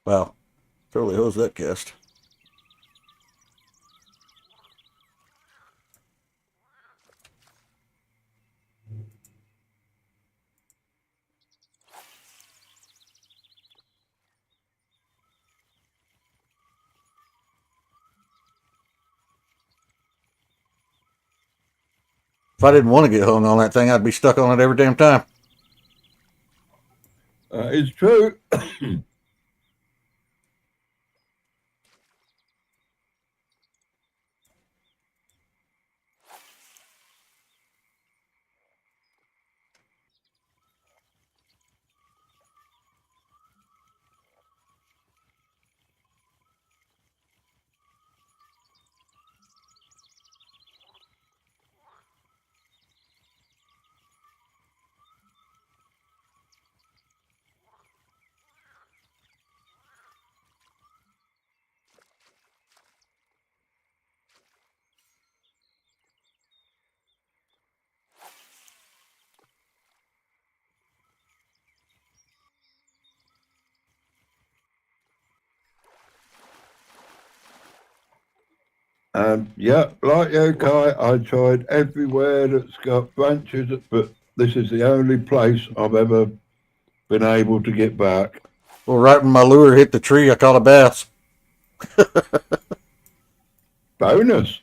Wow. Totally hosed that cast. If I didn't want to get hung on that thing, I'd be stuck on it every damn time. It's true. Yeah, like you, Kai, I tried everywhere that's got branches, but this is the only place I've ever been able to get back. Well, right when my lure hit the tree, I caught a bass. Bonus.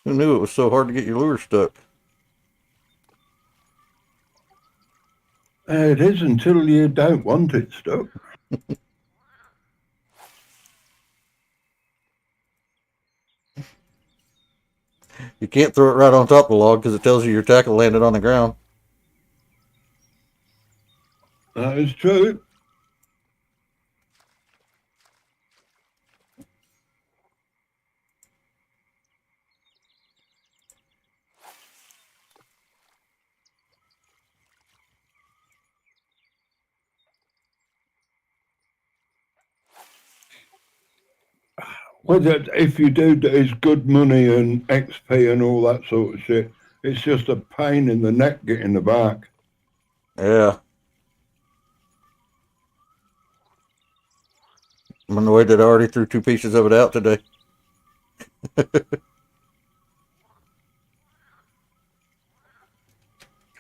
Who knew it was so hard to get your lure stuck? It is until you don't want it stuck. You can't throw it right on top of the log because it tells you your tackle landed on the ground. That is true. Well, if you do, it's good money and XP and all that sort of shit. It's just a pain in the neck getting the back. Yeah. I'm annoyed that I already threw 2 pieces of it out today.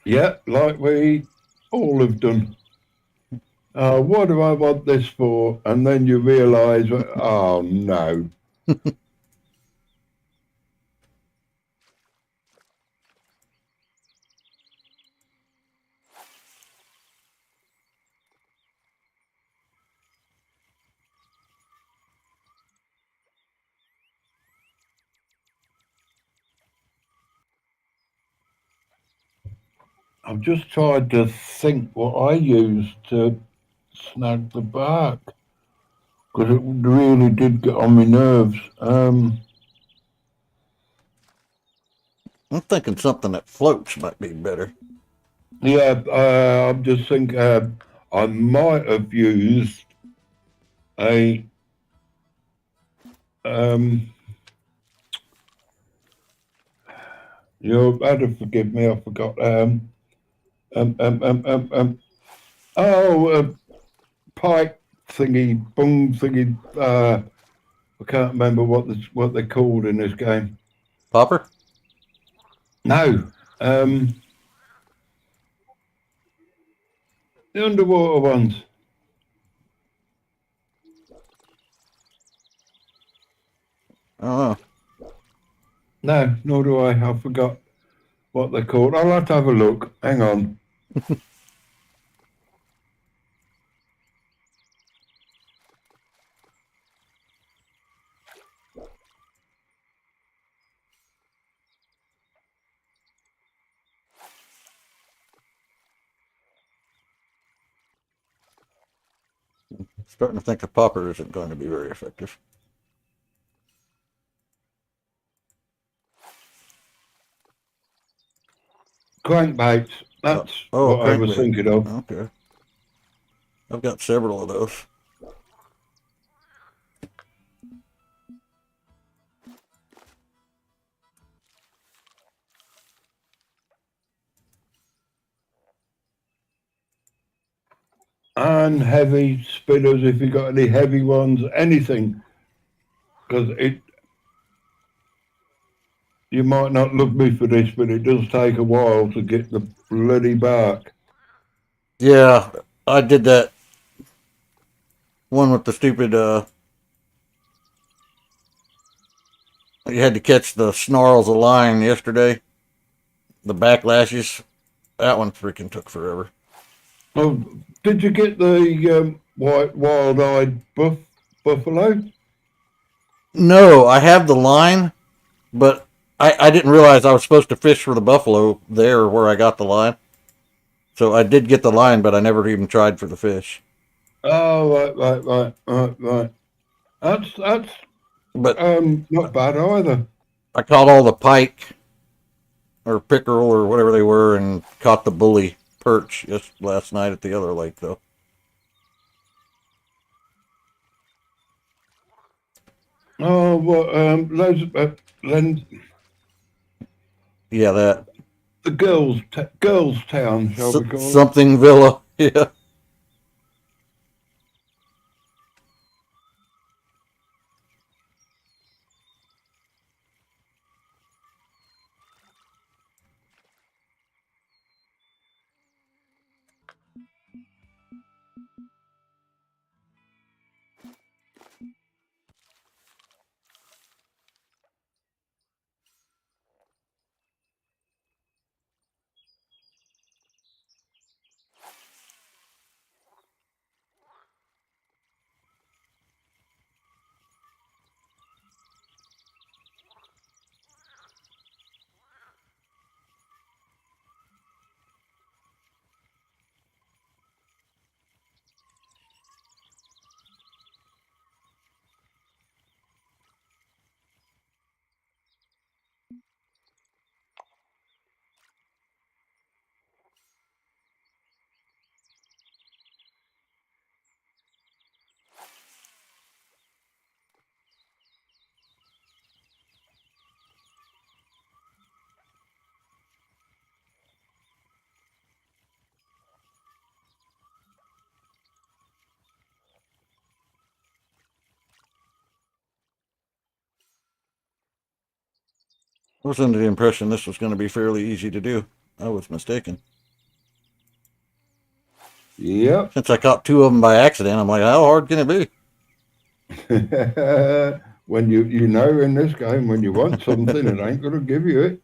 Yeah, like we all have done. What do I want this for? And then you realise, oh no. I've just tried to think what I used to snag the back because it really did get on my nerves. I'm thinking something that floats might be better. Yeah, I'm just thinking I might have used a um. You'll have to forgive me. I forgot. Oh, pipe thingy, boom thingy. I can't remember what they're called in this game. Popper? No, the underwater ones. I don't know. No, nor do I. I forgot what they're called. I'll have to have a look. Hang on. Starting to think a popper isn't going to be very effective. Crankbaits. That's Oh, what I was crankbait. thinking of. Okay. I've got several of those. And heavy spinners, if you got any heavy ones, anything. Because you might not love me for this, but it does take a while to get the bloody bark. Yeah, I did that one with the stupid, you had to catch the snarls of line yesterday. The backlashes. That one freaking took forever. Oh, did you get the white wild-eyed buffalo? No, I have the line, but I didn't realize I was supposed to fish for the buffalo there where I got the line. So I did get the line, but I never even tried for the fish. Oh, right. That's But not bad either. I caught all the pike or pickerel or whatever they were and caught the bully perch just last night at the other lake, though. Oh, well, those then Yeah, that the girls' town, shall we call it? something villa. Yeah. I was under the impression this was going to be fairly easy to do. I was mistaken. Yep. Since I caught two of them by accident, I'm like, how hard can it be? When you know in this game, when you want something, it ain't gonna give you it.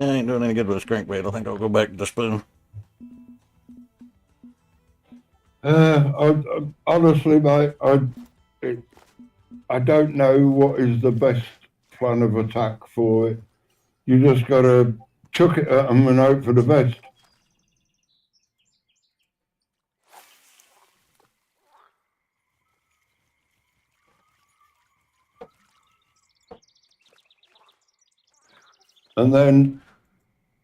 I ain't doing any good with this crankbait. I think I'll go back to the spoon. Honestly, mate, I don't know what is the best plan of attack for it. You just got to chuck it at them and hope for the best. And then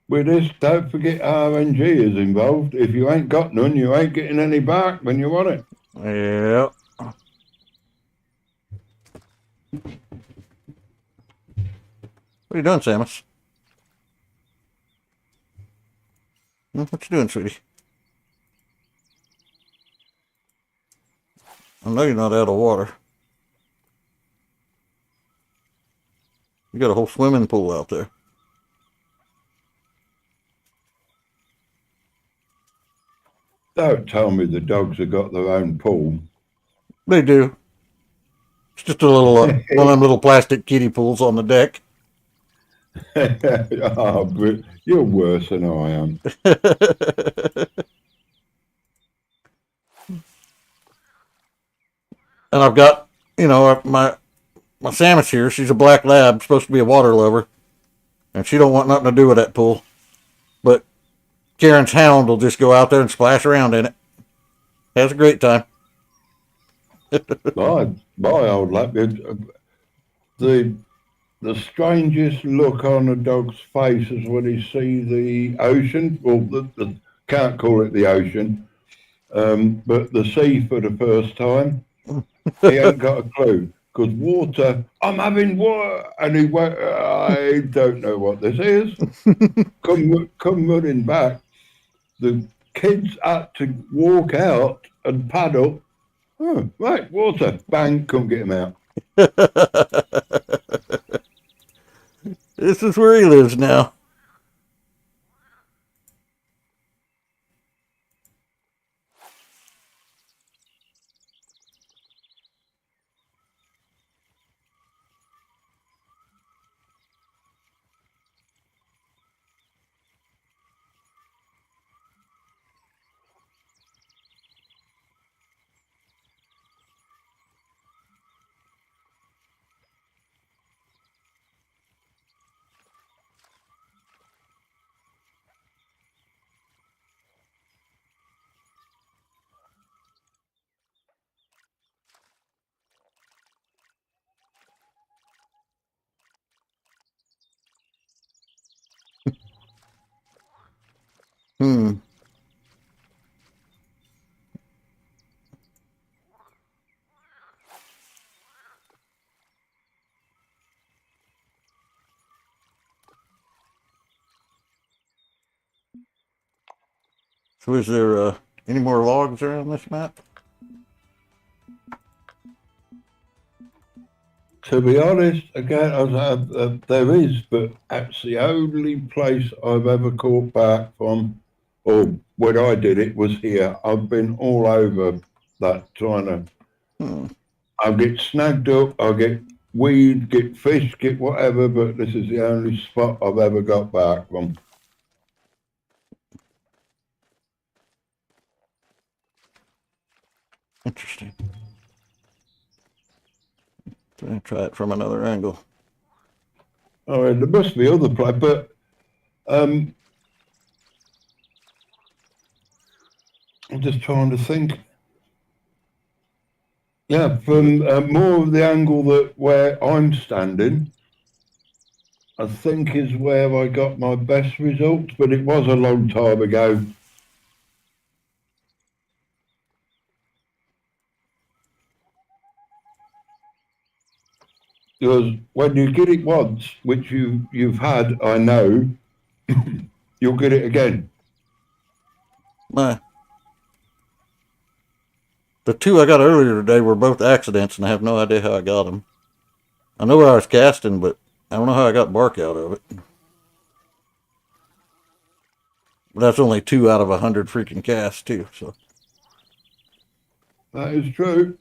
with this, don't forget RNG is involved. If you ain't got none, you ain't getting any back when you want it. Yep. What are you doing, Samus? What you doing, sweetie? I know you're not out of water. You got a whole swimming pool out there. Don't tell me the dogs have got their own pool. They do. It's just a little one of them little plastic kiddie pools on the deck. Oh, but you're worse than I am. And I've got, my Samus here. She's a black lab, supposed to be a water lover, and she don't want nothing to do with that pool. But Karen's hound will just go out there and splash around in it. Has a great time. My old lap, the strangest look on a dog's face is when he see the ocean. Well, can't call it the ocean, but the sea for the first time. He ain't got a clue. Because water, I'm having water, and he went, I don't know what this is. come running back. The kids had to walk out and paddle. Oh, right, water, bang, couldn't get him out. This is where he lives now. Hmm. So is there any more logs around this map? To be honest, again, there is, but that's the only place I've ever caught back from, or when I did it was here. I've been all over that trying to. I'll get snagged up, I'll get weed, get fish, get whatever, but this is the only spot I've ever got back from. Interesting. Try it from another angle. Oh, there must be other places, but I'm just trying to think. Yeah, from more of the angle that where I'm standing, I think is where I got my best results, but it was a long time ago. Because when you get it once, which you've had, I know, you'll get it again. The two I got earlier today were both accidents, and I have no idea how I got them. I know where I was casting, but I don't know how I got bark out of it. But that's only 2 out of 100 freaking casts, too. So That is true.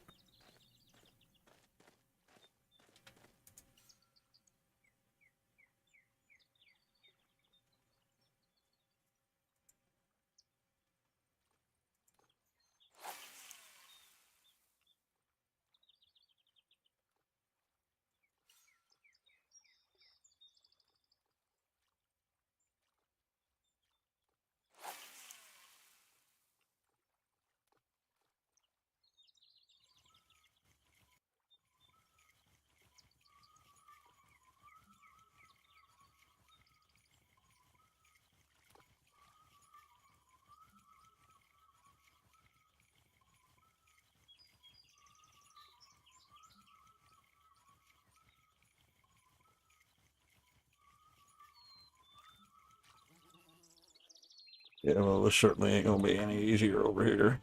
Yeah, well, this certainly ain't gonna be any easier over here.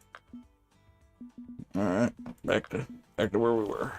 All right, back to where we were.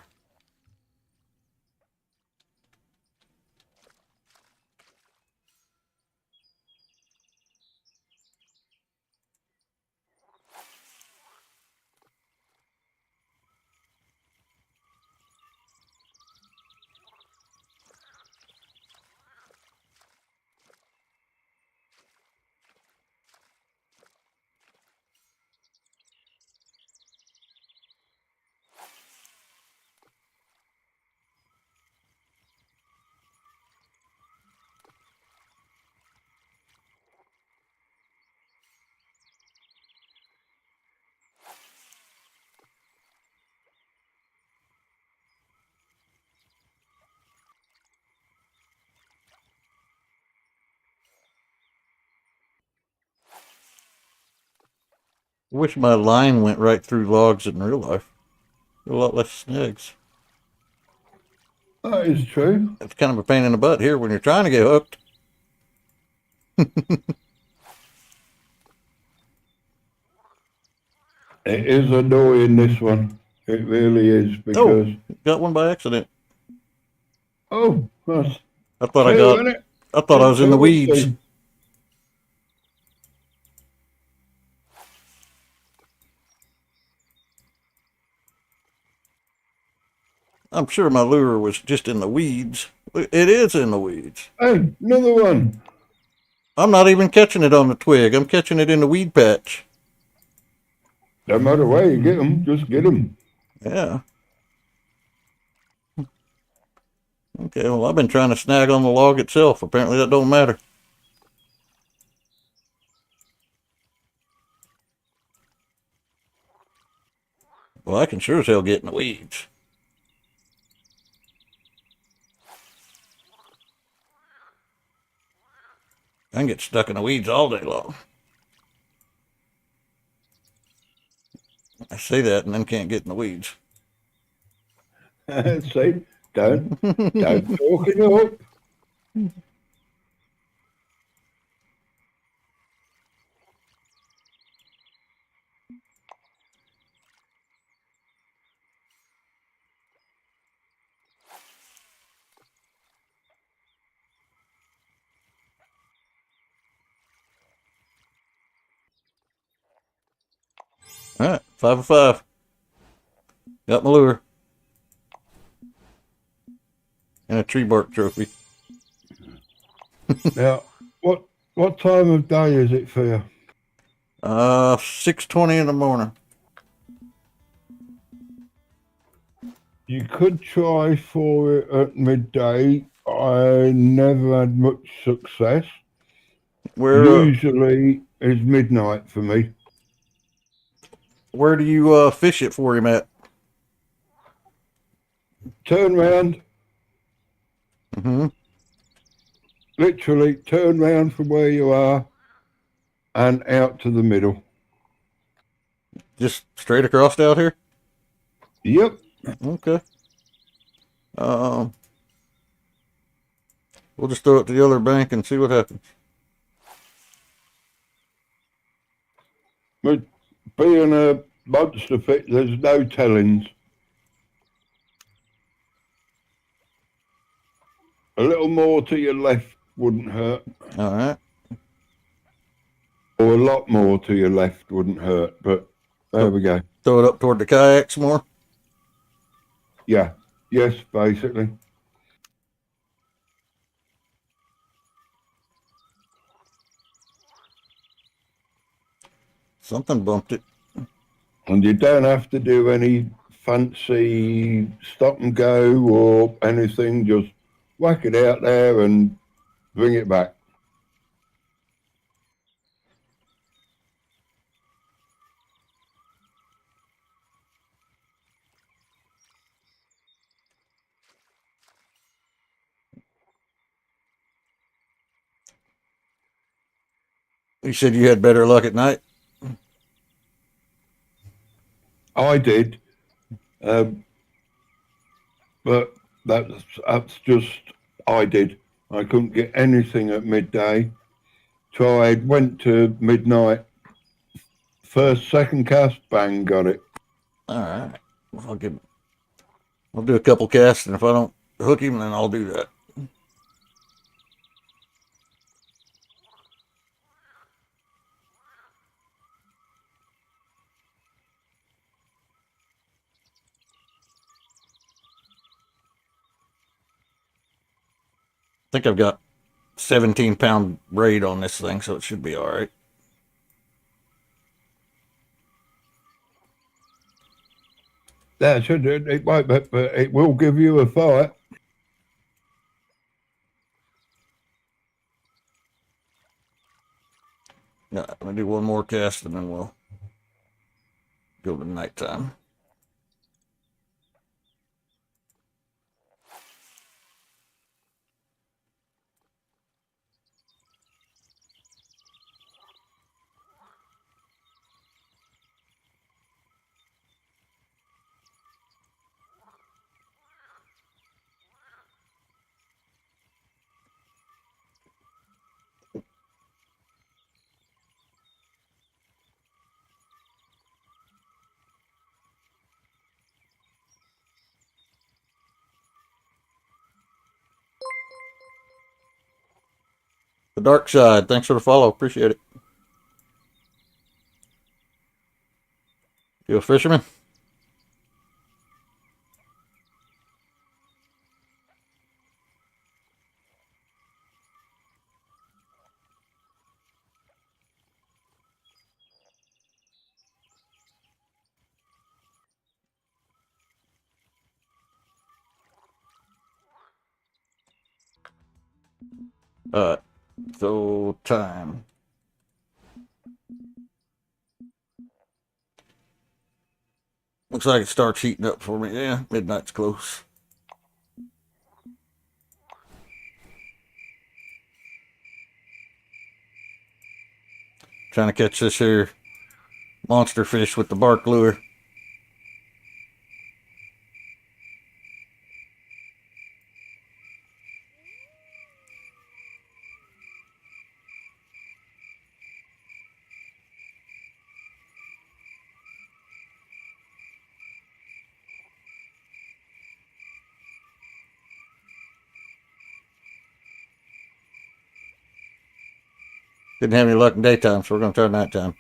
Wish my line went right through logs in real life. A lot less snags. That is true. It's kind of a pain in the butt here when you're trying to get hooked. It is annoying, this one. It really is, because... Got one by accident. Oh, that's I thought two, isn't it? I thought I was in the Two, weeds. see. I'm sure my lure was just in the weeds. It is in the weeds. Hey, another one. I'm not even catching it on the twig. I'm catching it in the weed patch. No matter where you get them, just get them. Yeah. Okay, well, I've been trying to snag on the log itself. Apparently that don't matter. Well, I can sure as hell get in the weeds. I can get stuck in the weeds all day long. I say that and then can't get in the weeds. See, don't talk it up. All right, 5 of 5. Got my lure. And a tree bark trophy. Now, what time of day is it for you? 6:20 in the morning. You could try for it at midday. I never had much success. Usually it's midnight for me. Where do you fish it for him at? Turn round. Mm-hmm. Literally turn round from where you are and out to the middle. Just straight across out here? Yep. Okay. We'll just throw it to the other bank and see what happens. But being a monster fish, there's no tellings. A little more to your left wouldn't hurt. All right. Or a lot more to your left wouldn't hurt, but there we go. Throw it up toward the kayaks more? Yeah. Yes, basically. Something bumped it. And you don't have to do any fancy stop and go or anything. Just whack it out there and bring it back. You said you had better luck at night? I did. But that's just, I did. I couldn't get anything at midday. tried, went to midnight. First, second cast, bang, got it. All right. I'll do a couple casts, and if I don't hook him, then I'll do that. I think I've got 17-pound braid on this thing, so it should be all right. That should it won't, but it will give you a fight. Yeah, I'm gonna do one more cast, and then we'll go to nighttime. The dark side. Thanks for the follow. Appreciate it. You a fisherman? So time. Looks like it starts heating up for me. Yeah, midnight's close. Trying to catch this here monster fish with the bark lure. Didn't have any luck in daytime, so we're going to try nighttime.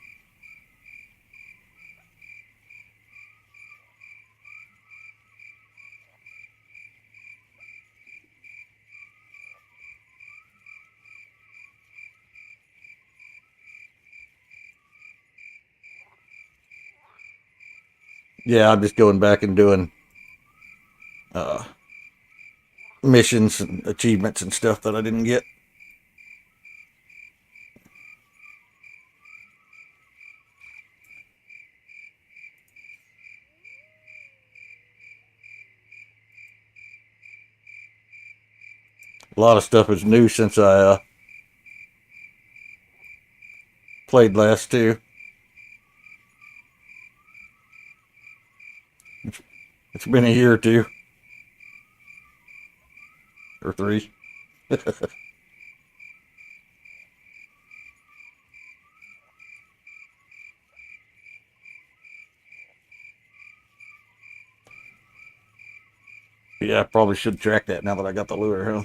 Yeah, I'm just going back and doing missions and achievements and stuff that I didn't get. A lot of stuff is new since I played last too. It's been a year or two. Or 3. Yeah, I probably should track that now that I got the lure, huh?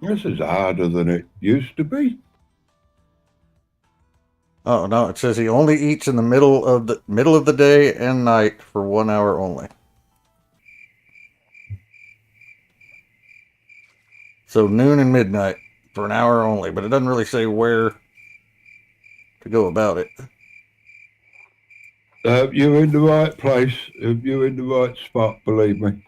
This is harder than it used to be. Oh no, it says he only eats in the middle of the day and night for 1 hour only. So noon and midnight for an hour only, but it doesn't really say where to go about it. You're in the right place. You're in the right spot, believe me.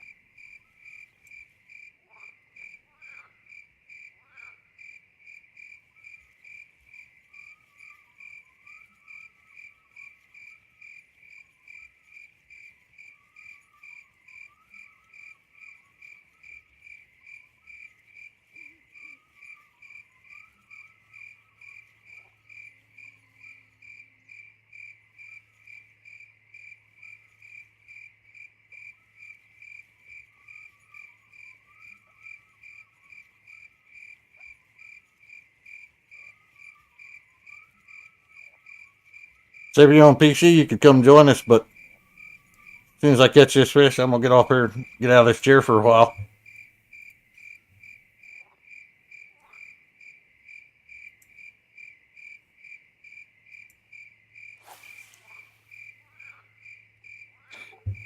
So if you're on PC, you could come join us, but as soon as I catch this fish, I'm gonna get off here and get out of this chair for a while.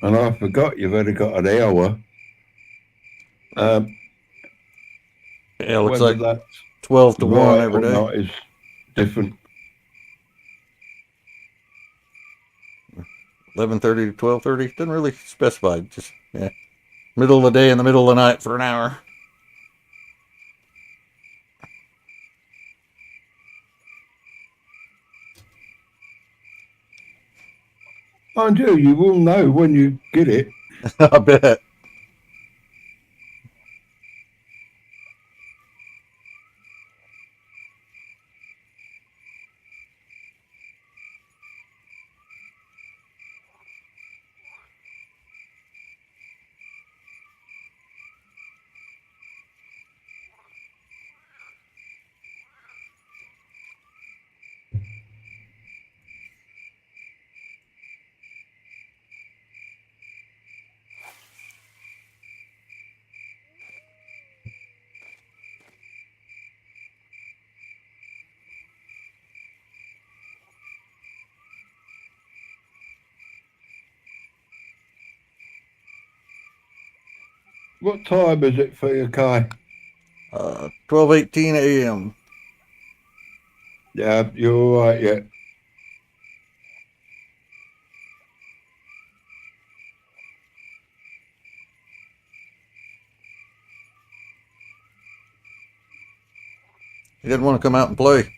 And I forgot you've only got an hour. Yeah, it looks Whether like that's 12 to 1 right every or day. not is different. 11:30 to 12:30. Doesn't really specify. Just yeah, middle of the day and the middle of the night for an hour. Mind you will know when you get it. I bet. What time is it for you, Kai? 12:18 a.m. Yeah, you're all right yet. He didn't want to come out and play.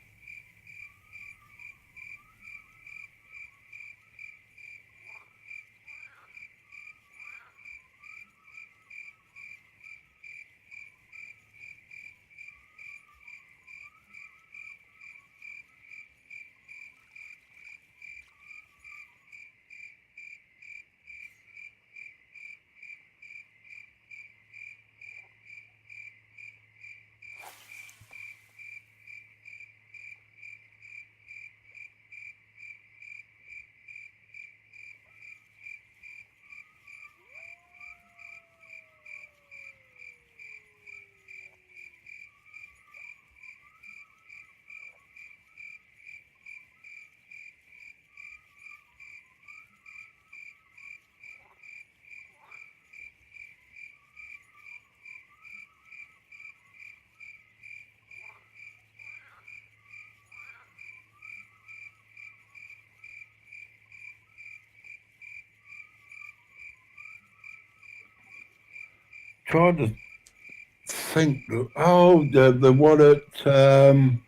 Trying to think. Oh, the one at can't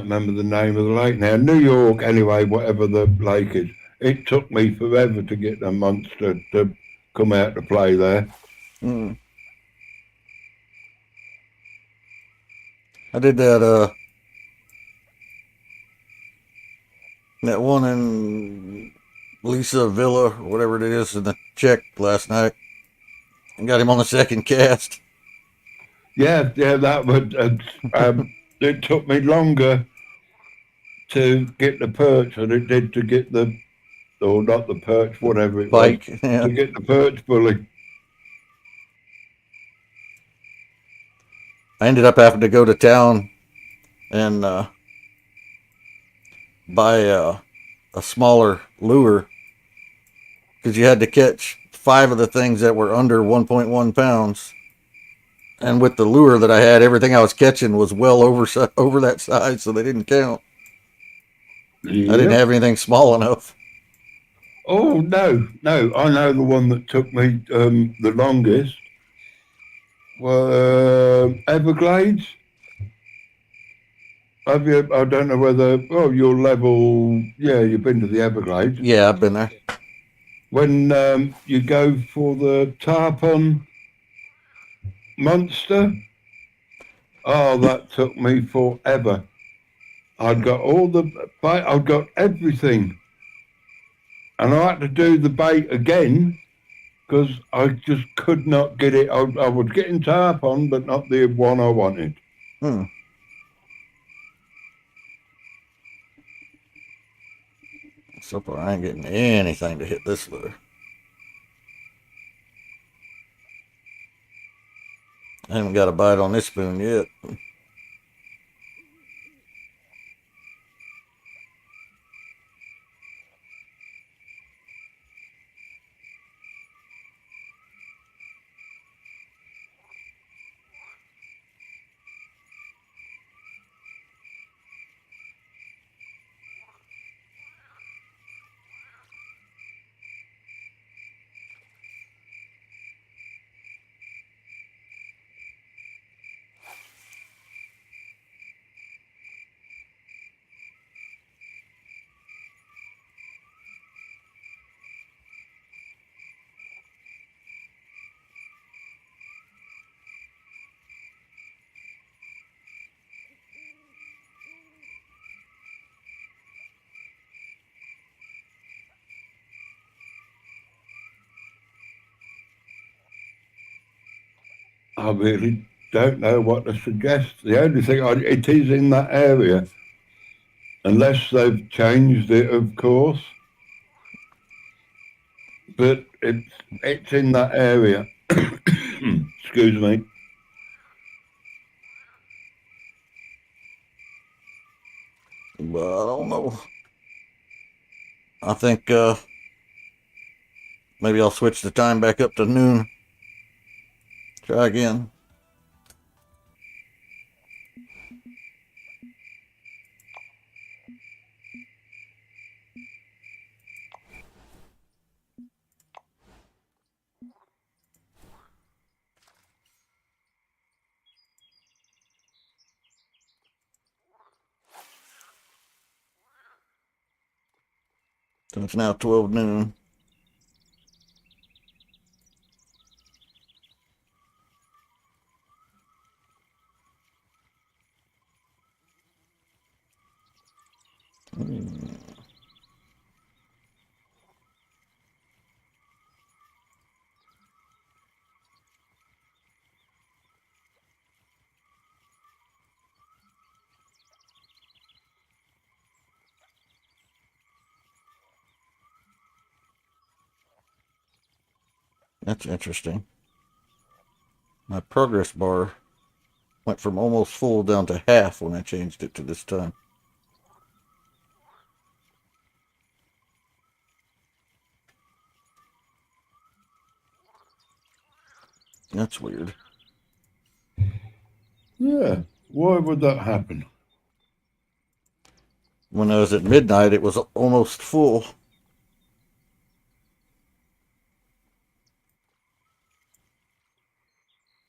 remember the name of the lake now. New York, anyway, whatever the lake is. It took me forever to get the monster to come out to play there. Mm. I did that one in Lisa Villa or whatever it is in the Czech last night, and got him on the second cast. Yeah, that would. It took me longer to get the perch than it did to get or not the perch, whatever it Bike, was, yeah. to get the perch bully. I ended up having to go to town and buy a smaller lure because you had to catch 5 of the things that were under 1.1 pounds. And with the lure that I had, everything I was catching was well over that size, so they didn't count. I didn't Yep. have anything small enough. Oh no, no! I know the one that took me the longest. Well, Everglades. Have you? I don't know whether. Oh, your level. Yeah, you've been to the Everglades. Yeah, I've been there. When you go for the tarpon monster, oh, that took me forever. I'd got all the bait. I'd got everything, and I had to do the bait again because I just could not get it. I was getting tarpon, but not the one I wanted. Hmm. So far, I ain't getting anything to hit this lure. I haven't got a bite on this spoon yet. I really don't know what to suggest. The only thing it is in that area, unless they've changed it, of course. But it's in that area. Excuse me. But I don't know. I think maybe I'll switch the time back up to noon. Try again. So it's now 12 noon. That's interesting. My progress bar went from almost full down to half when I changed it to this time. That's weird. Yeah. Why would that happen? When I was at midnight, it was almost full.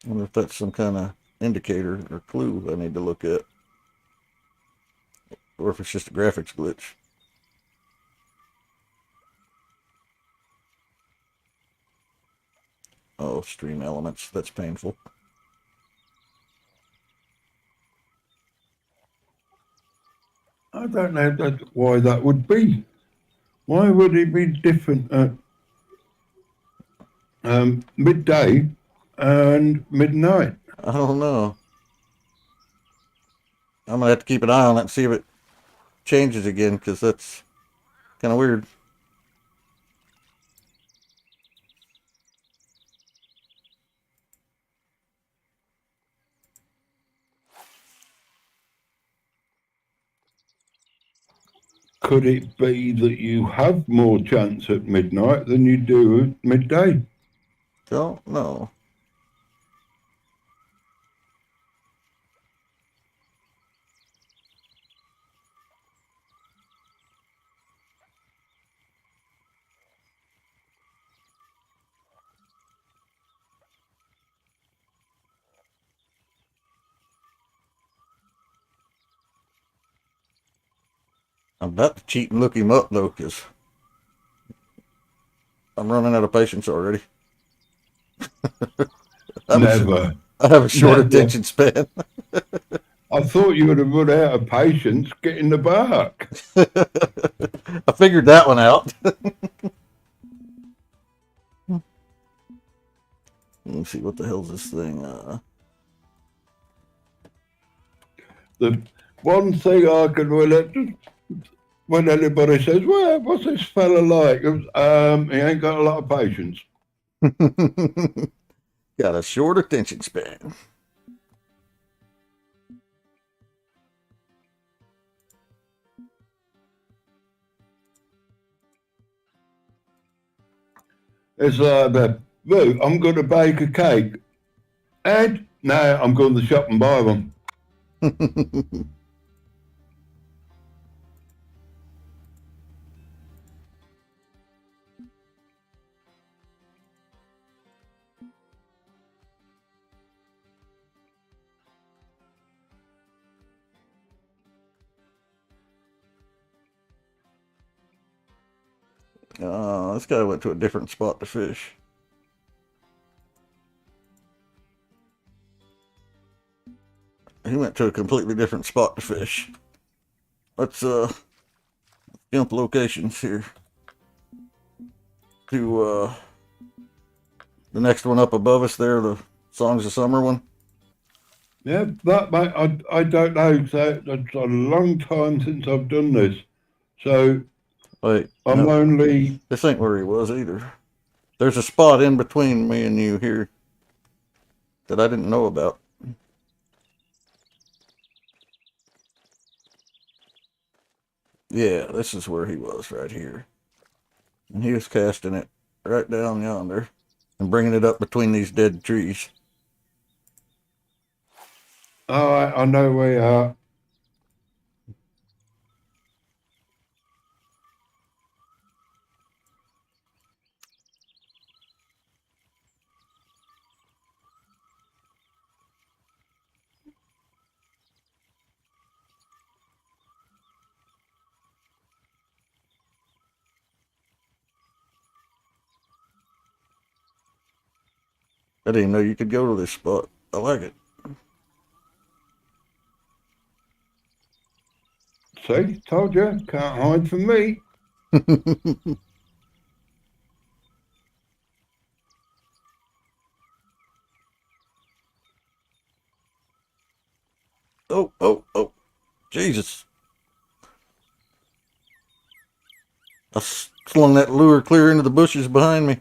I wonder if that's some kind of indicator or clue I need to look at. Or if it's just a graphics glitch. Oh, stream elements. That's painful. I don't know why that would be. Why would it be different at midday and midnight? I don't know. I'm going to have to keep an eye on it and see if it changes again, because that's kind of weird. Could it be that you have more chance at midnight than you do at midday? Don't know. I'm about to cheat and look him up though, because I'm running out of patience already. Never. I have a short Never. attention span. I thought you would have run out of patience getting the bark. I figured that one out. Let me see, what the hell's this thing? The one thing I can relate when anybody says, "Well, what's this fella like?" He ain't got a lot of patience. Got a short attention span. It's like that. Look, I'm going to bake a cake, and now I'm going to the shop and buy one. This guy went to a different spot to fish. He went to a completely different spot to fish. Let's jump locations here to the next one up above us there, the Songs of Summer one. Yeah, that mate, I don't know. So it's a long time since I've done this, so Wait, I'm no, only. this ain't where he was either. There's a spot in between me and you here that I didn't know about. Yeah, this is where he was, right here. And he was casting it right down yonder and bringing it up between these dead trees. All right, I know where you are. I didn't know you could go to this spot. I like it. See, told you, can't hide from me. Oh, Jesus. I slung that lure clear into the bushes behind me.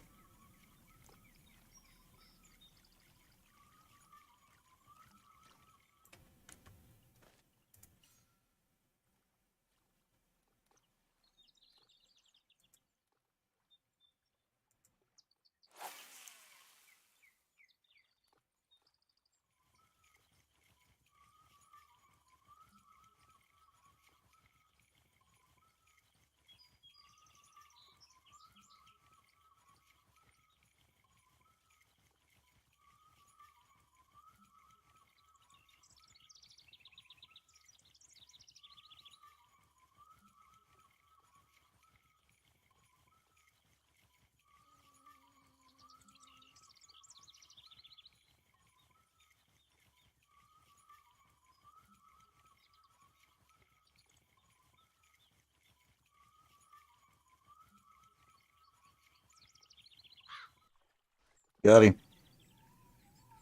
Got him.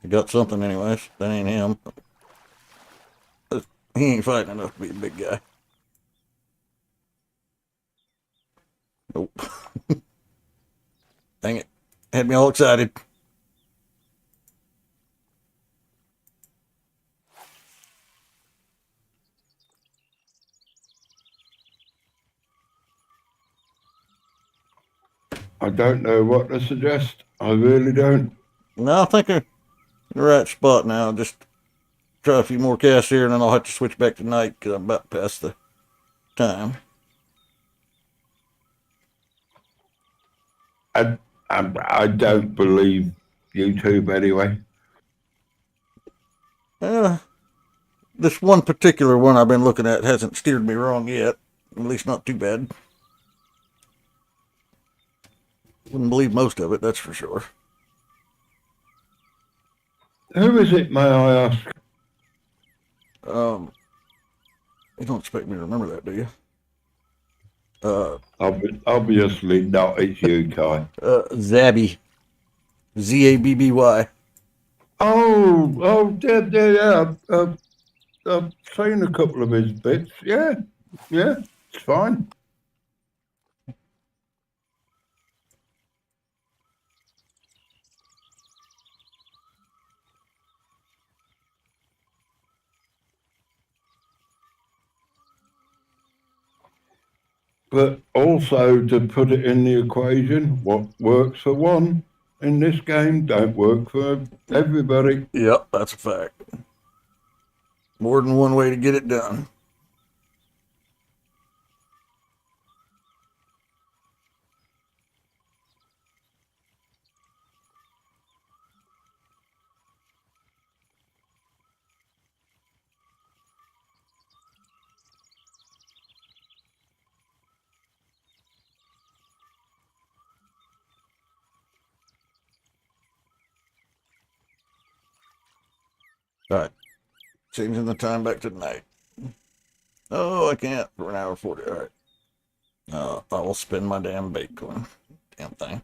I got something anyways. That ain't him. He ain't fighting enough to be a big guy. Nope. Dang it. Had me all excited. I don't know what to suggest. I really don't. No, I think I'm in the right spot now. Just try a few more casts here and then I'll have to switch back to night because I'm about past the time. I don't believe YouTube anyway. This one particular one I've been looking at hasn't steered me wrong yet. At least not too bad. Wouldn't believe most of it, that's for sure. Who is it, may I ask? You don't expect me to remember that, do you? Obviously not. It's you, Kai. Zabby. Zabby. Oh, yeah. I've seen a couple of his bits. Yeah, it's fine. But also to put it in the equation, what works for one in this game don't work for everybody. Yep, that's a fact. More than one way to get it done. All right. Changing the time back to night. Oh, I can't for an hour 40. All right. I will spin my damn Bitcoin. Damn thing.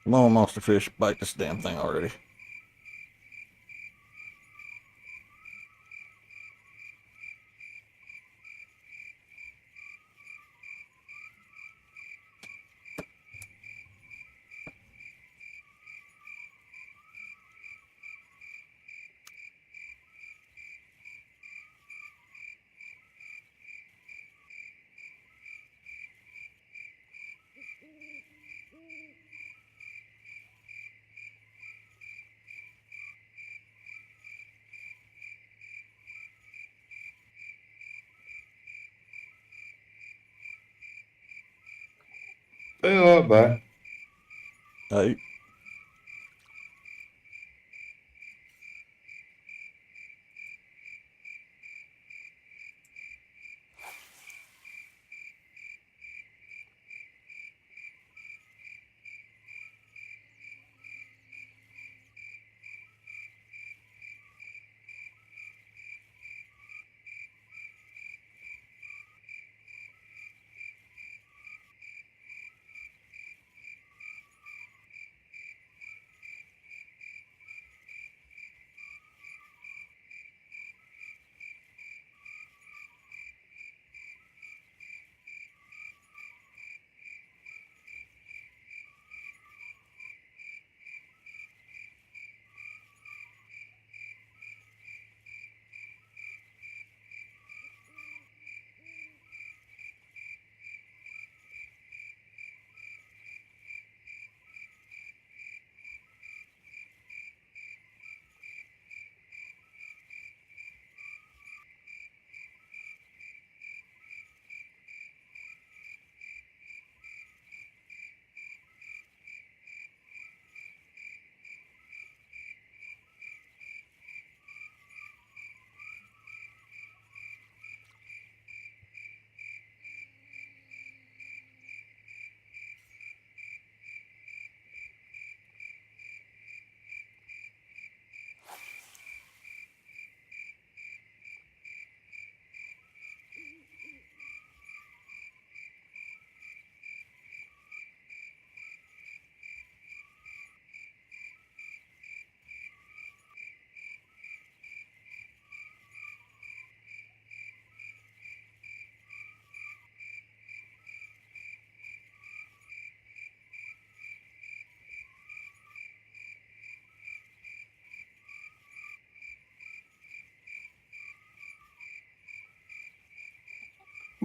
Come on, monster fish, bite this damn thing already. Be like that. Hey.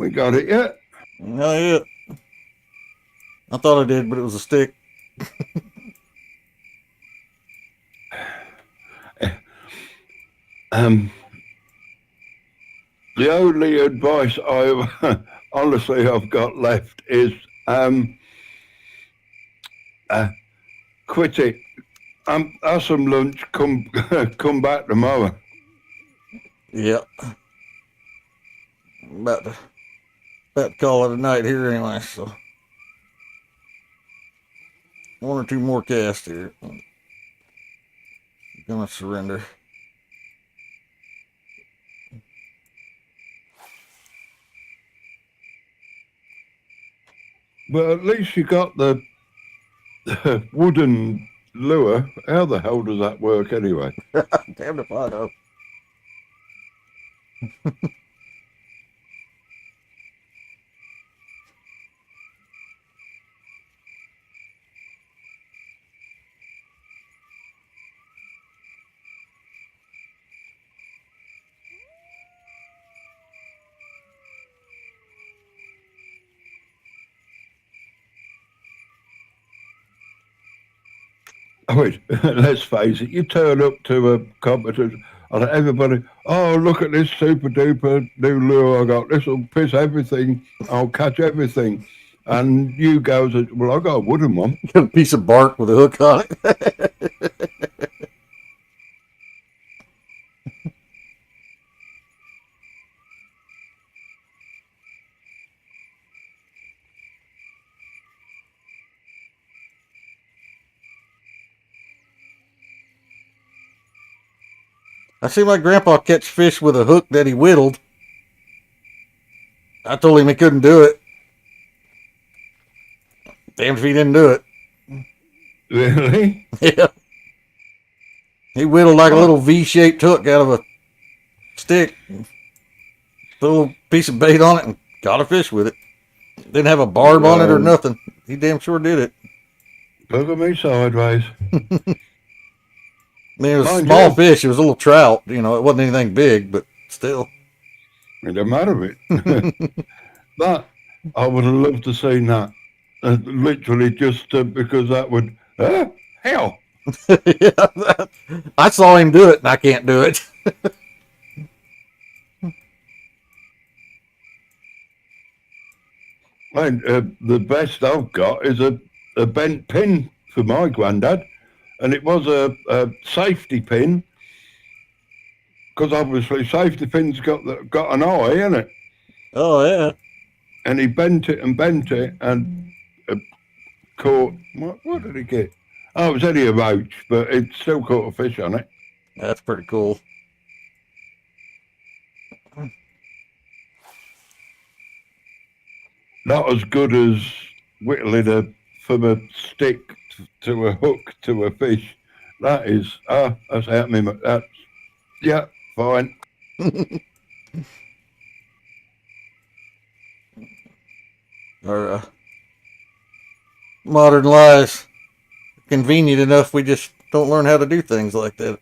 We got it yet? Not yet. I thought I did, but it was a stick. Um, the only advice I honestly I've got left is quit it. Have some lunch. Come come back tomorrow. Yep. About to call it a night here anyway, so. One or two more casts here. Gonna surrender. Well, at least you got the wooden lure. How the hell does that work anyway? Damn if I know. I mean, let's face it, you turn up to a competition and everybody, oh, look at this super duper new lure I got. This will piss everything. I'll catch everything. And you go, well, I got a wooden one. Got a piece of bark with a hook on it. I see my grandpa catch fish with a hook that he whittled. I told him he couldn't do it. Damn if he didn't do it. Really? Yeah. He whittled like a little V-shaped hook out of a stick. Put a little piece of bait on it and caught a fish with it. Didn't have a barb on it or nothing. He damn sure did it. Look at me sideways. I mean, it was a Mind small you. fish. It was a little trout. You know, it wasn't anything big, but still. It doesn't matter it. That, I would have loved to seen that. Literally just because that would, hell. Yeah, I saw him do it, and I can't do it. And the best I've got is a bent pin for my granddad, and it was a safety pin, because obviously safety pins got an eye in it, Oh yeah. and he bent it and caught. What did he get? Oh, it was only a roach, but it still caught a fish on it. That's pretty cool. Not as good as whittling from a stick to a hook to a fish. That is, that's out me. That's, yeah, fine. Our modern lives convenient enough. We just don't learn how to do things like that.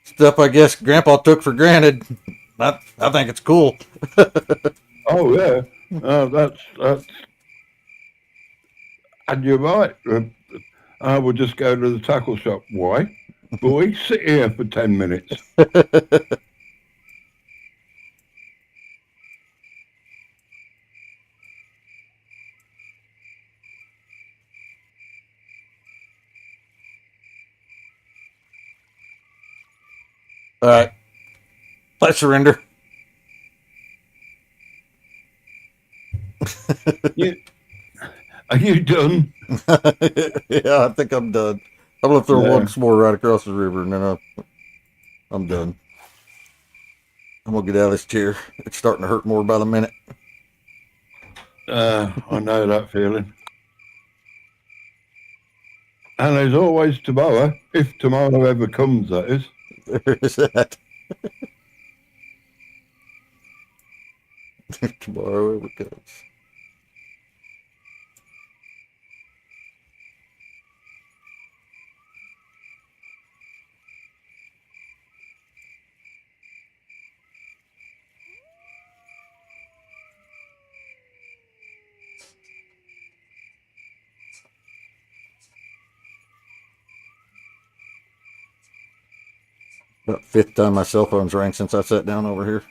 Stuff I guess Grandpa took for granted. I think it's cool. Oh yeah, that's, and you're right. I would just go to the tackle shop. Why? Boy, sit here for 10 minutes. All right, I surrender. Are you done? Yeah, I think I'm done. I'm gonna throw Yeah. one more right across the river, and then I'm done. I'm gonna get out of this chair. It's starting to hurt more by the minute. I know that feeling. And there's always tomorrow, if tomorrow ever comes, that is. There is that. Tomorrow ever comes. About fifth time my cell phone's rang since I sat down over here.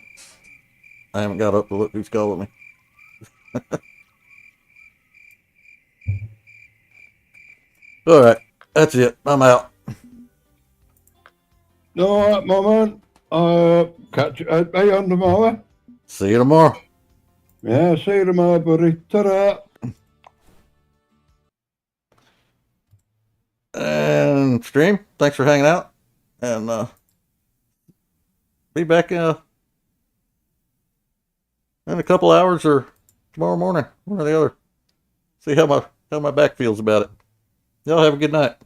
I haven't got up to look who's calling me. All right, that's it. I'm out. All right, my man. Catch you at me on tomorrow. See you tomorrow. Yeah, see you tomorrow, buddy. Ta-da. And stream, thanks for hanging out. And be back in a couple hours or tomorrow morning, one or the other. See how my back feels about it. Y'all have a good night.